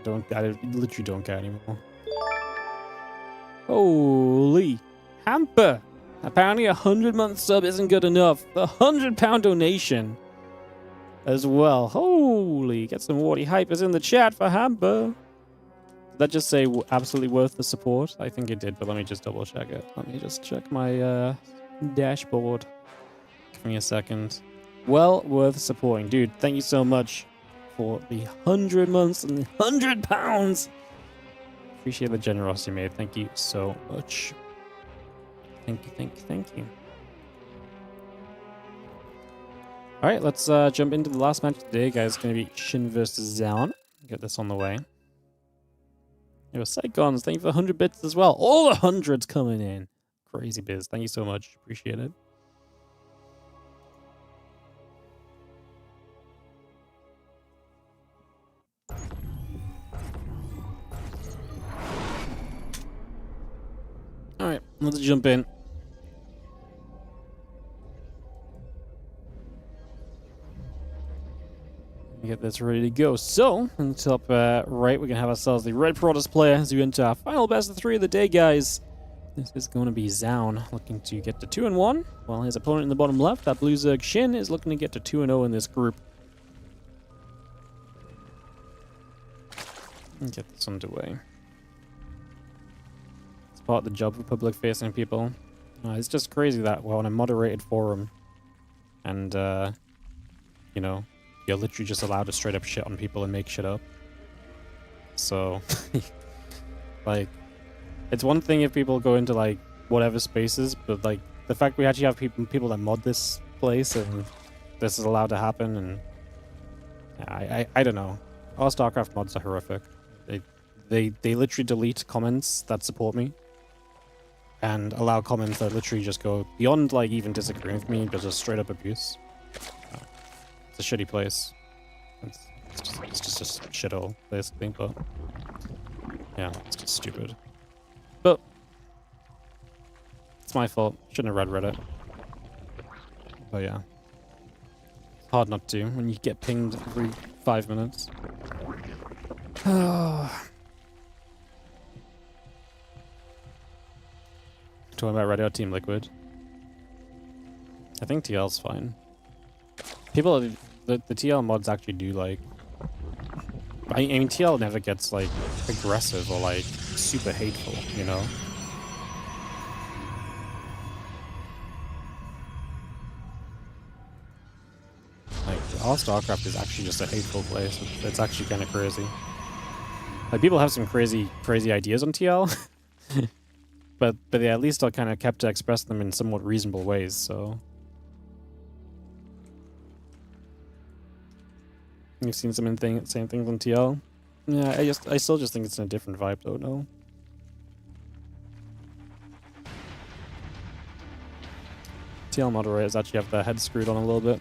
I literally don't care anymore. Holy Hamper! Apparently a 100-month sub isn't good enough. The £100 donation as well. Holy, get some Wardy hypers in the chat for Hamper. Did that just say absolutely worth the support? I think it did, but let me just double check it. Let me just check my dashboard. Give me a second. Well worth supporting. Dude, thank you so much for the 100 months and the £100. Appreciate the generosity, mate. Thank you so much. Thank you, thank you, thank you. Alright, let's jump into the last match today, guys. It's going to be SHIN versus Zaun. Get this on the way. Yo, Saigons, thank you for 100 bits as well. All the hundreds coming in. Crazy biz. Thank you so much. Appreciate it. Alright, let's jump in. Get this ready to go. So, in the top right, we're going to have ourselves the red Protoss player as we enter our final best of 3 of the day, guys. This is going to be Zaun looking to get to 2-1, while his opponent in the bottom left, that Blue Zerg SHIN, is looking to get to 2-0 in this group. And get this underway. It's part of the job for public-facing people. It's just crazy that we're on a moderated forum, and, you know, you're literally just allowed to straight up shit on people and make shit up. So, like, it's one thing if people go into, like, whatever spaces, but, like, the fact we actually have people that mod this place and this is allowed to happen, and I don't know. All StarCraft mods are horrific. They literally delete comments that support me and allow comments that literally just go beyond, like, even disagreeing with me, but just straight up abuse. It's a shitty place. It's just a shithole, basically, but yeah, it's just stupid. But it's my fault. Shouldn't have read Reddit. But yeah, it's hard not to when you get pinged every 5 minutes. Talking about Reddit or Team Liquid. I think TL's fine. People, the TL mods actually do, like, I mean, TL never gets, like, aggressive or, like, super hateful, you know? Like, all StarCraft is actually just a hateful place. It's actually kind of crazy. Like, people have some crazy ideas on TL, but they at least are kind of kept to express them in somewhat reasonable ways, so... You've seen some same things on TL? Yeah, I still just think it's in a different vibe, don't know. TL moderators actually have their heads screwed on a little bit.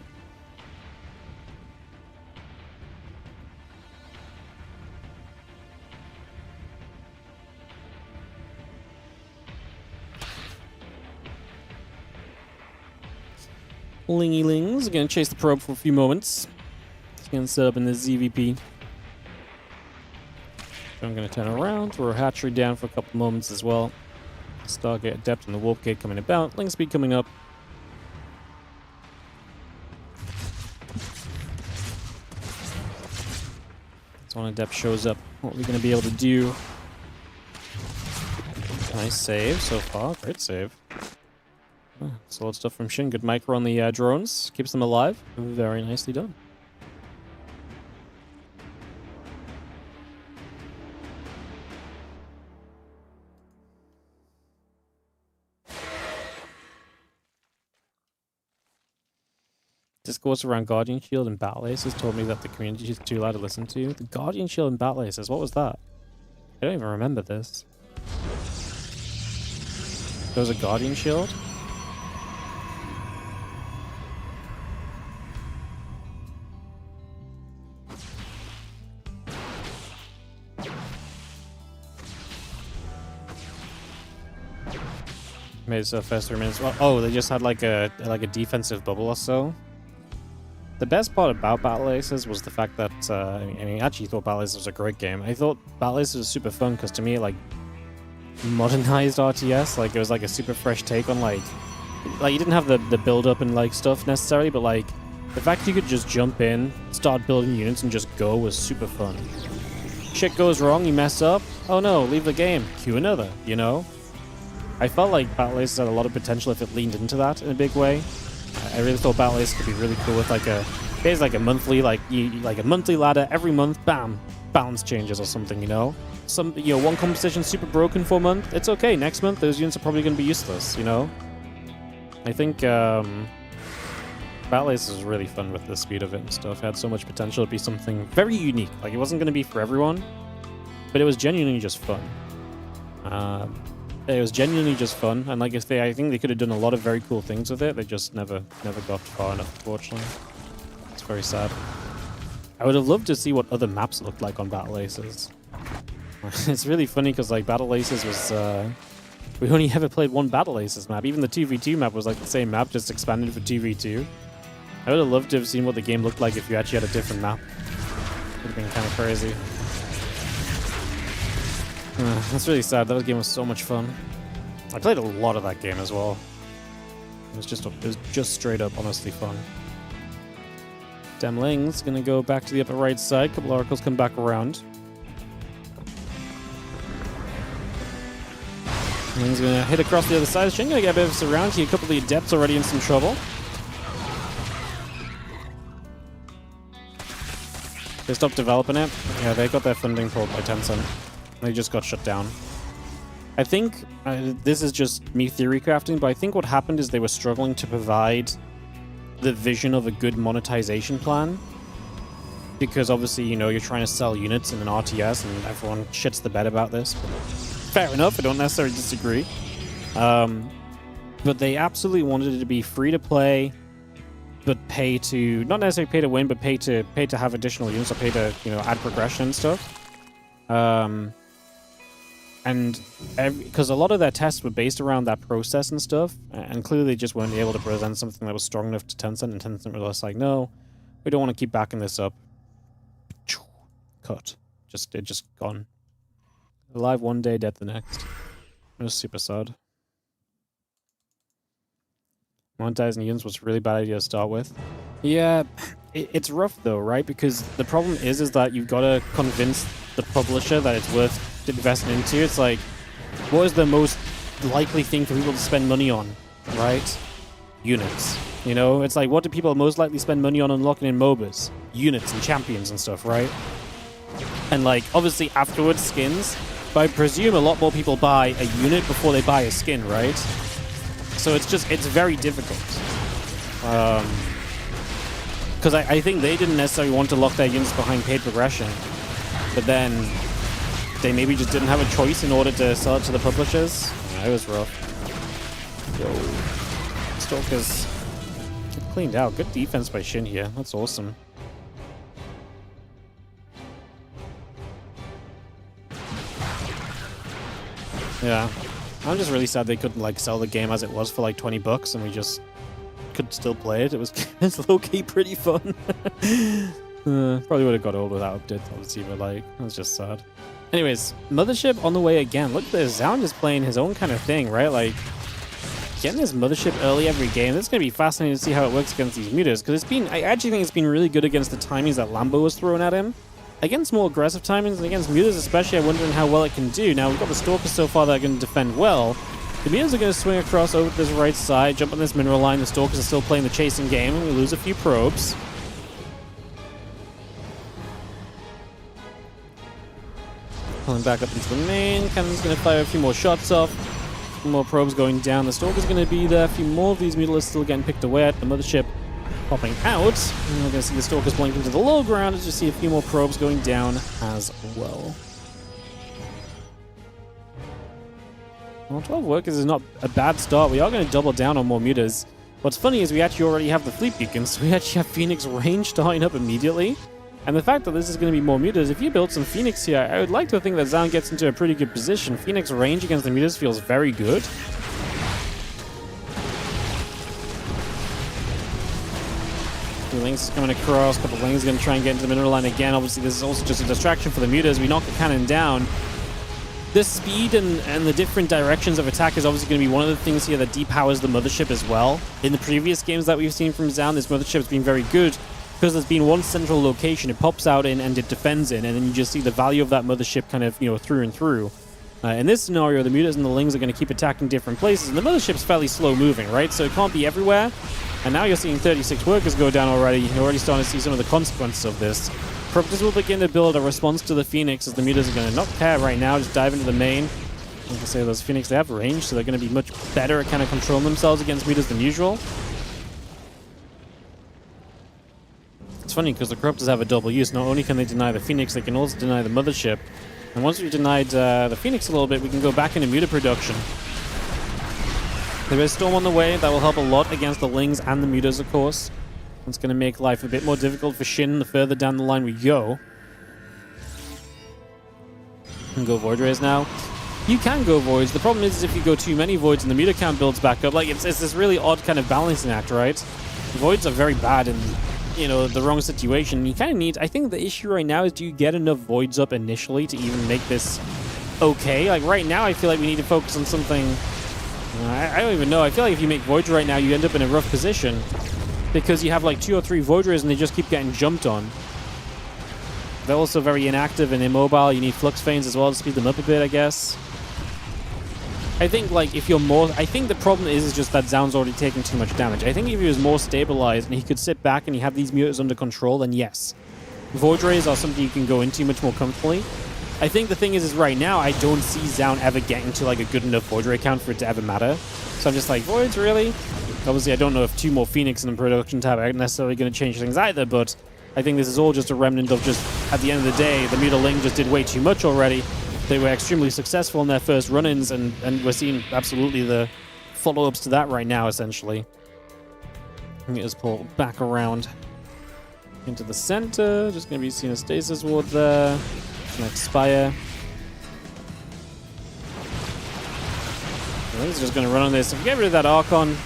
Lingy Lings are going to chase the probe for a few moments. It's going to set up in the ZVP. So I'm going to turn around, throw a hatchery down for a couple moments as well. Stargate Adept and the Warp Gate coming about. Link speed coming up. That's when Adept shows up. What are we going to be able to do? Nice save so far. Great save. Solid stuff from SHIN. Good micro on the drones. Keeps them alive. Very nicely done. Discourse around Guardian Shield and Battle Aces told me that the community is too loud to listen to. The Guardian Shield and Battle Aces, what was that? I don't even remember this. There was a Guardian Shield? Made it so first 3 minutes. Well, oh, they just had like a defensive bubble or so. The best part about Battle Aces was the fact that I mean, I actually thought Battle Aces was a great game. I thought Battle Aces was super fun because to me, it, like, modernized RTS. Like, it was like a super fresh take on like you didn't have the build up and like stuff necessarily, but like the fact you could just jump in, start building units, and just go was super fun. Shit goes wrong, you mess up. Oh no, leave the game. Queue another. You know. I felt like Battle Aces had a lot of potential if it leaned into that in a big way. I really thought Battle Aces could be really cool with like a monthly like a monthly ladder every month. Bam, balance changes or something. You know, one competition super broken for a month. It's okay. Next month those units are probably going to be useless. You know, I think Battle Aces was really fun with the speed of it and stuff. It had so much potential to be something very unique. Like it wasn't going to be for everyone, but it was genuinely just fun. It was genuinely just fun, and like I think they could have done a lot of very cool things with it. They just never got far enough, unfortunately. It's very sad. I would have loved to see what other maps looked like on Battle Aces. It's really funny because like Battle Aces was we only ever played one Battle Aces map. Even the 2v2 map was like the same map, just expanded for 2v2. I would have loved to have seen what the game looked like if you actually had a different map. Would have been kind of crazy. That's really sad. That game was so much fun. I played a lot of that game as well. It was just straight up honestly fun. Demling's gonna go back to the upper right side. Couple oracles come back around. Ling's gonna hit across the other side. SHIN gonna get a bit of a surround here. A couple of the adepts already in some trouble. They stopped developing it. Yeah, they got their funding pulled by Tencent. They just got shut down. I think, this is just me theory crafting, but I think what happened is they were struggling to provide the vision of a good monetization plan. Because obviously, you know, you're trying to sell units in an RTS and everyone shits the bed about this. Fair enough, I don't necessarily disagree. But they absolutely wanted it to be free to play, but pay to, not necessarily pay to win, but pay to have additional units or pay to, you know, add progression and stuff. And because a lot of their tests were based around that process and stuff, and clearly they just weren't able to present something that was strong enough to Tencent, and Tencent were just like, no, we don't want to keep backing this up. Cut. It just gone. Alive one day, dead the next. It was super sad. Monetizing units was a really bad idea to start with. Yeah, it's rough though, right? Because the problem is that you've got to convince the publisher that it's worth investing into. It's like, what is the most likely thing for people to spend money on, right? Units. You know, it's like, what do people most likely spend money on unlocking in MOBAs? Units and champions and stuff, right? And like, obviously afterwards, skins. But I presume a lot more people buy a unit before they buy a skin, right? So it's very difficult. Because I think they didn't necessarily want to lock their units behind paid progression. But then they maybe just didn't have a choice in order to sell it to the publishers. Yeah, it was rough. Yo. Stalkers cleaned out. Good defense by SHIN here. That's awesome. Yeah. I'm just really sad they couldn't like sell the game as it was for like $20 and we just could still play it. It was it's low-key pretty fun. Probably would have got old without updates, obviously, but like, it was just sad. Anyways, Mothership on the way again. Look at this. Zound is playing his own kind of thing, right? Like, getting his Mothership early every game. It's going to be fascinating to see how it works against these mutas, because I actually think it's been really good against the timings that Lambo was throwing at him. Against more aggressive timings and against mutas especially, I'm wondering how well it can do. Now, we've got the Stalkers so far that are going to defend well. The mutas are going to swing across over to this right side, jump on this mineral line. The Stalkers are still playing the chasing game, and we lose a few probes. Pulling back up into the main. Cannon's going to fire a few more shots off. A few more probes going down. The Stalker's going to be there. A few more of these mutilas still getting picked away at. The Mothership popping out. And we're going to see the Stalkers blink into the low ground as you see a few more probes going down as well. Well, 12 workers is not a bad start. We are going to double down on more mutas. What's funny is we actually already have the fleet beacons. We actually have Phoenix range starting up immediately. And the fact that this is going to be more mutas, if you build some Phoenix here, I would like to think that Zound gets into a pretty good position. Phoenix range against the mutas feels very good. Lynx is coming across, a couple of Lynx going to try and get into the mineral line again. Obviously, this is also just a distraction for the mutas. We knock the cannon down. The speed and the different directions of attack is obviously going to be one of the things here that depowers the Mothership as well. In the previous games that we've seen from Zound, this Mothership has been very good because there's been one central location it pops out in and it defends in, and then you just see the value of that Mothership kind of, you know, through and through. In this scenario, the mutas and the Lings are going to keep attacking different places, and the Mothership's fairly slow moving, right? So it can't be everywhere. And now you're seeing 36 workers go down already. You're already starting to see some of the consequences of this. Corruptors will begin to build a response to the Phoenix as the mutas are going to not care right now, just dive into the main. Like I say, those Phoenix, they have range, so they're going to be much better at kind of controlling themselves against mutas than usual. It's funny because the Corruptors have a double use. Not only can they deny the Phoenix, they can also deny the Mothership. And once we've denied the Phoenix a little bit, we can go back into muta production. There is Storm on the way. That will help a lot against the Lings and the mutas, of course. It's going to make life a bit more difficult for SHIN the further down the line we go. You can go Void Rays now. You can go Voids. The problem is if you go too many Voids and the muta count builds back up, like it's this really odd kind of balancing act, right? Voids are very bad in, you know, the wrong situation. You kind of need, I think the issue right now is, do you get enough Voids up initially to even make this okay? Like right now I feel like we need to focus on something. I don't even know. I feel like if you make Voids right now, you end up in a rough position because you have like 2 or 3 Void Rays and they just keep getting jumped on. They're also very inactive and immobile. You need Flux Veins as well to speed them up a bit, I guess. I think like if you're more, I think the problem is just that Zound's already taking too much damage. I think if he was more stabilized and he could sit back and he have these mutas under control, then yes. Void Rays are something you can go into much more comfortably. I think the thing is right now, I don't see Zound ever getting to like a good enough Void Ray count for it to ever matter. So I'm just like, Voids, really? Obviously, I don't know if 2 more Phoenix in the production tab are necessarily going to change things either, but I think this is all just a remnant of just, at the end of the day, the muta Ling just did way too much already. They were extremely successful in their first run-ins, and we're seeing absolutely the follow-ups to that right now, essentially. Let me just pull back around into the center. Just going to be seeing a Stasis Ward there. Next Spire. Lings are just going to run on this. If we get rid of that Archon,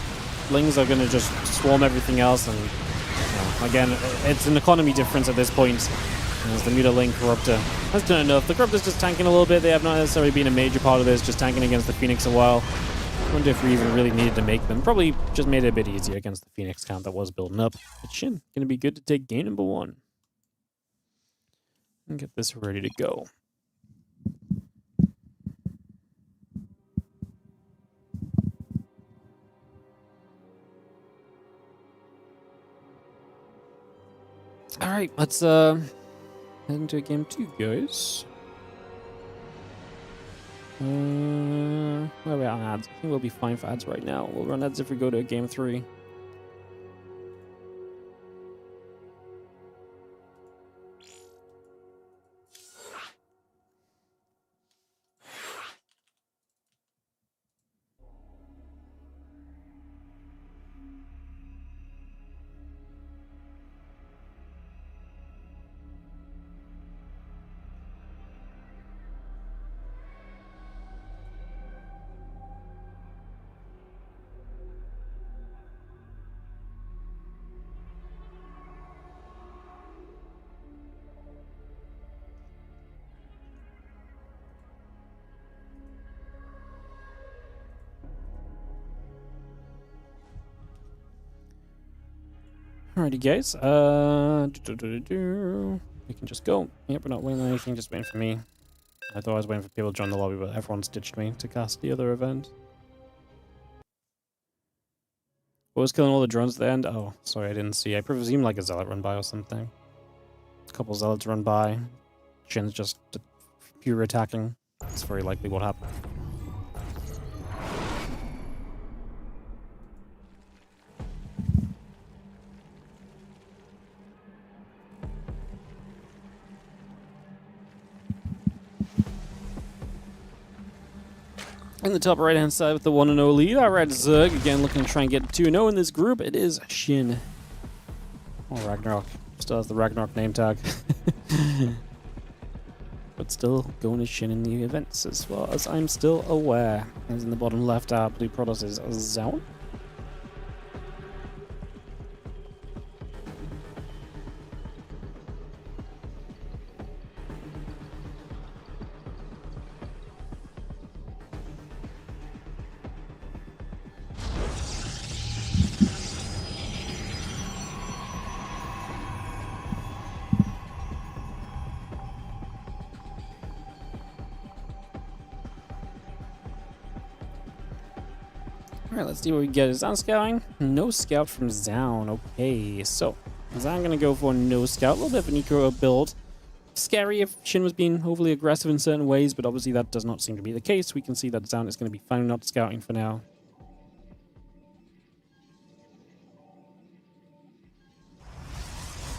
Lings are going to just swarm everything else. And you know, again, it's an economy difference at this point. As the Muta Ling Corruptor has done enough. The Corruptor's just tanking a little bit. They have not necessarily been a major part of this, just tanking against the Phoenix a while. I wonder if we even really needed to make them. Probably just made it a bit easier against the Phoenix count that was building up. But SHIN, going to be good to take game number 1. And get this ready to go. All right, let's head into game 2, guys. Where are we on ads? I think we'll be fine for ads right now. We'll run ads if we go to game 3. Alrighty, guys. We can just go. Yep, we're not waiting on anything, just waiting for me. I thought I was waiting for people to join the lobby, but everyone's ditched me to cast the other event. What was killing all the drones at the end? Oh, sorry, I didn't see. I presume like a zealot run by or something. A couple zealots run by. SHIN's just pure attacking. That's very likely what happened. In the top right-hand side with the 1-0 lead, our red Zerg, again looking to try and get 2-0 in this group. It is SHIN. Oh, Ragnarok. Still has the Ragnarok name tag. But still going to SHIN in the events as far as I'm still aware. As in the bottom left, our blue Protoss is Zone. Alright, let's see what we get. Is Zan scouting? No scout from Zan. Okay, so Zan gonna go for no scout. A little bit of an eco build. Scary if SHIN was being overly aggressive in certain ways, but obviously that does not seem to be the case. We can see that Zan is going to be fine not scouting for now.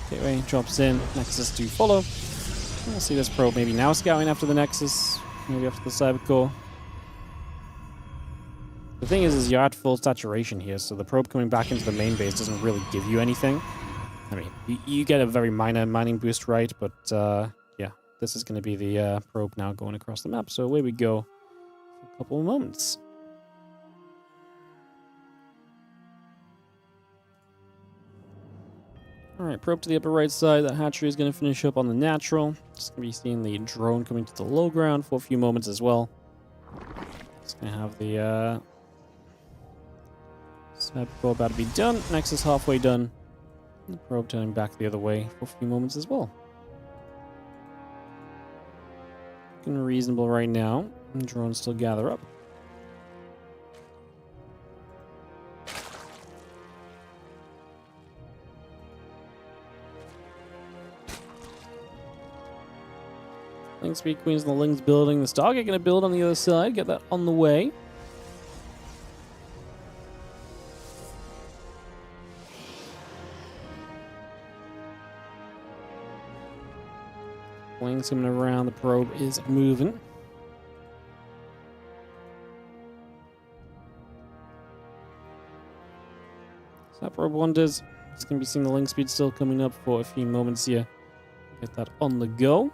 Gateway drops in. Nexus to follow. We'll see this probe maybe now scouting after the Nexus. Maybe after the Cybercore. The thing is you're at full saturation here, so the probe coming back into the main base doesn't really give you anything. I mean, you get a very minor mining boost, right? But, yeah, this is going to be the probe now going across the map. So away we go for a couple of moments. Alright, probe to the upper right side. That hatchery is going to finish up on the natural. Just going to be seeing the drone coming to the low ground for a few moments as well. Just going to have the Cybercore about to be done. Nexus halfway done. And the probe turning back the other way for a few moments as well. Looking reasonable right now. And drones still gather up. Link Speed Queen's in the Ling's building. The Stargate gonna build on the other side. Get that on the way. Ling's coming around. The probe is moving. So that probe wonders. It's gonna be seeing the Link Speed still coming up for a few moments here. Get that on the go.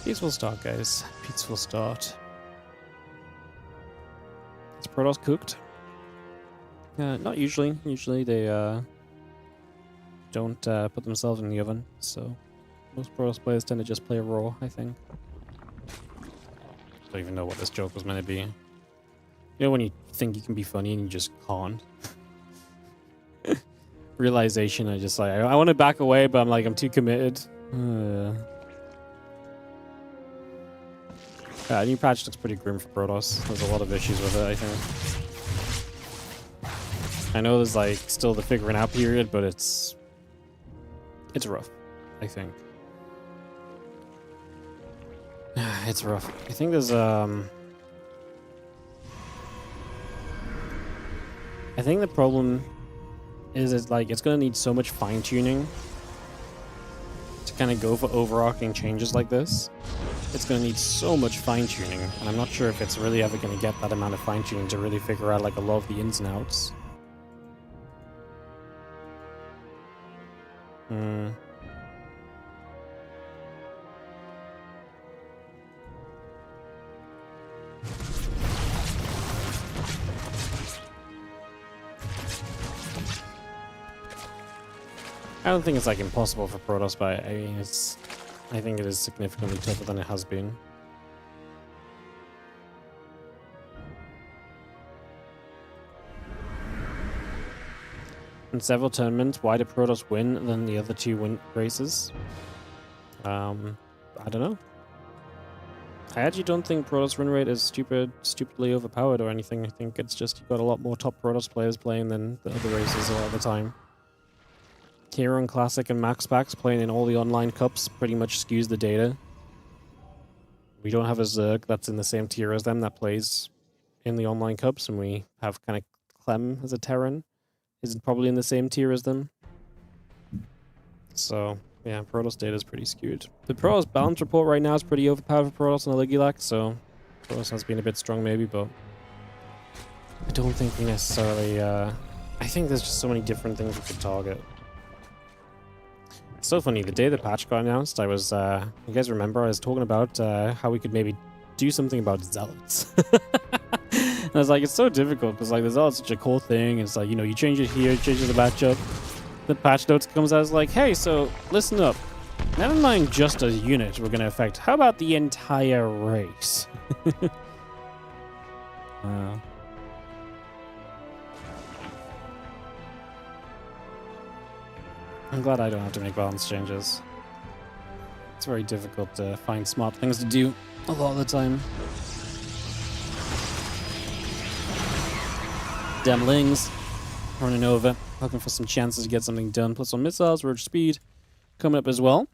Peaceful start, guys. Peaceful start. Is Protoss cooked? Not usually. Usually they don't put themselves in the oven, so most Protoss players tend to just play raw, I think. Don't even know what this joke was meant to be. You know when you think you can be funny and you just can't? Realization, I just like, I want to back away, but I'm like, I'm too committed. New patch looks pretty grim for Protoss. There's a lot of issues with it, I think. I know there's like still the figuring out period, but it's rough, I think. It's rough. I think there's I think the problem is it's like it's gonna need so much fine-tuning to kind of go for overarching changes like this. It's going to need so much fine-tuning, and I'm not sure if it's really ever going to get that amount of fine-tuning to really figure out like a lot of the ins and outs. I don't think it's like impossible for Protoss, but I mean, I think it is significantly tougher than it has been. In several tournaments, why did Protoss win than the other two races? I don't know. I actually don't think Protoss win rate is stupidly overpowered or anything. I think it's just you've got a lot more top Protoss players playing than the other races a lot of the time. Tier 1 Classic and Max Packs playing in all the online cups pretty much skews the data. We don't have a Zerg that's in the same tier as them that plays in the online cups, and we have kind of Clem as a Terran. Is probably in the same tier as them. So, yeah, Protoss data is pretty skewed. The Protoss balance report right now is pretty overpowered for Protoss on the Ligulac, so Protoss has been a bit strong maybe, but I don't think we necessarily... I think there's just so many different things we could target. It's so funny, the day the patch got announced, I was... you guys remember I was talking about how we could maybe do something about Zealots. And I was like, it's so difficult because like the Zealot's such a cool thing. It's like, you know, you change it here, it changes the matchup. The patch notes comes out, it's like, hey, so listen up. Never mind just a unit we're going to affect. How about the entire race? I'm glad I don't have to make balance changes. It's very difficult to find smart things to do a lot of the time. Demlings running over, looking for some chances to get something done. Plus on missiles, roach speed coming up as well.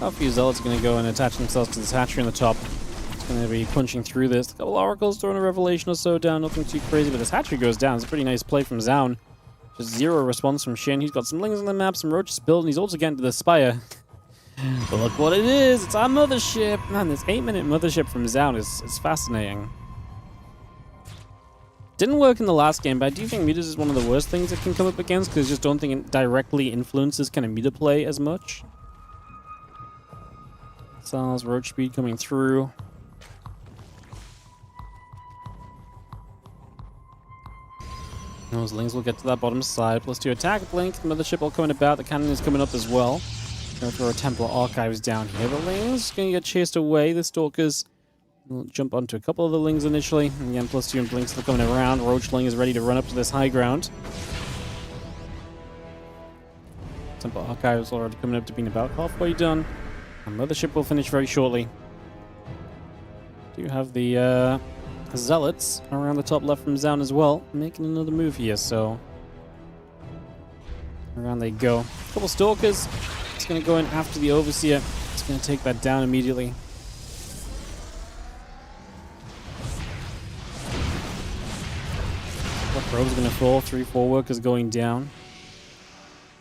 A few Zealots are going to go and attach themselves to this hatchery on the top. It's going to be punching through this. A couple Oracles throwing a Revelation or so down, nothing too crazy, but this hatchery goes down. It's a pretty nice play from Zaun. Just zero response from Shin. He's got some Lings on the map, some roaches built, and he's also getting to the Spire. But look what it is! It's our mothership! Man, this 8-minute mothership from Zaun is fascinating. Didn't work in the last game, but I do think Mutas is one of the worst things it can come up against, because I just don't think it directly influences kind of Muta play as much. Sal's roach speed coming through. Those Lings will get to that bottom side. +2 attack, blink, the mothership all coming about, the cannon is coming up as well. Going to throw a Templar Archives down here. The Lings going to get chased away. The Stalkers will jump onto a couple of the Lings initially. And again, +2 and blinks are coming around. Roachling is ready to run up to this high ground. Templar Archives already coming up to being about halfway done. And mothership will finish very shortly. Do have the Zealots around the top left from Zaun as well, making another move here, so around they go. A couple Stalkers. It's going to go in after the Overseer. It's going to take that down immediately. Probe's going to fall. 3-4 workers going down.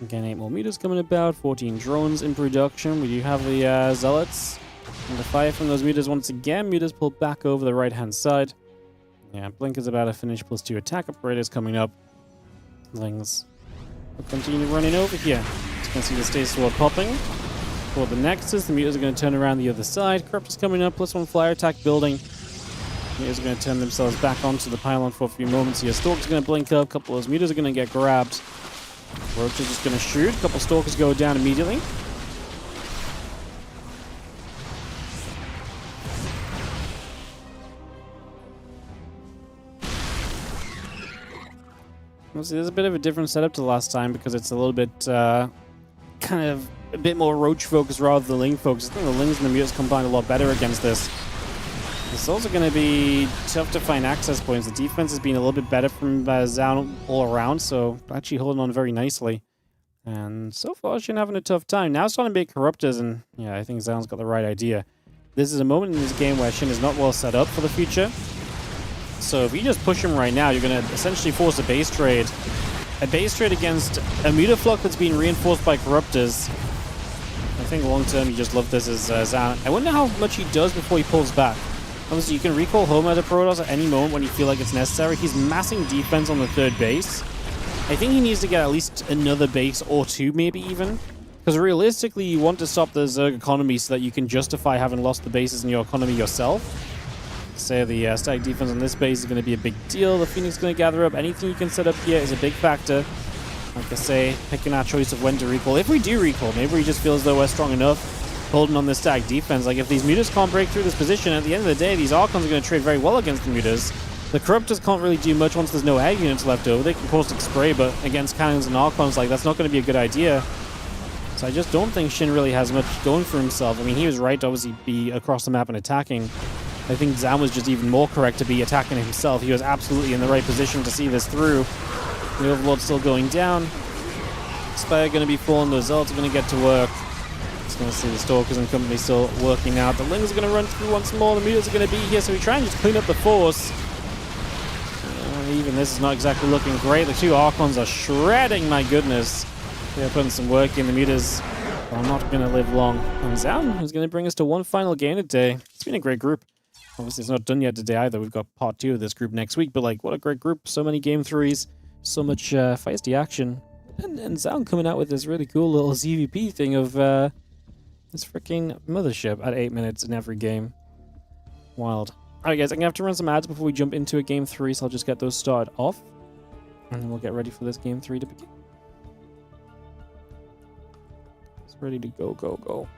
Again, 8 more meters coming about. 14 drones in production. We do have the Zealots. And the fire from those meters once again. Meters pulled back over the right-hand side. Yeah, Blink is about to finish. +2 attack operators coming up. Lings will continue running over here. Just going to see the Stay Sword popping. For the Nexus, the meters are going to turn around the other side. Corruptor's coming up. +1 flyer attack building. Meters are going to turn themselves back onto the pylon for a few moments here. Stalker's going to blink up. A couple of those meters are going to get grabbed. Roach is just going to shoot. A couple Stalkers go down immediately. See, there's a bit of a different setup to last time because it's a little bit kind of a bit more roach focused rather than Ling focused. I think the Lings and the Mutas combine a lot better against this. It's also going to be tough to find access points. The defense has been a little bit better from Zaun all around, so actually holding on very nicely. And so far, Shin having a tough time. Now it's starting to be Corruptors, and yeah, I think Zaun's got the right idea. This is a moment in this game where Shin is not well set up for the future. So if you just push him right now, you're going to essentially force a base trade. A base trade against a Mutaflux that's being reinforced by Corruptors. I think long term you just love this as Zaun. I wonder how much he does before he pulls back. Obviously you can recall home at a Protoss at any moment when you feel like it's necessary. He's massing defense on the third base. I think he needs to get at least another base or two maybe even. Because realistically you want to stop the Zerg economy so that you can justify having lost the bases in your economy yourself. Say the static defense on this base is going to be a big deal. The Phoenix is going to gather up. Anything you can set up here is a big factor. Like I say, picking our choice of when to recall. If we do recall, maybe we just feel as though we're strong enough holding on this static defense. Like if these mutas can't break through this position, at the end of the day, these Archons are going to trade very well against the mutas. The Corruptors can't really do much once there's no air units left over. They can caustic spray, but against cannons and Archons, like that's not going to be a good idea. So I just don't think SHIN really has much going for himself. I mean, he was right to obviously be across the map and attacking. I think Zam was just even more correct to be attacking himself. He was absolutely in the right position to see this through. The Overlord's still going down. Spire going to be falling. The Zealots are going to get to work. Just going to see the Stalkers and company still working out. The Lings are going to run through once more. The Mutas are going to be here, so we try and just clean up the force. Even this is not exactly looking great. The two Archons are shredding, my goodness. They're putting some work in. The Mutas are not going to live long. And Zam is going to bring us to one final game today. It's been a great group. Obviously, it's not done yet today either. We've got part 2 of this group next week, but like, what a great group. So many game 3s, so much feisty action. And Zam coming out with this really cool little ZVP thing of this freaking mothership at 8 minutes in every game. Wild. Alright guys, I'm going to have to run some ads before we jump into a game 3, so I'll just get those started off. And then we'll get ready for this game 3 to begin. It's ready to go, go, go.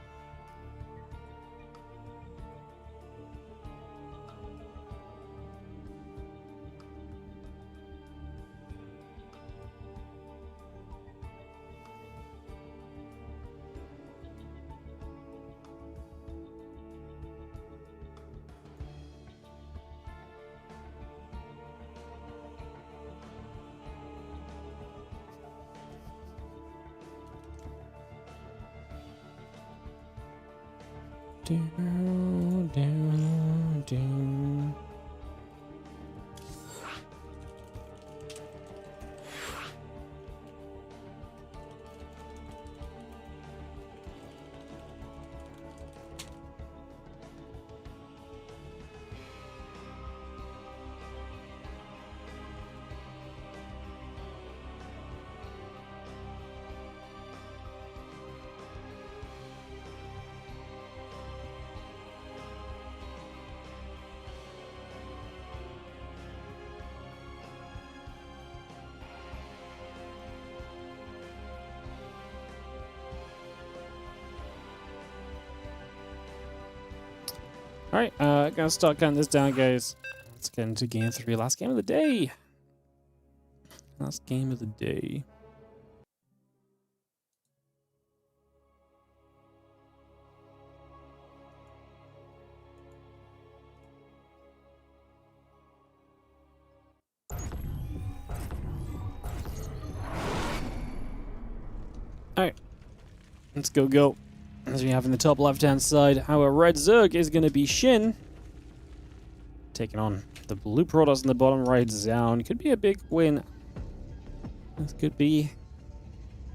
Alright, gonna start counting this down, guys. Let's get into game 3. Last game of the day. Last game of the day. Alright. Let's go. As we have in the top left-hand side, our red Zerg is going to be SHIN. Taking on the blue Protoss in the bottom right zone. Could be a big win. This could be...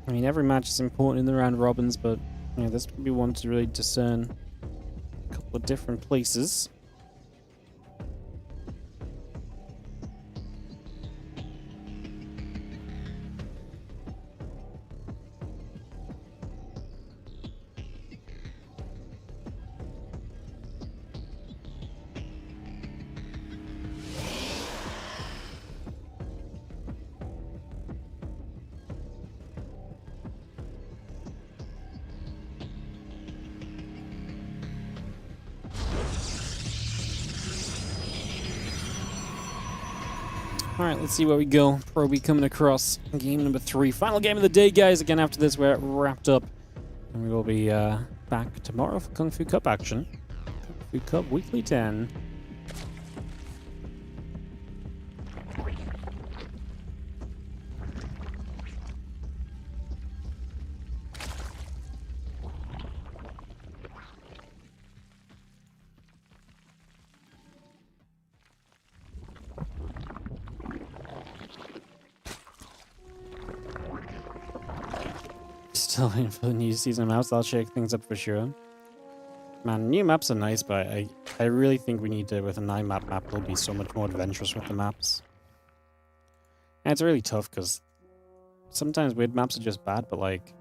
I mean, every match is important in the round robins, but you know, this could be one to really discern a couple of different places. Alright, let's see where we go. Proby coming across game number 3. Final game of the day, guys. Again, after this, we're wrapped up. And we will be back tomorrow for Kung Fu Cup action. Kung Fu Cup Weekly 10. Still waiting for the new season maps. I'll shake things up for sure. Man, new maps are nice, but I really think we need to, with a 9-map map, we'll be so much more adventurous with the maps. And it's really tough, because sometimes weird maps are just bad, but like,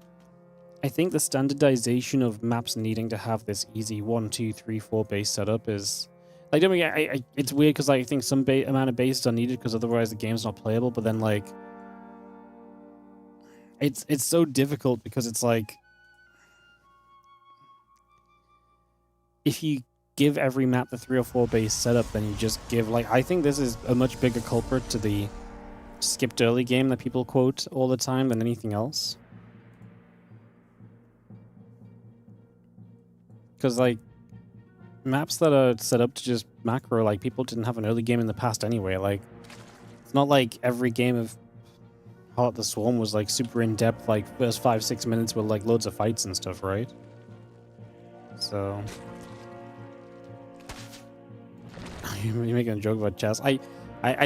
I think the standardization of maps needing to have this easy 1, 2, 3, 4 base setup is... Like, I mean, it's weird because I think some amount of bases are needed because otherwise the game's not playable. But then, like, it's so difficult because it's like, if you give every map the 3 or 4 base setup, then you just give, like, I think this is a much bigger culprit to the skipped early game that people quote all the time than anything else. Because, like, maps that are set up to just macro, like, people didn't have an early game in the past anyway. Like, it's not like every game of Heart of the Swarm was, like, super in-depth, like, first 5-6 minutes with, like, loads of fights and stuff, right? So... You're making a joke about chess. I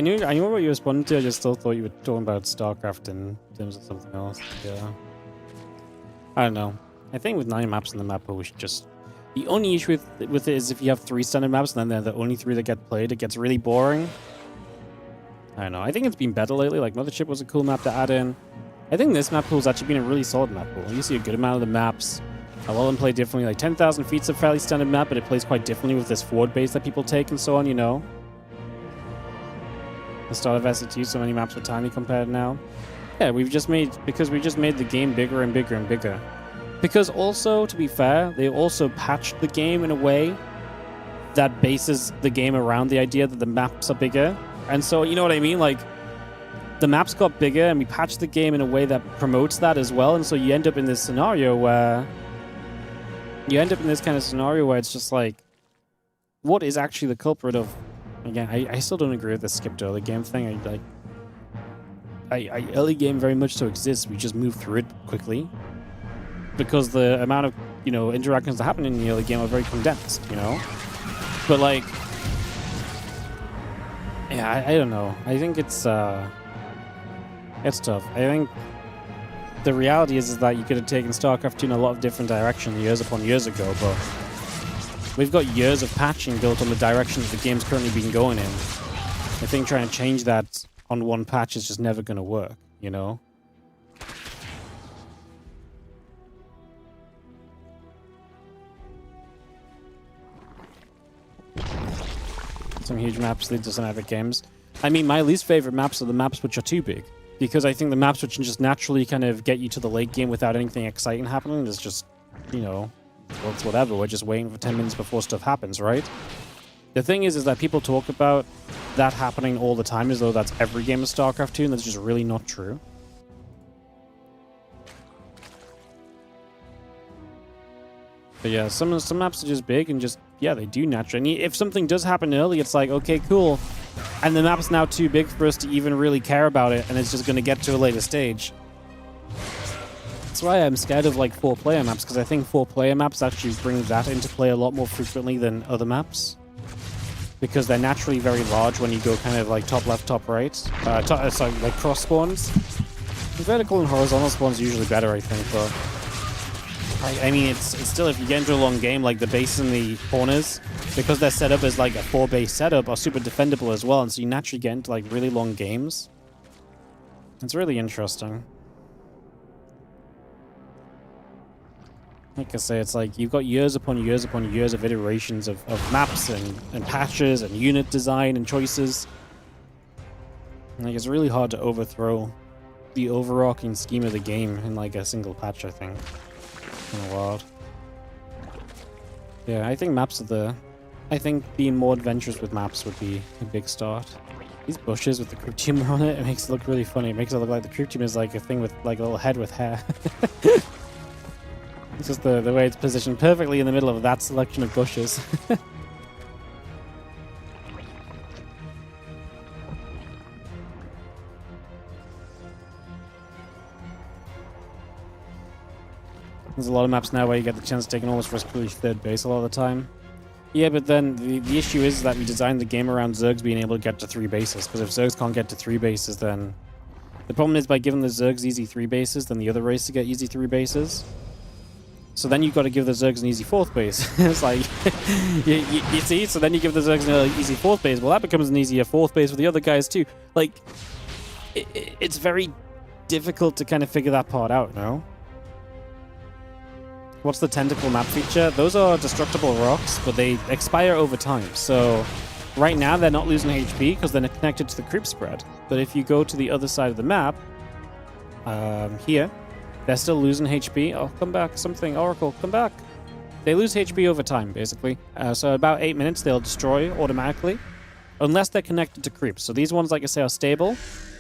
knew what you were responding to, I just still thought you were talking about StarCraft in terms of something else. Yeah. I don't know. I think with 9 maps in the map, we should just... The only issue with it is if you have 3 standard maps and then they're the only 3 that get played, it gets really boring. I don't know. I think it's been better lately. Like, Mothership was a cool map to add in. I think this map pool has actually been a really solid map pool. You see a good amount of the maps. A lot of them play differently. Like, 10,000 feet's a fairly standard map, but it plays quite differently with this forward base that people take and so on, you know? The start of SE2, so many maps are tiny compared now. Yeah, we just made the game bigger and bigger and bigger. Because also, to be fair, they also patched the game in a way that bases the game around the idea that the maps are bigger. And so, you know what I mean? Like, the maps got bigger and we patched the game in a way that promotes that as well. And so you end up in this scenario where... it's just like, what is actually the culprit of... Again, I still don't agree with the skipped early game thing. Early game very much so exists. We just move through it quickly. Because the amount of, you know, interactions that happen in the early game are very condensed, you know? But, like... Yeah, I don't know. I think it's tough. I think the reality is that you could have taken StarCraft 2 in a lot of different directions years upon years ago, but we've got years of patching built on the direction that the game's currently been going in. I think trying to change that on one patch is just never going to work, you know? Some huge maps lead to some epic games. I mean, my least favorite maps are the maps which are too big. Because I think the maps which can just naturally kind of get you to the late game without anything exciting happening is just, you know, well, it's whatever. We're just waiting for 10 minutes before stuff happens, right? The thing is that people talk about that happening all the time as though that's every game of StarCraft 2, and that's just really not true. But yeah, some maps are just big and just, yeah, they do naturally. And if something does happen early, it's like, okay, cool. And the map's now too big for us to even really care about it, and it's just going to get to a later stage. That's why I'm scared of, like, 4-player maps, because I think 4-player maps actually bring that into play a lot more frequently than other maps. Because they're naturally very large when you go kind of, like, top left, top right. Sorry, like, cross spawns. Vertical and horizontal spawns are usually better, I think, but... I mean, it's still, if you get into a long game, like the base in the corners, because they're set up as like a 4-base setup, are super defendable as well, and so you naturally get into like really long games. It's really interesting. Like I say, it's like you've got years upon years upon years of iterations of maps and patches and unit design and choices. And, like, it's really hard to overthrow the overarching scheme of the game in like a single patch, I think. In the world. Yeah, I think maps are the... I think being more adventurous with maps would be a big start. These bushes with the crew tumor on it, it makes it look really funny. It makes it look like the crew tumor is like a thing with like a little head with hair. It's just the way it's positioned perfectly in the middle of that selection of bushes. There's a lot of maps now where you get the chance to take an almost risk-free third base a lot of the time. Yeah, but then the issue is that we designed the game around Zergs being able to get to 3 bases, because if Zergs can't get to 3 bases, then... The problem is by giving the Zergs easy 3 bases, then the other race to get easy 3 bases. So then you've got to give the Zergs an easy 4th base. It's like... you see? So then you give the Zergs an easy 4th base. Well, that becomes an easier 4th base for the other guys too. Like, it's very difficult to kind of figure that part out, no? what's the tentacle map feature? Those are destructible rocks, but they expire over time. So right now they're not losing HP because they're connected to the creep spread. But if you go to the other side of the map, here, they're still losing HP. Oh, come back, something. Oracle, come back. They lose HP over time, basically. So about 8 minutes, they'll destroy automatically, unless they're connected to creeps. So these ones, like I say, are stable.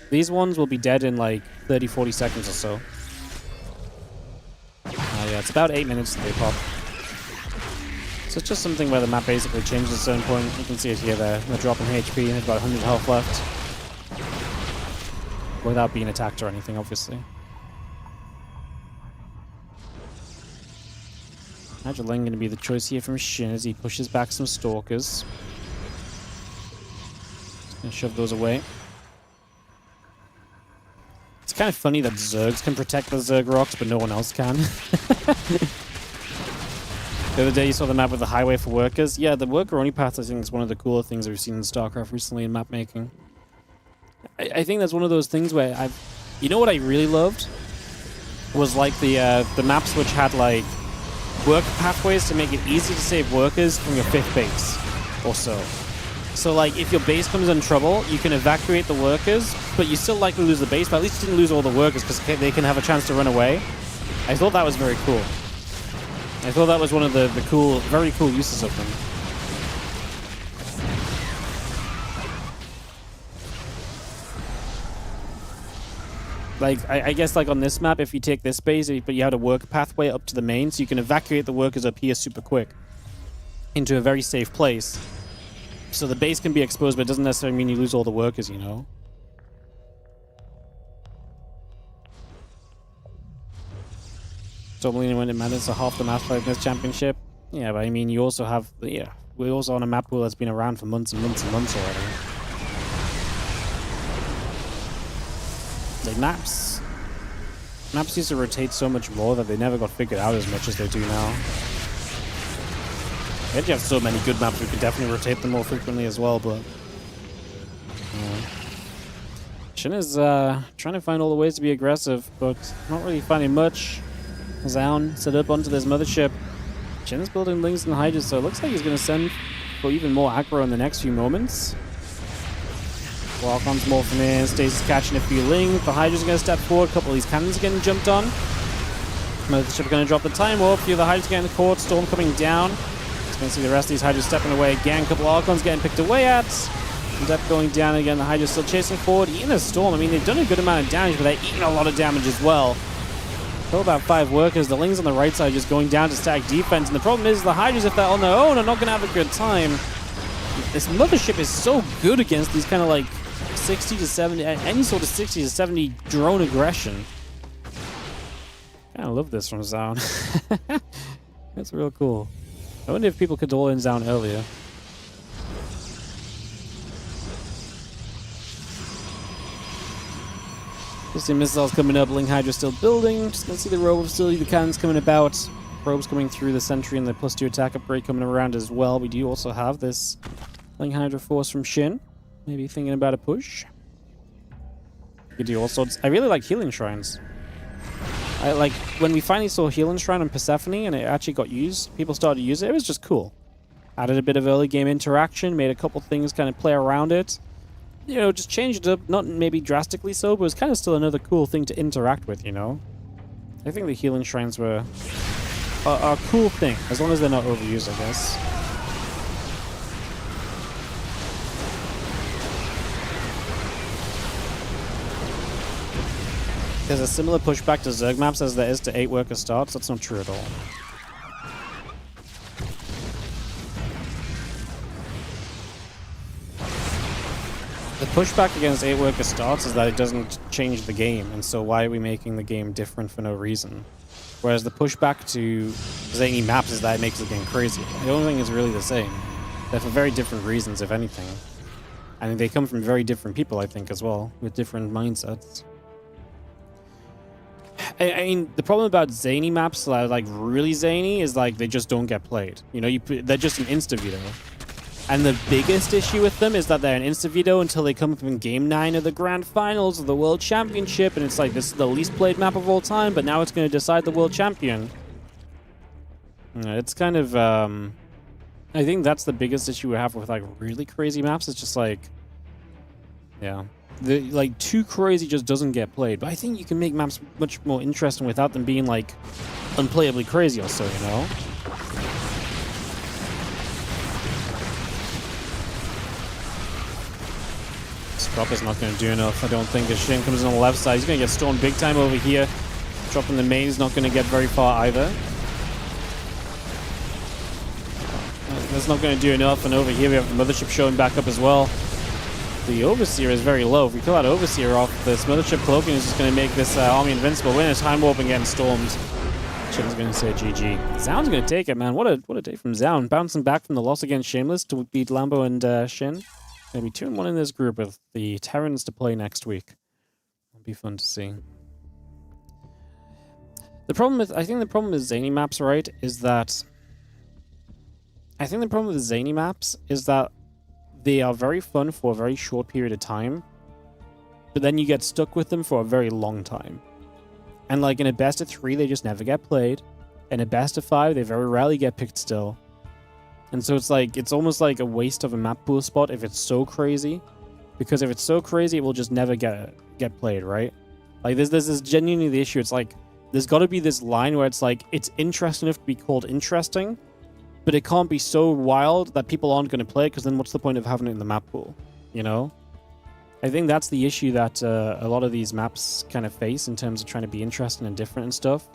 These ones will be dead in like 30, 40 seconds or so. Yeah, it's about 8 minutes that they pop. So it's just something where the map basically changes at a certain point. You can see it here, they're dropping HP, and they've got 100 health left. Without being attacked or anything, obviously. Hydra Lane going to be the choice here from SHIN as he pushes back some Stalkers. Just going to shove those away. It's kind of funny that Zergs can protect the Zerg rocks, but no one else can. The other day you saw the map with the highway for workers. Yeah, the worker-only path, I think, is one of the cooler things we've seen in StarCraft recently in map making. I think that's one of those things where you know what I really loved? Was like the maps which had like work pathways to make it easy to save workers from your 5th base or so. So like if your base comes in trouble, you can evacuate the workers, but you still likely lose the base, but at least you didn't lose all the workers because they can have a chance to run away. I thought that was very cool. I thought that was one of the cool, very cool uses of them. Like, I guess, like, on this map, if you take this base, but you had a worker pathway up to the main, so you can evacuate the workers up here super quick into a very safe place. So the base can be exposed, but it doesn't necessarily mean you lose all the workers, you know? Don't believe when it matters, so half the match play in this championship. Yeah, but I mean, you also have, yeah, we're also on a map pool that's been around for months and months and months already. Like maps used to rotate so much more that they never got figured out as much as they do now. I bet you have so many good maps we could definitely rotate them more frequently as well, but SHIN is trying to find all the ways to be aggressive, but not really finding much. Zaun set up onto this mothership. SHIN is building Lings and Hydras, so it looks like he's going to send for even more aggro in the next few moments. Walkon's morphing in, Stacy's catching a few Lings. The Hydra's going to step forward, a couple of these cannons are getting jumped on. Mothership going to drop the time warp, a few of the Hydras getting caught, Storm coming down. Just going to see the rest of these Hydras stepping away again, a couple of Archons getting picked away at. Depth going down again, the Hydra's still chasing forward, eating a Storm. I mean, they've done a good amount of damage, but they're eating a lot of damage as well. Still about 5 workers, the Lings on the right side just going down to stack defense, and the problem is the Hydras, if they're on their own, are not going to have a good time. This Mothership is so good against these kind of like 60 to 70, any sort of 60 to 70 drone aggression. I love this from Zaun. That's real cool. I wonder if people could all in Zaun earlier. Just see missiles coming up, Ling Hydra still building. Just gonna see the robe of still the cannons coming about. Robes coming through the sentry and the +2 attack upgrade coming around as well. We do also have this Ling Hydra force from SHIN. Maybe thinking about a push. You could do all sorts. I really like healing shrines. I like when we finally saw healing shrine on Persephone and it actually got used. People started to use it. It was just cool. Added a bit of early game interaction. Made a couple things kind of play around it. You know, just changed it up. Not maybe drastically so, but it was kind of still another cool thing to interact with. You know. I think the healing shrines were a cool thing as long as they're not overused, I guess. There's a similar pushback to Zerg maps as there is to 8 worker starts. That's not true at all. The pushback against 8 worker starts is that it doesn't change the game, and so why are we making the game different for no reason? Whereas the pushback to zany maps is that it makes the game crazy. The only thing is really the same. They're for very different reasons, if anything. And they come from very different people, I think, as well, with different mindsets. I mean, the problem about zany maps that are like really zany is like they just don't get played. You know, they're just an insta-veto. And the biggest issue with them is that they're an insta-veto until they come up in Game 9 of the Grand Finals of the World Championship, and it's like, this is the least played map of all time, but now it's going to decide the World Champion. It's kind of, I think that's the biggest issue we have with, like, really crazy maps. It's just, like, yeah. Like, too crazy just doesn't get played. But I think you can make maps much more interesting without them being, like, unplayably crazy or so, you know? This drop is not going to do enough, I don't think. As SHIN comes in on the left side, he's going to get stormed big time over here. Dropping the main is not going to get very far either. That's not going to do enough, and over here we have the Mothership showing back up as well. The Overseer is very low. If we kill that Overseer off, this Mothership cloaking is just going to make this army invincible. We're in a time warp and getting stormed. SHIN's going to say GG. Zaun's going to take it, man. What a day from Zaun. Bouncing back from the loss against Shameless to beat Lambo and SHIN. Maybe 2-1 in this group with the Terrans to play next week. It'll be fun to see. The problem with, I think the problem with Zany maps, right, is that I think the problem with the Zany maps is that they are very fun for a very short period of time, but then you get stuck with them for a very long time. And like in a best of 3, they just never get played. In a best of 5, they very rarely get picked still. And so it's like, it's almost like a waste of a map pool spot if it's so crazy. Because if it's so crazy, it will just never get played, right? Like this is genuinely the issue. It's like, there's got to be this line where it's like, it's interesting enough to be called interesting, but it can't be so wild that people aren't going to play it, because then what's the point of having it in the map pool, you know? I think that's the issue that a lot of these maps kind of face in terms of trying to be interesting and different and stuff.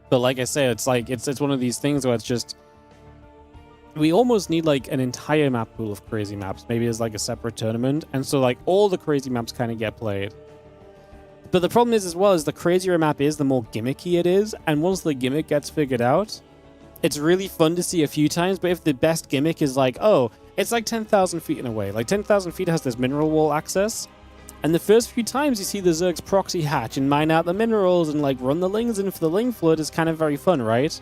But like I say, it's like, it's one of these things where it's just, we almost need like an entire map pool of crazy maps. Maybe as like a separate tournament. And so like all the crazy maps kind of get played. But the problem is as well, is the crazier a map is, the more gimmicky it is. And once the gimmick gets figured out, it's really fun to see a few times. But if the best gimmick is like, oh, it's like 10,000 feet in a way. Like 10,000 feet has this mineral wall access. And the first few times you see the Zerg's proxy hatch and mine out the minerals and like run the lings in for the ling flood is kind of very fun, right?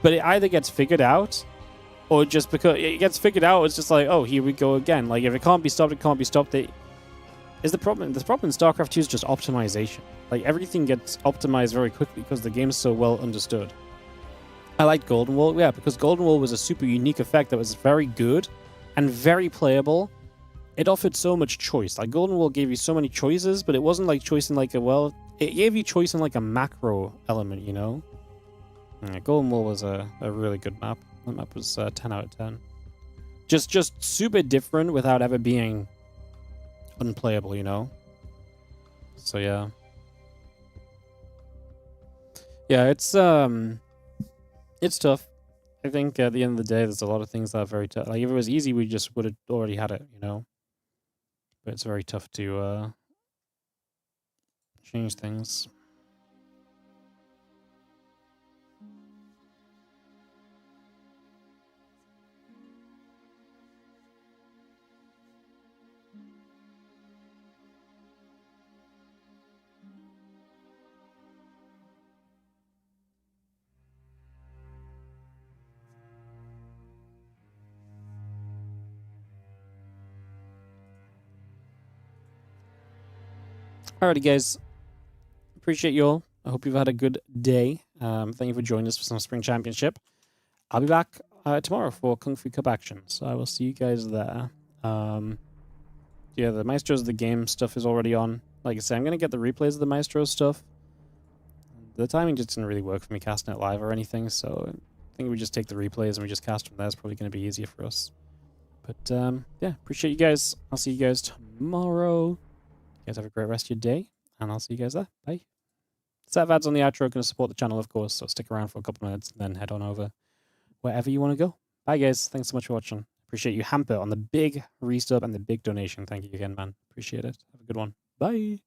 But it either gets figured out, or just because it gets figured out, it's just like, oh, here we go again. Like if it can't be stopped, it can't be stopped. Is the problem? The problem in StarCraft 2 is just optimization. Like everything gets optimized very quickly because the game's so well understood. I liked Golden Wall, yeah, because Golden Wall was a super unique effect that was very good and very playable. It offered so much choice. Like Golden Wall gave you so many choices, but it wasn't like choice in like a, well, it gave you choice in like a macro element, you know? Yeah, Golden Wall was a really good map. That map was 10 out of 10. Just super different without ever being unplayable, you know? So yeah. Yeah, it's tough. I think at the end of the day, there's a lot of things that are very tough. Like if it was easy, we just would have already had it, you know? But it's very tough to change things. Alrighty, guys. Appreciate you all. I hope you've had a good day. Thank you for joining us for some Spring Championship. I'll be back tomorrow for Kung Fu Cup action, so I will see you guys there. Yeah, the Maestros of the Game stuff is already on. Like I said, I'm going to get the replays of the Maestros stuff. The timing just didn't really work for me casting it live or anything, so I think we just take the replays and we just cast from there. It's probably going to be easier for us. But, yeah, appreciate you guys. I'll see you guys tomorrow. You guys have a great rest of your day, and I'll see you guys there. Bye. Set ads on the outro, going to support the channel, of course, so stick around for a couple minutes and then head on over wherever you want to go. Bye, guys. Thanks so much for watching. Appreciate you, Hamper, on the big resub and the big donation. Thank you again, man. Appreciate it. Have a good one. Bye.